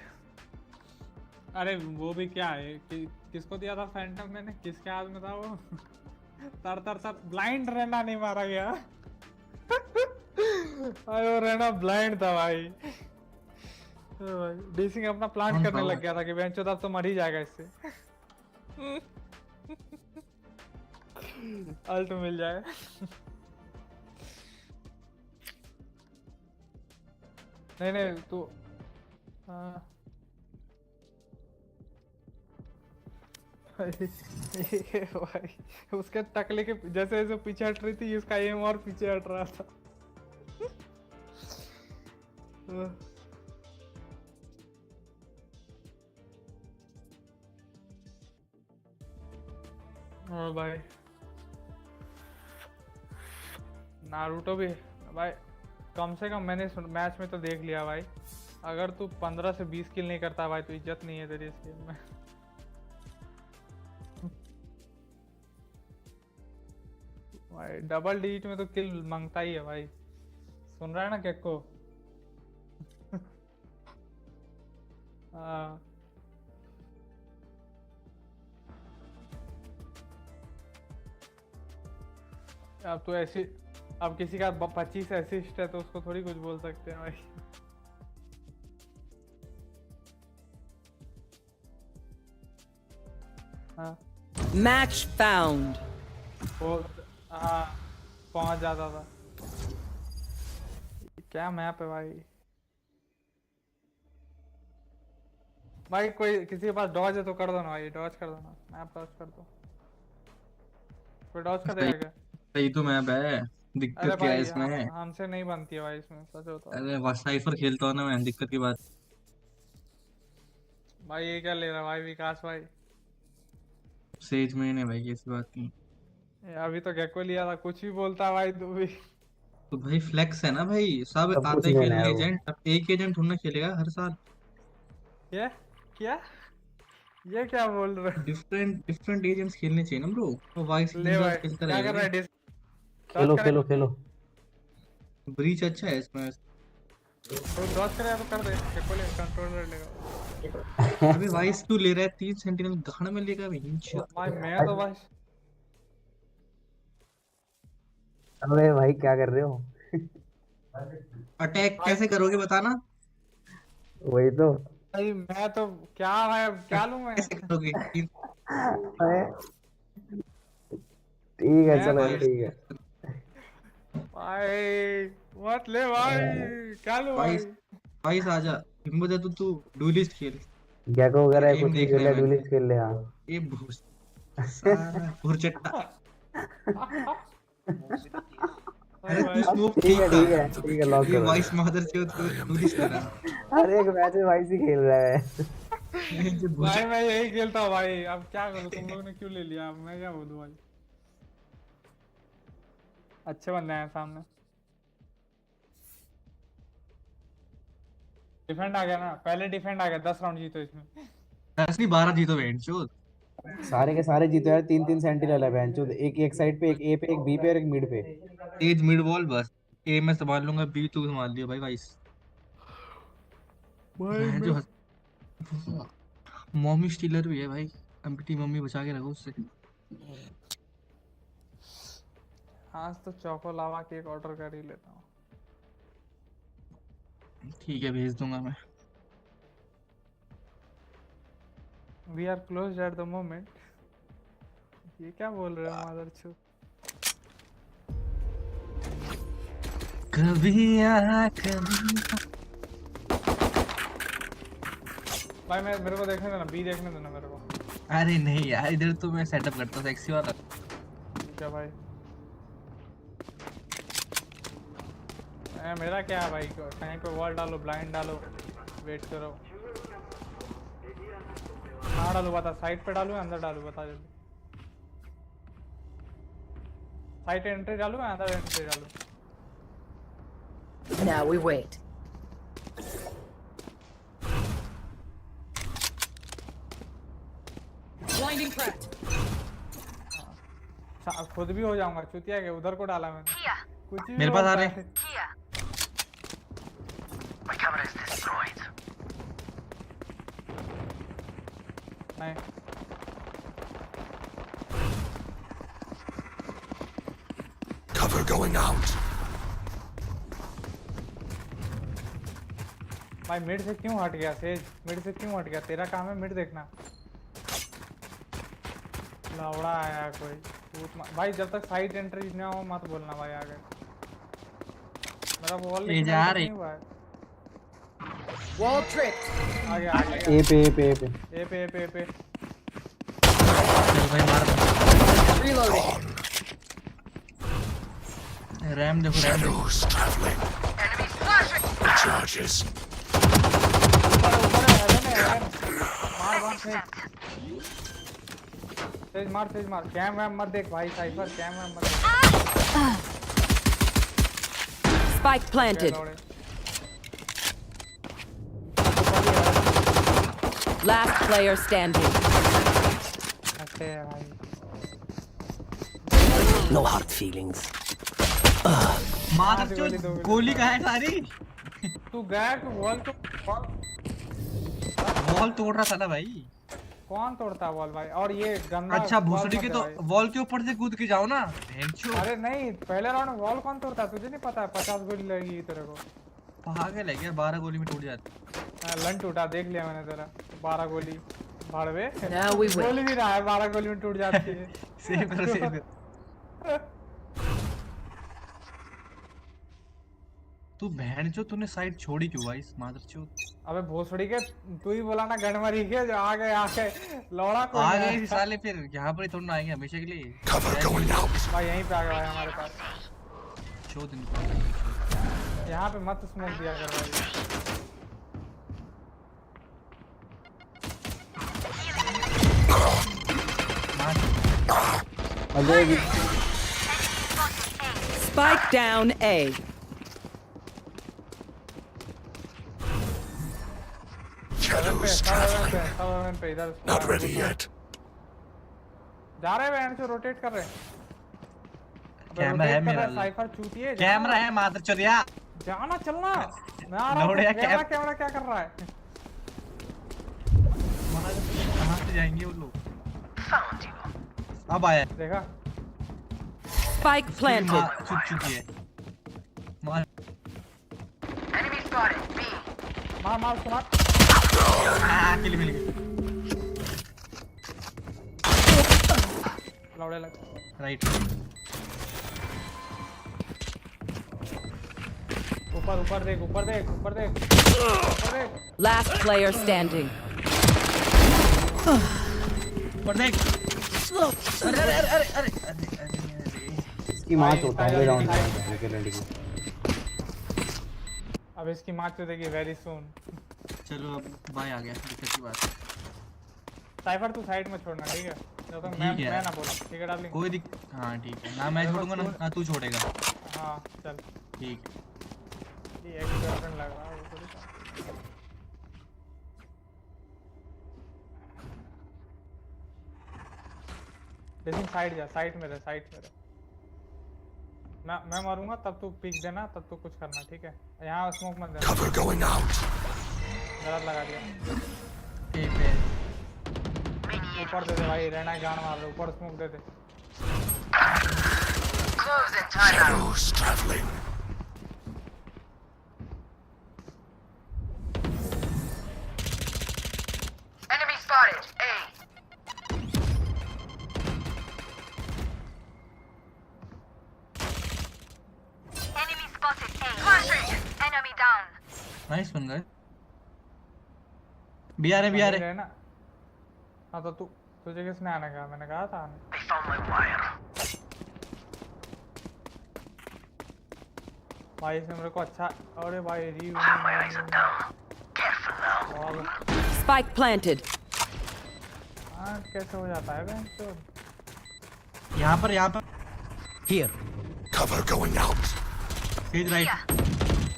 अरे वो भी क्या है किसको दिया था फैंटम मैंने, किसके हाथ में था वो? तर ब्लाइंड रहना नहीं मारा गया। अरे वो रहना ब्लाइंड था भाई। डीसिंग अपना प्लांट करने लग गया था कि बेंचो तब तो मर ही जाएगा इससे। अल्ट मिल जाए। नहीं तू भाई उसके टकले के जैसे जैसे पीछे हट रही थी, इसका एम और पीछे हट रहा था। और भाई नारुतो भी भाई, कम से कम मैंने मैच में तो देख लिया भाई, अगर तू 15 से 20 किल नहीं करता भाई तो इज्जत नहीं है तेरी इस गेम में। भाई डबल डिजिट में तो किल मांगता ही है भाई, सुन रहा है ना केको? हाँ अब तो ऐसी, अब किसी का 25 असिस्ट है तो उसको थोड़ी कुछ बोल सकते हैं भाई। हाँ Match found. वो हाँ पहुंच जाता था। क्या मैप है भाई? भाई कोई किसी के पास डॉज है तो कर दो ना भाई, डॉज कर दो ना, मैप डॉज कर दो। कोई डॉज कर देगा क्या? सही तो मैप है, अरे दिक्कत क्या है भाई इसमें? हमसे नहीं बनती है भाई इसमें, सच होता है। अरे साइफर खेलता हूँ ना मैं, दिक्कत की बात। भाई ये क्या ले रहा है भाई विकास भाई? सेज में नहीं भाई, ऐसी बात नहीं। अभी तो गेको लिया था, कुछ भी बोलता है भाई तू भी। तो भाई फ्लेक्स है ना भाई, सब सब कुछ आते लेना खेलने है वो। एजेंट, अब एक एजेंट थोड़ा ना खेलेगा हर साल। क्या क्या ये क्या बोल रहे हो? डिफरेंट डिफरेंट एजेंट्स खेलने चाहिए ना ब्रो, तो वाइस ले भाई खेलता क्या रहेगा कर रहा क्या? है? खेलो खेलो खेलो। ब्रीच अच्छा है इसमें। तो डॉज करेगा तो कर दे, गेको ले कंट्रोलर लेगा। अबे वाइस क्यों ले रहा है? 3 सेंटिनल गाड़ में लेगा भाई मैं तो भाई, अबे भाई क्या कर रहे हो? अटैक कैसे करोगे बताना? वही तो। भाई मैं तो क्या भाई, अब क्या लूं मैं? कैसे करोगे? अरे ठीक है चलो ठीक है। भाई मत ले भाई, क्या लूं भाई? वाइस आजा, हिम्मत है तो तू डुलिस्ट खेल। गेको वगैरह एम कुछ भी देख खेल रहा ले, है डुलिस खेल ले। हाँ ये भूस सारा भुरचट्टा। अरे तू स्मोक ठीक है लॉक ये करो। वाइस मदर से तो डुलिस्ट करा। हर एक मैच में वाइस ही खेल रहा है। भाई मैं यही खेलता हूँ भाई, अब क्या करूँ, तुम लोग ने क्यों ले लिया, अब मैं क्या बोलूँ भाई। अच्छे बंदे हैं सामने। डिफेंड आ गया ना, पहले डिफेंड आ गया, 10 राउंड जीतो इसमें। 10 नहीं 12 जीतो बेंचो। सारे के सारे जीते यार, 3-3 सेंटिनल है बेंचो, एक साइड पे, एक ए पे, एक बी पे और एक मिड पे। तेज मिड बॉल बस। ए मैं संभाल लूंगा, बी तू संभाल लियो भाई वाइस। भाई जो मैं मॉमी स्टीलर भी है भाई, अपनी मम्मी बचा के रखो उससे। आज तो चोको लावा केक ऑर्डर कर ही लेता हूँ। ठीक है भेज दूंगा मैं। We are close at the moment. ये क्या बोल रहे हो मदरचोद। कभी आ कभी भाई मैं मेरे को देखने देना, बी देखने देना मेरे को। अरे नहीं यार, इधर तो मैं सेटअप करता हूँ सेक्सी वाला। ठीक है भाई। मेरा क्या है भाई, कहीं पे वॉल डालो, ब्लाइंड डालो, वेट करो। कहाँ डालू बता, साइड पे डालू या अंदर डालू, बता जल्दी। साइड एंट्री डालू या अंदर एंट्री डालू। Now we wait. Blinding cracked. खुद भी हो जाऊंगा चुतिया के, उधर को डाला मैंने। कुछ भी मेरे पास आ होता रहे। है। My camera is destroyed. नहीं Cover going out. भाई मिड से क्यों हट गया सेज, मिड से क्यों हट गया, तेरा काम है मिड देखना। लौड़ा आया कोई भाई, जब तक साइड एंट्री ना हो मत बोलना भाई आगे। मेरा वॉल नहीं हुआ है। Wall tripped. आगे आगे ए पे ए पे ए पे ए पे ए पे ए पे। चल भाई मार दो। Reloading. रैम देखो, रैम देखो। Shadows traveling. Enemy flashing. Charges. मार तेज मार, कैम वैम मत देख भाई, साइफर कैम वैम मत देख। Spike planted. Last player standing. No hard feelings. मार जो गोली कहाँ है सारी। तू गया कि वॉल को वॉल तोड़ रहा था ना भाई। कौन तोड़ता वॉल भाई, और ये गंदा। अच्छा भूसड़ी के तो वॉल के ऊपर से कूद के जाओ ना। अरे नहीं, पहले राउंड में वॉल कौन तोड़ता, तुझे नहीं पता है 50 गोली लगेगी तेरे को। पागल है क्या, 12 गोली में टूट जाती। लन टूटा, देख लिया मैंने तेरा 12 गोली भाड़वे। गोली भी रहा है 12 गोली में टूट जाती है। सेव करो सेव करो। तू बहन जो तूने साइड छोड़ी क्यों भाई मादरचोद। अबे भोसड़ी के, तू ही बोला ना गनमरी के, जो आ गए लौड़ा को आ गए साले, फिर यहाँ पर ही थोड़ा आएंगे हमेशा के लिए। भाई यहीं पे आ गया हमारे पास। चोद यहाँ पे मत स्मोक दिया कर भाई। Spike down A. Shadows traveling. Not ready yet. जा रहे हैं से रोटेट कर रहे हैं। कैमरा है मेरा, साइफर चूतिए, कैमरा है मादरचोदिया। जाना चलना। मैं आ रहा हूँ, कैमरा क्या कर रहा है। कहाँ से जाएंगे वो लोग। अब आया देखा। Spike planted. चुप चुकी है। मार Enemy spotted. B. मार उसको मार। किल मिल गई। लौड़े लग। राइट। ऊपर देख। Last player standing. ऊपर देख। अरे इसकी माँ होता है राउंड में। अब इसकी माँ चोदेगी वेरी सून। चलो अब बाय आ गया, दिक्कत की बात। साइफर तू साइड में छोड़ना, ठीक है? जब तक मैं ना बोलूं, ठीक है डार्लिंग? कोई हाँ ठीक है ना, मैं छोड़ूंगा ना तू छोड़ेगा। हाँ चल ठीक है। ये एक गर्लफ्रेंड लग रहा है वो थोड़ी सा। लेकिन साइड जा, साइड में रह, साइड में रह। मैं मारूंगा तब तू पिक देना, तब तू कुछ करना, ठीक है? यहाँ स्मोक मत देना। Cover going out. गलत लगा दिया। ठीक है। ऊपर दे दे भाई, रहना जान मार रहे, ऊपर smoke they they. Shadows traveling. Enemy spotted. A. Enemy spotted. A. Flashing. Enemy down. Nice बन गए। भी आ रहे। ना हाँ तो तुझे किसने आने कहा? मैंने कहा था आने। I found my wire. भाई इसने मेरे को अच्छा, अरे भाई Spike planted. हाँ कैसे हो जाता है बहन चोद? यहाँ पर Here. Cover going out. Sage right.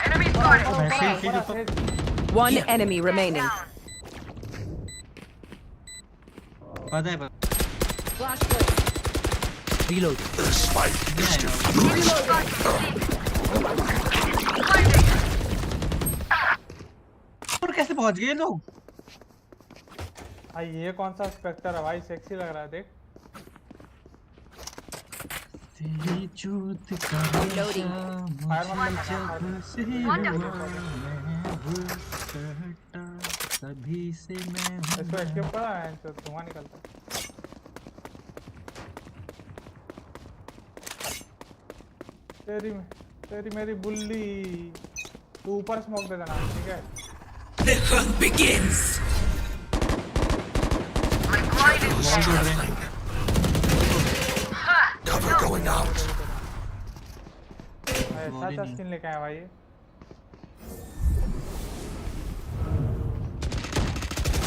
Enemy spotted. Sage. One enemy remaining. पता है Flash play. Reload. The spike is और कैसे पहुंच गए लोग? भाई ये कौन सा स्पेक्टर है भाई? सेक्सी लग रहा है, देख। सभी से मैं इसको एस्केप करा है तो धुआं निकलता। तेरी मेरी बुल्ली, तू ऊपर स्मोक दे देना, ठीक है? The hunt begins. Cover going out. अच्छा स्किन लेके आया भाई।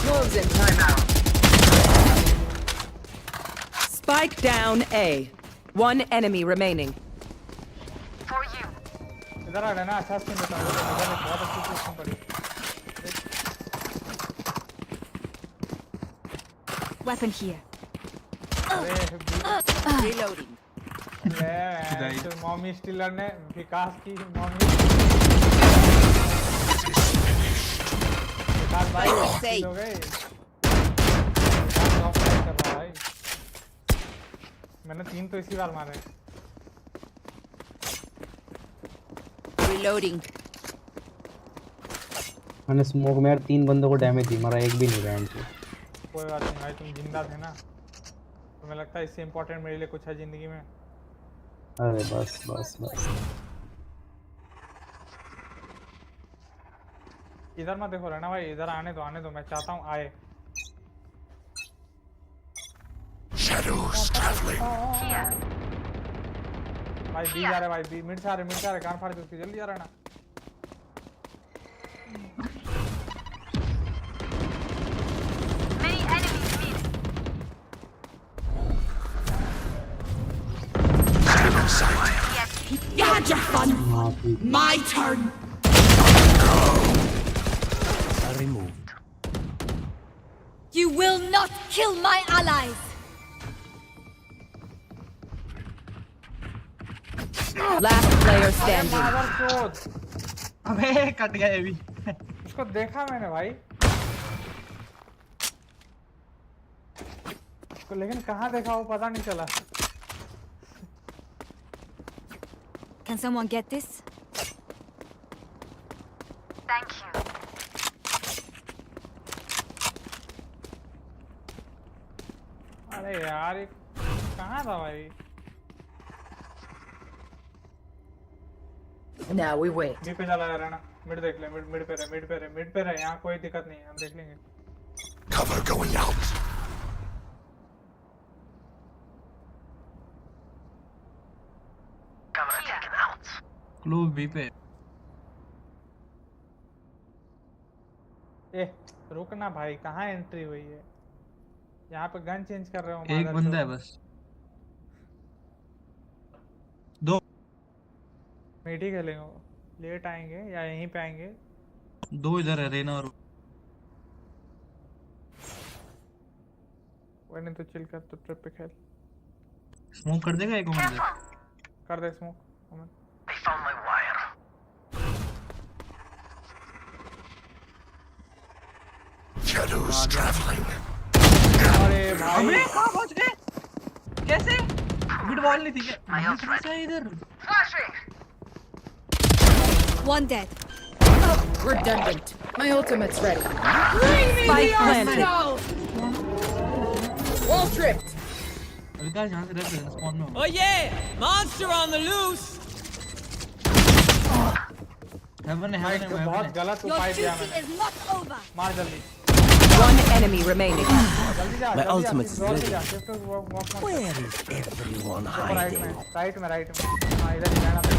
Close in timeout. Spike down A. One enemy remaining. For you. इधर आ ना, अच्छा स्किन लेता हूँ। इधर बहुत अच्छी स्किन पड़ी। Weapon here. Reloading. तो मॉमी स्टीलर ने विकास की मॉमी विकास भाई हो गए। विकास कर रहा भाई, मैंने 3 तो इसी बार मारे। Reloading. मैंने स्मोक में यार 3 बंदों को डैमेज दी, मारा एक भी नहीं रहा इनसे। कोई बात नहीं भाई, तुम जिंदा थे ना, तुम्हें लगता है इससे इम्पोर्टेंट मेरे लिए कुछ है जिंदगी में? अरे बस बस बस। इधर मत देखो रहना भाई, इधर आने दो मैं चाहता हूँ आए। Shadows traveling. भाई बी जा रहे, भाई बी मिड से आ रहे, कान फाड़ दो उसकी, जल्दी आ रहा ना। Many enemies mid. You had your fun. My turn. Removed. You will not kill my allies. Last player standing. अबे कट गया ये भी। उसको देखा मैंने भाई, उसको लेकिन कहाँ देखा वो पता नहीं चला। Can someone get this? Thank you. अरे यार ये कहाँ था भाई? Now we wait. बी पे चला रहना, मिड देख ले, मिड पे रहे, यहाँ कोई दिक्कत नहीं है, हम देख लेंगे। Cover going out. Cover taken out. Close B पे। ए रुकना भाई, कहाँ एंट्री हुई है? यहाँ पे गन चेंज कर रहे हो एक बंदा है बस। दो मीठी खेलेंगे वो। लेट आएंगे या यहीं पे आएंगे? दो इधर है, रेना और कोई नहीं, तो चिल कर, तो ट्रिप पे खेल। स्मोक कर देगा एक बंदे। कर दे smoke. I found my wire. Shadows traveling. अरे भाई अबे कहाँ पहुंच गए? कैसे? मिड वॉल नहीं थी क्या? नहीं कैसे है इधर? One dead. Redundant. My ultimate's ready. Spike planted. Wall tripped. विकास यहाँ से रेफरेंस स्पॉन में हो। Oh yeah! Monster on the loose! Heaven है, हेवन है, बहुत गलत Your उपाय दिया duty मैंने। is not over. मार जल्दी। One enemy remaining. जल्दी जा, My जल्दी ultimate जा, is जोर से ready. जा, शिफ्ट वॉक मत। Where is everyone right hiding? में, राइट में। हाँ इधर ही रहना था।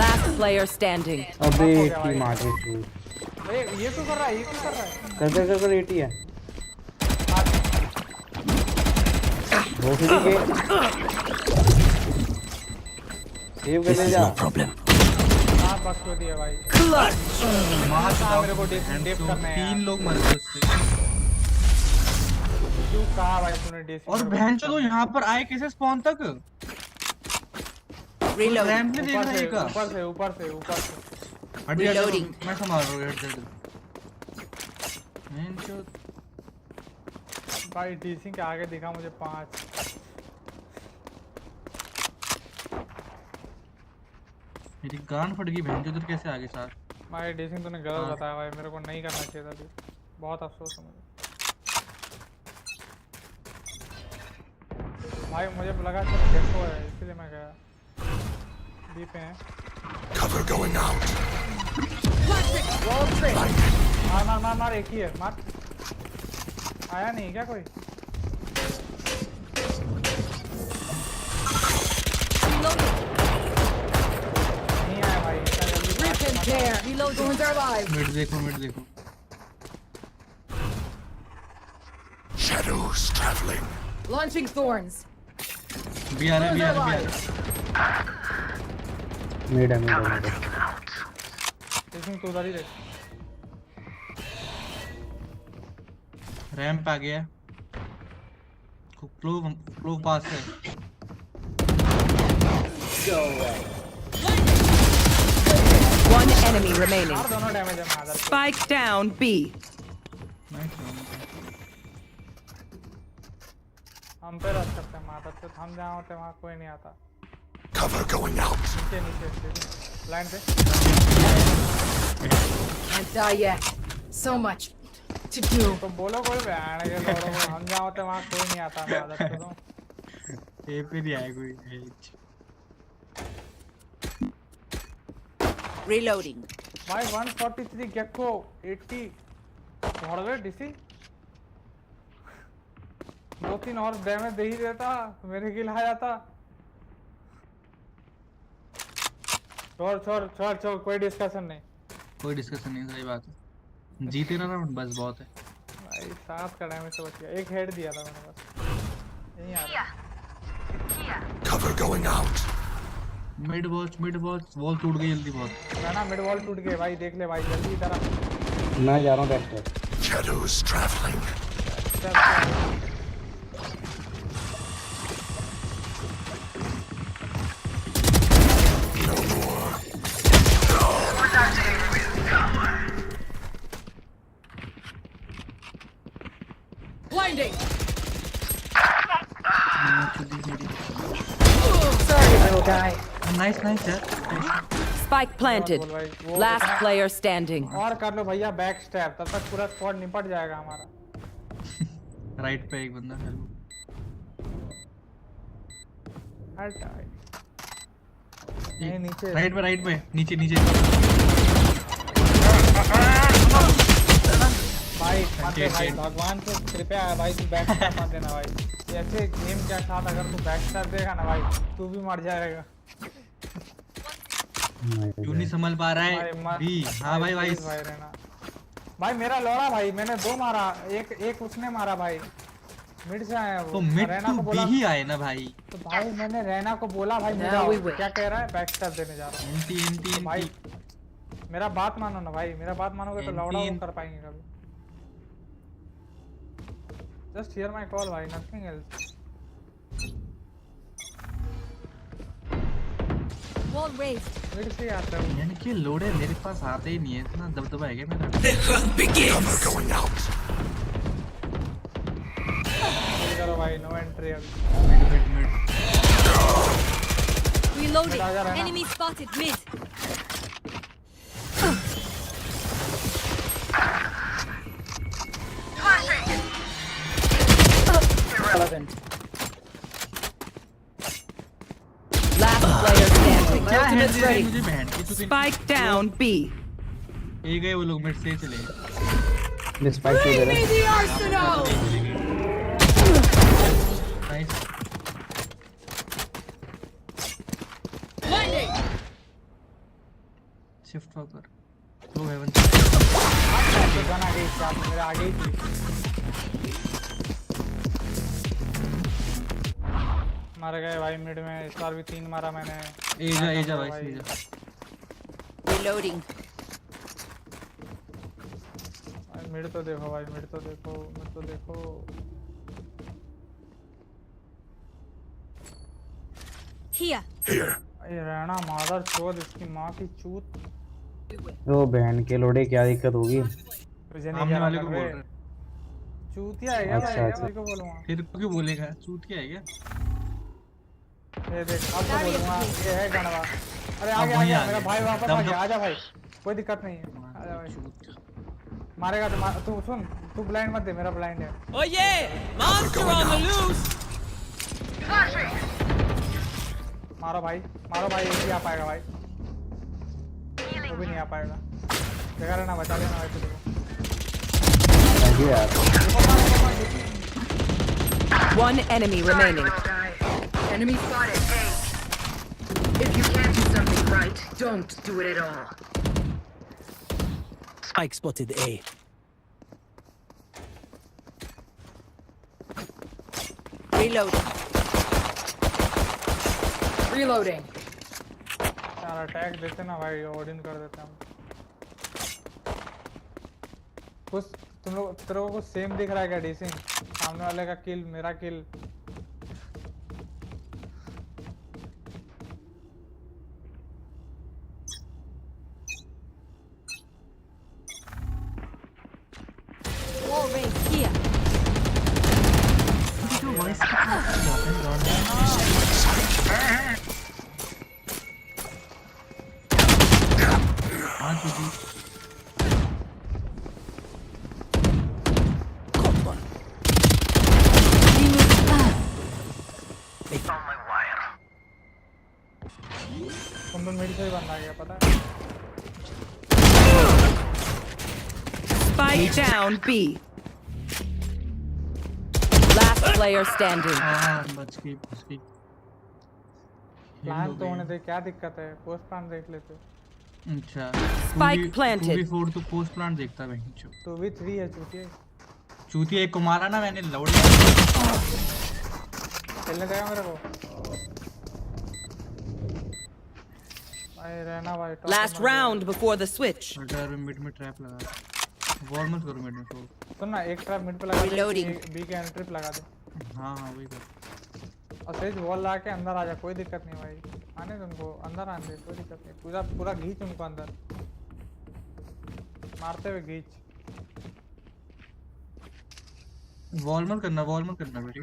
Last player standing. अबे इतनी मारे थी। अरे ये क्यों कर रहा है? ये क्यों कर रहा है? कर 80 है। भोसड़ी के सेव कर ले जा। हाँ बस हो दिया भाई। मेरे को डेप करना है। 3 लोग मर गए उससे। क्यों कहा भाई तूने डेप? और बहन चलो यहाँ पर आए कैसे स्पॉन तक? रैंप नहीं देख रहा है का? ऊपर से। हट जा, मैं संभाल रहा हूँ हेड। बहन चो भाई डीसी के आगे दिखा मुझे 5। मेरी गान फट गई बहन चो, इधर कैसे आगे साथ? भाई डीसी तूने गलत बताया भाई, मेरे को नहीं करना चाहिए था। बहुत अफसोस है मुझे भाई, मुझे लगा चलो देखो है इसलिए मैं गया। बी पे हैं। Cover going out. मार एक ही है, मार। आया नहीं क्या कोई? नहीं आया भाई, इतना जल्दी। मिड देखो। Shadows traveling. Launching thorns. भी आ रहे। मिड है। डीसी तू उधर ही रह। रैंप आ गया। फ्लो पास है। One enemy remaining. मार, दोनों डैमेज है मादर। Spike down B. हम पे रख सकते हैं मादर से, हम जहाँ होते वहाँ कोई नहीं आता। Cover going out. नीचे लाइन पे। Can't die yet. So much to do. तो बोलो कोई बैठ के लोगों को, हम जहाँ होते वहाँ कोई नहीं आता मादर से। तो ए पे नहीं आया कोई। Reloading. भाई 143 गेको 80 छोड़ गए डीसी। 2-3 और डैमेज दे ही देता, मेरे किल आ जाता। छोड़, कोई डिस्कशन नहीं। सही बात है। जीते ना राउंड बस बहुत है भाई। 7 का डैमेज से बच गया, एक हेड दिया था मैंने बस। यहीं आ रहा। Cover going out. Mid watch wall टूट गई जल्दी बहुत। ना मिड वॉल टूट गए भाई, देख ले भाई जल्दी इधर आ। मैं जा रहा हूँ बैक पे। Shadows traveling. No more. Blinding. Sorry, little guy. Nice यार। Spike planted. Last player standing. और कर लो भैया बैक स्टैप, तब तक पूरा स्क्वाड निपट जाएगा हमारा। राइट पे एक बंदा है। नहीं नीचे। राइट पे नीचे। भाई भगवान से कृपया है भाई, तू बैक स्टैप मत देना भाई। ऐसे गेम के साथ अगर तू बैक स्टैप देगा ना भाई, तू भी मर जाएगा। क्यों नहीं संभल पा रहा है भी? हाँ भाई भाई मेरा लौड़ा भाई, मैंने 2 मारा, एक उसने मारा भाई। मिड से आया वो तो मिड रैना टू को बी बोला ही आए ना भाई। तो भाई मैंने रैना को बोला भाई Now मेरा we win. क्या कह रहा है बैक स्टैप देने जा रहा हूँ एंटी तो भाई मेरा बात मानो ना भाई मेरा बात मानोगे तो लौड़ा वो कर पाएंगे कभी जस्ट हियर माय कॉल भाई nothing else Wall raised. Mid से आता है यानी कि लोड़े मेरे पास आते ही नहीं है, इतना दबदबा है क्या मेरा? The hunt begins. Cover going out. करो भाई नो एंट्री अब mid Reloading. Enemy spotted mid. Relevant. Last player standing. Ultimate's ready. मुझे बहन की तू Spike down B. ए गए वो लोग मिड से चले मिस स्पाइक टू Bring दे me the arsenal. Nice. Blinding. Shift होकर तो हेवन तो गन आ गई थी आप मेरे आगे ही थी मर गए भाई मिड में इस बार भी 3 मारा मैंने ए जा भाई ए जा। Reloading. मिड तो देखो भाई मिड तो देखो Here. ये रहना मादर चोद इसकी माँ की चूत ओ बहन के लोड़े क्या दिक्कत होगी? तुझे नहीं सामने क्या वाले को कर बोल रहे रहे चूतिया है क्या भाई अच्छा, अच्छा। भाई को बोलूंगा फिर क्यों बोलेगा चूत क्या है क्या? ये देख अब तो बोलूंगा ये है गणवा अरे अब आ वहीं गया आ मेरा गया। भाई वापस दम आ दम। गया आजा भाई कोई दिक्कत नहीं है आजा भाई मारेगा तो तू सुन तू ब्लाइंड मत दे मेरा ब्लाइंड है Oh yeah! Monster on the loose! मारो भाई एक ही आ पाएगा भाई वो भी नहीं आ पाएगा देखा रहना बचा लेना भाई तुझे थैंक यू यार। One enemy remaining. Enemy spotted. Hey. If you can't do something right, don't do it at all. Spike spotted A. Reloading. यार अटैक देते ना भाई ओडिन कर देते हम कुछ तुम लोग तेरे को कुछ सेम दिख रहा है क्या डीसिंग सामने वाले का किल मेरा किल Wall raised. Here. तुम तो मेरी से ही बंदा गया पता है Spike down B. Last player standing. बच गई। प्लान तो होने दे क्या दिक्कत है पोस्ट प्लान देख लेते अच्छा Spike planted. 2v4 तो पोस्ट प्लांट देखता है भाई। तो भी 3 है चूतिया चूतिया एक को मारा ना मैंने लौड़ खेलने देगा मेरे को भाई रहना भाई top Last पे मर round before the switch. अगर मिड में ट्रैप लगा वॉल मत करो मिड में तो गया। सुन ना एक ट्रैप मिड पे लगा Reloading. दे बी के एंट्री पे लगा दे हाँ वही कर। और सेज वॉल ला के अंदर आ जा कोई दिक्कत नहीं भाई आने दे उनको अंदर आने दे कोई दिक्कत नहीं पूरा पूरा घींच उनको अंदर मारते हुए घींच वॉल मत करना बेटी।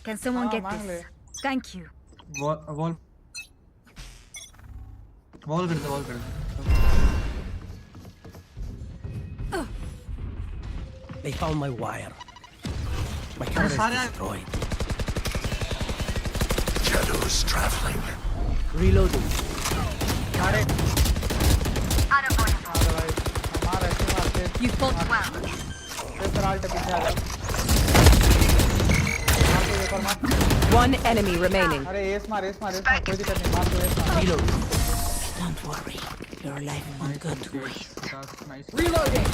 Can someone हाँ, get मांग ले this? Thank you. वॉल कर दे They found my wire. My camera is destroyed. Shadows traveling. Reloading. अरे भाई हमारा ऐसे मारते You fought well. फिर आल्ट पीछे आ जा मार तो एक और मार One enemy remaining. अरे एस मार कोई दिक्कत नहीं मार तो एस मार Reload. Don't worry. Your life won't go to waste. Reloading.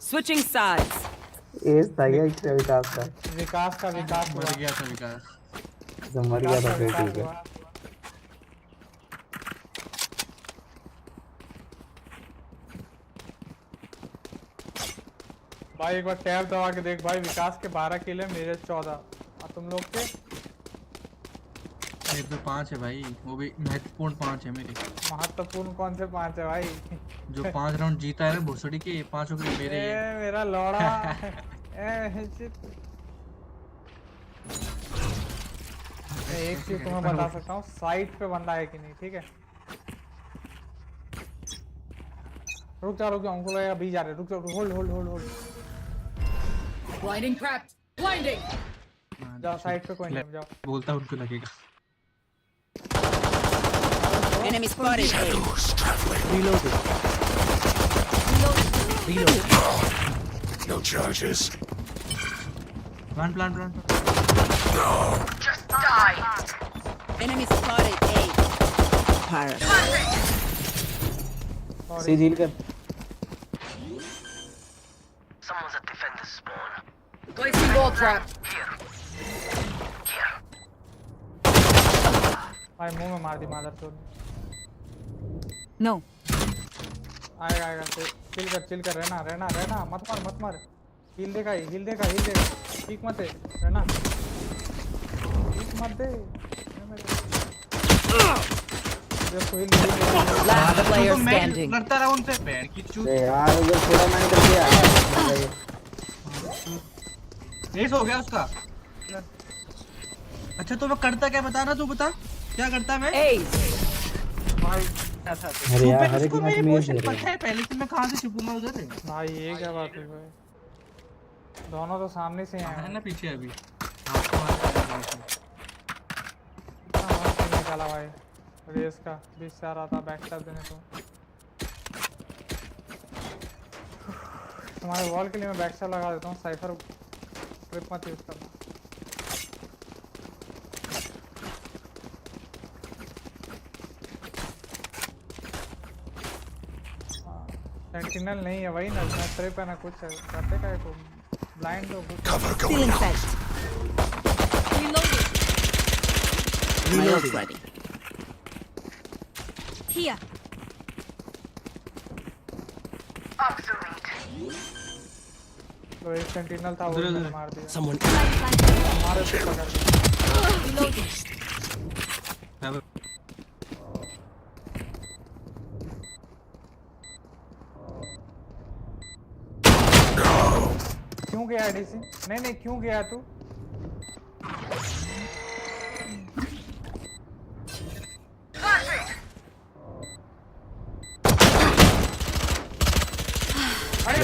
Switching sides. S था क्या इसका विकास का विकास मर गया था विकास। जो मर गया था फिर ठीक है। भाई एक बार टैब दबा के देख भाई, विकास के 12 किल है, मेरे 14 और तुम लोग के मेरे पे 5 है भाई, वो भी महत्वपूर्ण 5 है मेरे। महत्वपूर्ण कौन से 5 है भाई? जो 5 राउंड जीता है ना भोसड़ी के, 5 के मेरे ही है। मेरा लौड़ा एक चीज तुम्हें बता सकता हूँ, साइट पे बंदा है कि नहीं, ठीक है? रुक जा उनको लगेगा बी जा रहे, रुक जा, hold hold hold hold. Blinding prepped. Blinding. जाओ साइड पे, कोई नहीं, जाओ। बोलता उनको लगेगा। Enemy spotted. Reloading. No charges. Plan. No. Just die. Enemy spotted. A. Pirate. सी झील कर। Someone's at defender's spawn. Placing ball trap. भाई मुंह में मार दी मादर चोद। No. आएगा चिल कर रहना मत मार। हील देगा ठीक मत है रहना, ठीक मत दे। Last player standing. लड़ता रहा उनसे, पैर की चूत। यार उधर थोड़ा मैंने कर दिया। एस हो गया उसका। अच्छा तो मैं करता क्या, बता ना, तू बता क्या करता मैं? अरे यार हर एक मैच में ये पता है पहले से मैं कहां से छुपूंगा उधर। भाई ये क्या बात है भाई, दोनों तो सामने से हैं है ना पीछे अभी। निकाला भाई रेस का 20 से आ रहा था बैक स्टैप देने को। तुम्हारे वॉल के लिए मैं बैक स्टैप लगा देता हूँ, साइफर ट्रिप मत यूज करना। सेंटिनल नहीं है वही ना, ट्रिप है ना कुछ है, करते का है को ब्लाइंड हो कुछ। Feeling set. Reloading. Ready. Here. तो एक सेंटिनल था वो मैंने मार दिया। Someone. मारे तो पकड़ लिया। Reloading. क्यों गया डीसी? नहीं क्यों गया तू?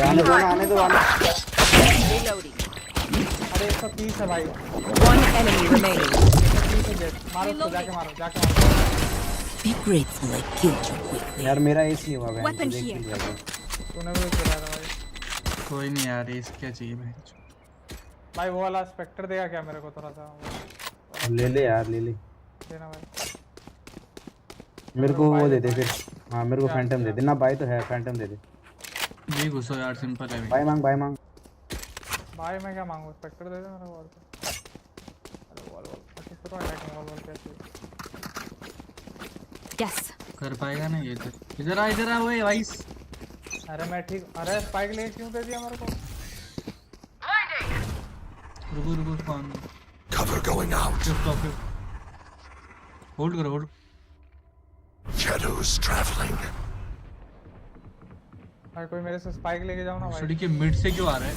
आने दो। Reloading. अरे 130 है भाई। One enemy remaining. मारो उसको, जाके मारो। Be grateful I killed you quickly. यार मेरा एस नहीं हुआ बहन। Weapon here. तूने भी चला था भाई। कोई नहीं यार, इस क्या चाहिए भाई वो वाला स्पेक्टर देगा क्या मेरे को थोड़ा सा? ले यार ले देना भाई मेरे को, वो दे दे फिर। हाँ मेरे को फैंटम दे दे ना, भाई तो है, फैंटम दे दे। ये घुसो यार, सिंपल है भाई मांग भाई मैं क्या मांगू, स्पेक्टर दे दे मेरे को। अरे वॉल अच्छा सुनो अटैक वॉल कैसे? Yes. कर पाएगा ना ये तो। इधर आ ओए वाइस। अरे मैं ठीक, अरे स्पाइक ले क्यों दे दिया मेरे को? रुको कौन? Cover going out. होल्ड करो। Shadows traveling. भाई कोई मेरे से स्पाइक लेके जाओ ना भाई। स्टडी के मिड से क्यों आ रहा है?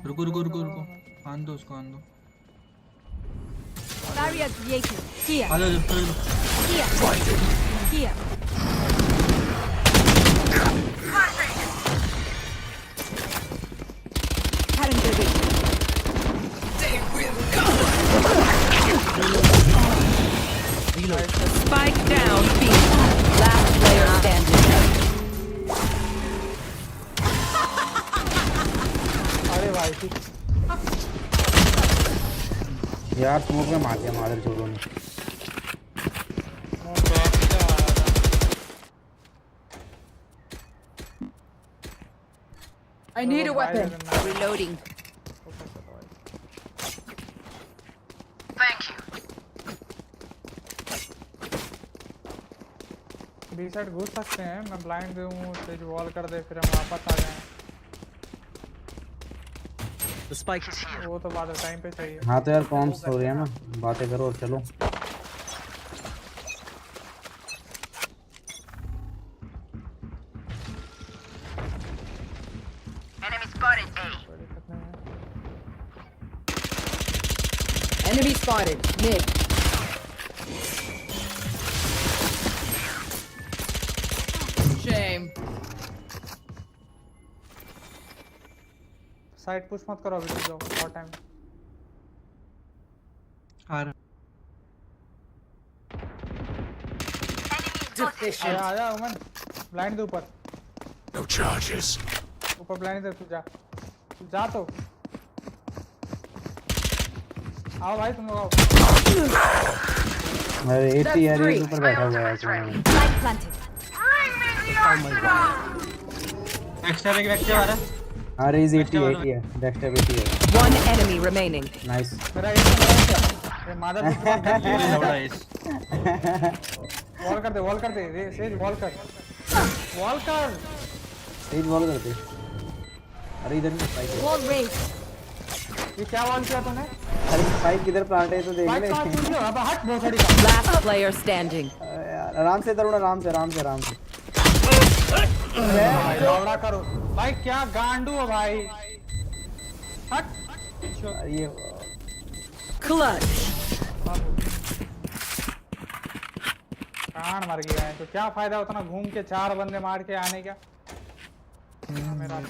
रुको। आन दो उसको, आन दो। Barrier created. Here. Hello Here. Here. Current ready. Spike down B. Last player standing. अरे भाई यार स्मोक में मार दिया मादर चोरों ने। I need a weapon. Reloading. Thank you. B side घुस सकते हैं, मैं ब्लाइंड दूँ, तेज वॉल कर दे, फिर हम वापस आ जाएं। The spike is here. वो तो बाद में टाइम पे चाहिए। हाँ तो यार कॉम्स हो रही है ना, बातें करो और चलो। Enemy spotted A. Enemy spotted. Mid. Shame. Side push मत करो, अभी रुक जाओ, और टाइम। आ रहा। आया उमन, ब्लाइंड दे ऊपर। No charges. ऊपर ब्लाइंड दे, तू जा तो। आओ भाई तुम लोग आओ। अरे 80 यार ये ऊपर बैठा हुआ है इसमें। एक्स्ट्रा एक एक्स्ट्रा आ रहा है। हाँ रेज 80 है, डेक्स्टर 80 है। One enemy remaining. नाइस। मेरा ये मादर ये लौड़ा है इस। वॉल कर दे, सेज वॉल कर। सेज वॉल कर दे। अरे इधर भी स्पाइक है। Wall raised. ये क्या वॉल किया तूने? अरे स्पाइक किधर प्लांट है तो देख ले। अब हट भोसड़ी का। Last player standing. यार आराम से तरुण, आराम से। लौड़ा करो भाई, क्या गांडू हो भाई। हट। ये Clutch. कान मर गया है तो क्या फायदा उतना घूम के 4 बंदे मार के आने का। मेरा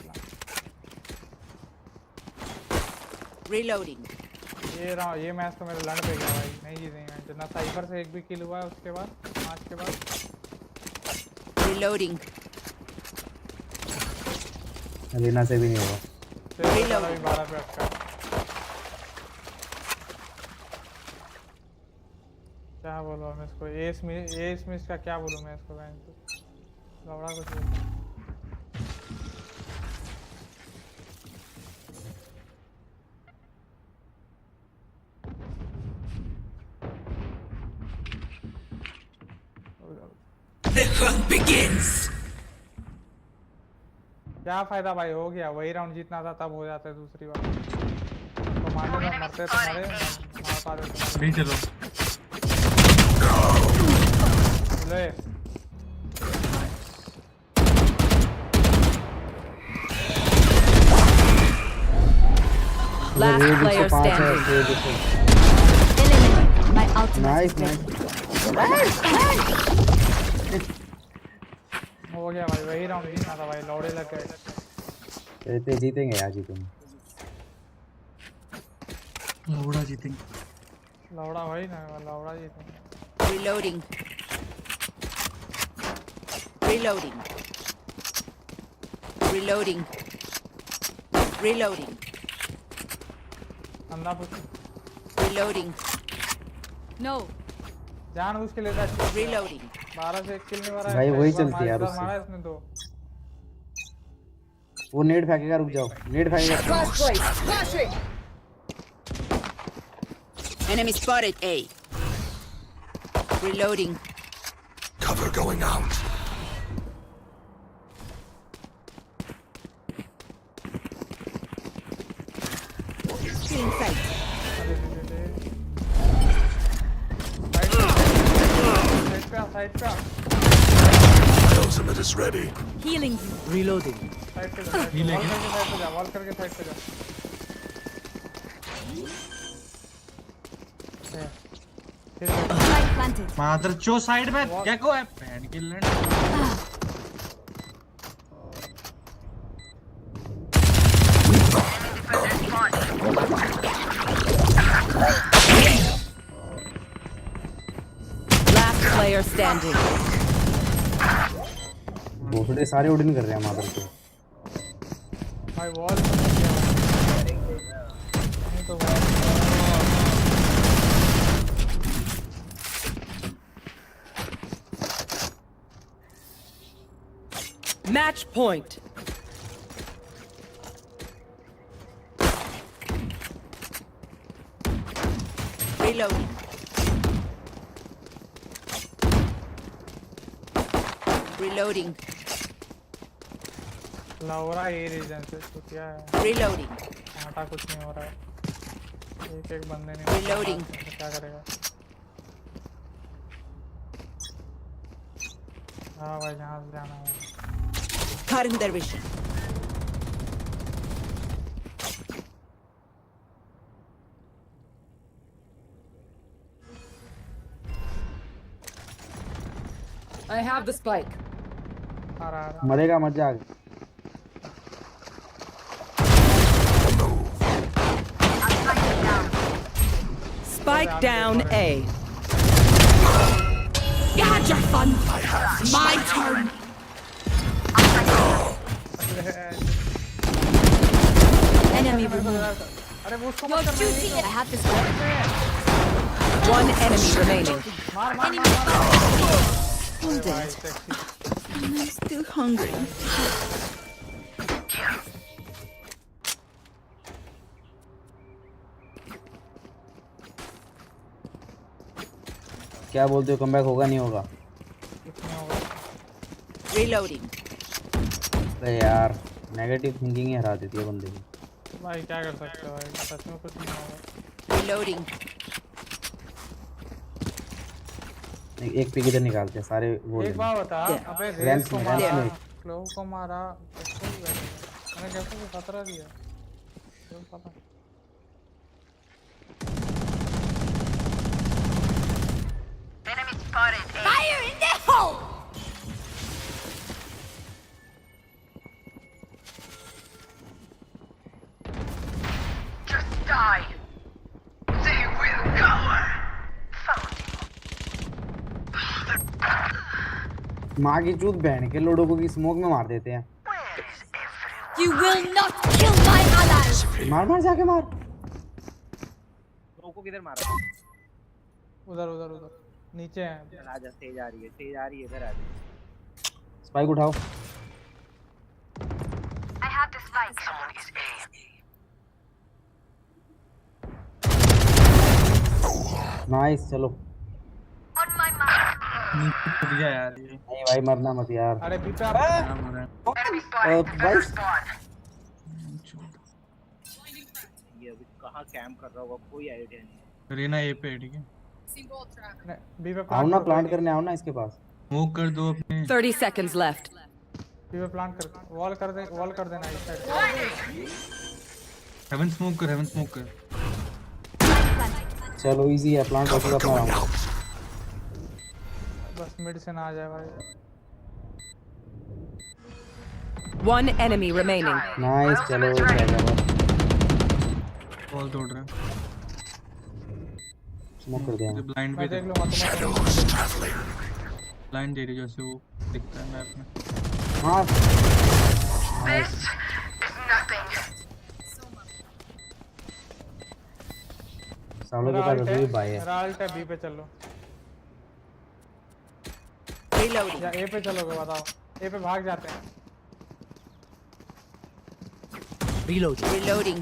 Reloading. ये मैच तो मेरे लड़ पे गया भाई, नहीं जीतेंगे। जितना साइफर से एक भी किल हुआ है उसके बाद, मैच के बाद। Reloading. रीना से भी नहीं होगा। अभी 12 पे अटका। क्या बोलूं मैं इसको, एस मिस का क्या बोलूं मैं इसको, मैं लौड़ा कुछ बोलता। The hunt begins. क्या फायदा भाई, हो गया वही राउंड जीतना था, तब हो जाता है दूसरी बार। तो मारने में मरते तुम्हारे, मार पा देते भी चलो। ले Last player standing. My ultimate. Nice. हो गया भाई, वही राउंड जीतना था भाई, लौड़े लग गए। ते जीतेंगे यार, जीतेंगे। लौड़ा जीतेंगे। लौड़ा भाई ना, लौड़ा जीतेंगे। Reloading. Reloading. Reloading. Reloading. अंधा पूछ। Reloading. No. जानबूझ के लेता है। Reloading. 12 से 1 किल नहीं मारा है भाई वही चलती है यार मारा उससे। है इसने 2। वो नेट फेंकेगा, रुक जाओ। Net फेंकेगा। Last place. Flashing. Enemy spotted A. Reloading. Cover going out. Killing sight. Side पे। My ultimate is ready. Healing you. Reloading. Side पे जा, वॉल करके साइड पे जा। Spike planted. मादर चो साइड में क्या को है पैन के लड़। Last player standing. भोसड़े सारे उड़न कर रहे हैं मादर को। भाई वॉल नहीं तो Match point. Reloading. Reloading. लौरा ये रीजन से तो क्या है? Reloading. आटा कुछ नहीं हो रहा है। एक बंदे ने Reloading. क्या करेगा? हाँ भाई जहाँ से जाना है। Cutting their vision. I have the spike. मरेगा मत जाग। Spike down A. You had your fun. My turn. Enemy removed. Your duty is. I have this One enemy remaining. I'm dead. I'm still hungry. क्या बोलते हो comeback होगा नहीं होगा? Reloading. अरे यार नेगेटिव थिंकिंग ही हरा देती है बंदे की। भाई क्या कर सकते हो भाई सच में कुछ नहीं होगा। Reloading. एक पे किधर निकालते हैं सारे वो। एक बात बता अबे रेस को मारा क्लो को मारा कैसे हुआ मैंने कैसे को खतरा दिया क्यों पता Enemy spotted. Fire in the hole. Just die. They will cower. माँ की चूत बहन के लोडों की स्मोक में मार देते हैं। You will not kill my allies. मार मार जाके मार। को किधर मारा? उधर उधर उधर नीचे है। राजा तेज आ रही है इधर आ रही है। स्पाइक उठाओ। I have the spike. Someone is A. Nice चलो। On my mark. नीचे गया यार ये। नहीं भाई मरना मत यार। अरे पीछे Enemy spotted. भाई ये अभी कहाँ कैंप कर रहा होगा कोई आइडिया नहीं। रीना ए पे है ठीक है। बी पे आओ ना प्लांट करने आओ ना इसके पास। मूव कर दो अपने। 30 seconds left. बी पे प्लांट कर वॉल कर देना इस साइड। हेवन स्मोक कर। चलो इजी है प्लांट करके अपना राउंड। बस मिड से ना आ जाए भाई। One enemy remaining. नाइस चलो बॉल तोड़ रहा है। स्मोक कर दिया। ब्लाइंड पे देख लो मत ब्लाइंड दे रही जैसे वो दिखता है मैप में। हाँ This is nothing. सालों के पास अभी भी बाय है। मेरा अल्ट है बी पे चलो। Reloading. या ए पे चलोगे बताओ। ए पे भाग जाते हैं। Reloading.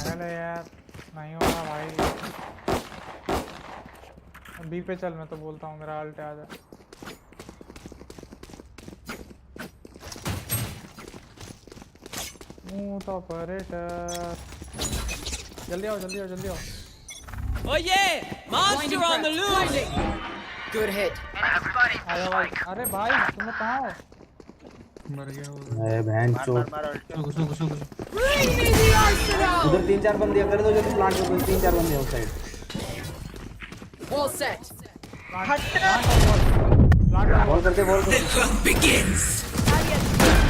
अरे यार नहीं होगा भाई। बी पे चल मैं तो बोलता हूँ मेरा अल्ट आ जा। तो ऑपरेटर जल्दी आओ। Oh yeah! Monster on the loose! Good hit. आया भाई। अरे भाई तुम लोग कहाँ हो? मर गया वो। अरे बहन चोद। घुसो। Bring me the arsenal. उधर 3-4 बंदे कर दो जल्दी प्लांट कर दो 3-4 बंदे उस साइड। Wall set. बॉल करते begins.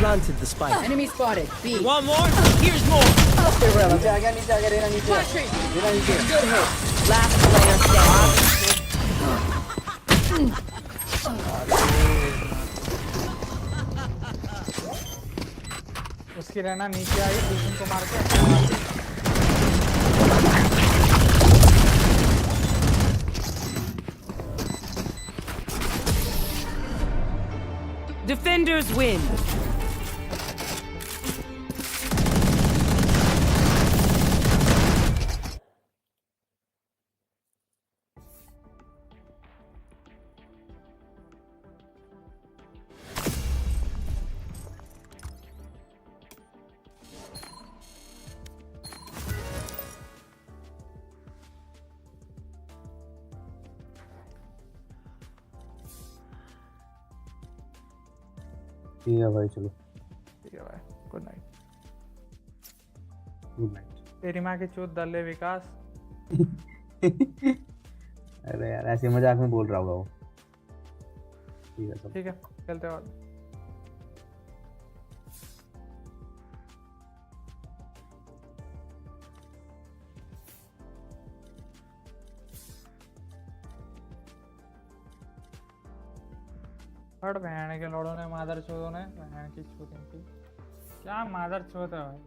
Planted the spike. Enemy spotted. B. Want more? Here's more! नीचे आ गया रेना नीचे। Good hit. Last player standing. उसकी रहना नीचे आई दूसरे को मार के। Defenders win. ठीक है भाई, चलो ठीक है भाई, गुड नाइट। Good night. तेरी माँ की चोट दल्ले विकास। अरे यार ऐसे मजाक में बोल रहा होगा वो। ठीक है सब। ठीक है, चलते हैं बाद। हट बहन के लोड़ों ने, मादर चोदों ने, बहन की चोदों की क्या मादर चोद है भाई।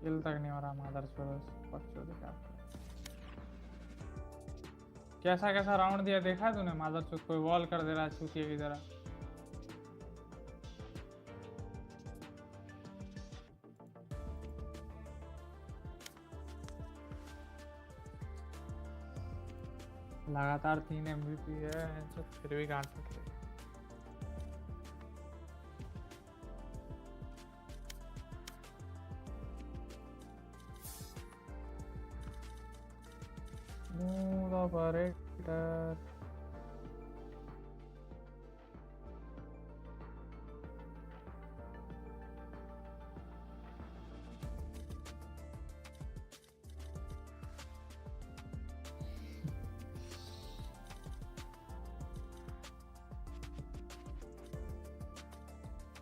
किल तक नहीं हो रहा मादर चोद क्या। कैसा कैसा राउंड दिया देखा है तूने? मादर चोद कोई वॉल कर दे रहा है चूतिया की तरह। लगातार 3 MVP है तो फिर भी काट सकते। Smooth operator.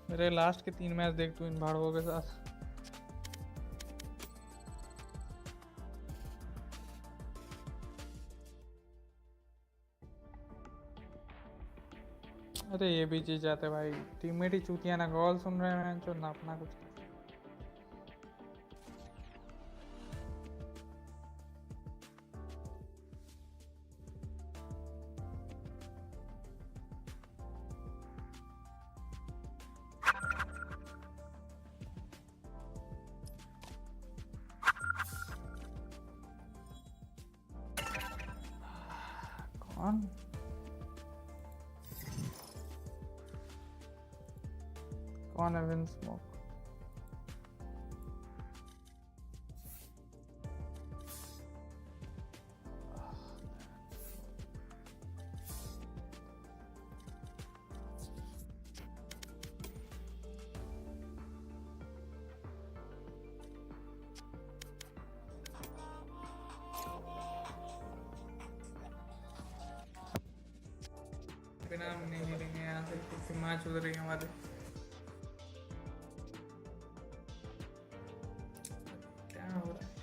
मेरे लास्ट के 3 मैच देख तू इन भाड़ों के साथ। अरे ये भी चीज आते भाई, टीममेट ही चूतिया ना कॉल सुन रहे हैं जो ना अपना कुछ। कौन कौन है विन स्मोक? बिना नहीं मिलेंगे यहाँ से, किसी मैच उधर रही हमारे। क्या हो रहा है?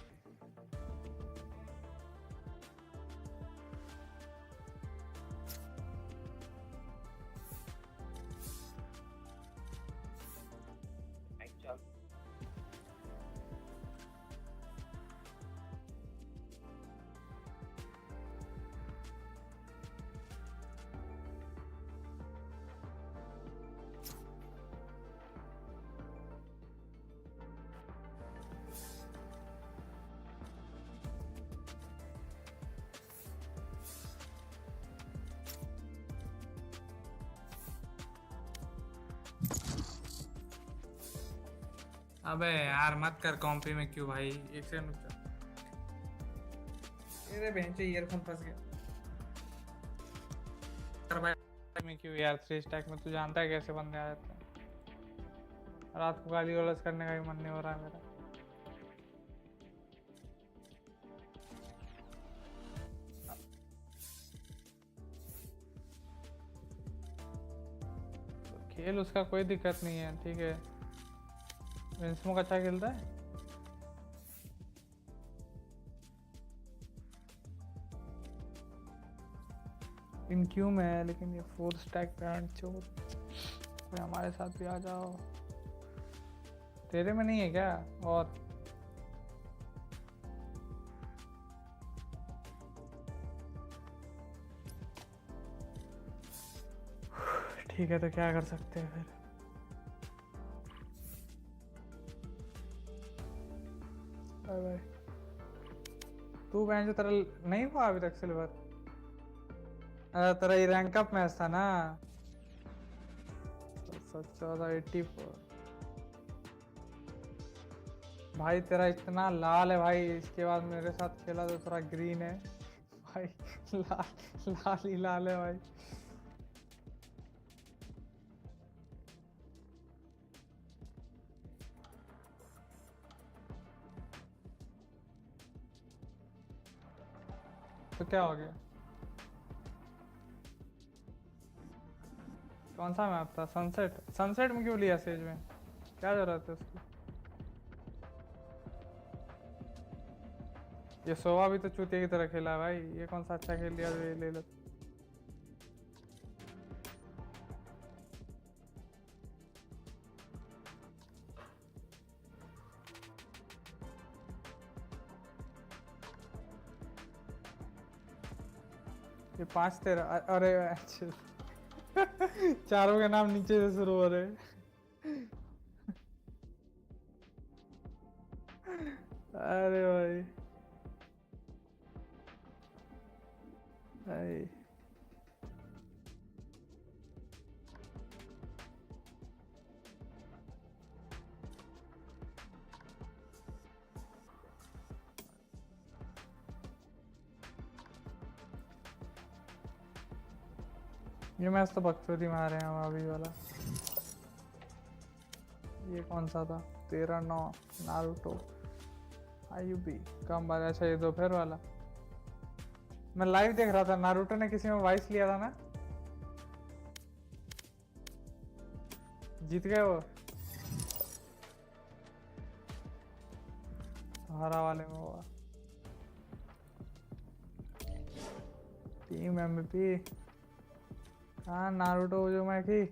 अबे यार मत कर कॉम्पी में क्यों भाई, एक सेकंड रुक जा। मेरे बेंच से ईयरफोन फंस गया। कर भाई में क्यों यार, 3 स्टैक में तू जानता है कैसे बंदे आ जाते हैं। रात को गाली गलौज करने का भी मन नहीं हो रहा है मेरा। तो खेल उसका कोई दिक्कत नहीं है, ठीक है। विंस्मोक अच्छा खेलता है। इन क्यों में है लेकिन ये 4 स्टैक पैरेंट चोर। कोई हमारे साथ भी आ जाओ। तेरे में नहीं है क्या? और ठीक है, तो क्या कर सकते हैं फिर। Bye bye. तू बहन जो तेरा नहीं हुआ अभी तक सिल्वर? तेरा ये रैंक अप मैच था ना? 1484 भाई। तेरा इतना लाल है भाई, इसके बाद मेरे साथ खेला तो थोड़ा ग्रीन है भाई। लाल लाल ही लाल है भाई। तो क्या हो गया? कौन सा मैप था? सनसेट? सनसेट में क्यों लिया सेज में? क्या जरूरत है उसकी? ये सोवा भी तो चूतिया की तरह खेला है भाई, ये कौन सा अच्छा खेल लिया जो ये ले ले। ये 5-13 अरे अच्छा चारों के नाम नीचे से शुरू हो रहे अरे भाई भाई ये मैच तो बकचोदी में आ रहे हैं हम अभी वाला। ये कौन सा था? 13-9 नारुतो आयुबी कम बार। अच्छा ये दोपहर वाला मैं लाइव देख रहा था। नारुतो ने किसी में वॉइस लिया था ना, जीत गए वो हरा वाले में हुआ। टीम एमवीपी हाँ नारुतो जो मैं की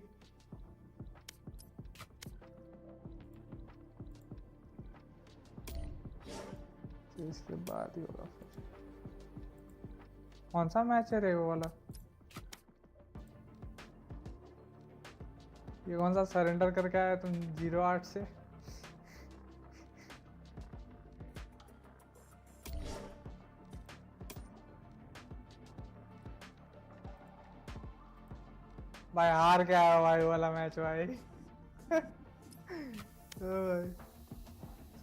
इसके बाद ही होगा फिर। कौन सा मैच है रे वो वाला? ये कौन सा सरेंडर करके आया तुम 08 से? भाई हार के आया भाई वाला मैच भाई तो भाई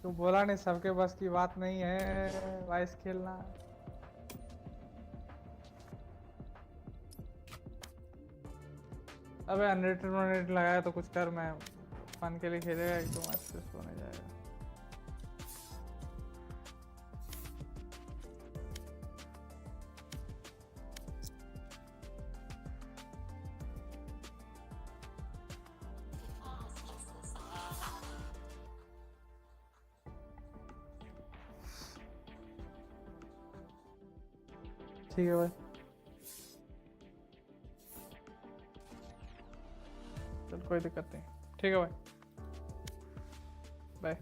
तो बोला नहीं सबके बस की बात नहीं है वाइस खेलना। अबे अनरेटेड लगाया तो कुछ कर, मैं फन के लिए खेलेगा एक दो मैच से होने जाएगा। ठीक है भाई चल कोई दिक्कत नहीं। ठीक है भाई bye.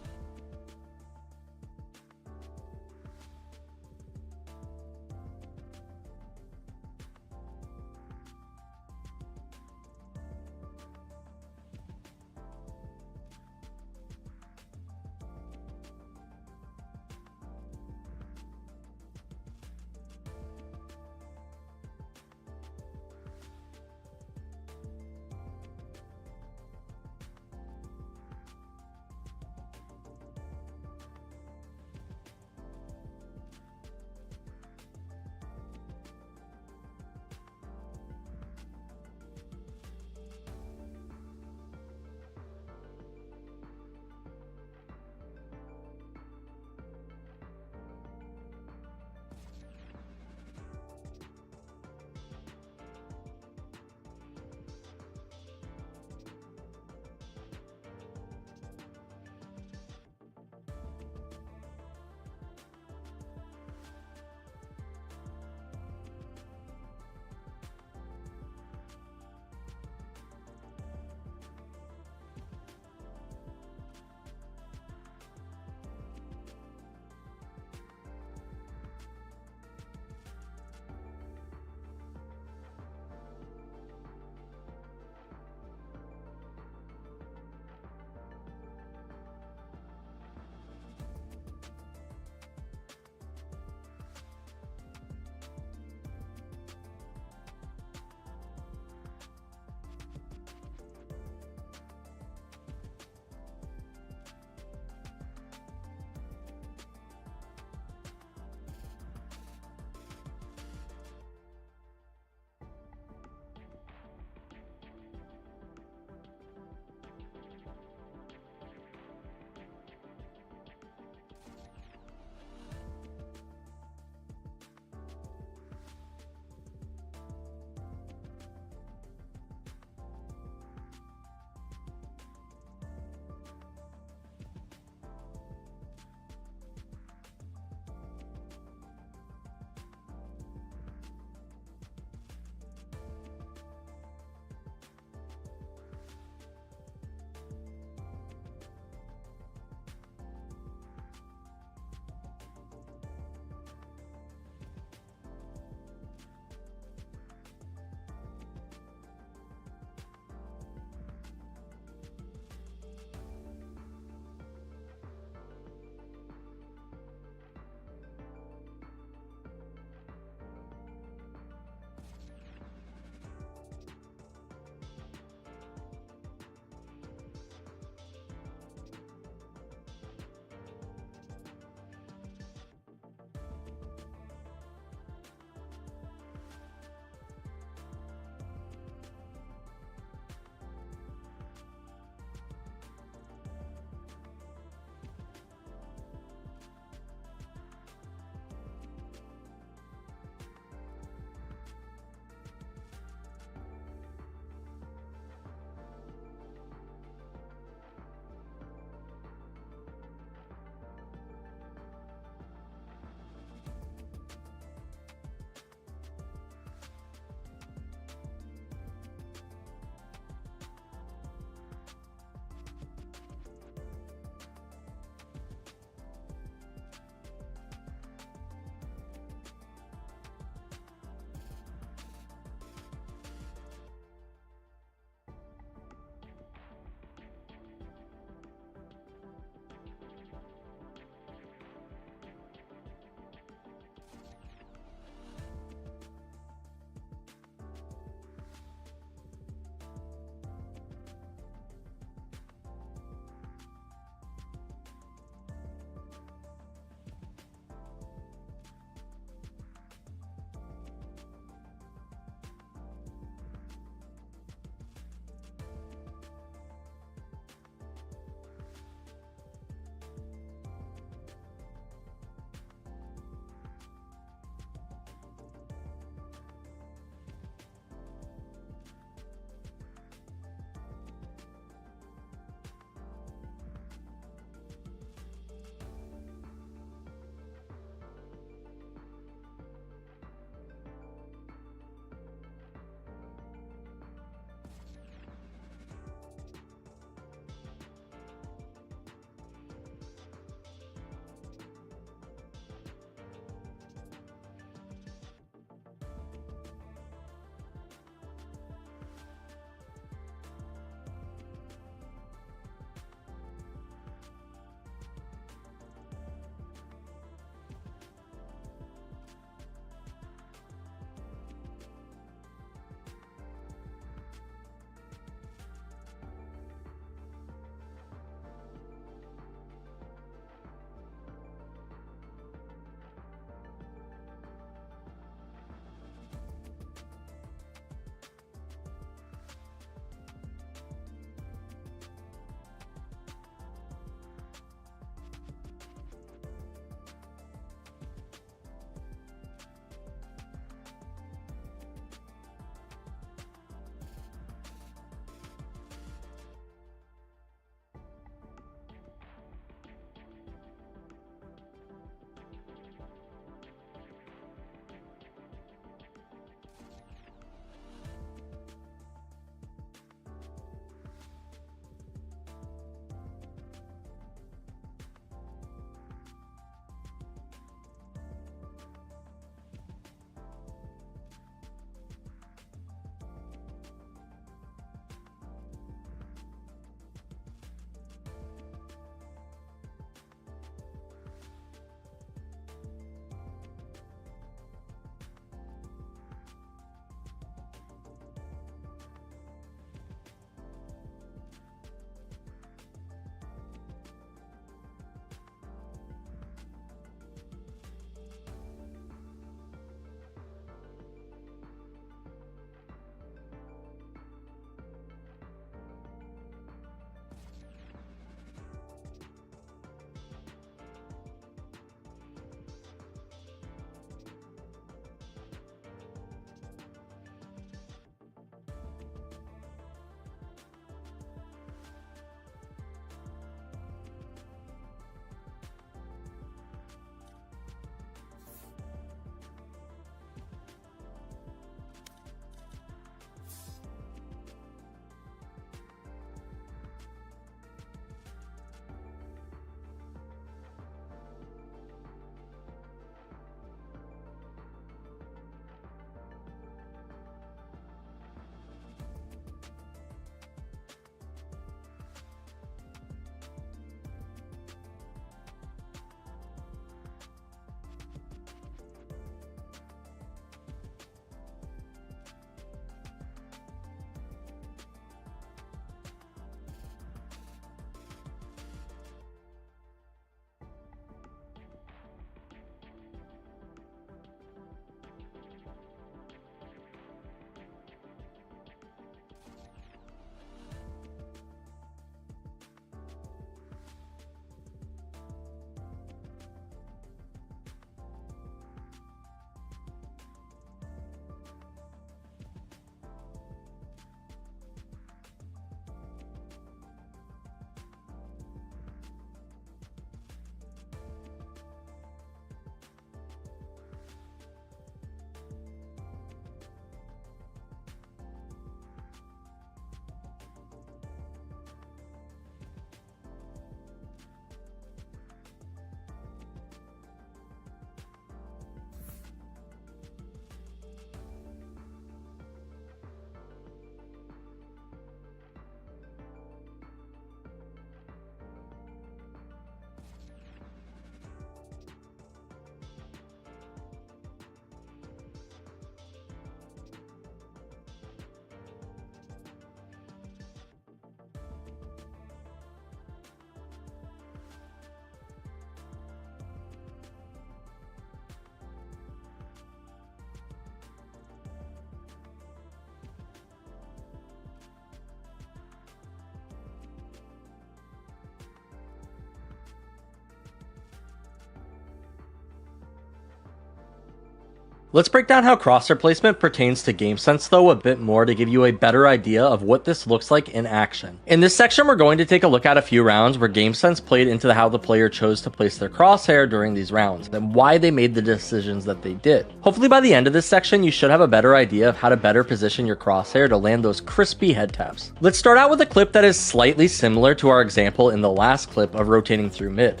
Let's break down how crosshair placement pertains to game sense though a bit more to give you a better idea of what this looks like in action. In this section, we're going to take a look at a few rounds where game sense played into how the player chose to place their crosshair during these rounds and why they made the decisions that they did. Hopefully by the end of this section, you should have a better idea of how to better position your crosshair to land those crispy head taps. Let's start out with a clip that is slightly similar to our example in the last clip of rotating through mid.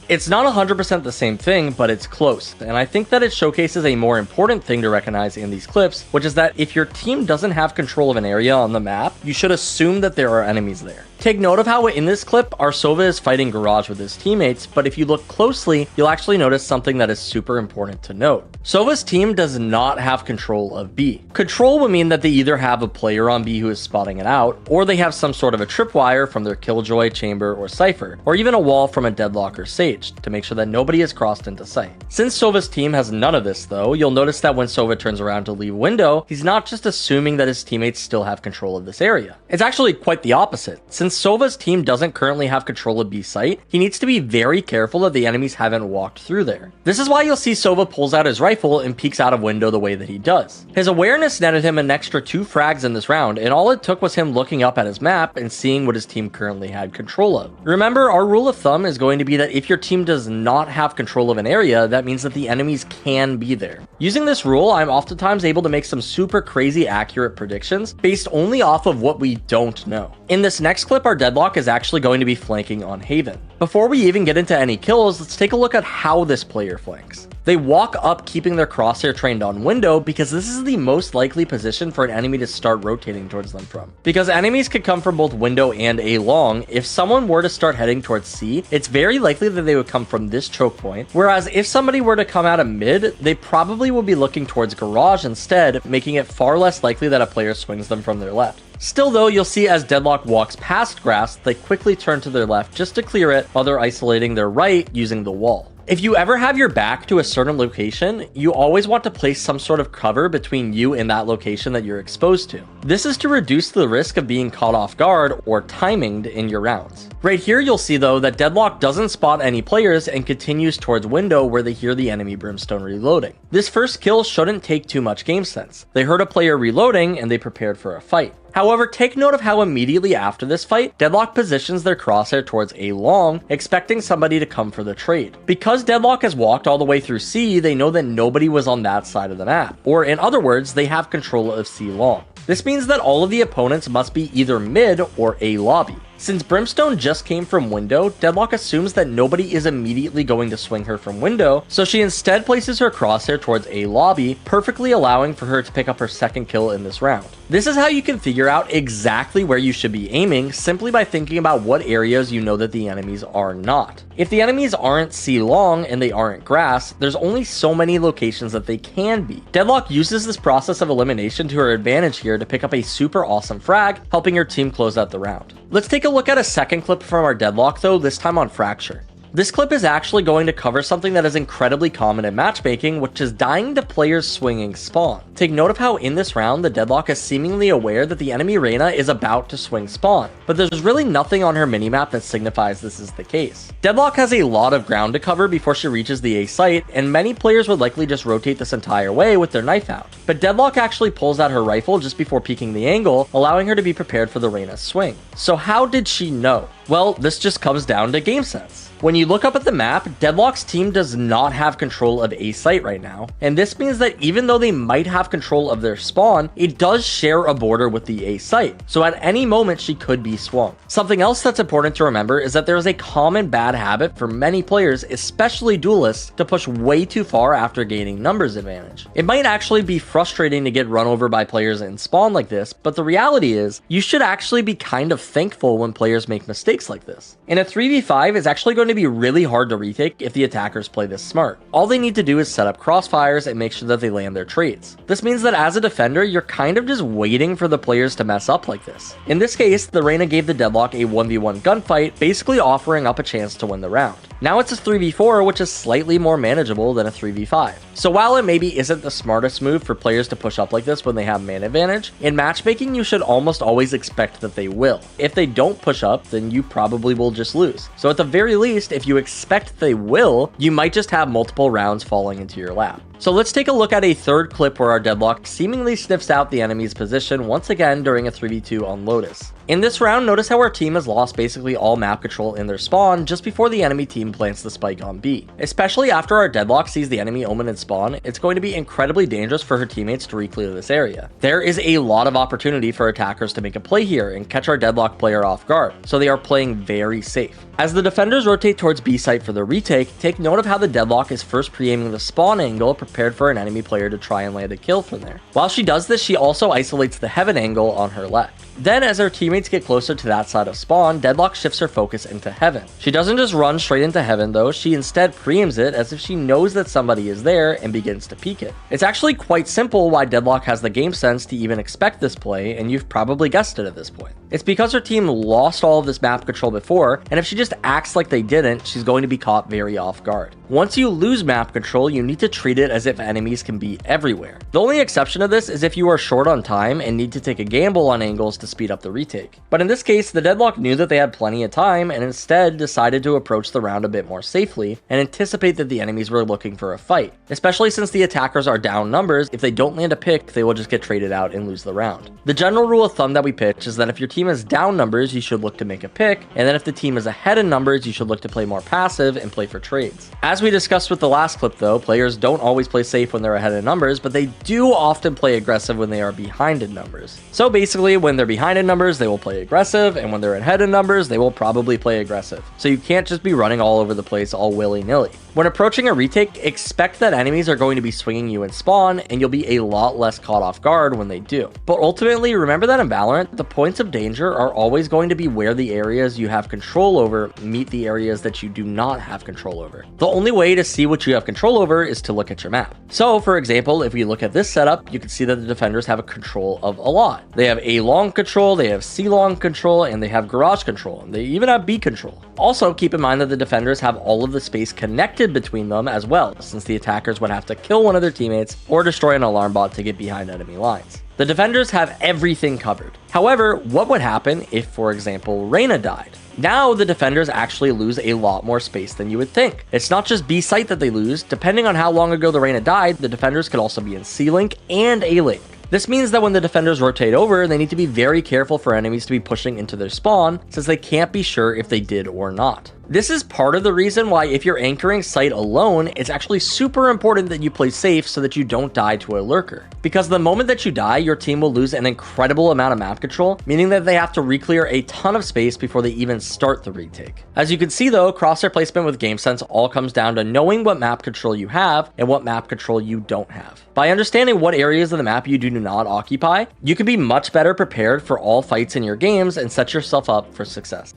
It's not 100% the same thing, but it's close, and I think that it showcases a more important thing to recognize in these clips, which is that if your team doesn't have control of an area on the map, you should assume that there are enemies there. Take note of how in this clip, our Sova is fighting Garage with his teammates, but if you look closely, you'll actually notice something that is super important to note. Sova's team does not have control of B. Control would mean that they either have a player on B who is spotting it out, or they have some sort of a tripwire from their Killjoy, Chamber, or Cypher, or even a wall from a Deadlock or Sage, to make sure that nobody is crossed into sight. Since Sova's team has none of this though, you'll notice that when Sova turns around to leave window, he's not just assuming that his teammates still have control of this area. It's actually quite the opposite. Since Sova's team doesn't currently have control of B site, he needs to be very careful that the enemies haven't walked through there. This is why you'll see Sova pulls out his rifle and peeks out of window the way that he does. His awareness netted him an extra 2 frags in this round, and all it took was him looking up at his map and seeing what his team currently had control of. Remember, our rule of thumb is going to be that if your team does not have control of an area, that means that the enemies can be there. Using this rule, I'm oftentimes able to make some super crazy accurate predictions based only off of what we don't know. In this next clip, our Deadlock is actually going to be flanking on Haven. Before we even get into any kills, let's take a look at how this player flanks. They walk up keeping their crosshair trained on window because this is the most likely position for an enemy to start rotating towards them from. Because enemies could come from both window and A long, if someone were to start heading towards C, it's very likely that they would come from this choke point, whereas if somebody were to come out of mid, they probably would be looking towards Garage instead, making it far less likely that a player swings them from their left. Still though, you'll see as Deadlock walks past grass, they quickly turn to their left just to clear it while they're isolating their right using the wall. If you ever have your back to a certain location, you always want to place some sort of cover between you and that location that you're exposed to. This is to reduce the risk of being caught off guard or timinged in your rounds. Right here you'll see though that Deadlock doesn't spot any players and continues towards window where they hear the enemy Brimstone reloading. This first kill shouldn't take too much game sense. They heard a player reloading and they prepared for a fight. However, take note of how immediately after this fight, Deadlock positions their crosshair towards A long, expecting somebody to come for the trade. Because Deadlock has walked all the way through C, they know that nobody was on that side of the map. Or in other words, they have control of C long. This means that all of the opponents must be either mid or A lobby. Since Brimstone just came from window, Deadlock assumes that nobody is immediately going to swing her from window, so she instead places her crosshair towards A lobby, perfectly allowing for her to pick up her second kill in this round. This is how you can figure out exactly where you should be aiming simply by thinking about what areas you know that the enemies are not. If the enemies aren't C long and they aren't grass, there's only so many locations that they can be. Deadlock uses this process of elimination to her advantage here to pick up a super awesome frag, helping her team close out the round. Let's take a look at a second clip from our Deadlock though, this time on Fracture. This clip is actually going to cover something that is incredibly common in matchmaking, which is dying to players swinging spawn. Take note of how in this round, the Deadlock is seemingly aware that the enemy Reyna is about to swing spawn, but there's really nothing on her minimap that signifies this is the case. Deadlock has a lot of ground to cover before she reaches the A site, and many players would likely just rotate this entire way with their knife out. But Deadlock actually pulls out her rifle just before peeking the angle, allowing her to be prepared for the Reyna's swing. So how did she know? Well, this just comes down to game sense. When you look up at the map, Deadlock's team does not have control of A site right now, and this means that even though they might have control of their spawn, it does share a border with the A site, so at any moment she could be swung. Something else that's important to remember is that there is a common bad habit for many players, especially duelists, to push way too far after gaining numbers advantage. It might actually be frustrating to get run over by players in spawn like this, but the reality is, you should actually be kind of thankful when players make mistakes like this. In a 3v5, it's actually going to be really hard to retake if the attackers play this smart. All they need to do is set up crossfires and make sure that they land their trades. This means that as a defender, you're kind of just waiting for the players to mess up like this. In this case, the Reyna gave the Deadlock a 1v1 gunfight, basically offering up a chance to win the round. Now it's a 3v4, which is slightly more manageable than a 3v5. So while it maybe isn't the smartest move for players to push up like this when they have man advantage, in matchmaking you should almost always expect that they will. If they don't push up, then you probably will just lose. So at the very least, if you expect they will, you might just have multiple rounds falling into your lap. So let's take a look at a third clip where our Deadlock seemingly sniffs out the enemy's position once again during a 3v2 on Lotus. In this round, notice how our team has lost basically all map control in their spawn just before the enemy team plants the spike on B. Especially after our Deadlock sees the enemy Omen in spawn, it's going to be incredibly dangerous for her teammates to re-clear this area. There is a lot of opportunity for attackers to make a play here and catch our Deadlock player off guard, so they are playing very safe. As the defenders rotate towards B site for the retake, take note of how the Deadlock is first pre-aiming the spawn angle prepared for an enemy player to try and land a kill from there. While she does this, she also isolates the heaven angle on her left. Then, as her teammates get closer to that side of spawn, Deadlock shifts her focus into heaven. She doesn't just run straight into heaven though, she instead pre-aims it as if she knows that somebody is there and begins to peek it. It's actually quite simple why Deadlock has the game sense to even expect this play, and you've probably guessed it at this point. It's because her team lost all of this map control before, and if she just acts like they didn't, she's going to be caught very off guard. Once you lose map control, you need to treat it as if enemies can be everywhere. The only exception to this is if you are short on time and need to take a gamble on angles to speed up the retake. But in this case, the Deadlock knew that they had plenty of time and instead decided to approach the round a bit more safely and anticipate that the enemies were looking for a fight. Especially since the attackers are down numbers, if they don't land a pick, they will just get traded out and lose the round. The general rule of thumb that we pitch is that if your team is down numbers, you should look to make a pick, and then if the team is ahead in numbers, you should look to play more passive and play for trades. As we discussed with the last clip though, players don't always play safe when they're ahead in numbers, but they do often play aggressive when they are behind in numbers. So basically, when they're behind in numbers, they will play aggressive, and when they're ahead in numbers, they will probably play aggressive. So you can't just be running all over the place all willy-nilly. When approaching a retake, expect that enemies are going to be swinging you in spawn, and you'll be a lot less caught off guard when they do. But ultimately, remember that in Valorant, the points of danger are always going to be where the areas you have control over meet the areas that you do not have control over. The only way to see what you have control over is to look at your map. So for example, if we look at this setup, you can see that the defenders have a control of a lot. They have A long control, they have C long control, and they have garage control, and they even have B control. Also, keep in mind that the defenders have all of the space connected between them as well, since the attackers would have to kill one of their teammates or destroy an alarm bot to get behind enemy lines. The defenders have everything covered. However, what would happen if, for example, Reyna died? Now the defenders actually lose a lot more space than you would think. It's not just B site that they lose. Depending on how long ago the Reyna died, the defenders could also be in C link and A link. This means that when the defenders rotate over, they need to be very careful for enemies to be pushing into their spawn, since they can't be sure if they did or not. This is part of the reason why if you're anchoring site alone, it's actually super important that you play safe so that you don't die to a lurker. Because the moment that you die, your team will lose an incredible amount of map control, meaning that they have to re-clear a ton of space before they even start the retake. As you can see though, crosshair placement with game sense all comes down to knowing what map control you have and what map control you don't have. By understanding what areas of the map you do not occupy, you can be much better prepared for all fights in your games and set yourself up for success.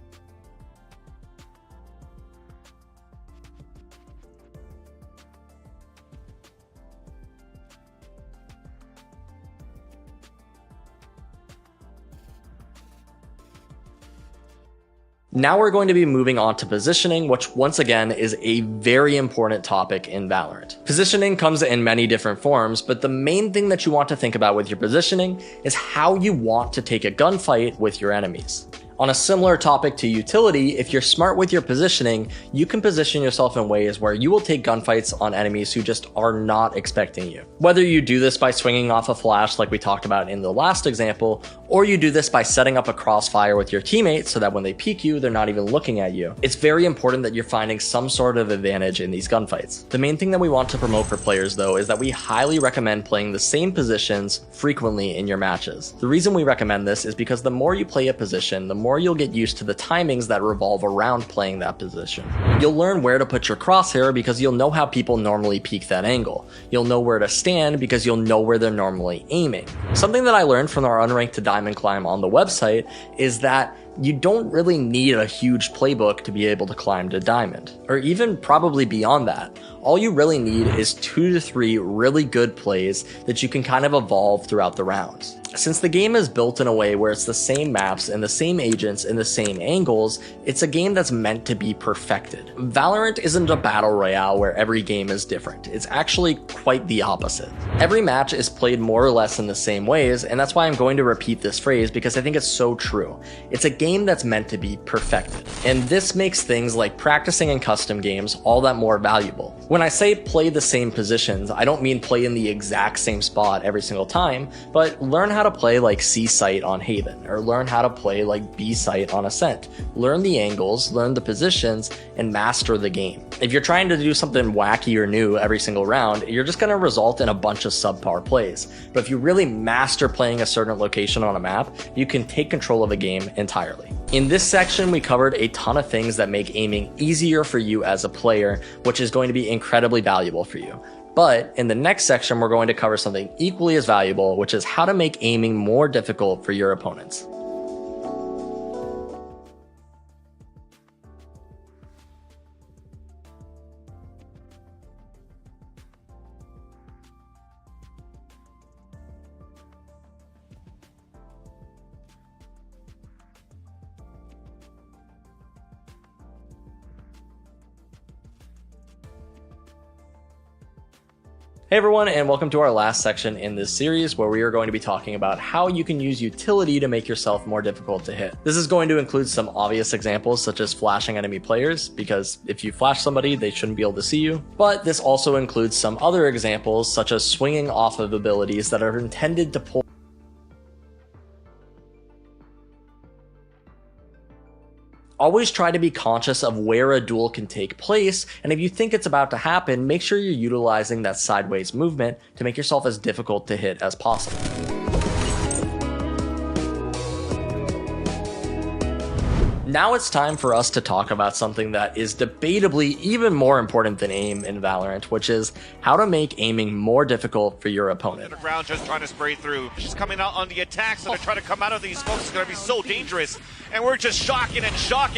Now we're going to be moving on to positioning, which once again is a very important topic in Valorant. Positioning comes in many different forms, but the main thing that you want to think about with your positioning is how you want to take a gunfight with your enemies. On a similar topic to utility, if you're smart with your positioning, you can position yourself in ways where you will take gunfights on enemies who just are not expecting you. Whether you do this by swinging off a flash like we talked about in the last example, or you do this by setting up a crossfire with your teammates so that when they peek you, they're not even looking at you. It's very important that you're finding some sort of advantage in these gunfights. The main thing that we want to promote for players though is that we highly recommend playing the same positions frequently in your matches. The reason we recommend this is because the more you play a position, the more you'll get used to the timings that revolve around playing that position. You'll learn where to put your crosshair because you'll know how people normally peek that angle. You'll know where to stand because you'll know where they're normally aiming. Something that I learned from our unranked to diamond climb on the website is that you don't really need a huge playbook to be able to climb to diamond, or even probably beyond that. All you really need is 2 to 3 really good plays that you can kind of evolve throughout the rounds. Since the game is built in a way where it's the same maps and the same agents and the same angles, it's a game that's meant to be perfected. Valorant isn't a battle royale where every game is different. It's actually quite the opposite. Every match is played more or less in the same ways, and that's why I'm going to repeat this phrase because I think it's so true. It's a game that's meant to be perfected. And this makes things like practicing in custom games all that more valuable. When I say play the same positions, I don't mean play in the exact same spot every single time, but learn how to play like C site on Haven, or learn how to play like B site on Ascent. Learn the angles, learn the positions, and master the game. If you're trying to do something wacky or new every single round, you're just going to result in a bunch of subpar plays. But if you really master playing a certain location on a map, you can take control of a game entirely. In this section, we covered a ton of things that make aiming easier for you as a player, which is going to be incredibly valuable for you. But in the next section, we're going to cover something equally as valuable, which is how to make aiming more difficult for your opponents. Hey everyone, and welcome to our last section in this series where we are going to be talking about how you can use utility to make yourself more difficult to hit. This is going to include some obvious examples such as flashing enemy players, because if you flash somebody, they shouldn't be able to see you. But this also includes some other examples such as swinging off of abilities that are intended to pull. Always try to be conscious of where a duel can take place, and if you think it's about to happen, make sure you're utilizing that sideways movement to make yourself as difficult to hit as possible. Now it's time for us to talk about something that is debatably even more important than aim in Valorant, which is how to make aiming more difficult for your opponent. Underground just trying to spray through. She's coming out on the attacks, so to try to come out of these smokes is going to be so dangerous. And we're just shocking,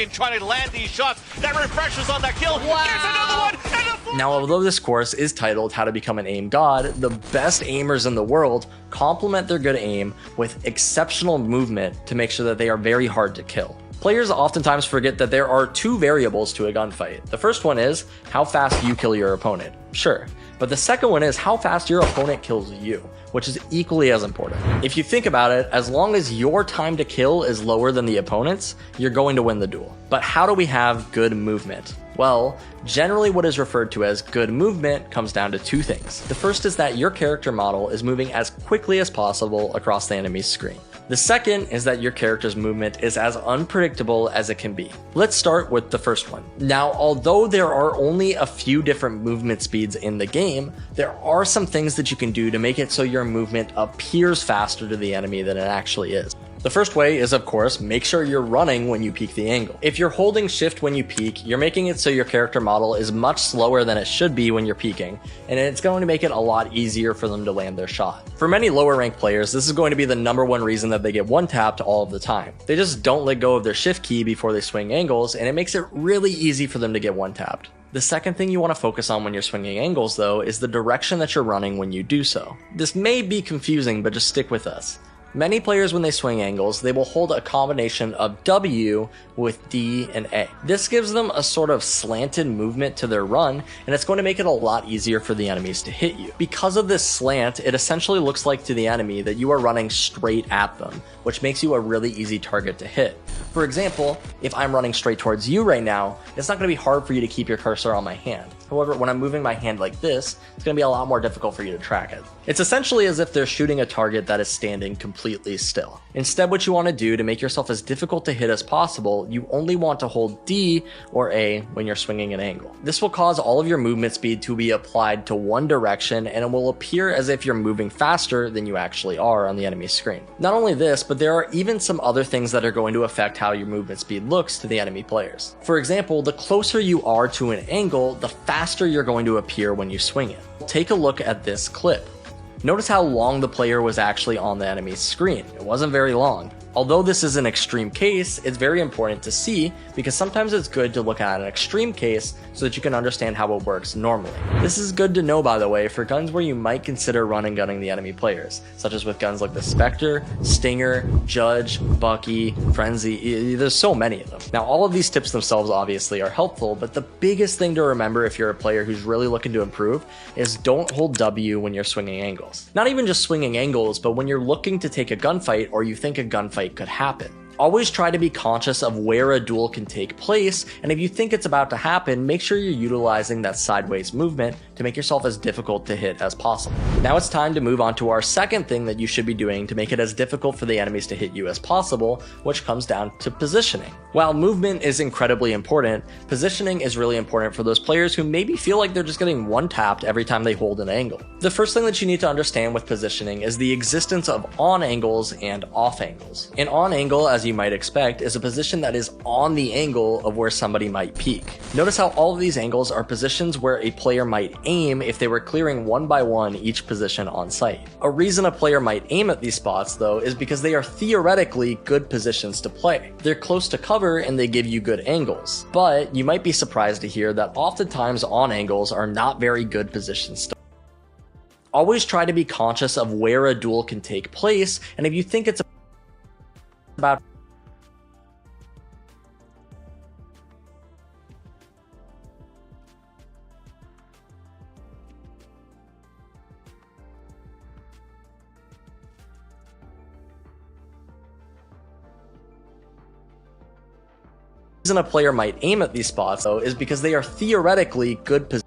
trying to land these shots. That refreshes on that kill. Wow. There's another one! Now, although this course is titled How to Become an Aim God, the best aimers in the world complement their good aim with exceptional movement to make sure that they are very hard to kill. Players oftentimes forget that there are two variables to a gunfight. The first one is how fast you kill your opponent. Sure. But the second one is how fast your opponent kills you, which is equally as important. If you think about it, as long as your time to kill is lower than the opponent's, you're going to win the duel. But how do we have good movement? Well, generally what is referred to as good movement comes down to two things. The first is that your character model is moving as quickly as possible across the enemy's screen. The second is that your character's movement is as unpredictable as it can be. Let's start with the first one. Now, although there are only a few different movement speeds in the game, there are some things that you can do to make it so your movement appears faster to the enemy than it actually is. The first way is, of course, make sure you're running when you peek the angle. If you're holding shift when you peek, you're making it so your character model is much slower than it should be when you're peeking, and it's going to make it a lot easier for them to land their shot. For many lower ranked players, this is going to be the #1 reason that they get one-tapped all of the time. They just don't let go of their shift key before they swing angles, and it makes it really easy for them to get one-tapped. The second thing you want to focus on when you're swinging angles, though, is the direction that you're running when you do so. This may be confusing, but just stick with us. Many players, when they swing angles, they will hold a combination of W with D and A. This gives them a sort of slanted movement to their run, and it's going to make it a lot easier for the enemies to hit you. Because of this slant, it essentially looks like to the enemy that you are running straight at them, which makes you a really easy target to hit. For example, if I'm running straight towards you right now, it's not going to be hard for you to keep your cursor on my hand. However, when I'm moving my hand like this, it's going to be a lot more difficult for you to track it. It's essentially as if they're shooting a target that is standing completely still. Instead, what you want to do to make yourself as difficult to hit as possible, you only want to hold D or A when you're swinging an angle. This will cause all of your movement speed to be applied to one direction, and it will appear as if you're moving faster than you actually are on the enemy's screen. Not only this, but there are even some other things that are going to affect how your movement speed looks to the enemy players. For example, the closer you are to an angle, the faster you're going to appear when you swing it. Take a look at this clip. Notice how long the player was actually on the enemy's screen. It wasn't very long. Although this is an extreme case, it's very important to see because sometimes it's good to look at an extreme case so that you can understand how it works normally. This is good to know, by the way, for guns where you might consider run and gunning the enemy players, such as with guns like the Spectre, Stinger, Judge, Bucky, Frenzy. There's so many of them. Now, all of these tips themselves obviously are helpful, but the biggest thing to remember if you're a player who's really looking to improve is don't hold W when you're swinging angles. Not even just swinging angles, but when you're looking to take a gunfight or you think a gunfight could happen. Always try to be conscious of where a duel can take place, and if you think it's about to happen, make sure you're utilizing that sideways movement to make yourself as difficult to hit as possible. Now it's time to move on to our second thing that you should be doing to make it as difficult for the enemies to hit you as possible, which comes down to positioning. While movement is incredibly important, positioning is really important for those players who maybe feel like they're just getting one-tapped every time they hold an angle. The first thing that you need to understand with positioning is the existence of on angles and off angles. An on angle, as you might expect, is a position that is on the angle of where somebody might peek. Notice how all of these angles are positions where a player might aim if they were clearing one by one each position on site. A reason a player might aim at these spots, though, is because they are theoretically good positions to play. They're close to cover and they give you good angles. But you might be surprised to hear that oftentimes on angles are not very good positions to play. Always try to be conscious of where a duel can take place, and if you think it's about reason a player might aim at these spots, though, is because they are theoretically good positions.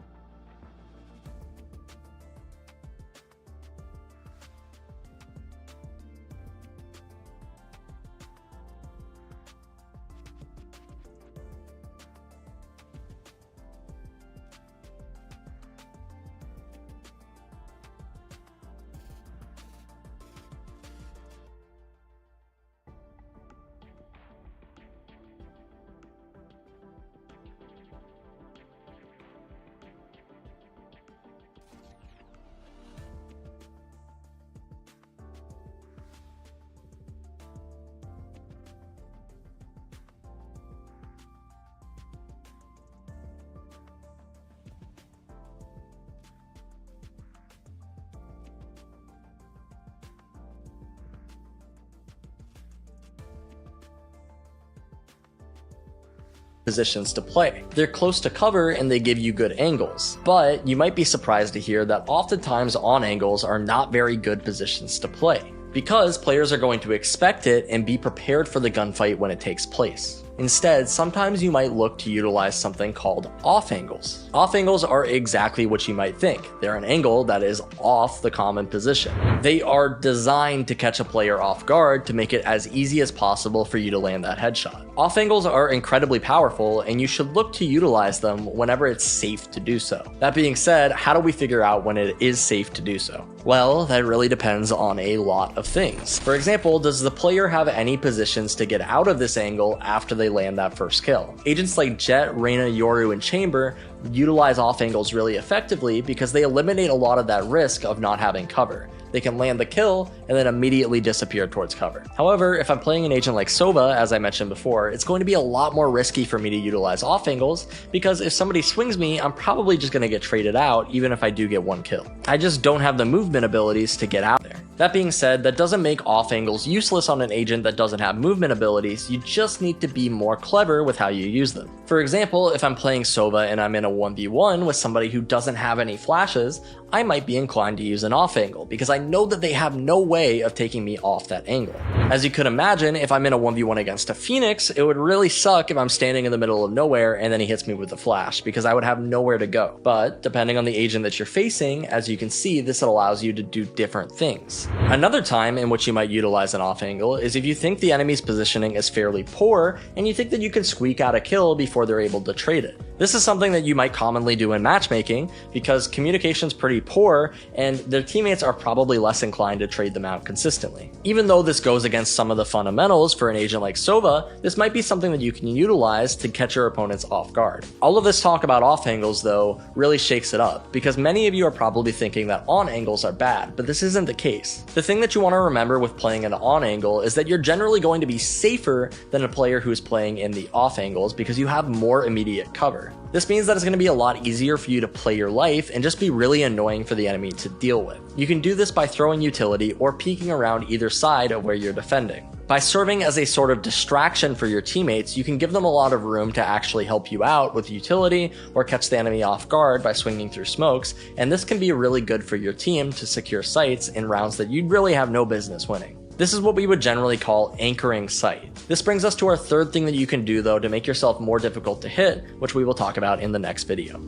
Positions to play. They're close to cover and they give you good angles. But you might be surprised to hear that oftentimes on angles are not very good positions to play, because players are going to expect it and be prepared for the gunfight when it takes place. Instead, sometimes you might look to utilize something called off angles. Off angles are exactly what you might think. They're an angle that is off the common position. They are designed to catch a player off guard to make it as easy as possible for you to land that headshot. Off angles are incredibly powerful, and you should look to utilize them whenever it's safe to do so. That being said, how do we figure out when it is safe to do so? Well, that really depends on a lot of things. For example, does the player have any positions to get out of this angle after they land that first kill? Agents like Jet, Reyna, Yoru, and Chamber utilize off angles really effectively because they eliminate a lot of that risk of not having cover. They can land the kill and then immediately disappear towards cover. However, if I'm playing an agent like Sova, as I mentioned before, it's going to be a lot more risky for me to utilize off angles, because if somebody swings me, I'm probably just going to get traded out even if I do get one kill. I just don't have the movement abilities to get out there. That being said, that doesn't make off angles useless on an agent that doesn't have movement abilities. You just need to be more clever with how you use them. For example, if I'm playing Sova and I'm in a 1v1 with somebody who doesn't have any flashes, I might be inclined to use an off angle because I know that they have no way of taking me off that angle. As you could imagine, if I'm in a 1v1 against a Phoenix, it would really suck if I'm standing in the middle of nowhere and then he hits me with a flash, because I would have nowhere to go. But depending on the agent that you're facing, as you can see, this allows you to do different things. Another time in which you might utilize an off angle is if you think the enemy's positioning is fairly poor and you think that you can squeak out a kill before they're able to trade it. This is something that you might commonly do in matchmaking because communication's pretty poor and their teammates are probably less inclined to trade them out consistently. Even though this goes against some of the fundamentals for an agent like Sova, this might be something that you can utilize to catch your opponents off guard. All of this talk about off angles though really shakes it up because many of you are probably thinking that on angles are bad, but this isn't the case. The thing that you want to remember with playing an on angle is that you're generally going to be safer than a player who's playing in the off angles because you have more immediate cover. This means that it's going to be a lot easier for you to play your life and just be really annoying for the enemy to deal with. You can do this by throwing utility or peeking around either side of where you're defending. By serving as a sort of distraction for your teammates, you can give them a lot of room to actually help you out with utility or catch the enemy off guard by swinging through smokes, and this can be really good for your team to secure sites in rounds that you'd really have no business winning. This is what we would generally call anchoring sight. This brings us to our third thing that you can do though to make yourself more difficult to hit, which we will talk about in the next video.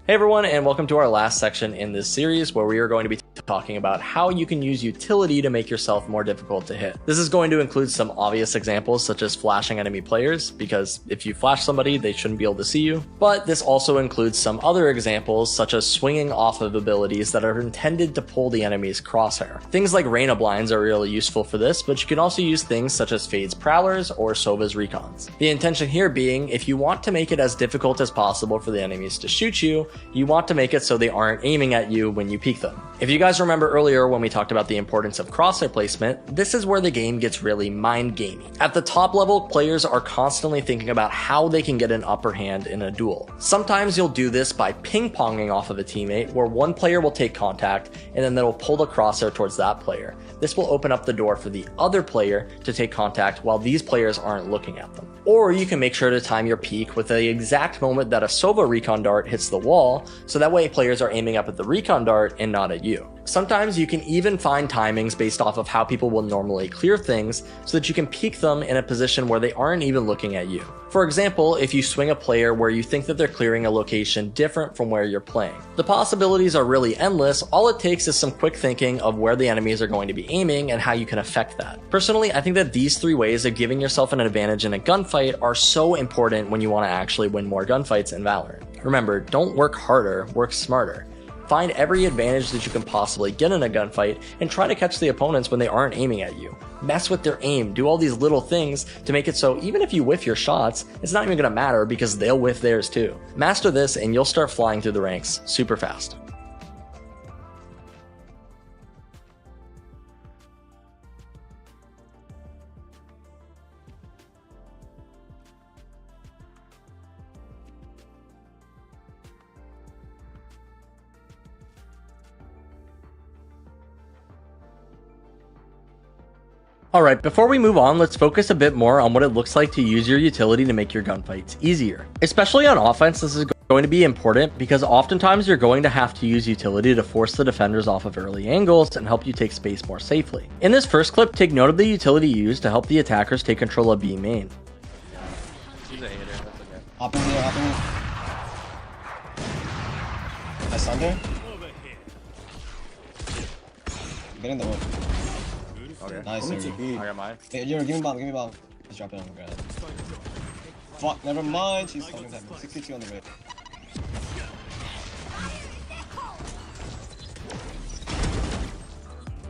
Hey everyone, and welcome to our last section in this series where we are going to be talking about how you can use utility to make yourself more difficult to hit. This is going to include some obvious examples such as flashing enemy players, because if you flash somebody, they shouldn't be able to see you. But this also includes some other examples such as swinging off of abilities that are intended to pull the enemy's crosshair. Things like Reyna blinds are really useful for this, but you can also use things such as Fade's Prowlers or Sova's Recons. The intention here being, if you want to make it as difficult as possible for the enemies to shoot you, you want to make it so they aren't aiming at you when you peek them. If you guys remember earlier when we talked about the importance of crosshair placement, this is where the game gets really mind gamey. At the top level, players are constantly thinking about how they can get an upper hand in a duel. Sometimes you'll do this by ping-ponging off of a teammate where one player will take contact and then they'll pull the crosshair towards that player. This will open up the door for the other player to take contact while these players aren't looking at them. Or you can make sure to time your peek with the exact moment that a Sova recon dart hits the wall, so that way players are aiming up at the recon dart and not at you. Sometimes you can even find timings based off of how people will normally clear things so that you can peek them in a position where they aren't even looking at you. For example, if you swing a player where you think that they're clearing a location different from where you're playing. The possibilities are really endless. All it takes is some quick thinking of where the enemies are going to be aiming and how you can affect that. Personally, I think that these three ways of giving yourself an advantage in a gunfight are so important when you want to actually win more gunfights in Valorant. Remember, don't work harder, work smarter. Find every advantage that you can possibly get in a gunfight and try to catch the opponents when they aren't aiming at you. Mess with their aim, do all these little things to make it so even if you whiff your shots, it's not even going to matter because they'll whiff theirs too. Master this and you'll start flying through the ranks super fast. Alright, before we move on, let's focus a bit more on what it looks like to use your utility to make your gunfights easier. Especially on offense, this is going to be important because oftentimes you're going to have to use utility to force the defenders off of early angles and help you take space more safely. In this first clip, take note of the utility used to help the attackers take control of B main. He's a hater, that's okay. Hop in here, hop in here. I stunned her. Get in the wood. Okay. Nice. I got mine. Hey, give me bomb, give me bomb. Just drop it on the ground. Fuck, never mind. She's coming back. 62 on the red.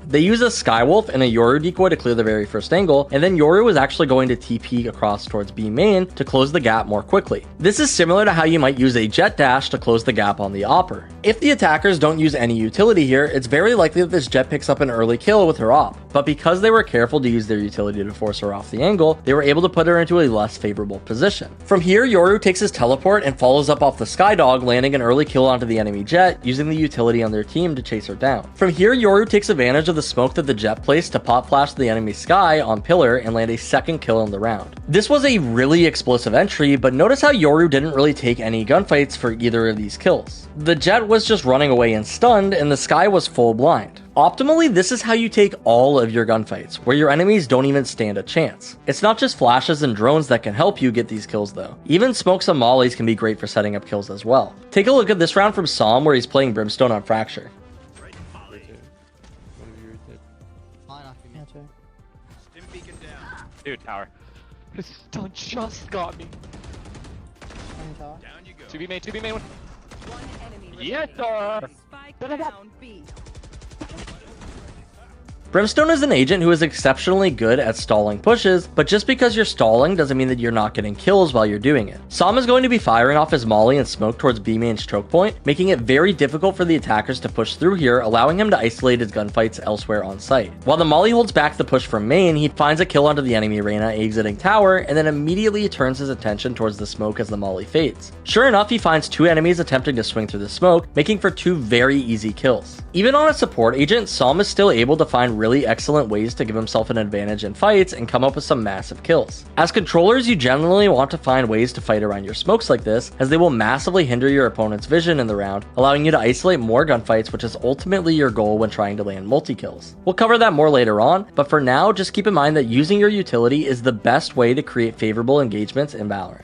They use a Skywolf and a Yoru decoy to clear the very first angle, and then Yoru is actually going to TP across towards B main to close the gap more quickly. This is similar to how you might use a jet dash to close the gap on the Opper. If the attackers don't use any utility here, it's very likely that this jet picks up an early kill with her op, but because they were careful to use their utility to force her off the angle, they were able to put her into a less favorable position. From here, Yoru takes his teleport and follows up off the Skydog, landing an early kill onto the enemy jet, using the utility on their team to chase her down. From here, Yoru takes advantage of the smoke that the jet placed to pop flash the enemy Sky on Pillar and land a second kill in the round. This was a really explosive entry, but notice how Yoru didn't really take any gunfights for either of these kills. The jet was just running away and stunned, and the Sky was full blind. Optimally, this is how you take all of your gunfights, where your enemies don't even stand a chance. It's not just flashes and drones that can help you get these kills though. Even smokes and mollies can be great for setting up kills as well. Take a look at this round from Psalm where he's playing Brimstone on Fracture. Dude, tower. This stun just got me. Down you go. 2B main, 2B main. One enemy. Yes, sir. Down B. Brimstone is an agent who is exceptionally good at stalling pushes, but just because you're stalling doesn't mean that you're not getting kills while you're doing it. Psalm is going to be firing off his molly and smoke towards B main's choke point, making it very difficult for the attackers to push through here, allowing him to isolate his gunfights elsewhere on site. While the molly holds back the push from main, he finds a kill onto the enemy Reyna exiting tower, and then immediately turns his attention towards the smoke as the molly fades. Sure enough, he finds 2 enemies attempting to swing through the smoke, making for 2 very easy kills. Even on a support agent, Psalm is still able to find really excellent ways to give himself an advantage in fights and come up with some massive kills. As controllers, you generally want to find ways to fight around your smokes like this, as they will massively hinder your opponent's vision in the round, allowing you to isolate more gunfights, which is ultimately your goal when trying to land multi-kills. We'll cover that more later on, but for now, just keep in mind that using your utility is the best way to create favorable engagements in Valorant.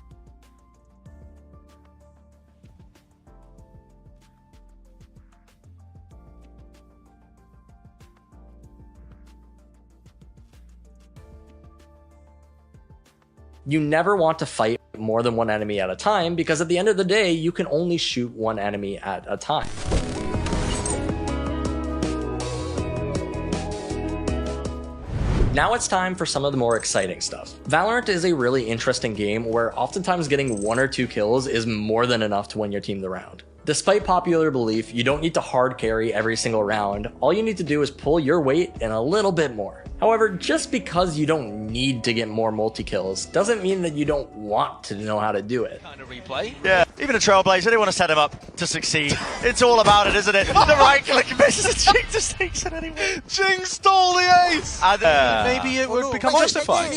You never want to fight more than one enemy at a time, because at the end of the day, you can only shoot one enemy at a time. Now it's time for some of the more exciting stuff. Valorant is a really interesting game where oftentimes getting 1 or 2 kills is more than enough to win your team the round. Despite popular belief, you don't need to hard carry every single round. All you need to do is pull your weight and a little bit more. However, just because you don't need to get more multi-kills doesn't mean that you don't want to know how to do it. Kind of replay. Yeah, even a Trailblazer, they want to set him up to succeed. It's all about it, isn't it? The right click misses, Jing just takes it anyway. Jing stole the ace! Maybe it would become justified.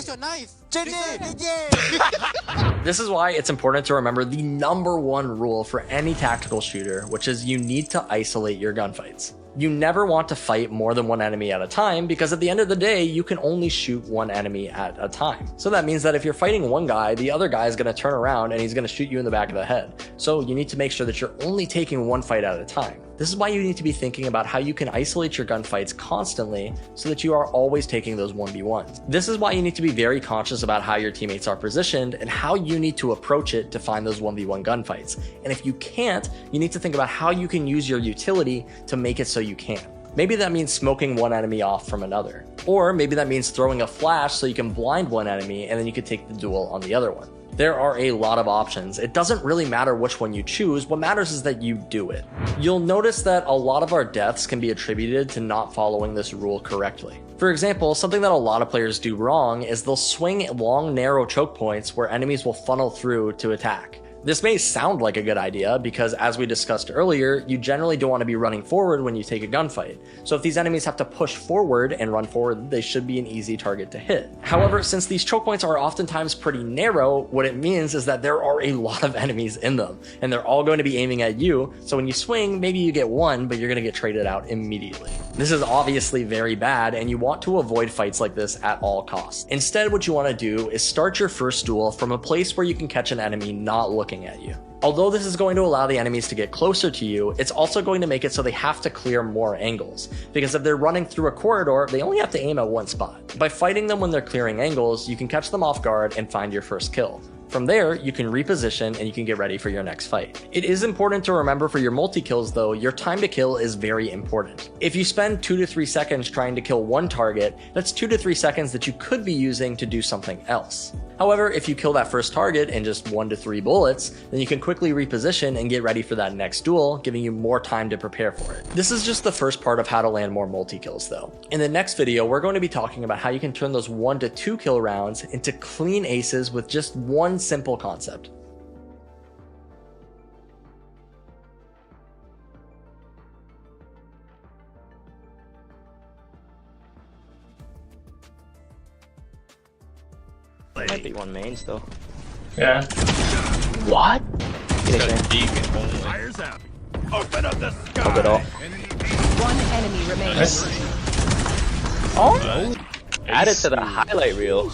This is why it's important to remember the #1 rule for any tactical shooter, which is you need to isolate your gunfights. You never want to fight more than one enemy at a time, because at the end of the day, you can only shoot one enemy at a time. So that means that if you're fighting one guy, the other guy is going to turn around and he's going to shoot you in the back of the head. So you need to make sure that you're only taking one fight at a time. This is why you need to be thinking about how you can isolate your gunfights constantly so that you are always taking those 1v1s. This is why you need to be very conscious about how your teammates are positioned and how you need to approach it to find those 1v1 gunfights. And if you can't, you need to think about how you can use your utility to make it so you can. Maybe that means smoking one enemy off from another. Or maybe that means throwing a flash so you can blind one enemy and then you can take the duel on the other one. There are a lot of options. It doesn't really matter which one you choose. What matters is that you do it. You'll notice that a lot of our deaths can be attributed to not following this rule correctly. For example, something that a lot of players do wrong is they'll swing long, narrow choke points where enemies will funnel through to attack. This may sound like a good idea because, as we discussed earlier, you generally don't want to be running forward when you take a gunfight. So if these enemies have to push forward and run forward, they should be an easy target to hit. However, since these choke points are oftentimes pretty narrow, what it means is that there are a lot of enemies in them, and they're all going to be aiming at you. So when you swing, maybe you get one, but you're going to get traded out immediately. This is obviously very bad, and you want to avoid fights like this at all costs. Instead, what you want to do is start your first duel from a place where you can catch an enemy not looking at you. Although this is going to allow the enemies to get closer to you, it's also going to make it so they have to clear more angles, because if they're running through a corridor, they only have to aim at one spot. By fighting them when they're clearing angles, you can catch them off guard and find your first kill. From there, you can reposition and you can get ready for your next fight. It is important to remember for your multi-kills though, your time to kill is very important. If you spend 2 to 3 seconds trying to kill one target, that's 2 to 3 seconds that you could be using to do something else. However, if you kill that first target in just 1 to 3 bullets, then you can quickly reposition and get ready for that next duel, giving you more time to prepare for it. This is just the first part of how to land more multi-kills though. In the next video, we're going to be talking about how you can turn those 1 to 2 kill rounds into clean aces with just one simple concept. Might be one main still. Yeah. What? Fires out. Open up the sky. Hope it all. One enemy remains. Oh, add it to the highlight reel.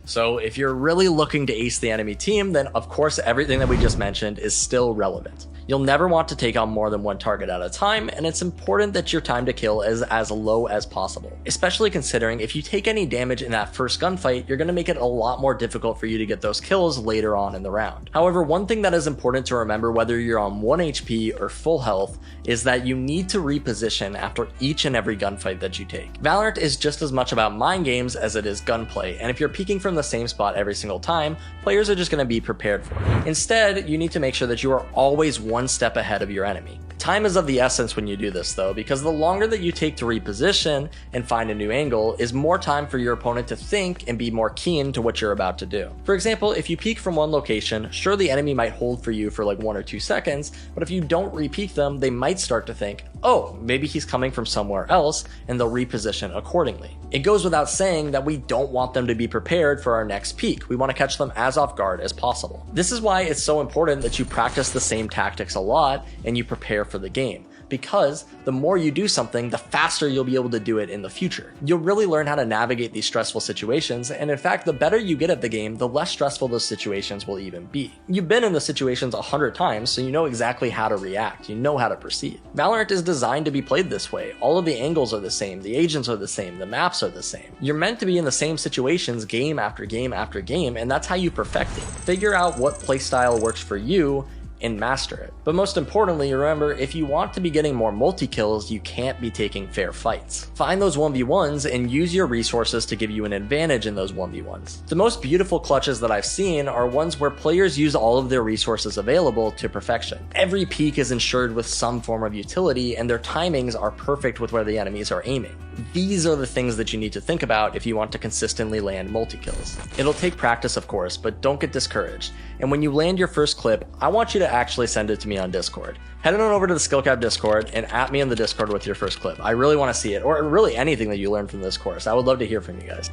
So if you're really looking to ace the enemy team, then of course everything that we just mentioned is still relevant. You'll never want to take on more than one target at a time, and it's important that your time to kill is as low as possible, especially considering if you take any damage in that first gunfight, you're going to make it a lot more difficult for you to get those kills later on in the round. However, one thing that is important to remember whether you're on 1 HP or full health is that you need to reposition after each and every gunfight that you take. Valorant is just as much about mind games as it is gunplay, and if you're peeking from the same spot every single time, players are just going to be prepared for it. Instead, you need to make sure that you are always one step ahead of your enemy. Time is of the essence when you do this though, because the longer that you take to reposition and find a new angle is more time for your opponent to think and be more keen to what you're about to do. For example, if you peek from one location, sure the enemy might hold for you for like 1 or 2 seconds, but if you don't re-peek them, they might start to think, oh, maybe he's coming from somewhere else, and they'll reposition accordingly. It goes without saying that we don't want them to be prepared for our next peek. We want to catch them as off guard as possible. This is why it's so important that you practice the same tactics a lot and you prepare for the game, because the more you do something, the faster you'll be able to do it in the future. You'll really learn how to navigate these stressful situations, and in fact, the better you get at the game, the less stressful those situations will even be. You've been in the situations 100 times, so you know exactly how to react, you know how to proceed. Valorant is designed to be played this way. All of the angles are the same, the agents are the same, the maps are the same. You're meant to be in the same situations game after game after game, and that's how you perfect it. Figure out what playstyle works for you and master it. But most importantly, remember, if you want to be getting more multi-kills, you can't be taking fair fights. Find those 1v1s and use your resources to give you an advantage in those 1v1s. The most beautiful clutches that I've seen are ones where players use all of their resources available to perfection. Every peek is ensured with some form of utility, and their timings are perfect with where the enemies are aiming. These are the things that you need to think about if you want to consistently land multi-kills. It'll take practice, of course, but don't get discouraged. And when you land your first clip, I want you to actually send it to me on Discord. Head on over to the SkillCap Discord and at me in the Discord with your first clip. I really want to see it, or really anything that you learned from this course. I would love to hear from you guys.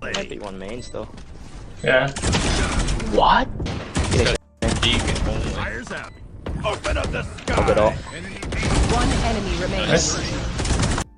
Might be one main still. Yeah. What? Fires out. Open up the sky. Hope it all. One enemy remains.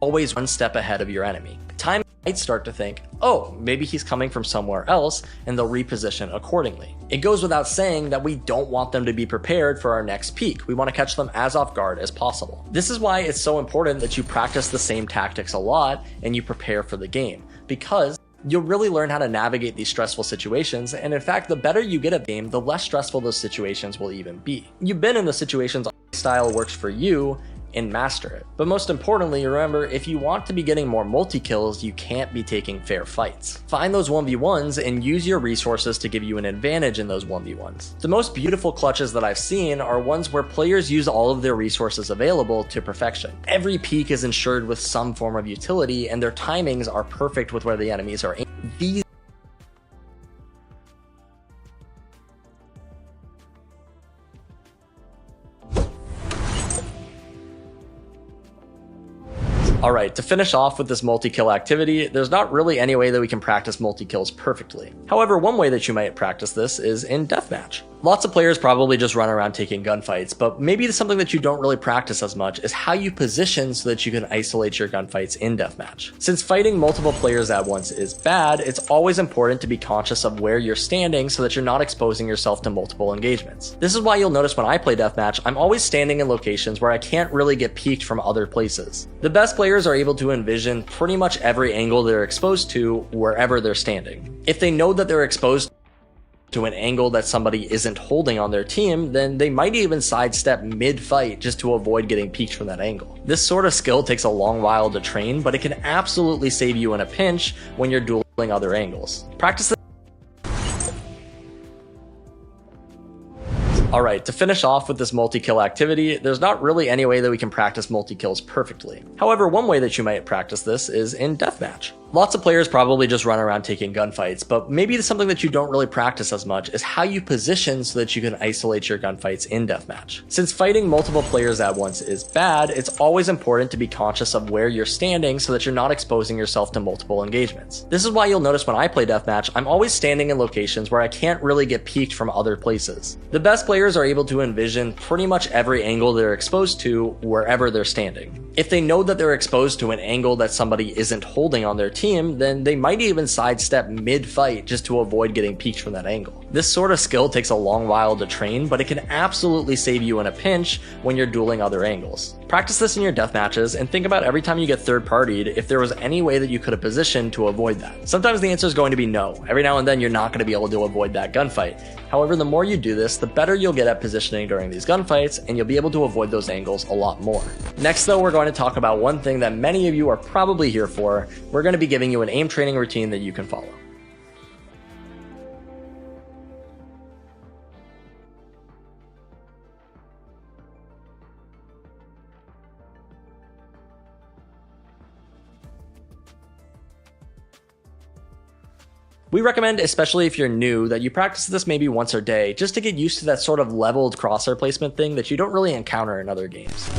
Always one step ahead of your enemy. Time might start to think, oh, maybe he's coming from somewhere else, and they'll reposition accordingly. It goes without saying that we don't want them to be prepared for our next peek. We want to catch them as off guard as possible. This is why it's so important that you practice the same tactics a lot and you prepare for the game, because you'll really learn how to navigate these stressful situations, and in fact, the better you get at the game, the less stressful those situations will even be. You've been in the situations style works for you and master it. But most importantly, remember, if you want to be getting more multi-kills, you can't be taking fair fights. Find those 1v1s and use your resources to give you an advantage in those 1v1s. The most beautiful clutches that I've seen are ones where players use all of their resources available to perfection. Every peek is ensured with some form of utility, and their timings are perfect with where the enemies are aiming. These Alright, to finish off with this multi-kill activity, there's not really any way that we can practice multi-kills perfectly. However, one way that you might practice this is in deathmatch. Lots of players probably just run around taking gunfights, but maybe something that you don't really practice as much is how you position so that you can isolate your gunfights in deathmatch. Since fighting multiple players at once is bad, it's always important to be conscious of where you're standing so that you're not exposing yourself to multiple engagements. This is why you'll notice when I play deathmatch, I'm always standing in locations where I can't really get peeked from other places. The best players are able to envision pretty much every angle they're exposed to wherever they're standing. If they know that they're exposed to an angle that somebody isn't holding on their team, then they might even sidestep mid-fight just to avoid getting peeked from that angle. This sort of skill takes a long while to train, but it can absolutely save you in a pinch when you're dueling other angles. Practice this. Alright, to finish off with this multi-kill activity, there's not really any way that we can practice multi-kills perfectly. However, one way that you might practice this is in deathmatch. Lots of players probably just run around taking gunfights, but maybe something that you don't really practice as much is how you position so that you can isolate your gunfights in deathmatch. Since fighting multiple players at once is bad, it's always important to be conscious of where you're standing so that you're not exposing yourself to multiple engagements. This is why you'll notice when I play deathmatch, I'm always standing in locations where I can't really get peeked from other places. The best players are able to envision pretty much every angle they're exposed to wherever they're standing. If they know that they're exposed to an angle that somebody isn't holding on their team, then they might even sidestep mid-fight just to avoid getting peeked from that angle. This sort of skill takes a long while to train, but it can absolutely save you in a pinch when you're dueling other angles. Practice this in your deathmatches and think about every time you get third-partied if there was any way that you could have positioned to avoid that. Sometimes the answer is going to be no. Every now and then you're not going to be able to avoid that gunfight. However, the more you do this, the better you'll get at positioning during these gunfights, and you'll be able to avoid those angles a lot more. Next though, we're going to talk about one thing that many of you are probably here for. We're going to be giving you an aim training routine that you can follow. We recommend, especially if you're new, that you practice this maybe once a day just to get used to that sort of leveled crosshair placement thing that you don't really encounter in other games.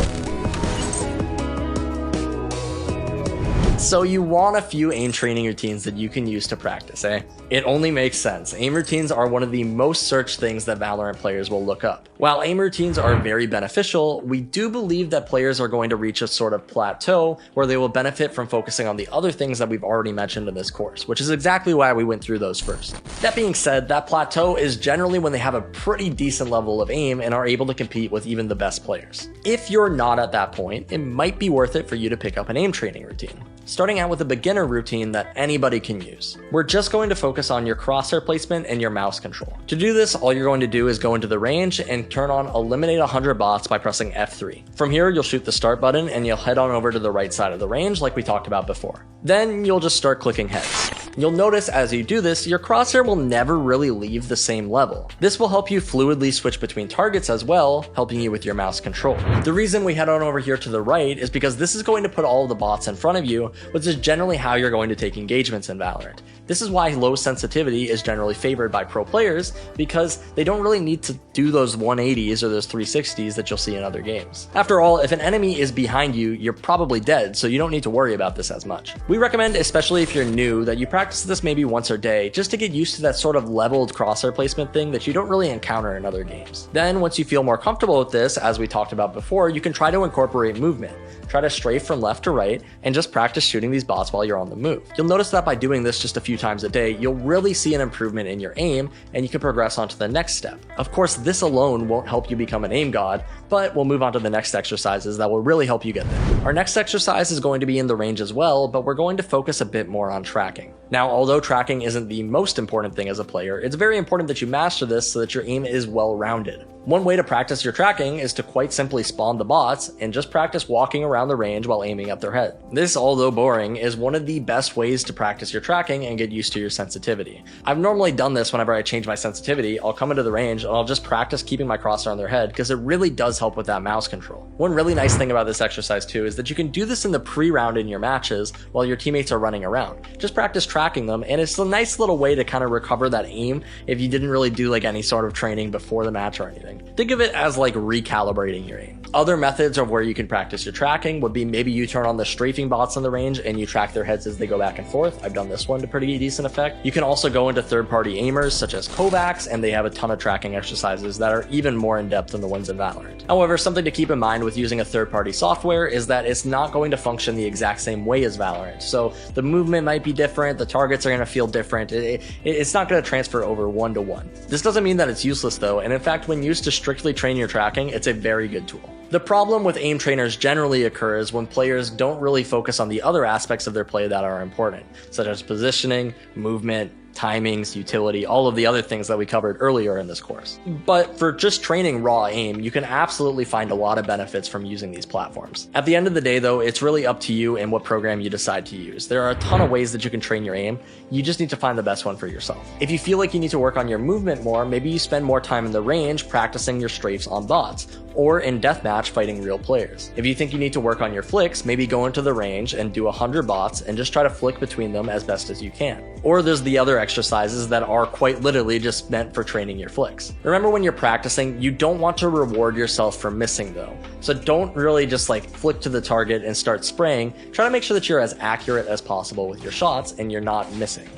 So you want a few aim training routines that you can use to practice, eh? It only makes sense. Aim routines are one of the most searched things that Valorant players will look up. While aim routines are very beneficial, we do believe that players are going to reach a sort of plateau where they will benefit from focusing on the other things that we've already mentioned in this course, which is exactly why we went through those first. That being said, that plateau is generally when they have a pretty decent level of aim and are able to compete with even the best players. If you're not at that point, it might be worth it for you to pick up an aim training routine. Starting out with a beginner routine that anybody can use. We're just going to focus on your crosshair placement and your mouse control. To do this, all you're going to do is go into the range and turn on Eliminate 100 Bots by pressing F3. From here, you'll shoot the start button and you'll head on over to the right side of the range like we talked about before. Then you'll just start clicking heads. You'll notice as you do this, your crosshair will never really leave the same level. This will help you fluidly switch between targets as well, helping you with your mouse control. The reason we head on over here to the right is because this is going to put all of the bots in front of you, which is generally how you're going to take engagements in Valorant. This is why low sensitivity is generally favored by pro players, because they don't really need to do those 180s or those 360s that you'll see in other games. After all, if an enemy is behind you, you're probably dead, so you don't need to worry about this as much. We recommend, especially if you're new, that you practice this maybe once a day just to get used to that sort of leveled crosshair placement thing that you don't really encounter in other games. Then once you feel more comfortable with this, as we talked about before, you can try to incorporate movement. Try to strafe from left to right and just practice shooting these bots while you're on the move. You'll notice that by doing this just a few times a day, you'll really see an improvement in your aim and you can progress on to the next step. Of course, this alone won't help you become an aim god, but we'll move on to the next exercises that will really help you get there. Our next exercise is going to be in the range as well, but we're going to focus a bit more on tracking. Now, although tracking isn't the most important thing as a player, it's very important that you master this so that your aim is well-rounded. One way to practice your tracking is to quite simply spawn the bots and just practice walking around the range while aiming at their head. This, although boring, is one of the best ways to practice your tracking and get used to your sensitivity. I've normally done this whenever I change my sensitivity. I'll come into the range and I'll just practice keeping my crosshair on their head because it really does help with that mouse control. One really nice thing about this exercise too is that you can do this in the pre-round in your matches while your teammates are running around. Just practice tracking them, and it's a nice little way to kind of recover that aim if you didn't really do like any sort of training before the match or anything. Think of it as like recalibrating your aim. Other methods of where you can practice your tracking would be maybe you turn on the strafing bots in the range and you track their heads as they go back and forth. I've done this one to pretty decent effect. You can also go into third-party aimers such as Kovacs, and they have a ton of tracking exercises that are even more in-depth than the ones in Valorant. However, something to keep in mind with using a third-party software is that it's not going to function the exact same way as Valorant. So the movement might be different, the targets are going to feel different, it's not going to transfer over one-to-one. This doesn't mean that it's useless though, and in fact when used to strictly train your tracking, it's a very good tool. The problem with aim trainers generally occurs when players don't really focus on the other aspects of their play that are important, such as positioning, movement, timings, utility, all of the other things that we covered earlier in this course. But for just training raw aim, you can absolutely find a lot of benefits from using these platforms. At the end of the day though, it's really up to you and what program you decide to use. There are a ton of ways that you can train your aim, you just need to find the best one for yourself. If you feel like you need to work on your movement more, maybe you spend more time in the range practicing your strafes on bots, or in deathmatch fighting real players. If you think you need to work on your flicks, maybe go into the range and do 100 bots and just try to flick between them as best as you can. Or there's the other exercises that are quite literally just meant for training your flicks. Remember, when you're practicing, you don't want to reward yourself for missing though. So don't really just like flick to the target and start spraying. Try to make sure that you're as accurate as possible with your shots and you're not missing.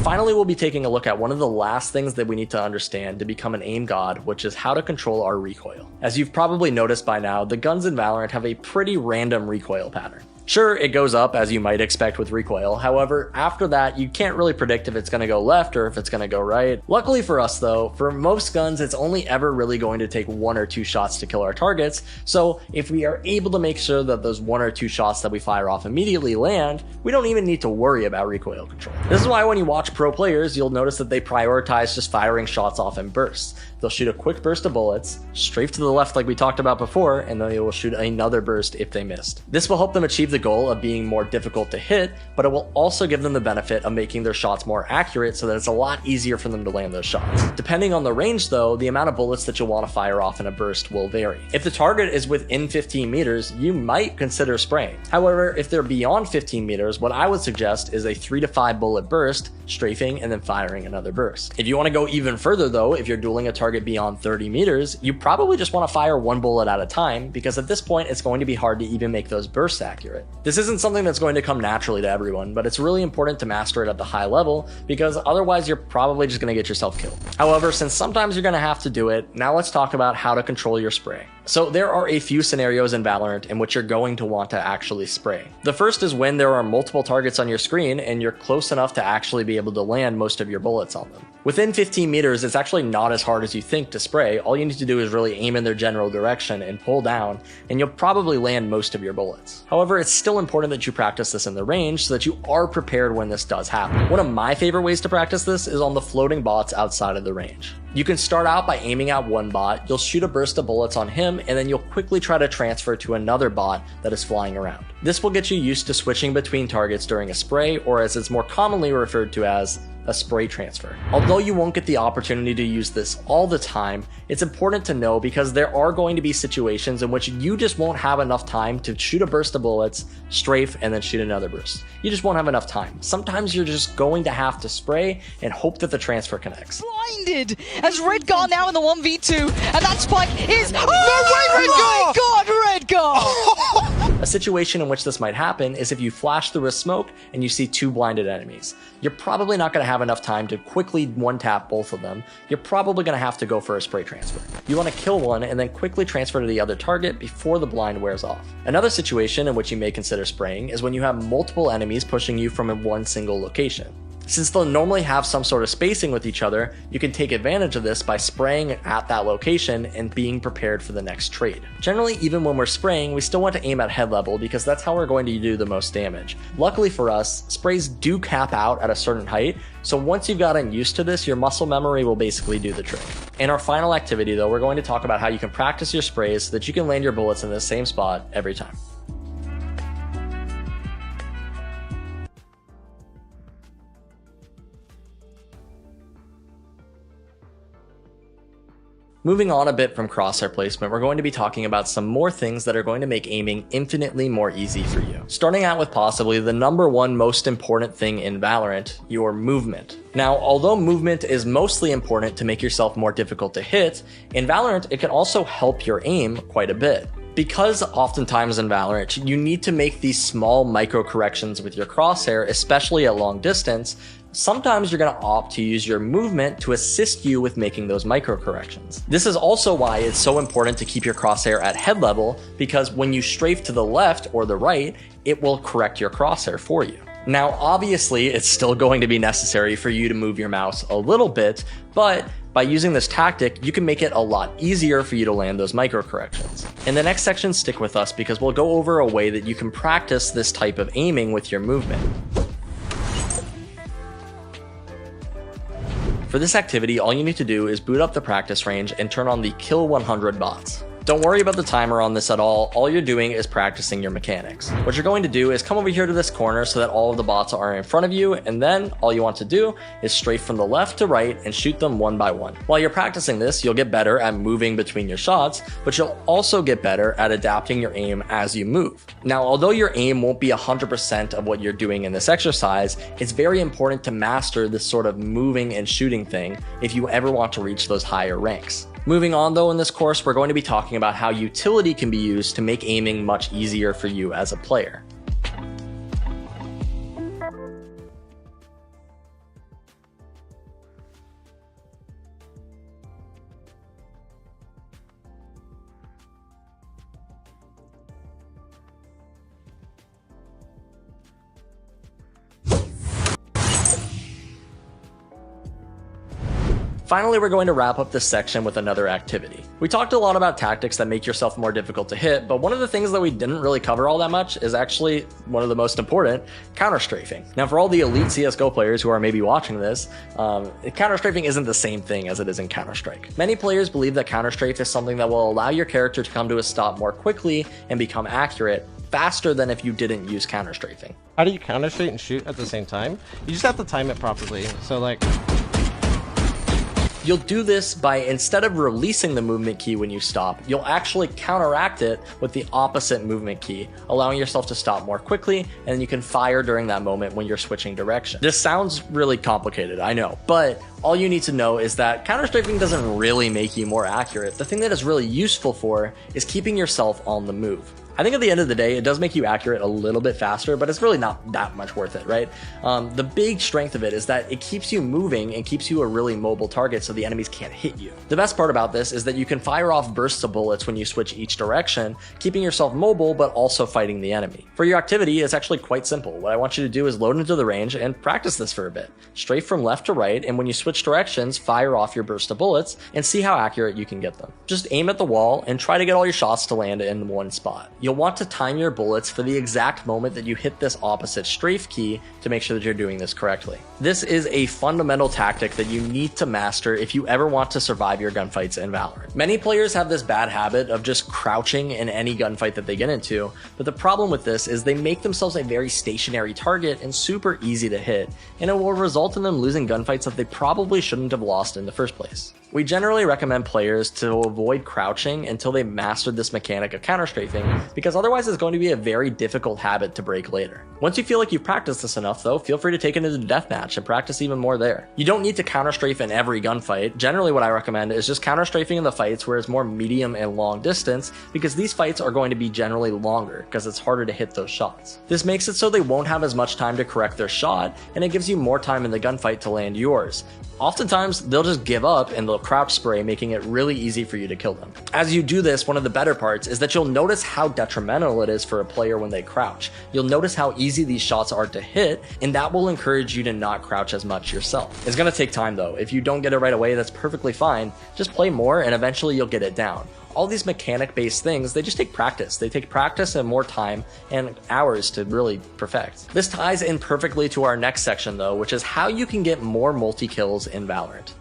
Finally, we'll be taking a look at one of the last things that we need to understand to become an aim god, which is how to control our recoil. As you've probably noticed by now, the guns in Valorant have a pretty random recoil pattern. Sure, it goes up as you might expect with recoil, however, after that you can't really predict if it's going to go left or if it's going to go right. Luckily for us though, for most guns it's only ever really going to take 1 or 2 shots to kill our targets, so if we are able to make sure that those 1 or 2 shots that we fire off immediately land, we don't even need to worry about recoil control. This is why when you watch pro players, you'll notice that they prioritize just firing shots off in bursts. They'll shoot a quick burst of bullets, strafe to the left like we talked about before, and then they will shoot another burst if they missed. This will help them achieve the goal of being more difficult to hit, but it will also give them the benefit of making their shots more accurate so that it's a lot easier for them to land those shots. Depending on the range though, the amount of bullets that you'll want to fire off in a burst will vary. If the target is within 15 meters, you might consider spraying. However, if they're beyond 15 meters, what I would suggest is a 3 to 5 bullet burst, strafing, and then firing another burst. If you want to go even further though, if you're dueling a target beyond 30 meters, you probably just want to fire 1 bullet at a time, because at this point it's going to be hard to even make those bursts accurate. This isn't something that's going to come naturally to everyone, but it's really important to master it at the high level, because otherwise you're probably just going to get yourself killed. However, since sometimes you're going to have to do it, now let's talk about how to control your spray. So there are a few scenarios in Valorant in which you're going to want to actually spray. The first is when there are multiple targets on your screen and you're close enough to actually be able to land most of your bullets on them. Within 15 meters, it's actually not as hard as you think to spray. All you need to do is really aim in their general direction and pull down, and you'll probably land most of your bullets. However, it's still important that you practice this in the range so that you are prepared when this does happen. One of my favorite ways to practice this is on the floating bots outside of the range. You can start out by aiming at one bot, you'll shoot a burst of bullets on him, and then you'll quickly try to transfer to another bot that is flying around. This will get you used to switching between targets during a spray, or as it's more commonly referred to as a spray transfer. Although you won't get the opportunity to use this all the time, it's important to know because there are going to be situations in which you just won't have enough time to shoot a burst of bullets, strafe, and then shoot another burst. You just won't have enough time. Sometimes you're just going to have to spray and hope that the transfer connects. Blinded as Redgar now in the 1v2, and that spike is... No way, Redgar! Oh my god, Redgar! A situation in which this might happen is if you flash through a smoke and you see 2 blinded enemies. You're probably not going to have enough time to quickly one-tap both of them. You're probably going to have to go for a spray transfer. You want to kill one and then quickly transfer to the other target before the blind wears off. Another situation in which you may consider spraying is when you have multiple enemies pushing you from one single location. Since they'll normally have some sort of spacing with each other, you can take advantage of this by spraying at that location and being prepared for the next trade. Generally, even when we're spraying, we still want to aim at head level because that's how we're going to do the most damage. Luckily for us, sprays do cap out at a certain height, so once you've gotten used to this, your muscle memory will basically do the trick. In our final activity though, we're going to talk about how you can practice your sprays so that you can land your bullets in the same spot every time. Moving on a bit from crosshair placement, we're going to be talking about some more things that are going to make aiming infinitely more easy for you. Starting out with possibly the #1 most important thing in Valorant, your movement. Now, although movement is mostly important to make yourself more difficult to hit, in Valorant it can also help your aim quite a bit. Because oftentimes in Valorant, you need to make these small micro corrections with your crosshair, especially at long distance, sometimes you're going to opt to use your movement to assist you with making those micro corrections. This is also why it's so important to keep your crosshair at head level, because when you strafe to the left or the right, it will correct your crosshair for you. Now, obviously, it's still going to be necessary for you to move your mouse a little bit, but by using this tactic, you can make it a lot easier for you to land those micro corrections. In the next section, stick with us because we'll go over a way that you can practice this type of aiming with your movement. For this activity, all you need to do is boot up the practice range and turn on the Kill 100 bots. Don't worry about the timer on this at all. All you're doing is practicing your mechanics. What you're going to do is come over here to this corner so that all of the bots are in front of you, and then all you want to do is strafe from the left to right and shoot them one by one. While you're practicing this, you'll get better at moving between your shots, but you'll also get better at adapting your aim as you move. Now, although your aim won't be 100% of what you're doing in this exercise, it's very important to master this sort of moving and shooting thing if you ever want to reach those higher ranks. Moving on though, in this course, we're going to be talking about how utility can be used to make aiming much easier for you as a player. Finally, we're going to wrap up this section with another activity. We talked a lot about tactics that make yourself more difficult to hit, but one of the things that we didn't really cover all that much is actually one of the most important, counter-strafing. Now, for all the elite CSGO players who are maybe watching this, counter-strafing isn't the same thing as it is in Counter-Strike. Many players believe that counter-strafe is something that will allow your character to come to a stop more quickly and become accurate faster than if you didn't use counter-strafing. How do you counter-straight and shoot at the same time? You just have to time it properly. So like, you'll do this by, instead of releasing the movement key when you stop, you'll actually counteract it with the opposite movement key, allowing yourself to stop more quickly, and then you can fire during that moment when you're switching direction. This sounds really complicated, I know, but all you need to know is that counter-strafing doesn't really make you more accurate. The thing that it's really useful for is keeping yourself on the move. I think at the end of the day, it does make you accurate a little bit faster, but it's really not that much worth it, right? The big strength of it is that it keeps you moving and keeps you a really mobile target so the enemies can't hit you. The best part about this is that you can fire off bursts of bullets when you switch each direction, keeping yourself mobile, but also fighting the enemy. For your activity, it's actually quite simple. What I want you to do is load into the range and practice this for a bit. Strafe from left to right, and when you switch directions, fire off your burst of bullets and see how accurate you can get them. Just aim at the wall and try to get all your shots to land in one spot. You'll want to time your bullets for the exact moment that you hit this opposite strafe key to make sure that you're doing this correctly. This is a fundamental tactic that you need to master if you ever want to survive your gunfights in Valorant. Many players have this bad habit of just crouching in any gunfight that they get into, but the problem with this is they make themselves a very stationary target and super easy to hit, and it will result in them losing gunfights that they probably shouldn't have lost in the first place. We generally recommend players to avoid crouching until they mastered this mechanic of counter-strafing, because otherwise it's going to be a very difficult habit to break later. Once you feel like you've practiced this enough though, feel free to take it into the deathmatch and practice even more there. You don't need to counter-strafe in every gunfight. Generally what I recommend is just counter-strafing in the fights where it's more medium and long distance, because these fights are going to be generally longer because it's harder to hit those shots. This makes it so they won't have as much time to correct their shot, and it gives you more time in the gunfight to land yours. Oftentimes, they'll just give up and they'll crouch spray, making it really easy for you to kill them. As you do this, one of the better parts is that you'll notice how detrimental it is for a player when they crouch. You'll notice how easy these shots are to hit, and that will encourage you to not crouch as much yourself. It's gonna take time though. If you don't get it right away, that's perfectly fine. Just play more and eventually you'll get it down. All these mechanic-based things, they just take practice. They take practice and more time and hours to really perfect. This ties in perfectly to our next section though, which is how you can get more multi-kills in Valorant.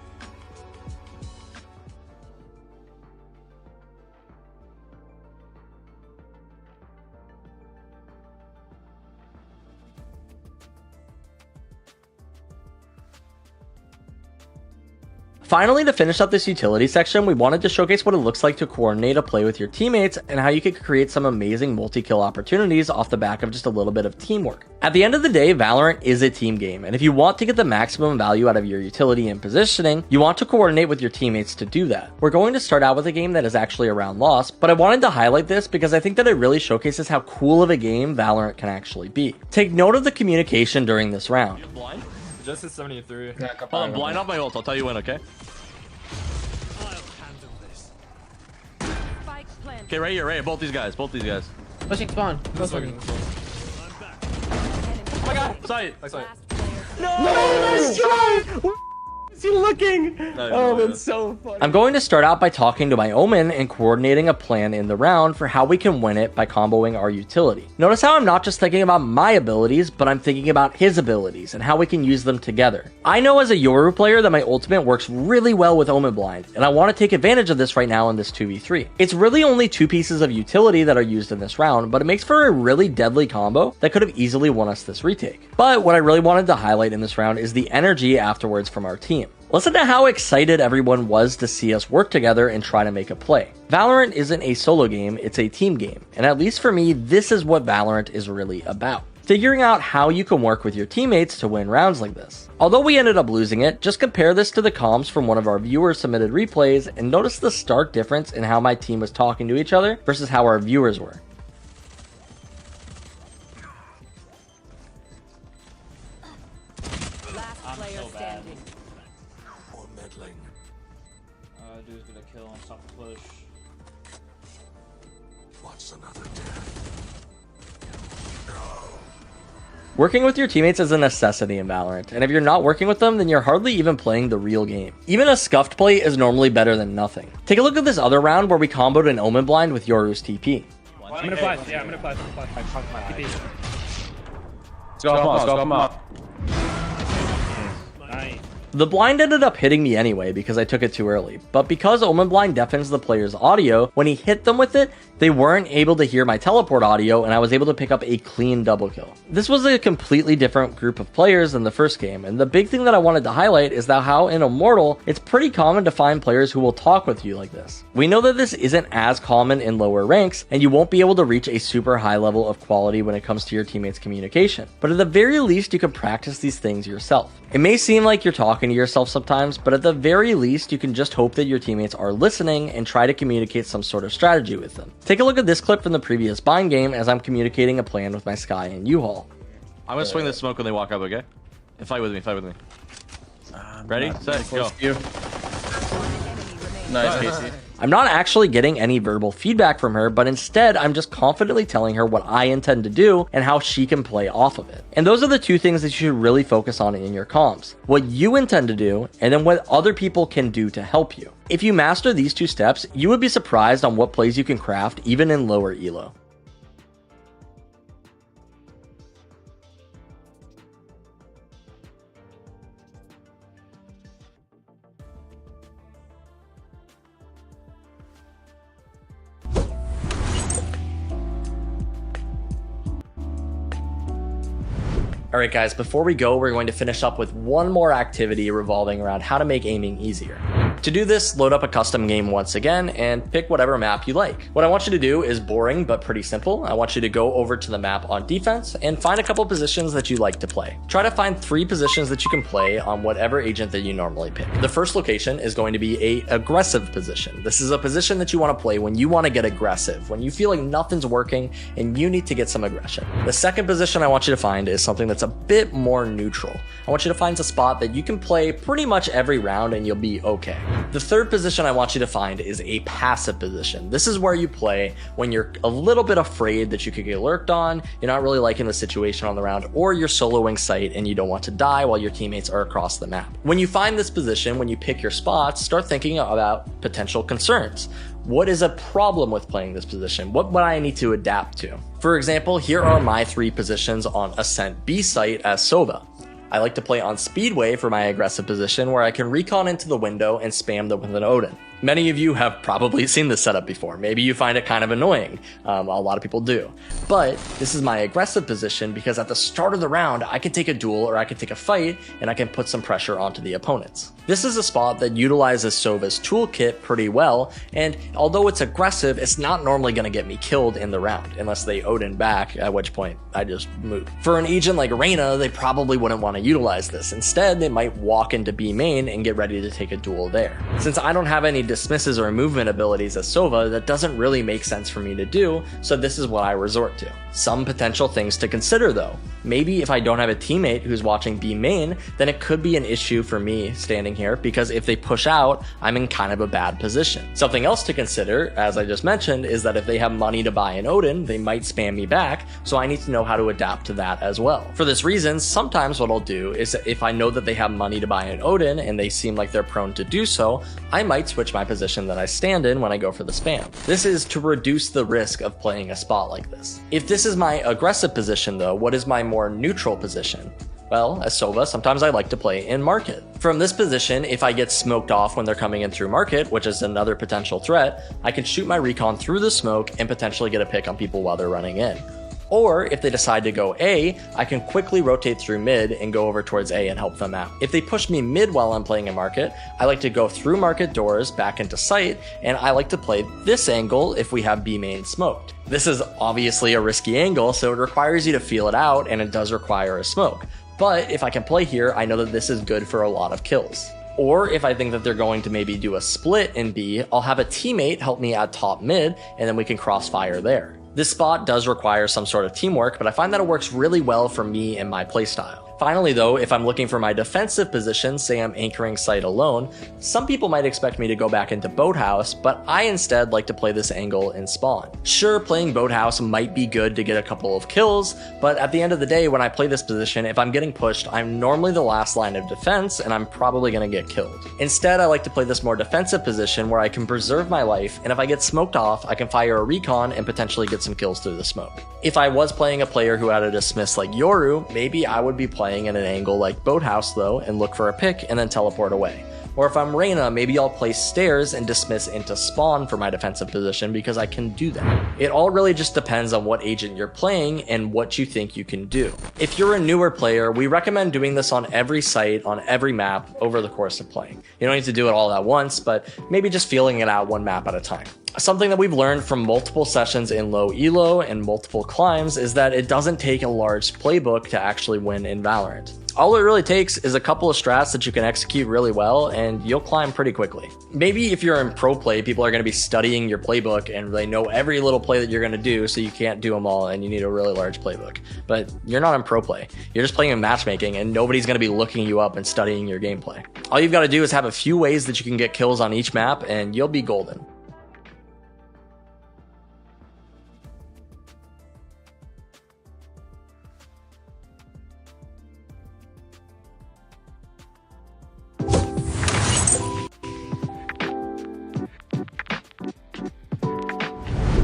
Finally, to finish up this utility section, we wanted to showcase what it looks like to coordinate a play with your teammates and how you could create some amazing multi-kill opportunities off the back of just a little bit of teamwork. At the end of the day, Valorant is a team game, and if you want to get the maximum value out of your utility and positioning, you want to coordinate with your teammates to do that. We're going to start out with a game that is actually a round loss, but I wanted to highlight this because I think that it really showcases how cool of a game Valorant can actually be. Take note of the communication during this round. Blind? Just at 73. Yeah, hold on, blind off my ult. I'll tell you when, okay? Okay, right here, both these guys, Pushing spawn. Oh my god! Sight! Sight. No! Nice try! Is he looking? Oh, that's so funny. I'm going to start out by talking to my Omen and coordinating a plan in the round for how we can win it by comboing our utility. Notice how I'm not just thinking about my abilities, but I'm thinking about his abilities and how we can use them together. I know as a Yoru player that my ultimate works really well with Omen Blind, and I want to take advantage of this right now in this 2v3. It's really only 2 pieces of utility that are used in this round, but it makes for a really deadly combo that could have easily won us this retake. But what I really wanted to highlight in this round is the energy afterwards from our team. Listen to how excited everyone was to see us work together and try to make a play. Valorant isn't a solo game, it's a team game. And at least for me, this is what Valorant is really about. Figuring out how you can work with your teammates to win rounds like this. Although we ended up losing it, just compare this to the comms from one of our viewers submitted replays and notice the stark difference in how my team was talking to each other versus how our viewers were. Dude's gonna kill and stop the push. What's another death? Working with your teammates is a necessity in Valorant, and if you're not working with them, then you're hardly even playing the real game. Even a scuffed play is normally better than nothing. Take a look at this other round where we comboed an Omen Blind with Yoru's TP. I'm gonna flash, yeah, I'm gonna flash. TP. Go, come on. Nice. The blind ended up hitting me anyway because I took it too early, but because Omen Blind deafens the player's audio, when he hit them with it, they weren't able to hear my teleport audio and I was able to pick up a clean double kill. This was a completely different group of players than the first game, and the big thing that I wanted to highlight is that how in Immortal, it's pretty common to find players who will talk with you like this. We know that this isn't as common in lower ranks, and you won't be able to reach a super high level of quality when it comes to your teammates' communication, but at the very least you can practice these things yourself. It may seem like you're talking to yourself sometimes, but at the very least you can just hope that your teammates are listening and try to communicate some sort of strategy with them. Take a look at this clip from the previous bind game as I'm communicating a plan with my Sky and U-Haul. I'm gonna swing the smoke when they walk up, okay? And fight with me, Ready, set, go. Nice, Casey. I'm not actually getting any verbal feedback from her, but instead I'm just confidently telling her what I intend to do and how she can play off of it. And those are the 2 things that you should really focus on in your comms. What you intend to do, and then what other people can do to help you. If you master these 2 steps, you would be surprised on what plays you can craft even in lower elo. Alright guys, before we go, we're going to finish up with one more activity revolving around how to make aiming easier. To do this, load up a custom game once again and pick whatever map you like. What I want you to do is boring but pretty simple. I want you to go over to the map on defense and find a couple positions that you like to play. Try to find 3 positions that you can play on whatever agent that you normally pick. The first location is going to be a aggressive position. This is a position that you want to play when you want to get aggressive, when you feel like nothing's working and you need to get some aggression. The second position I want you to find is something that's a bit more neutral. I want you to find a spot that you can play pretty much every round and you'll be okay. The third position I want you to find is a passive position. This is where you play when you're a little bit afraid that you could get lurked on, you're not really liking the situation on the round, or you're soloing site and you don't want to die while your teammates are across the map. When you find this position, when you pick your spots, start thinking about potential concerns. What is a problem with playing this position? What would I need to adapt to? For example, here are my 3 positions on Ascent B site as Sova. I like to play on Speedway for my aggressive position where I can recon into the window and spam them with an Odin. Many of you have probably seen this setup before. Maybe you find it kind of annoying. A lot of people do. But this is my aggressive position because at the start of the round, I can take a duel or I can take a fight and I can put some pressure onto the opponents. This is a spot that utilizes Sova's toolkit pretty well, and although it's aggressive, it's not normally going to get me killed in the round, unless they Odin back, at which point I just move. For an agent like Reyna, they probably wouldn't want to utilize this. Instead, they might walk into B main and get ready to take a duel there. Since I don't have any grenade dismisses or movement abilities as Sova, that doesn't really make sense for me to do, so this is what I resort to. Some potential things to consider though. Maybe if I don't have a teammate who's watching B main, then it could be an issue for me standing here, because if they push out, I'm in kind of a bad position. Something else to consider, as I just mentioned, is that if they have money to buy an Odin, they might spam me back, so I need to know how to adapt to that as well. For this reason, sometimes what I'll do is if I know that they have money to buy an Odin and they seem like they're prone to do so, I might switch my position that I stand in when I go for the spam. This is to reduce the risk of playing a spot like this. If this is my aggressive position though, what is my more neutral position? Well, as Sova, sometimes I like to play in market. From this position, if I get smoked off when they're coming in through market, which is another potential threat, I can shoot my recon through the smoke and potentially get a pick on people while they're running in. Or if they decide to go A, I can quickly rotate through mid and go over towards A and help them out. If they push me mid while I'm playing in market, I like to go through market doors back into site, and I like to play this angle if we have B main smoked. This is obviously a risky angle, so it requires you to feel it out, and it does require a smoke. But if I can play here, I know that this is good for a lot of kills. Or if I think that they're going to maybe do a split in B, I'll have a teammate help me at top mid, and then we can crossfire there. This spot does require some sort of teamwork, but I find that it works really well for me and my playstyle. Finally though, if I'm looking for my defensive position, say I'm anchoring site alone, some people might expect me to go back into boathouse, but I instead like to play this angle in spawn. Sure, playing boathouse might be good to get a couple of kills, but at the end of the day, when I play this position, if I'm getting pushed, I'm normally the last line of defense and I'm probably going to get killed. Instead, I like to play this more defensive position where I can preserve my life, and if I get smoked off, I can fire a recon and potentially get some kills through the smoke. If I was playing a player who had a dismiss like Yoru, maybe I would be playing in an angle like boathouse though and look for a pick and then teleport away. Or if I'm Reyna, maybe I'll place stairs and dismiss into spawn for my defensive position because I can do that. It all really just depends on what agent you're playing and what you think you can do. If you're a newer player, we recommend doing this on every site, on every map over the course of playing. You don't need to do it all at once, but maybe just feeling it out one map at a time. Something that we've learned from multiple sessions in low elo and multiple climbs is that it doesn't take a large playbook to actually win in Valorant. All it really takes is a couple of strats that you can execute really well and you'll climb pretty quickly. Maybe if you're in pro play, people are going to be studying your playbook and they know every little play that you're going to do, so you can't do them all and you need a really large playbook. But you're not in pro play. You're just playing in matchmaking and nobody's going to be looking you up and studying your gameplay. All you've got to do is have a few ways that you can get kills on each map and you'll be golden.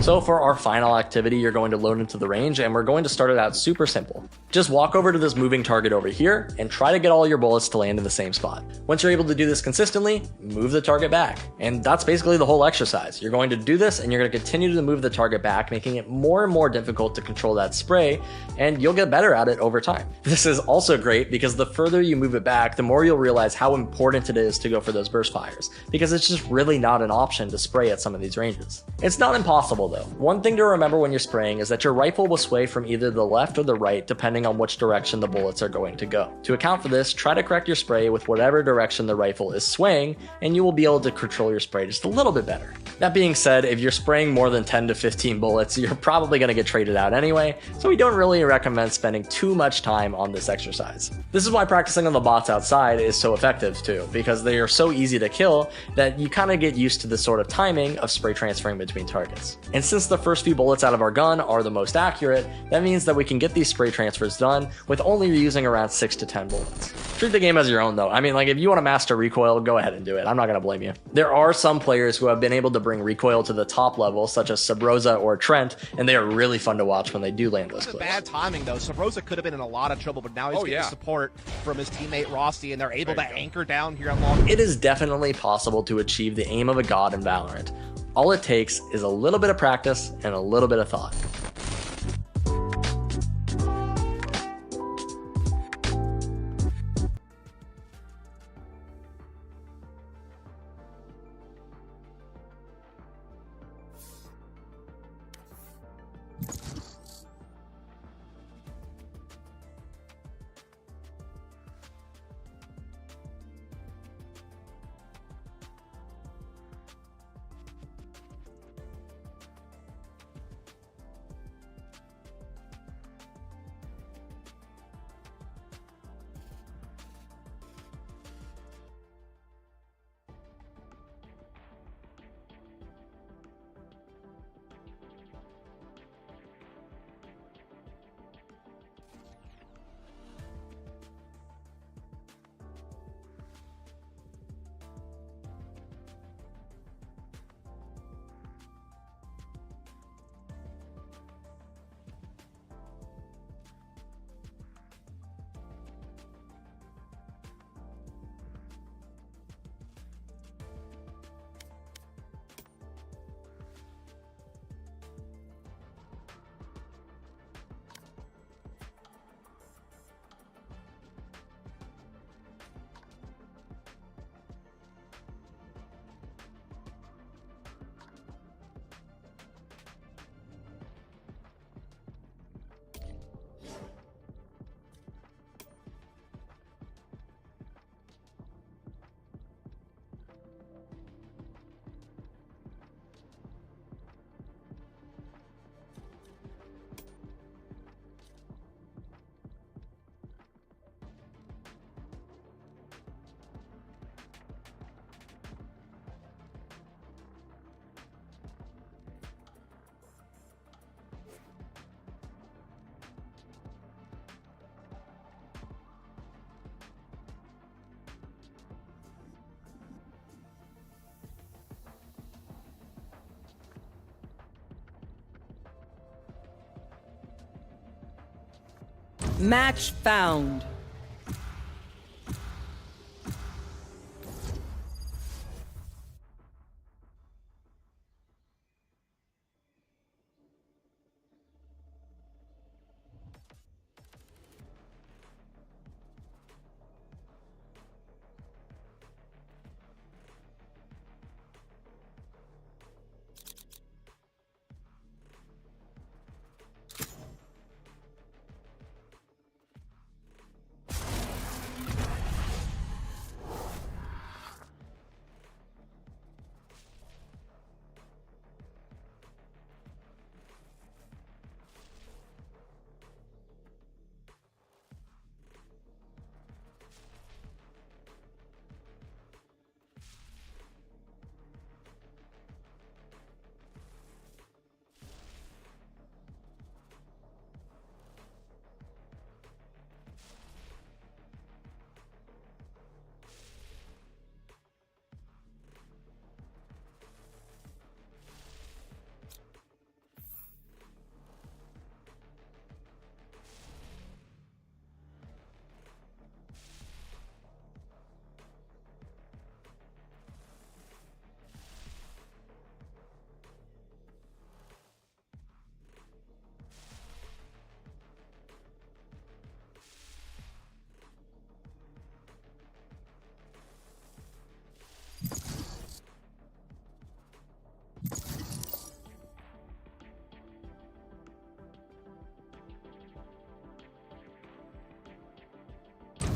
So for our final activity, you're going to load into the range and we're going to start it out super simple. Just walk over to this moving target over here and try to get all your bullets to land in the same spot. Once you're able to do this consistently, move the target back. And that's basically the whole exercise. You're going to do this and you're going to continue to move the target back, making it more and more difficult to control that spray, and you'll get better at it over time. This is also great because the further you move it back, the more you'll realize how important it is to go for those burst fires, because it's just really not an option to spray at some of these ranges. It's not impossible though. One thing to remember when you're spraying is that your rifle will sway from either the left or the right depending on which direction the bullets are going to go. To account for this, try to correct your spray with whatever direction the rifle is swaying, and you will be able to control your spray just a little bit better. That being said, if you're spraying more than 10 to 15 bullets, you're probably going to get traded out anyway, so we don't really recommend spending too much time on this exercise. This is why practicing on the bots outside is so effective too, because they are so easy to kill that you kind of get used to this sort of timing of spray transferring between targets. And since the first few bullets out of our gun are the most accurate, that means that we can get these spray transfers done with only using around 6 to 10 bullets. Treat the game as your own though. I mean, like, if you want to master recoil, go ahead and do it. I'm not going to blame you. There are some players who have been able to bring recoil to the top level, such as Sabrosa or Trent, and they are really fun to watch when they do land those clips. Bad timing though. Sabrosa could have been in a lot of trouble, but now he's getting support from his teammate Rossi, and they're able to anchor down here on long. It is definitely possible to achieve the aim of a god in Valorant. All it takes is a little bit of practice and a little bit of thought. Match found.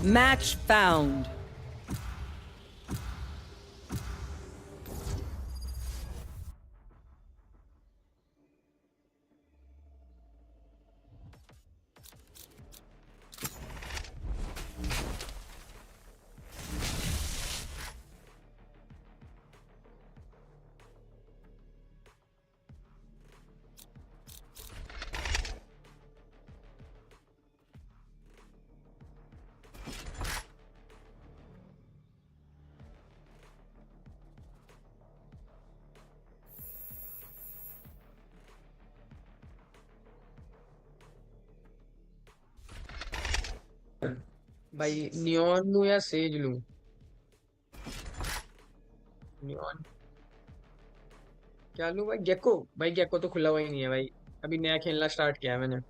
Match found. भाई neon लूं या says लूं? Neon क्या लूं भाई? Gecko? भाई gecko तो खुला हुआ ही नहीं है भाई, अभी नया खेलना स्टार्ट किया है मैंने।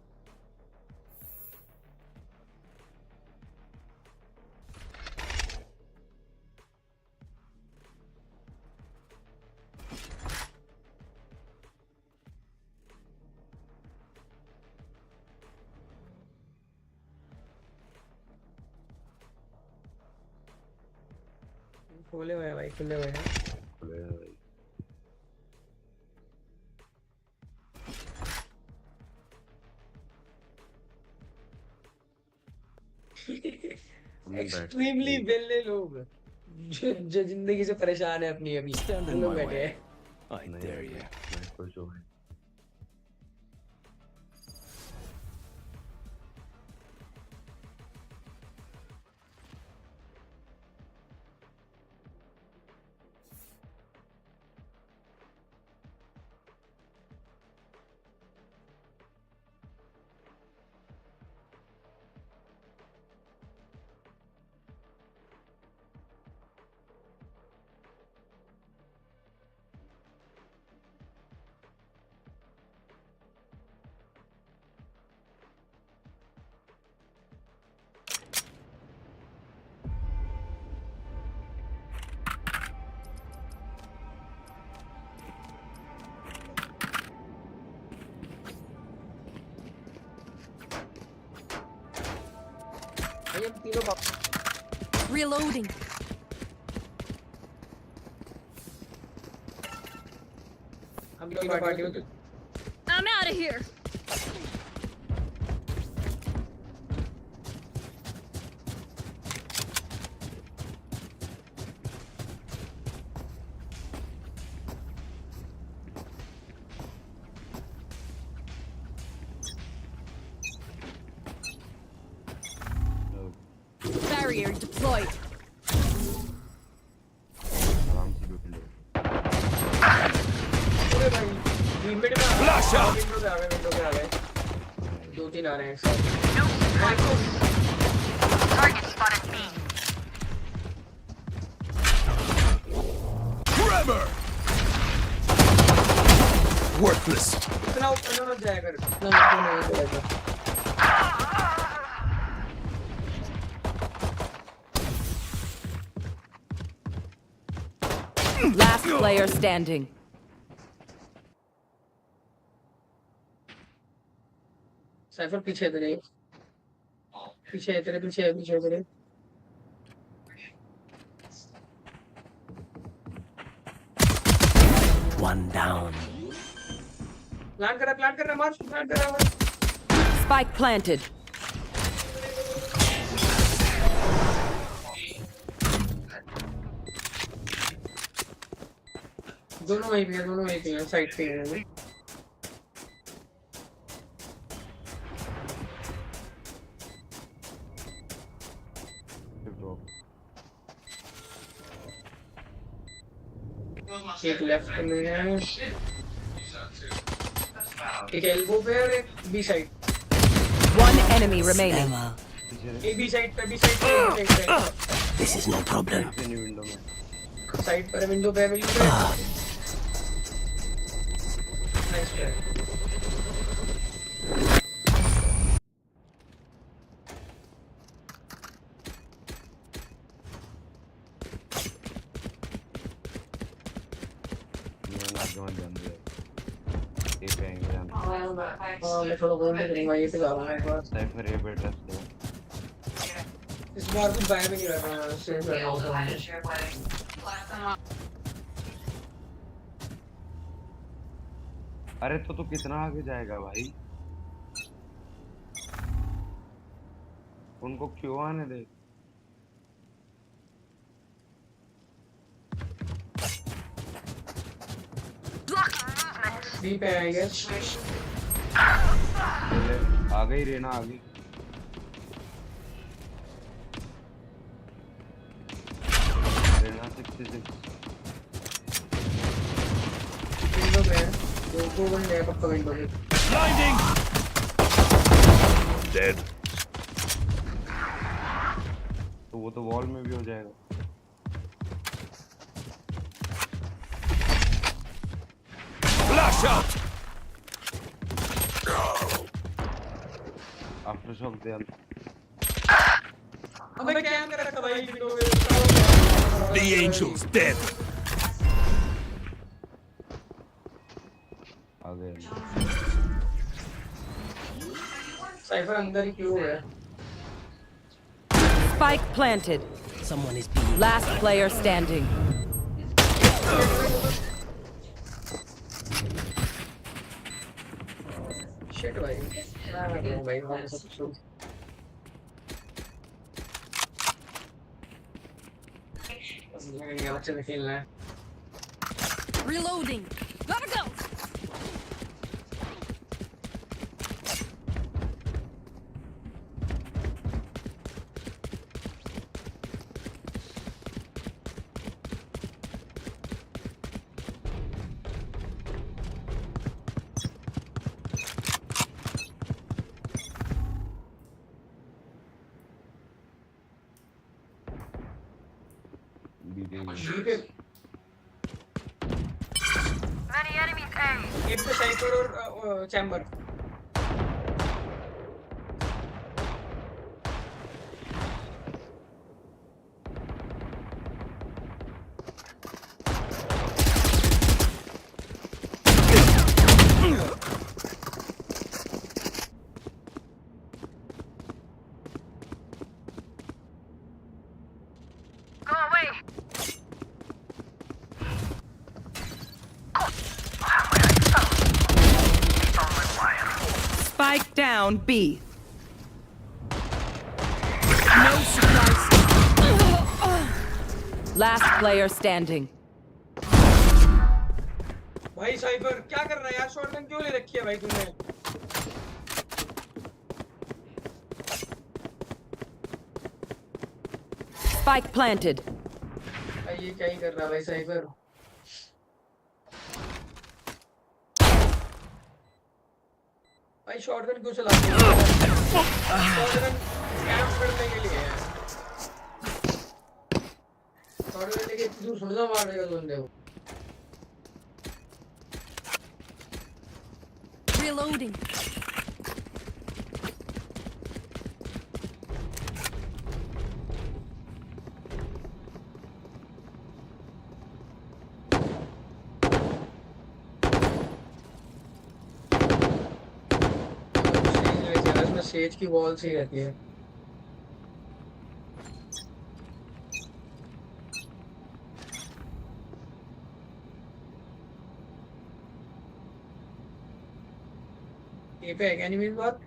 खुले हुए हैं भाई, खुले हुए हैं। एक्सट्रीमली बेले लोग जो जिंदगी से परेशान है अपनी, अभी लोग बैठे हैं। Reloading. I'm out of here. Barrier deployed. Flash out! 2-3 आ रहे हैं एक साथ। Target spotted B. Tremor! Worthless. इतना ऊपर न जाया कर, इतना ऊपर नहीं जाया कर। Last player standing. साइफर पीछे तेरे, पीछे तेरे, पीछे पीछे तेरे। One down. प्लान कर रहा, मार्च प्लान कर रहा। Spike planted. दोनों वहीं पे हैं, साइड पे हैं। एक लेफ्ट में है, एक एल्बो पे और एक B side. One enemy remaining. एक बी साइड पे, बी साइड पे। This is no problem. Side पर विंडो पे, विंडो पे। Nice try. मैं थोड़ा गोल में करूंगा, ये पे जा रहा हूँ एक बार। साइफर ए पे ट्रस्ट दो। इस बार कुछ बाय में नहीं रख रहा हूँ, सेव कर रहा हूँ। अरे तो कितना आगे जाएगा भाई? उनको क्यों आने दे? बी पे आई गेस। आ गई रेना, आ गई। रेना 66 विंडो पे है, दो बंदे हैं पक्का विंडो पे। Blinding! Dead. तो वो तो वॉल में भी हो जाएगा। Flash out! आफ्टर शॉक दे। अबे क्या कर रहा था भाई विंडो पे? The angel's dead. आ गए। साइफर अंदर ही क्यों है? Spike planted. Someone is being. Last player standing. Shit भाई, मैं कर रहा हूँ भाई, मैं सब छोड़। ये अच्छा खेलना है। Reloading. Gotta go. Many enemies A. एक तो साइफर और chamber. Go away. Spike down B. No surprise. Last player standing. भाई साइफर क्या कर रहा है यार? शॉटगन क्यों ले रखी है भाई तूने? Spike planted. भाई ये क्या ही कर रहा है भाई साइफर? भाई शॉटगन क्यों चलाते हो? शॉटगन कैंप करने के लिए है। शॉटगन लेके दूर थोड़ी ना मार देगा बंदे को। Reloading. इसमें सेज की वॉल सी रहती है। ये पे है एनिमी बात।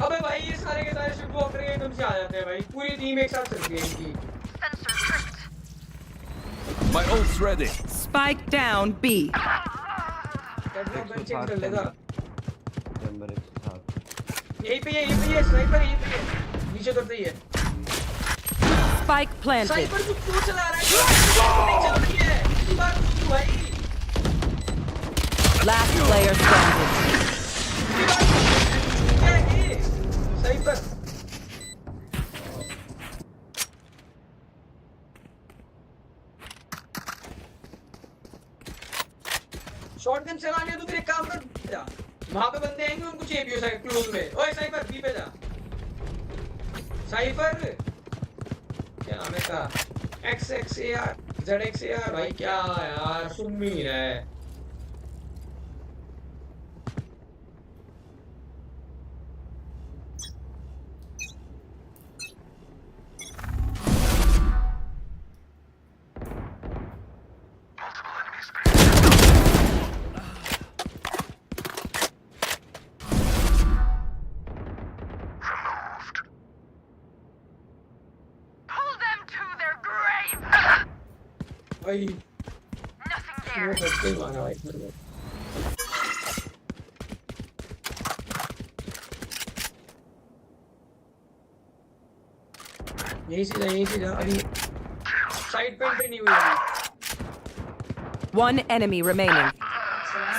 अबे भाई ये सारे के सारे शिफ्ट वॉकर एकदम से आ जाते हैं भाई, पूरी टीम एक साथ चलती है इनकी। My ult's ready. Spike down B. Change कर लेगा। यहीं पे है स्नाइपर यहीं पे है, नीचे उतरते ही है। Spike planted. स्नाइपर तू क्यों चला रहा है? नहीं चल रही है इतनी बार तू भाई। Last player standing. क्या है ये? स्नाइपर शॉटगन चलाने तो फिर एक काम कर जा, वहां पे बंदे आएंगे उनको चाहिए भी हो सके क्लोज में। ओए साइफर बी पे जा। साइफर क्या नाम है इसका? XXAR ZXAR भाई क्या यार सुन भी नहीं रहा है। भाई वो करते ही मारा भाई मेरे को। यही सीधा अभी साइड पे एंट्री नहीं हुई अभी। One enemy remaining.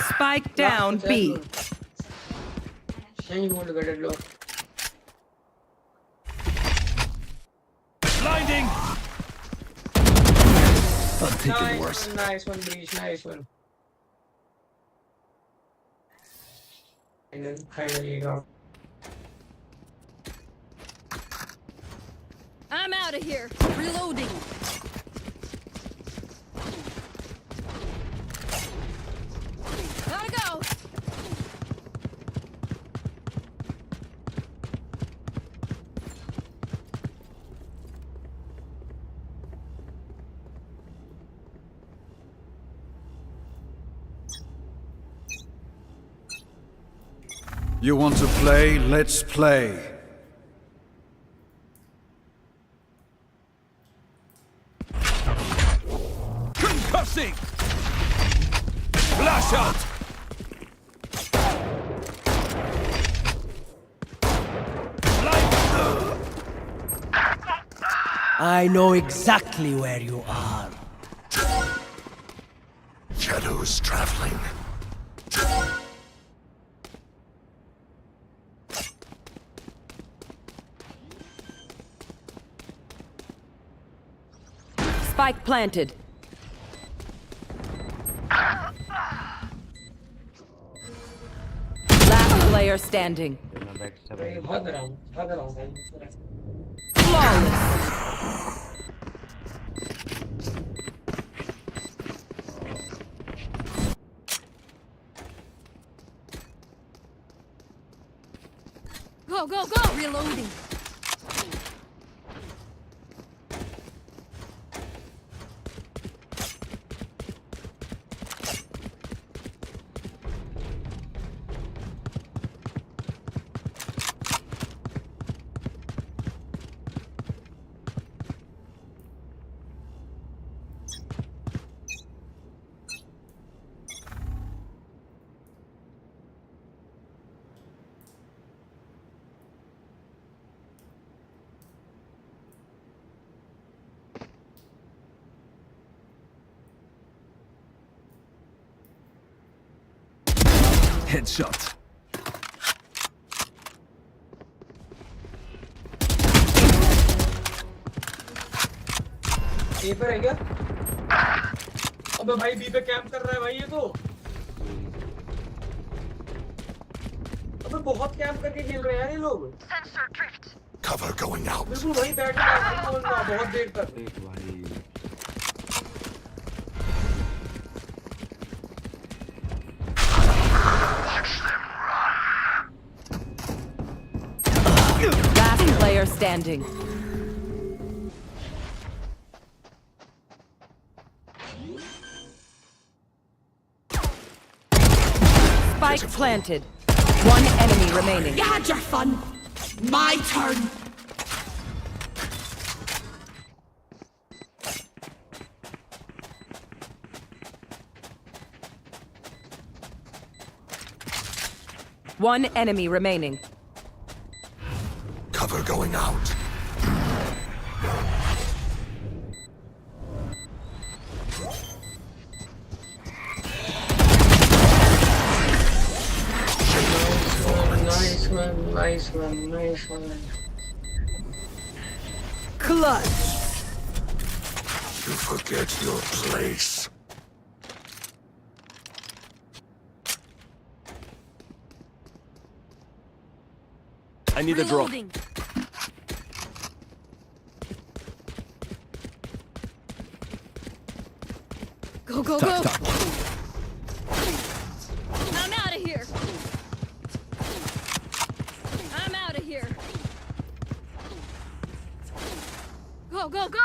Spike down B. नहीं होल्ड कर लो। Blinding. I'm thinking worse. Nice one, Breach. Nice one. Finally, go. I'm out of here. Reloading. Gotta go. You want to play? Let's play. Concussing! Flash out! I know exactly where you are. Shadows traveling. Spike planted. Last player standing. Flawless. Go, go, go! Reloading. Headshot. ए पर है क्या? अबे भाई B पे camp कर रहा है भाई ये तो। अबे बहुत कैंप करके खेल रहे हैं यार ये लोग। Cover going out. बिल्कुल वही बैठ रहा है बंदा बहुत देर तक। Last player standing. Spike planted. One enemy remaining. You had your fun. My turn. One enemy remaining. Cover going out. Nice one. Clutch. You forget your place. I need a drop. Go, go, go. I'm out of here. I'm out of here. Go, go, go.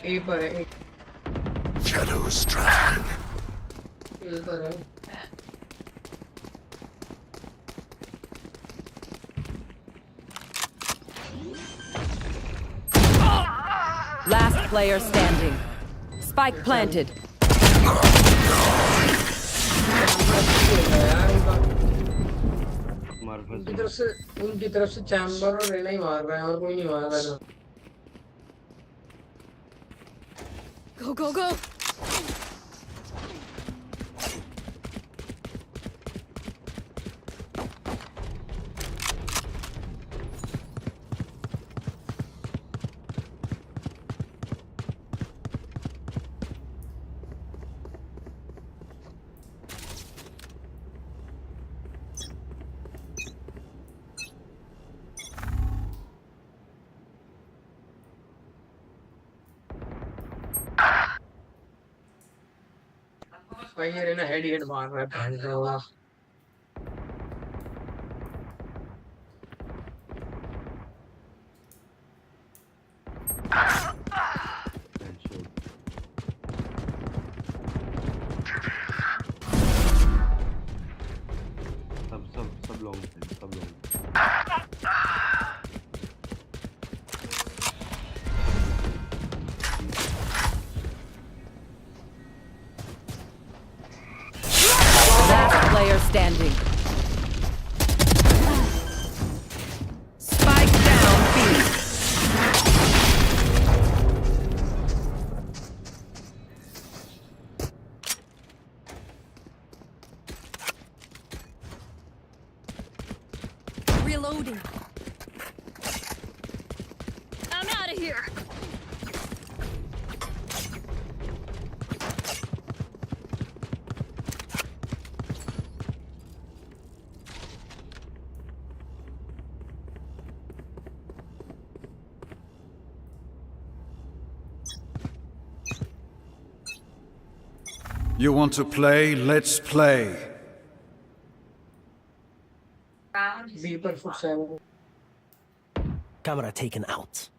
A पर है। Shadows traveling. A पर है। Last player standing. Spike planted. उनकी तरफ से chamber और रेना ही मार रहा है और कोई नहीं मार रहा है। Go, go, go. भाई ये रेना हेड मार रहा है पहन का। सब लोग Last player standing. Spike down B. Reloading. I'm out of here. You want to play? Let's play. B पर foot 7 Camera taken out.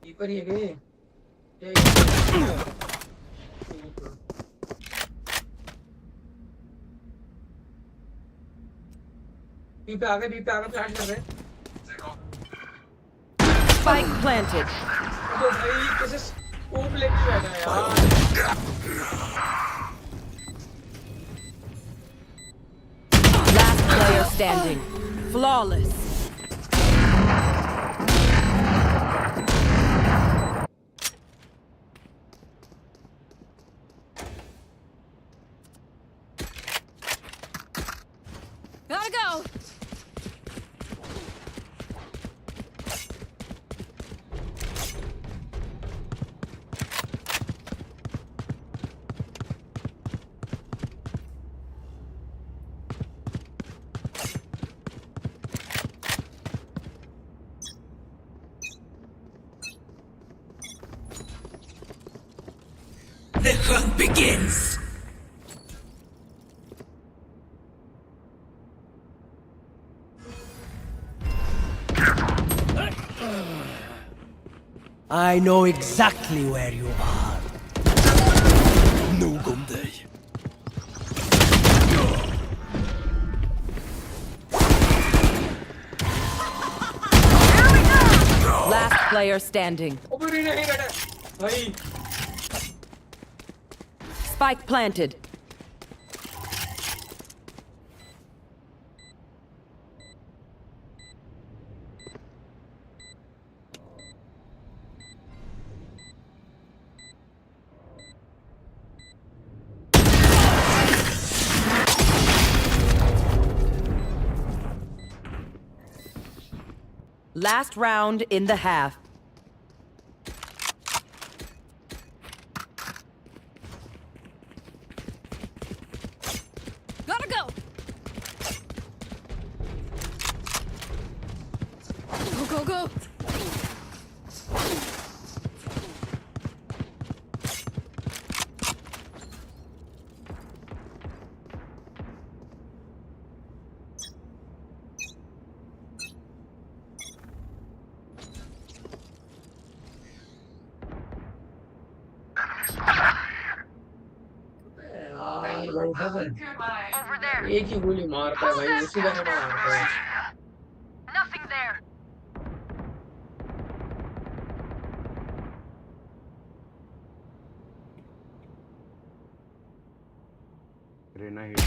B पर ये गए बी पे आ गए फ्लैश कर रहे हैं। Spike planted. तो भाई कैसे स्कोप लेके बैठा है यार। Last player standing. Flawless. Gotta go. The hunt begins. I know exactly where you are. No Gunday. Last player standing. Spike planted. Last round in the half. Gotta go. Go, go, go. एक ही गोली मारता है भाई, उसी का मारता है। Nothing there. Rena hit.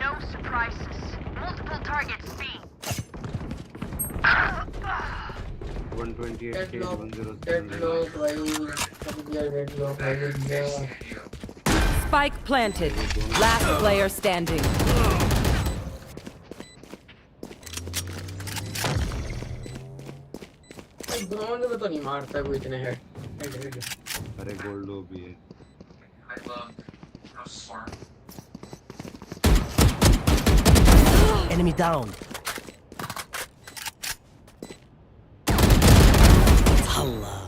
No surprises. Multiple targets B. 128 Deadlock, 107. Spike planted. Last player standing. Ground में तो नहीं मारता कोई इतने हेड। अरे गोल्ड हो भी है। Enemy down. Allah.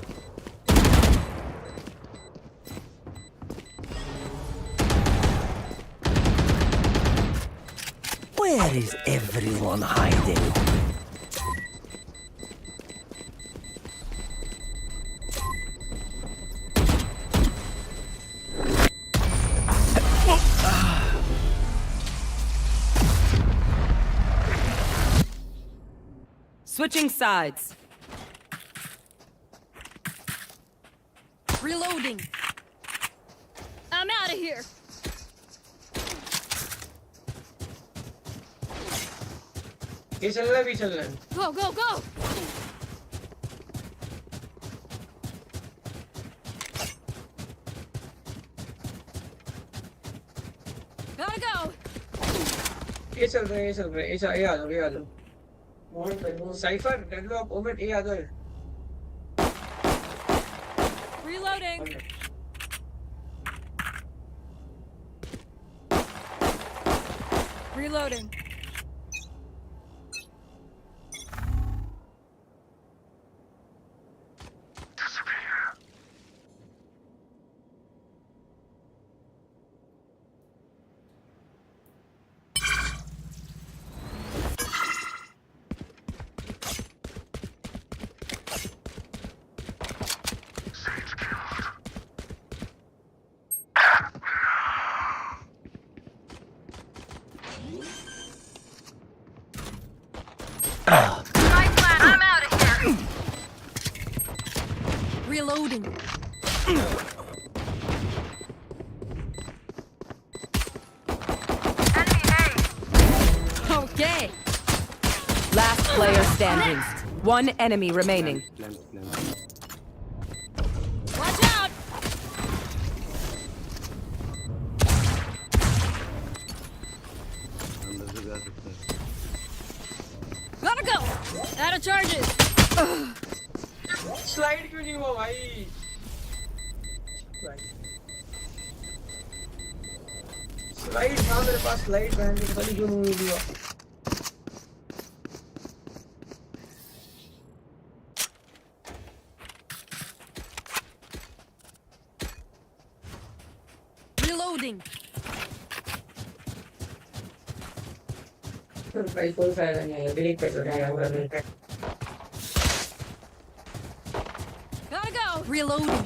Where is everyone hiding? Switching sides. Reloading. I'm out of here. ये चल रहा है, भी चल रहा है। Go, go, go. Gotta go. ये चल रहा है, ये चल रहा है, ये आ जाओ, ये आ जाओ। साइफर, डेडलॉक, ओमेन, ये आ जाओ। Reloading. Reloading. Reloading. Okay. Last player standing. One enemy remaining. Watch out. Gotta go. Out of charges. Slide क्यों नहीं हुआ भाई? Slide था मेरे पास, slide पहन के पता नहीं क्यों नहीं हुआ. Reloading. भाई कोई फायदा नहीं है, डिलीट कर दो यार. Gotta go. Reloading.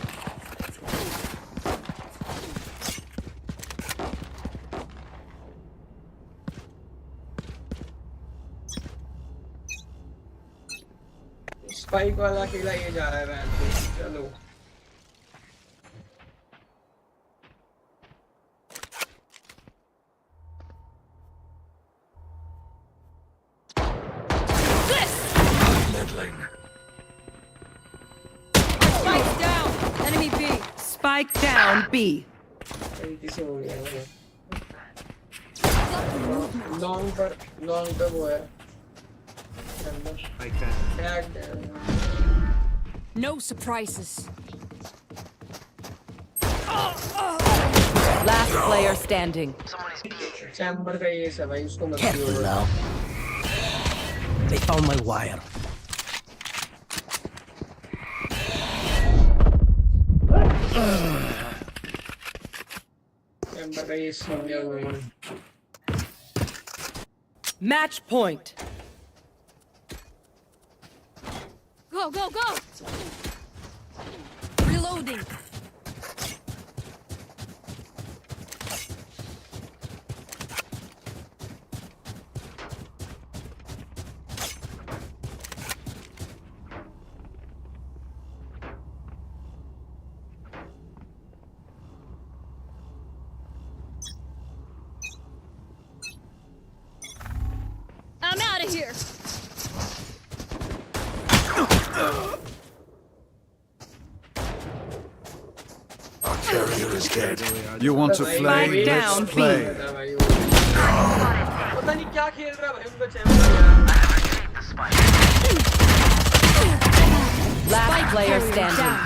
स्पाइक वाला खेला ये जा रहा है वैन. चलो. Spike down. Enemy B. Spike down B. किसी हो गया वो. लॉन्ग पे वो है. No surprises. Last player standing. Chamber का ये सब है, उसको मत Careful now. They found my wire. Chamber का ये सब है. Match point. Go, go, go. Reloading. I'm out of here. Our carrier is dead. You want to play? Spike down Let's play. पता नहीं क्या खेल रहा है भाई उनका chamber. Last player standing.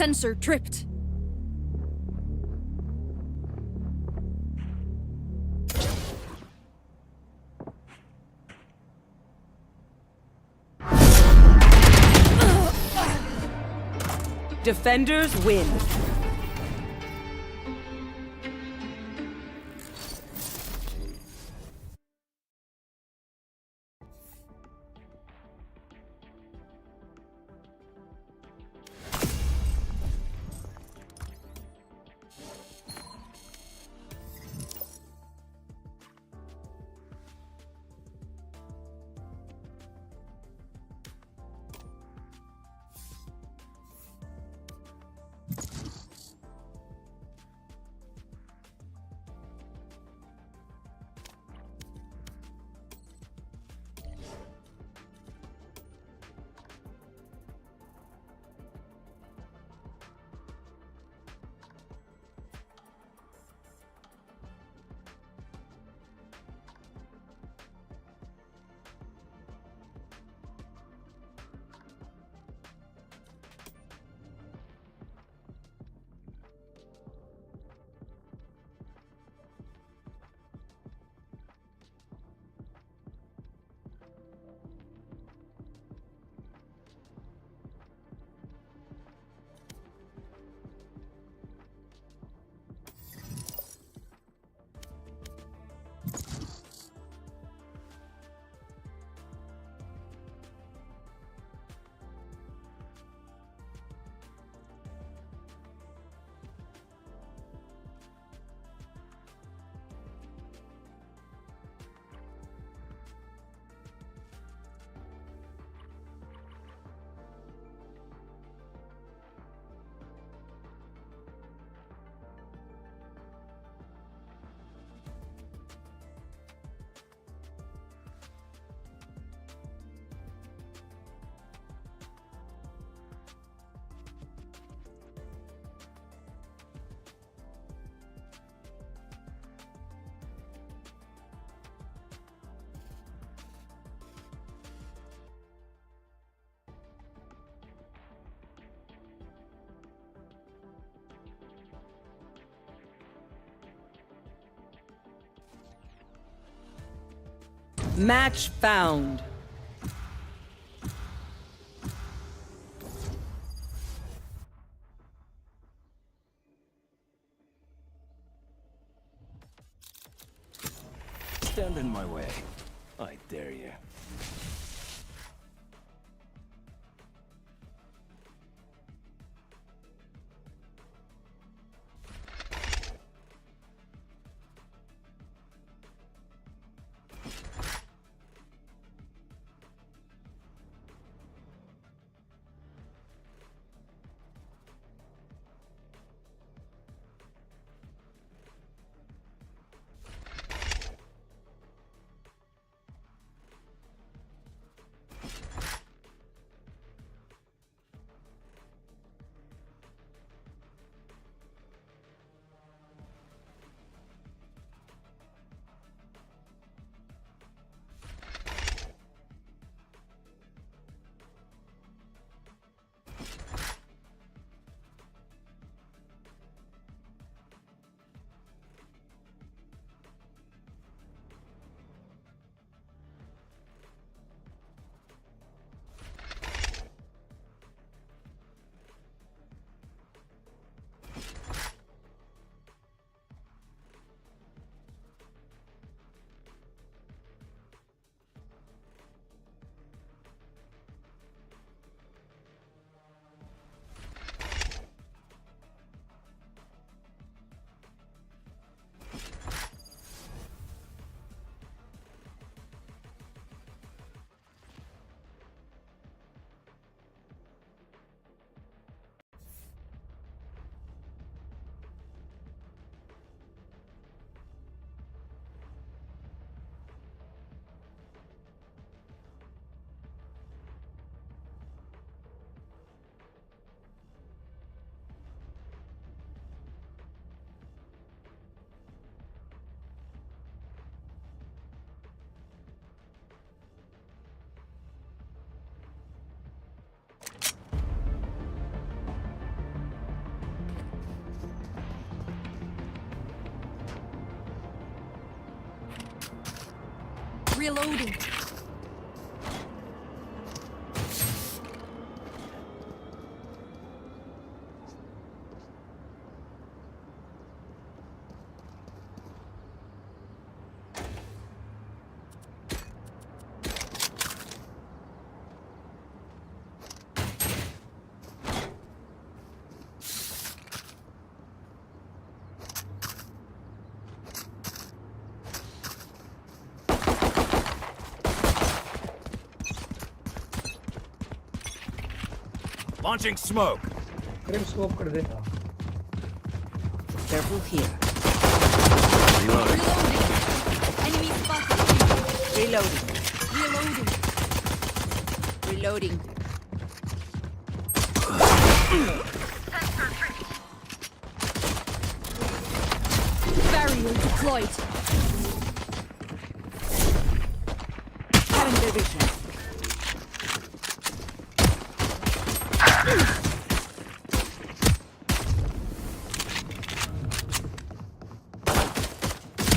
Sensor tripped. Defenders win. Match found. Stand in my way. I dare you. Reloading. Launching smoke. Grim smoke कर दे. Careful here. Reloading. Enemy spotted. Reloading. Reloading. Reloading. Barrier deployed. Having division.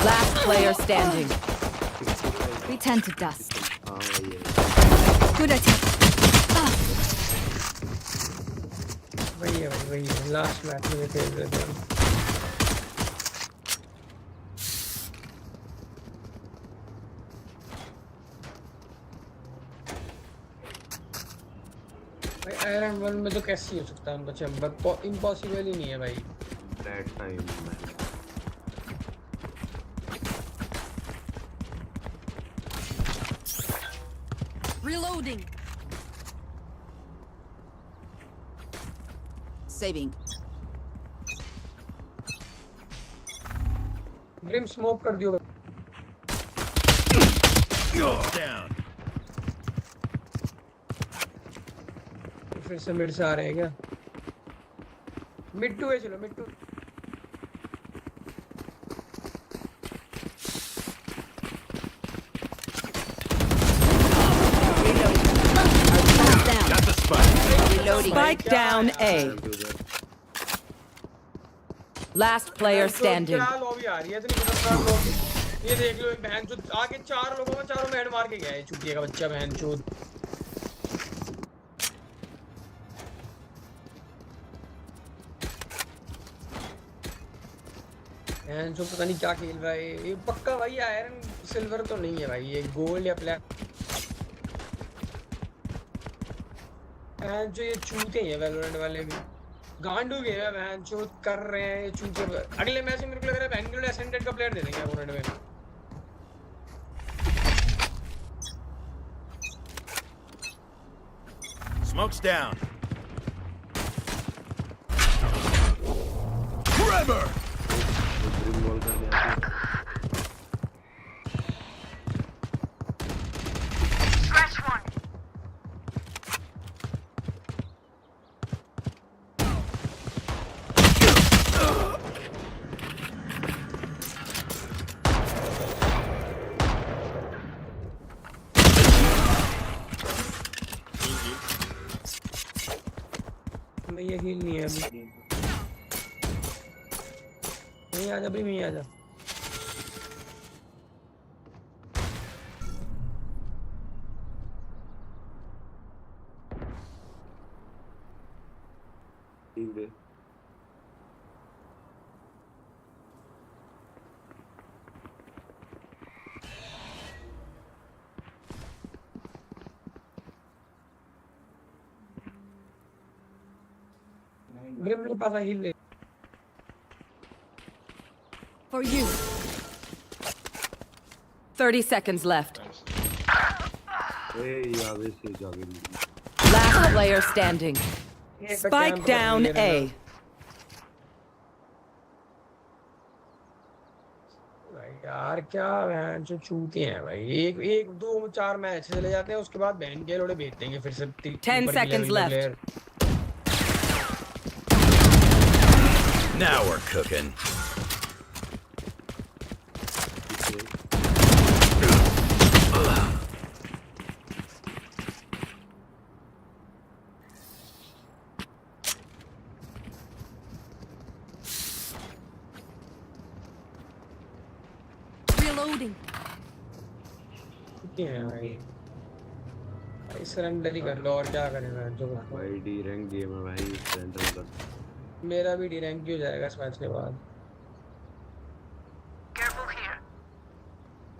Last player standing. Return to dust. Good attack. वही है last match में खेल रहे थे. Iron one में तो कैसे हो सकता है उनका चैम्बर इम्पॉसिबल ही नहीं है भाई. That time man. Reloading. Saving. Grim smoke कर दियो. Down. फिर से मिड से आ रहे हैं क्या? मिड टू है, चलो mid two. Got the spike. Reloading. Spike down A. Last player standing. ये देख लो बहनचोद आगे 4 लोगों में चारों में हेड मार के गया है चुटिया का बच्चा बहनचोद। बहनचोद पता नहीं क्या खेल रहा है ये। पक्का भाई आयरन सिल्वर तो नहीं है भाई, ये गोल्ड या प्लैट। जो ये चूते हैं वैलोरेंट वाले भी गांडू गए हैं बहनचोद कर रहे हैं ये चूते। अगले मैच में मेरे को लग रहा है बैंगलोर एसेंडेड का प्लेयर दे देंगे अपोनेंट में। Smoke's down. Trevor! Scratch one. भैया हील नहीं है अभी। नहीं आजा भाई, नहीं आजा। मेरे पास हील ले। For you. 30 seconds left. Last player standing. Spike down A. यार क्या बहन जो चूते हैं भाई। एक दो 4 मैच चले जाते हैं उसके बाद बहन के लोड़े भेज देंगे फिर से। 10 seconds left. Now we're cooking. Reloading. भाई सरेंडर ही कर लो और क्या करेगा जो भाई। डी रैंक गेम है भाई, सरेंडर कर। मेरा भी डी रैंक हो जाएगा इस मैच के बाद।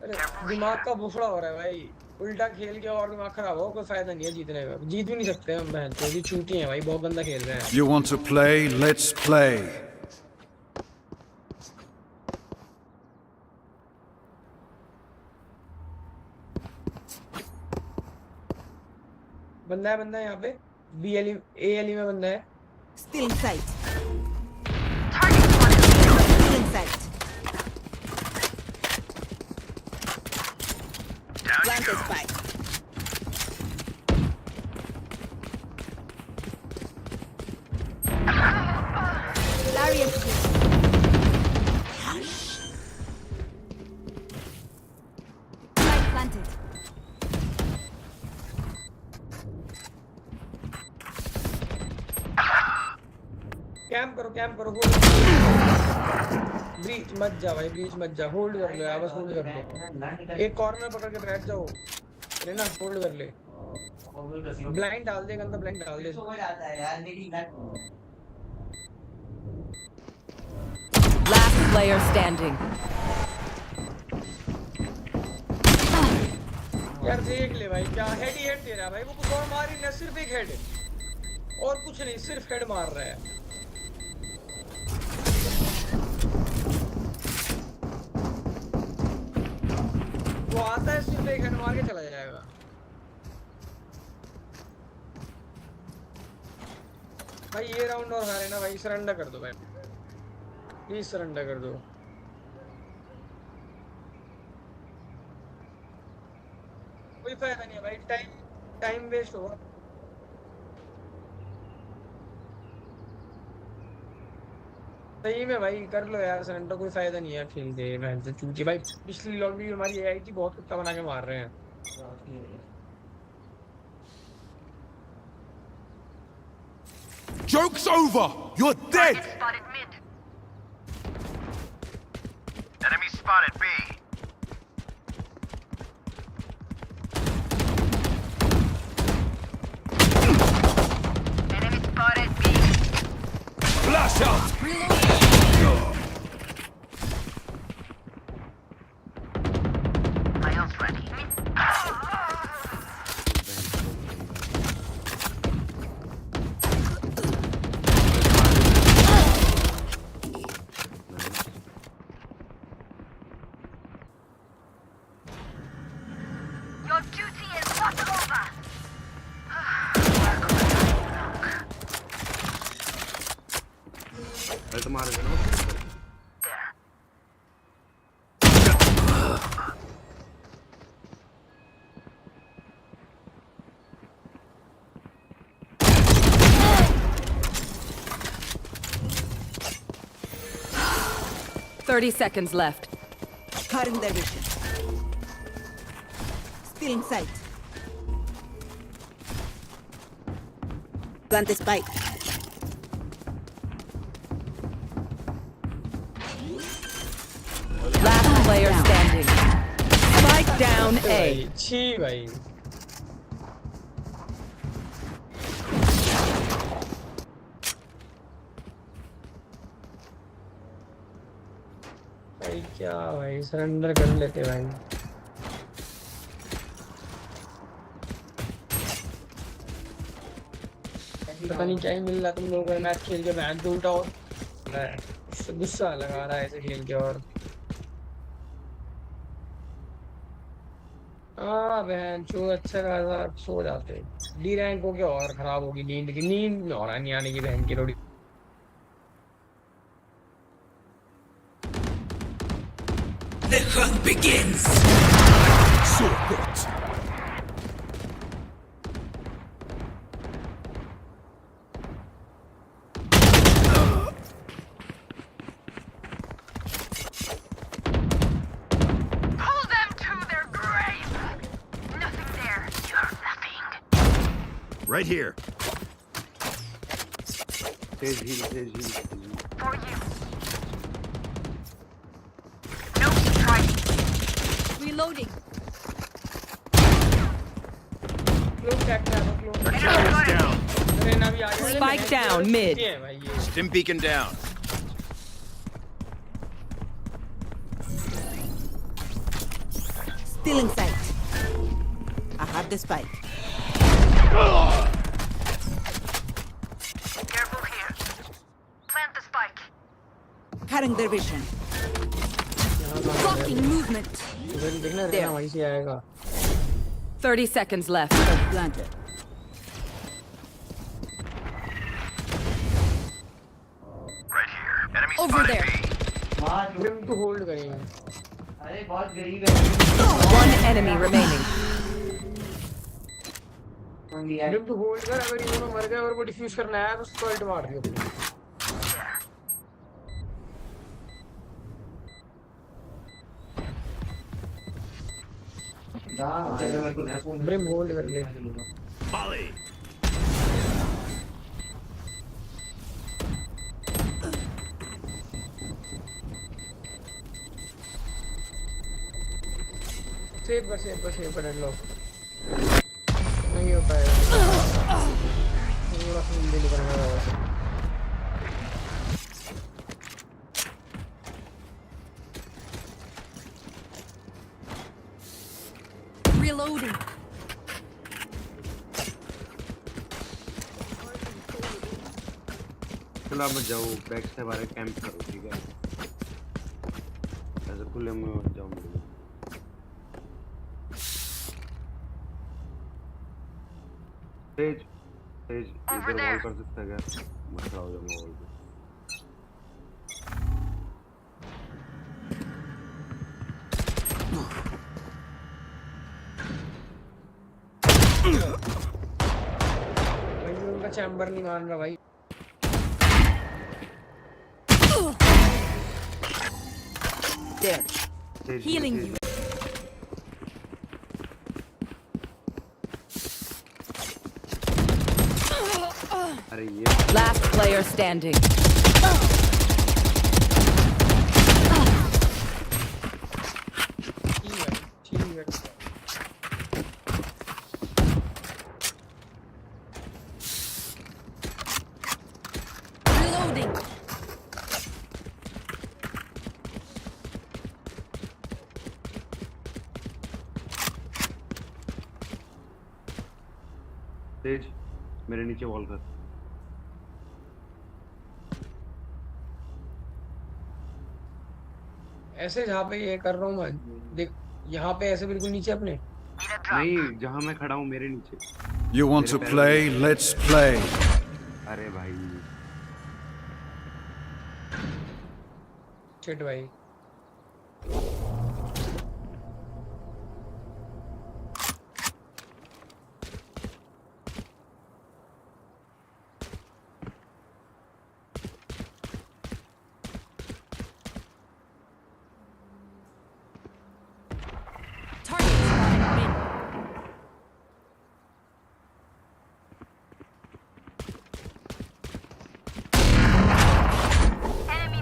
अरे दिमाग का बुफड़ा हो रहा है भाई, उल्टा खेल के और दिमाग खराब हो, कोई फायदा नहीं है जीतने का। जीत भी नहीं सकते हम बहन तो भी चूती हैं भाई, बहुत गंदा खेल रहे हैं। You want to play? Let's play. बंदा है यहाँ पे बी एल ए एल में बंदा है। Still in sight. Still in sight. Plant the spike. Lariat kill. Spike planted. Camp करो ब्रीच मत जा भाई, ब्रीच मत जा। होल्ड कर ले यार, बस होल्ड कर ले। एक कॉर्नर पकड़ के बैठ जाओ अरे ना, होल्ड कर ले। ब्लाइंड डाल दे, गंदा ब्लाइंड डाल दे। Last player standing. यार देख ले भाई, क्या हेड ही हेड दे रहा है भाई। वो कुछ और मार ही नहीं, सिर्फ एक हेड और कुछ नहीं, सिर्फ हेड मार रहा है। वो आता है सिर्फ एक हेड मार के चला जाएगा। भाई ये राउंड और हारे ना भाई, सरेंडर कर दो भाई, प्लीज सरेंडर कर दो। कोई फायदा नहीं है भाई, टाइम वेस्ट होगा। सही में भाई कर लो यार सरेंडर, कोई फायदा नहीं है खेल के। मैं तो चूती भाई, पिछली लॉबी हमारी आई थी, बहुत कुत्ता बना के मार रहे हैं। Joke's over! You're dead! Enemy spotted B. मार देना। 30 seconds left. Cutting their vision. Still in sight. Plant the spike. Last player standing. Spike down A. छी भाई भाई क्या भाई सरेंडर कर लेते भाई पता नहीं क्या ही मिल रहा तुम लोगों को मैच खेल के मैच तो उल्टा और गुस्सा लगा रहा है ऐसे खेल के और हाँ बहन चो अच्छा खासा सो जाते डी रैंक हो गया और खराब होगी नींद की नींद में और नहीं आने की बहन की रोटी The hunt begins. So good. Pull them to their grave. Nothing there. You're nothing. Right here. For you. No strike. Reloading. Spike down mid. Stim beacon down. Still in sight. I have the spike. Careful here. Plant the spike. Cutting their vision. Blocking movement. देखना वहीं से आएगा 30 seconds left. Planted. Over there. Grim to hold करेंगे One enemy remaining. Grim to hold कर अगर ये दोनों मर गए और वो डिफ्यूज करना है तो उसको अल्ट मार दियो Grim hold कर ले Molly. सेव कर लो नहीं हो पाएगा थोड़ा सा जल्दी करना होगा Reloading. चलो अब जाओ बैक से बाहर कैंप करो ठीक है ऐसे खुले में मत जाओ तेज तेज इधर वॉल कर सकता है क्या मत आओ जाओ वॉल पे भाई उनका चैम्बर नहीं मान रहा भाई There. Healing you. अरे ये Last player standing. ठीक है Reloading. तेज मेरे नीचे वॉल कर ऐसे जहाँ पे ये कर रहा हूँ मैं देख यहाँ पे ऐसे बिल्कुल नीचे अपने नहीं जहाँ मैं खड़ा हूँ मेरे नीचे You want to play? Let's play. अरे भाई चिट भाई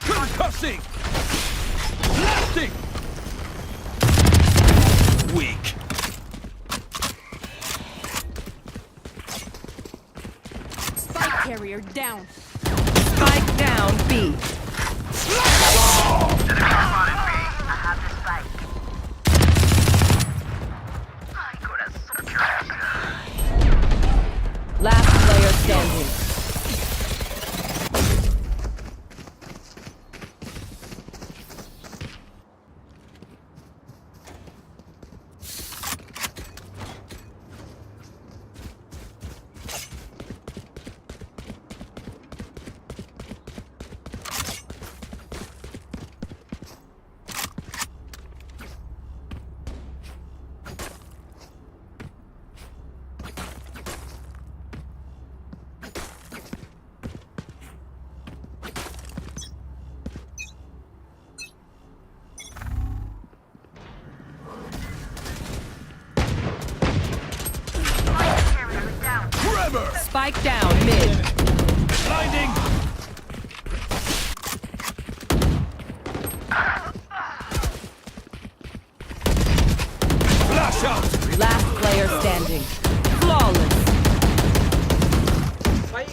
Concussing! Blasting! Weak. Spike carrier down. Spike down B. Last player standing. Spike down mid. Blinding! Flash out! Last player standing. Flawless. भाई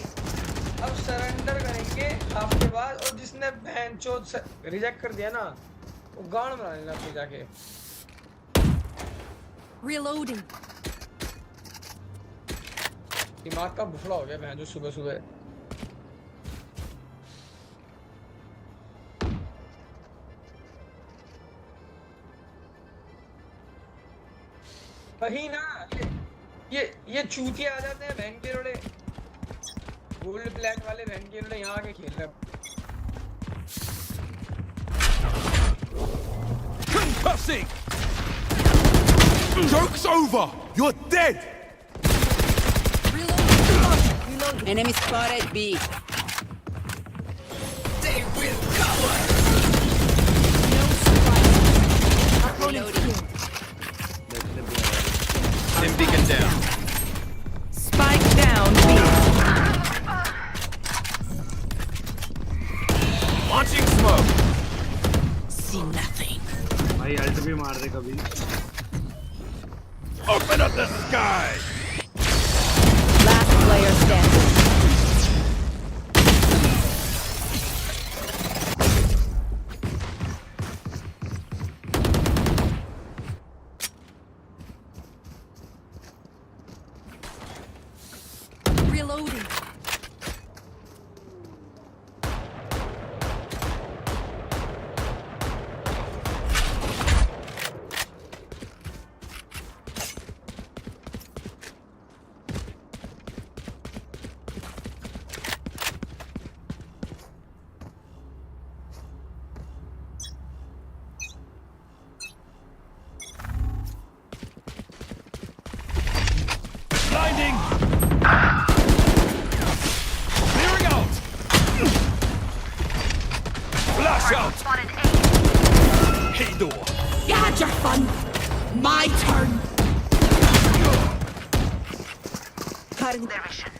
अब सरेंडर करेंगे हफ्ते बाद और जिसने भैंचोद रिजेक्ट कर दिया ना वो गांड बना लेना अपने जाके Reloading. दिमाग का बुफड़ा हो गया भैंचो सुबह सुबह वही ना ये चूतिया आ जाते हैं बहन के रोड़े गोल्ड प्लेट वाले बहन के रोड़े यहाँ आके खेल रहे हैं Concussing! Joke's over! You're dead! Enemy spotted B. They will cover! Dim beacon down. Spike down B. Launching smoke! See nothing. भाई अल्ट भी मार दे कभी Open up the sky! Last player standing. Reloading. Blinding! Clearing out! Flash out! Hey door! You had your fun. My turn. Cutting their vision.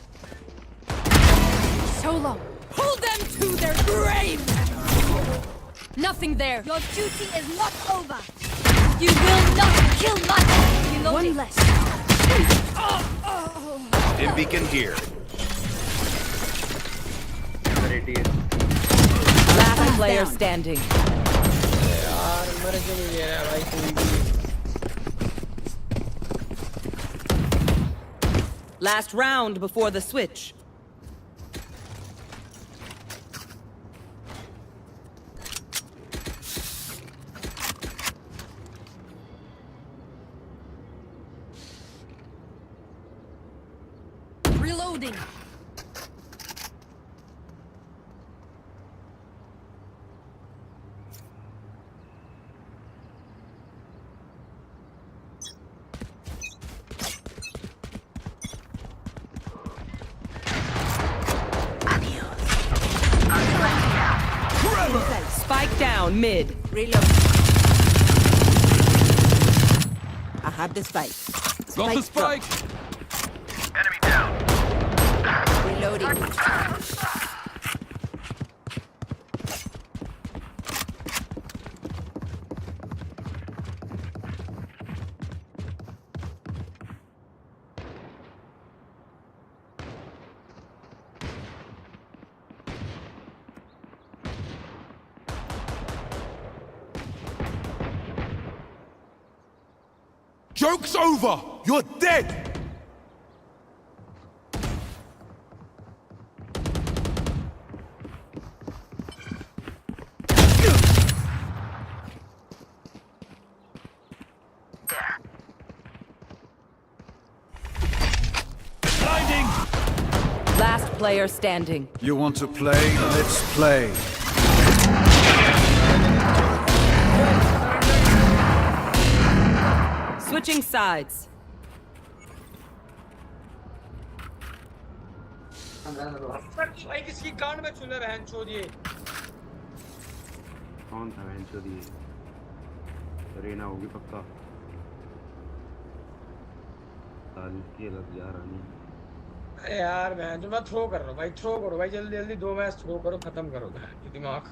So long. Pull them to their grave. Nothing there. Your duty is not over. You will not kill my one less. Dim beacon here. Last player standing. यार मर क्यों नहीं रहा है भाई कोई भी Last round before the switch. Reloading. down mid. Reload. I have the spike. Got the spike. Enemy down. Reloading. Joke's over! You're dead! Blinding! Last player standing. You want to play? Let's play. Switching sides. भाई किसकी कान में चूल्हे बहन चोद ये कौन था बहन चोद ये रीना होगी पक्का साल की लग जा रानी अरे यार बहन जो मैं थ्रो कर रहा हूँ भाई थ्रो करो भाई जल्दी जल्दी 2 मैच थ्रो करो खत्म करो बहन दिमाग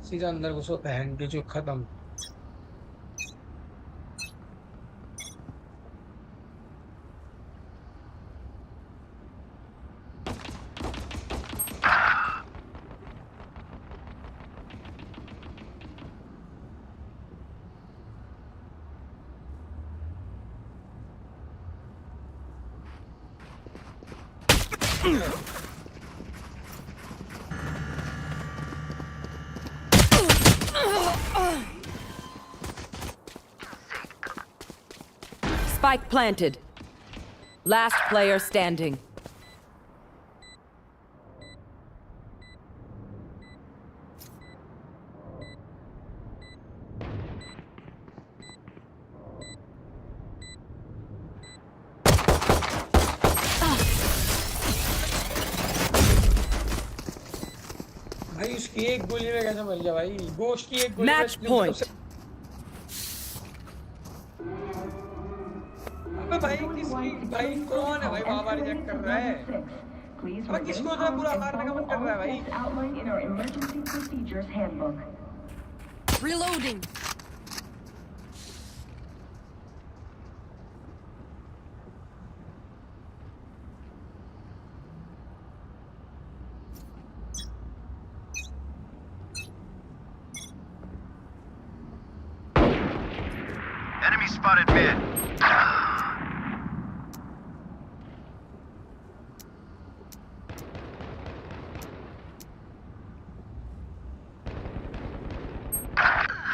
सीधा अंदर घुसो बहन के जो खत्म Spike planted. Last player standing. भाई उसकी एक गोली में कैसे मर गया भाई गोश्त की एक गोली Match point. अबे भाई किसकी भाई कौन है भाई बाबा रिजेक्ट कर रहा है अबे किसको तो पूरा मारने का मन कर रहा है भाई outlined in our emergency procedures handbook. Reloading. Enemy spotted mid.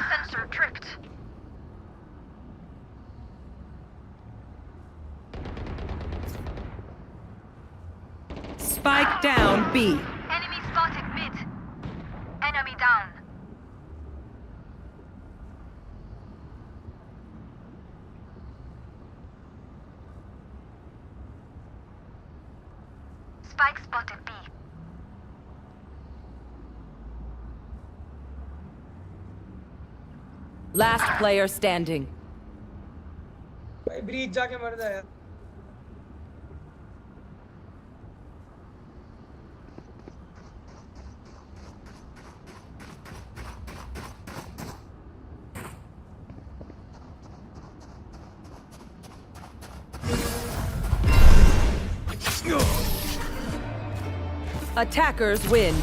Sensor tripped. Spike down B. Enemy spotted mid. Enemy down. Spike spotted B. Last player standing. भाई ब्रीच जाके मर जा यार Attackers win.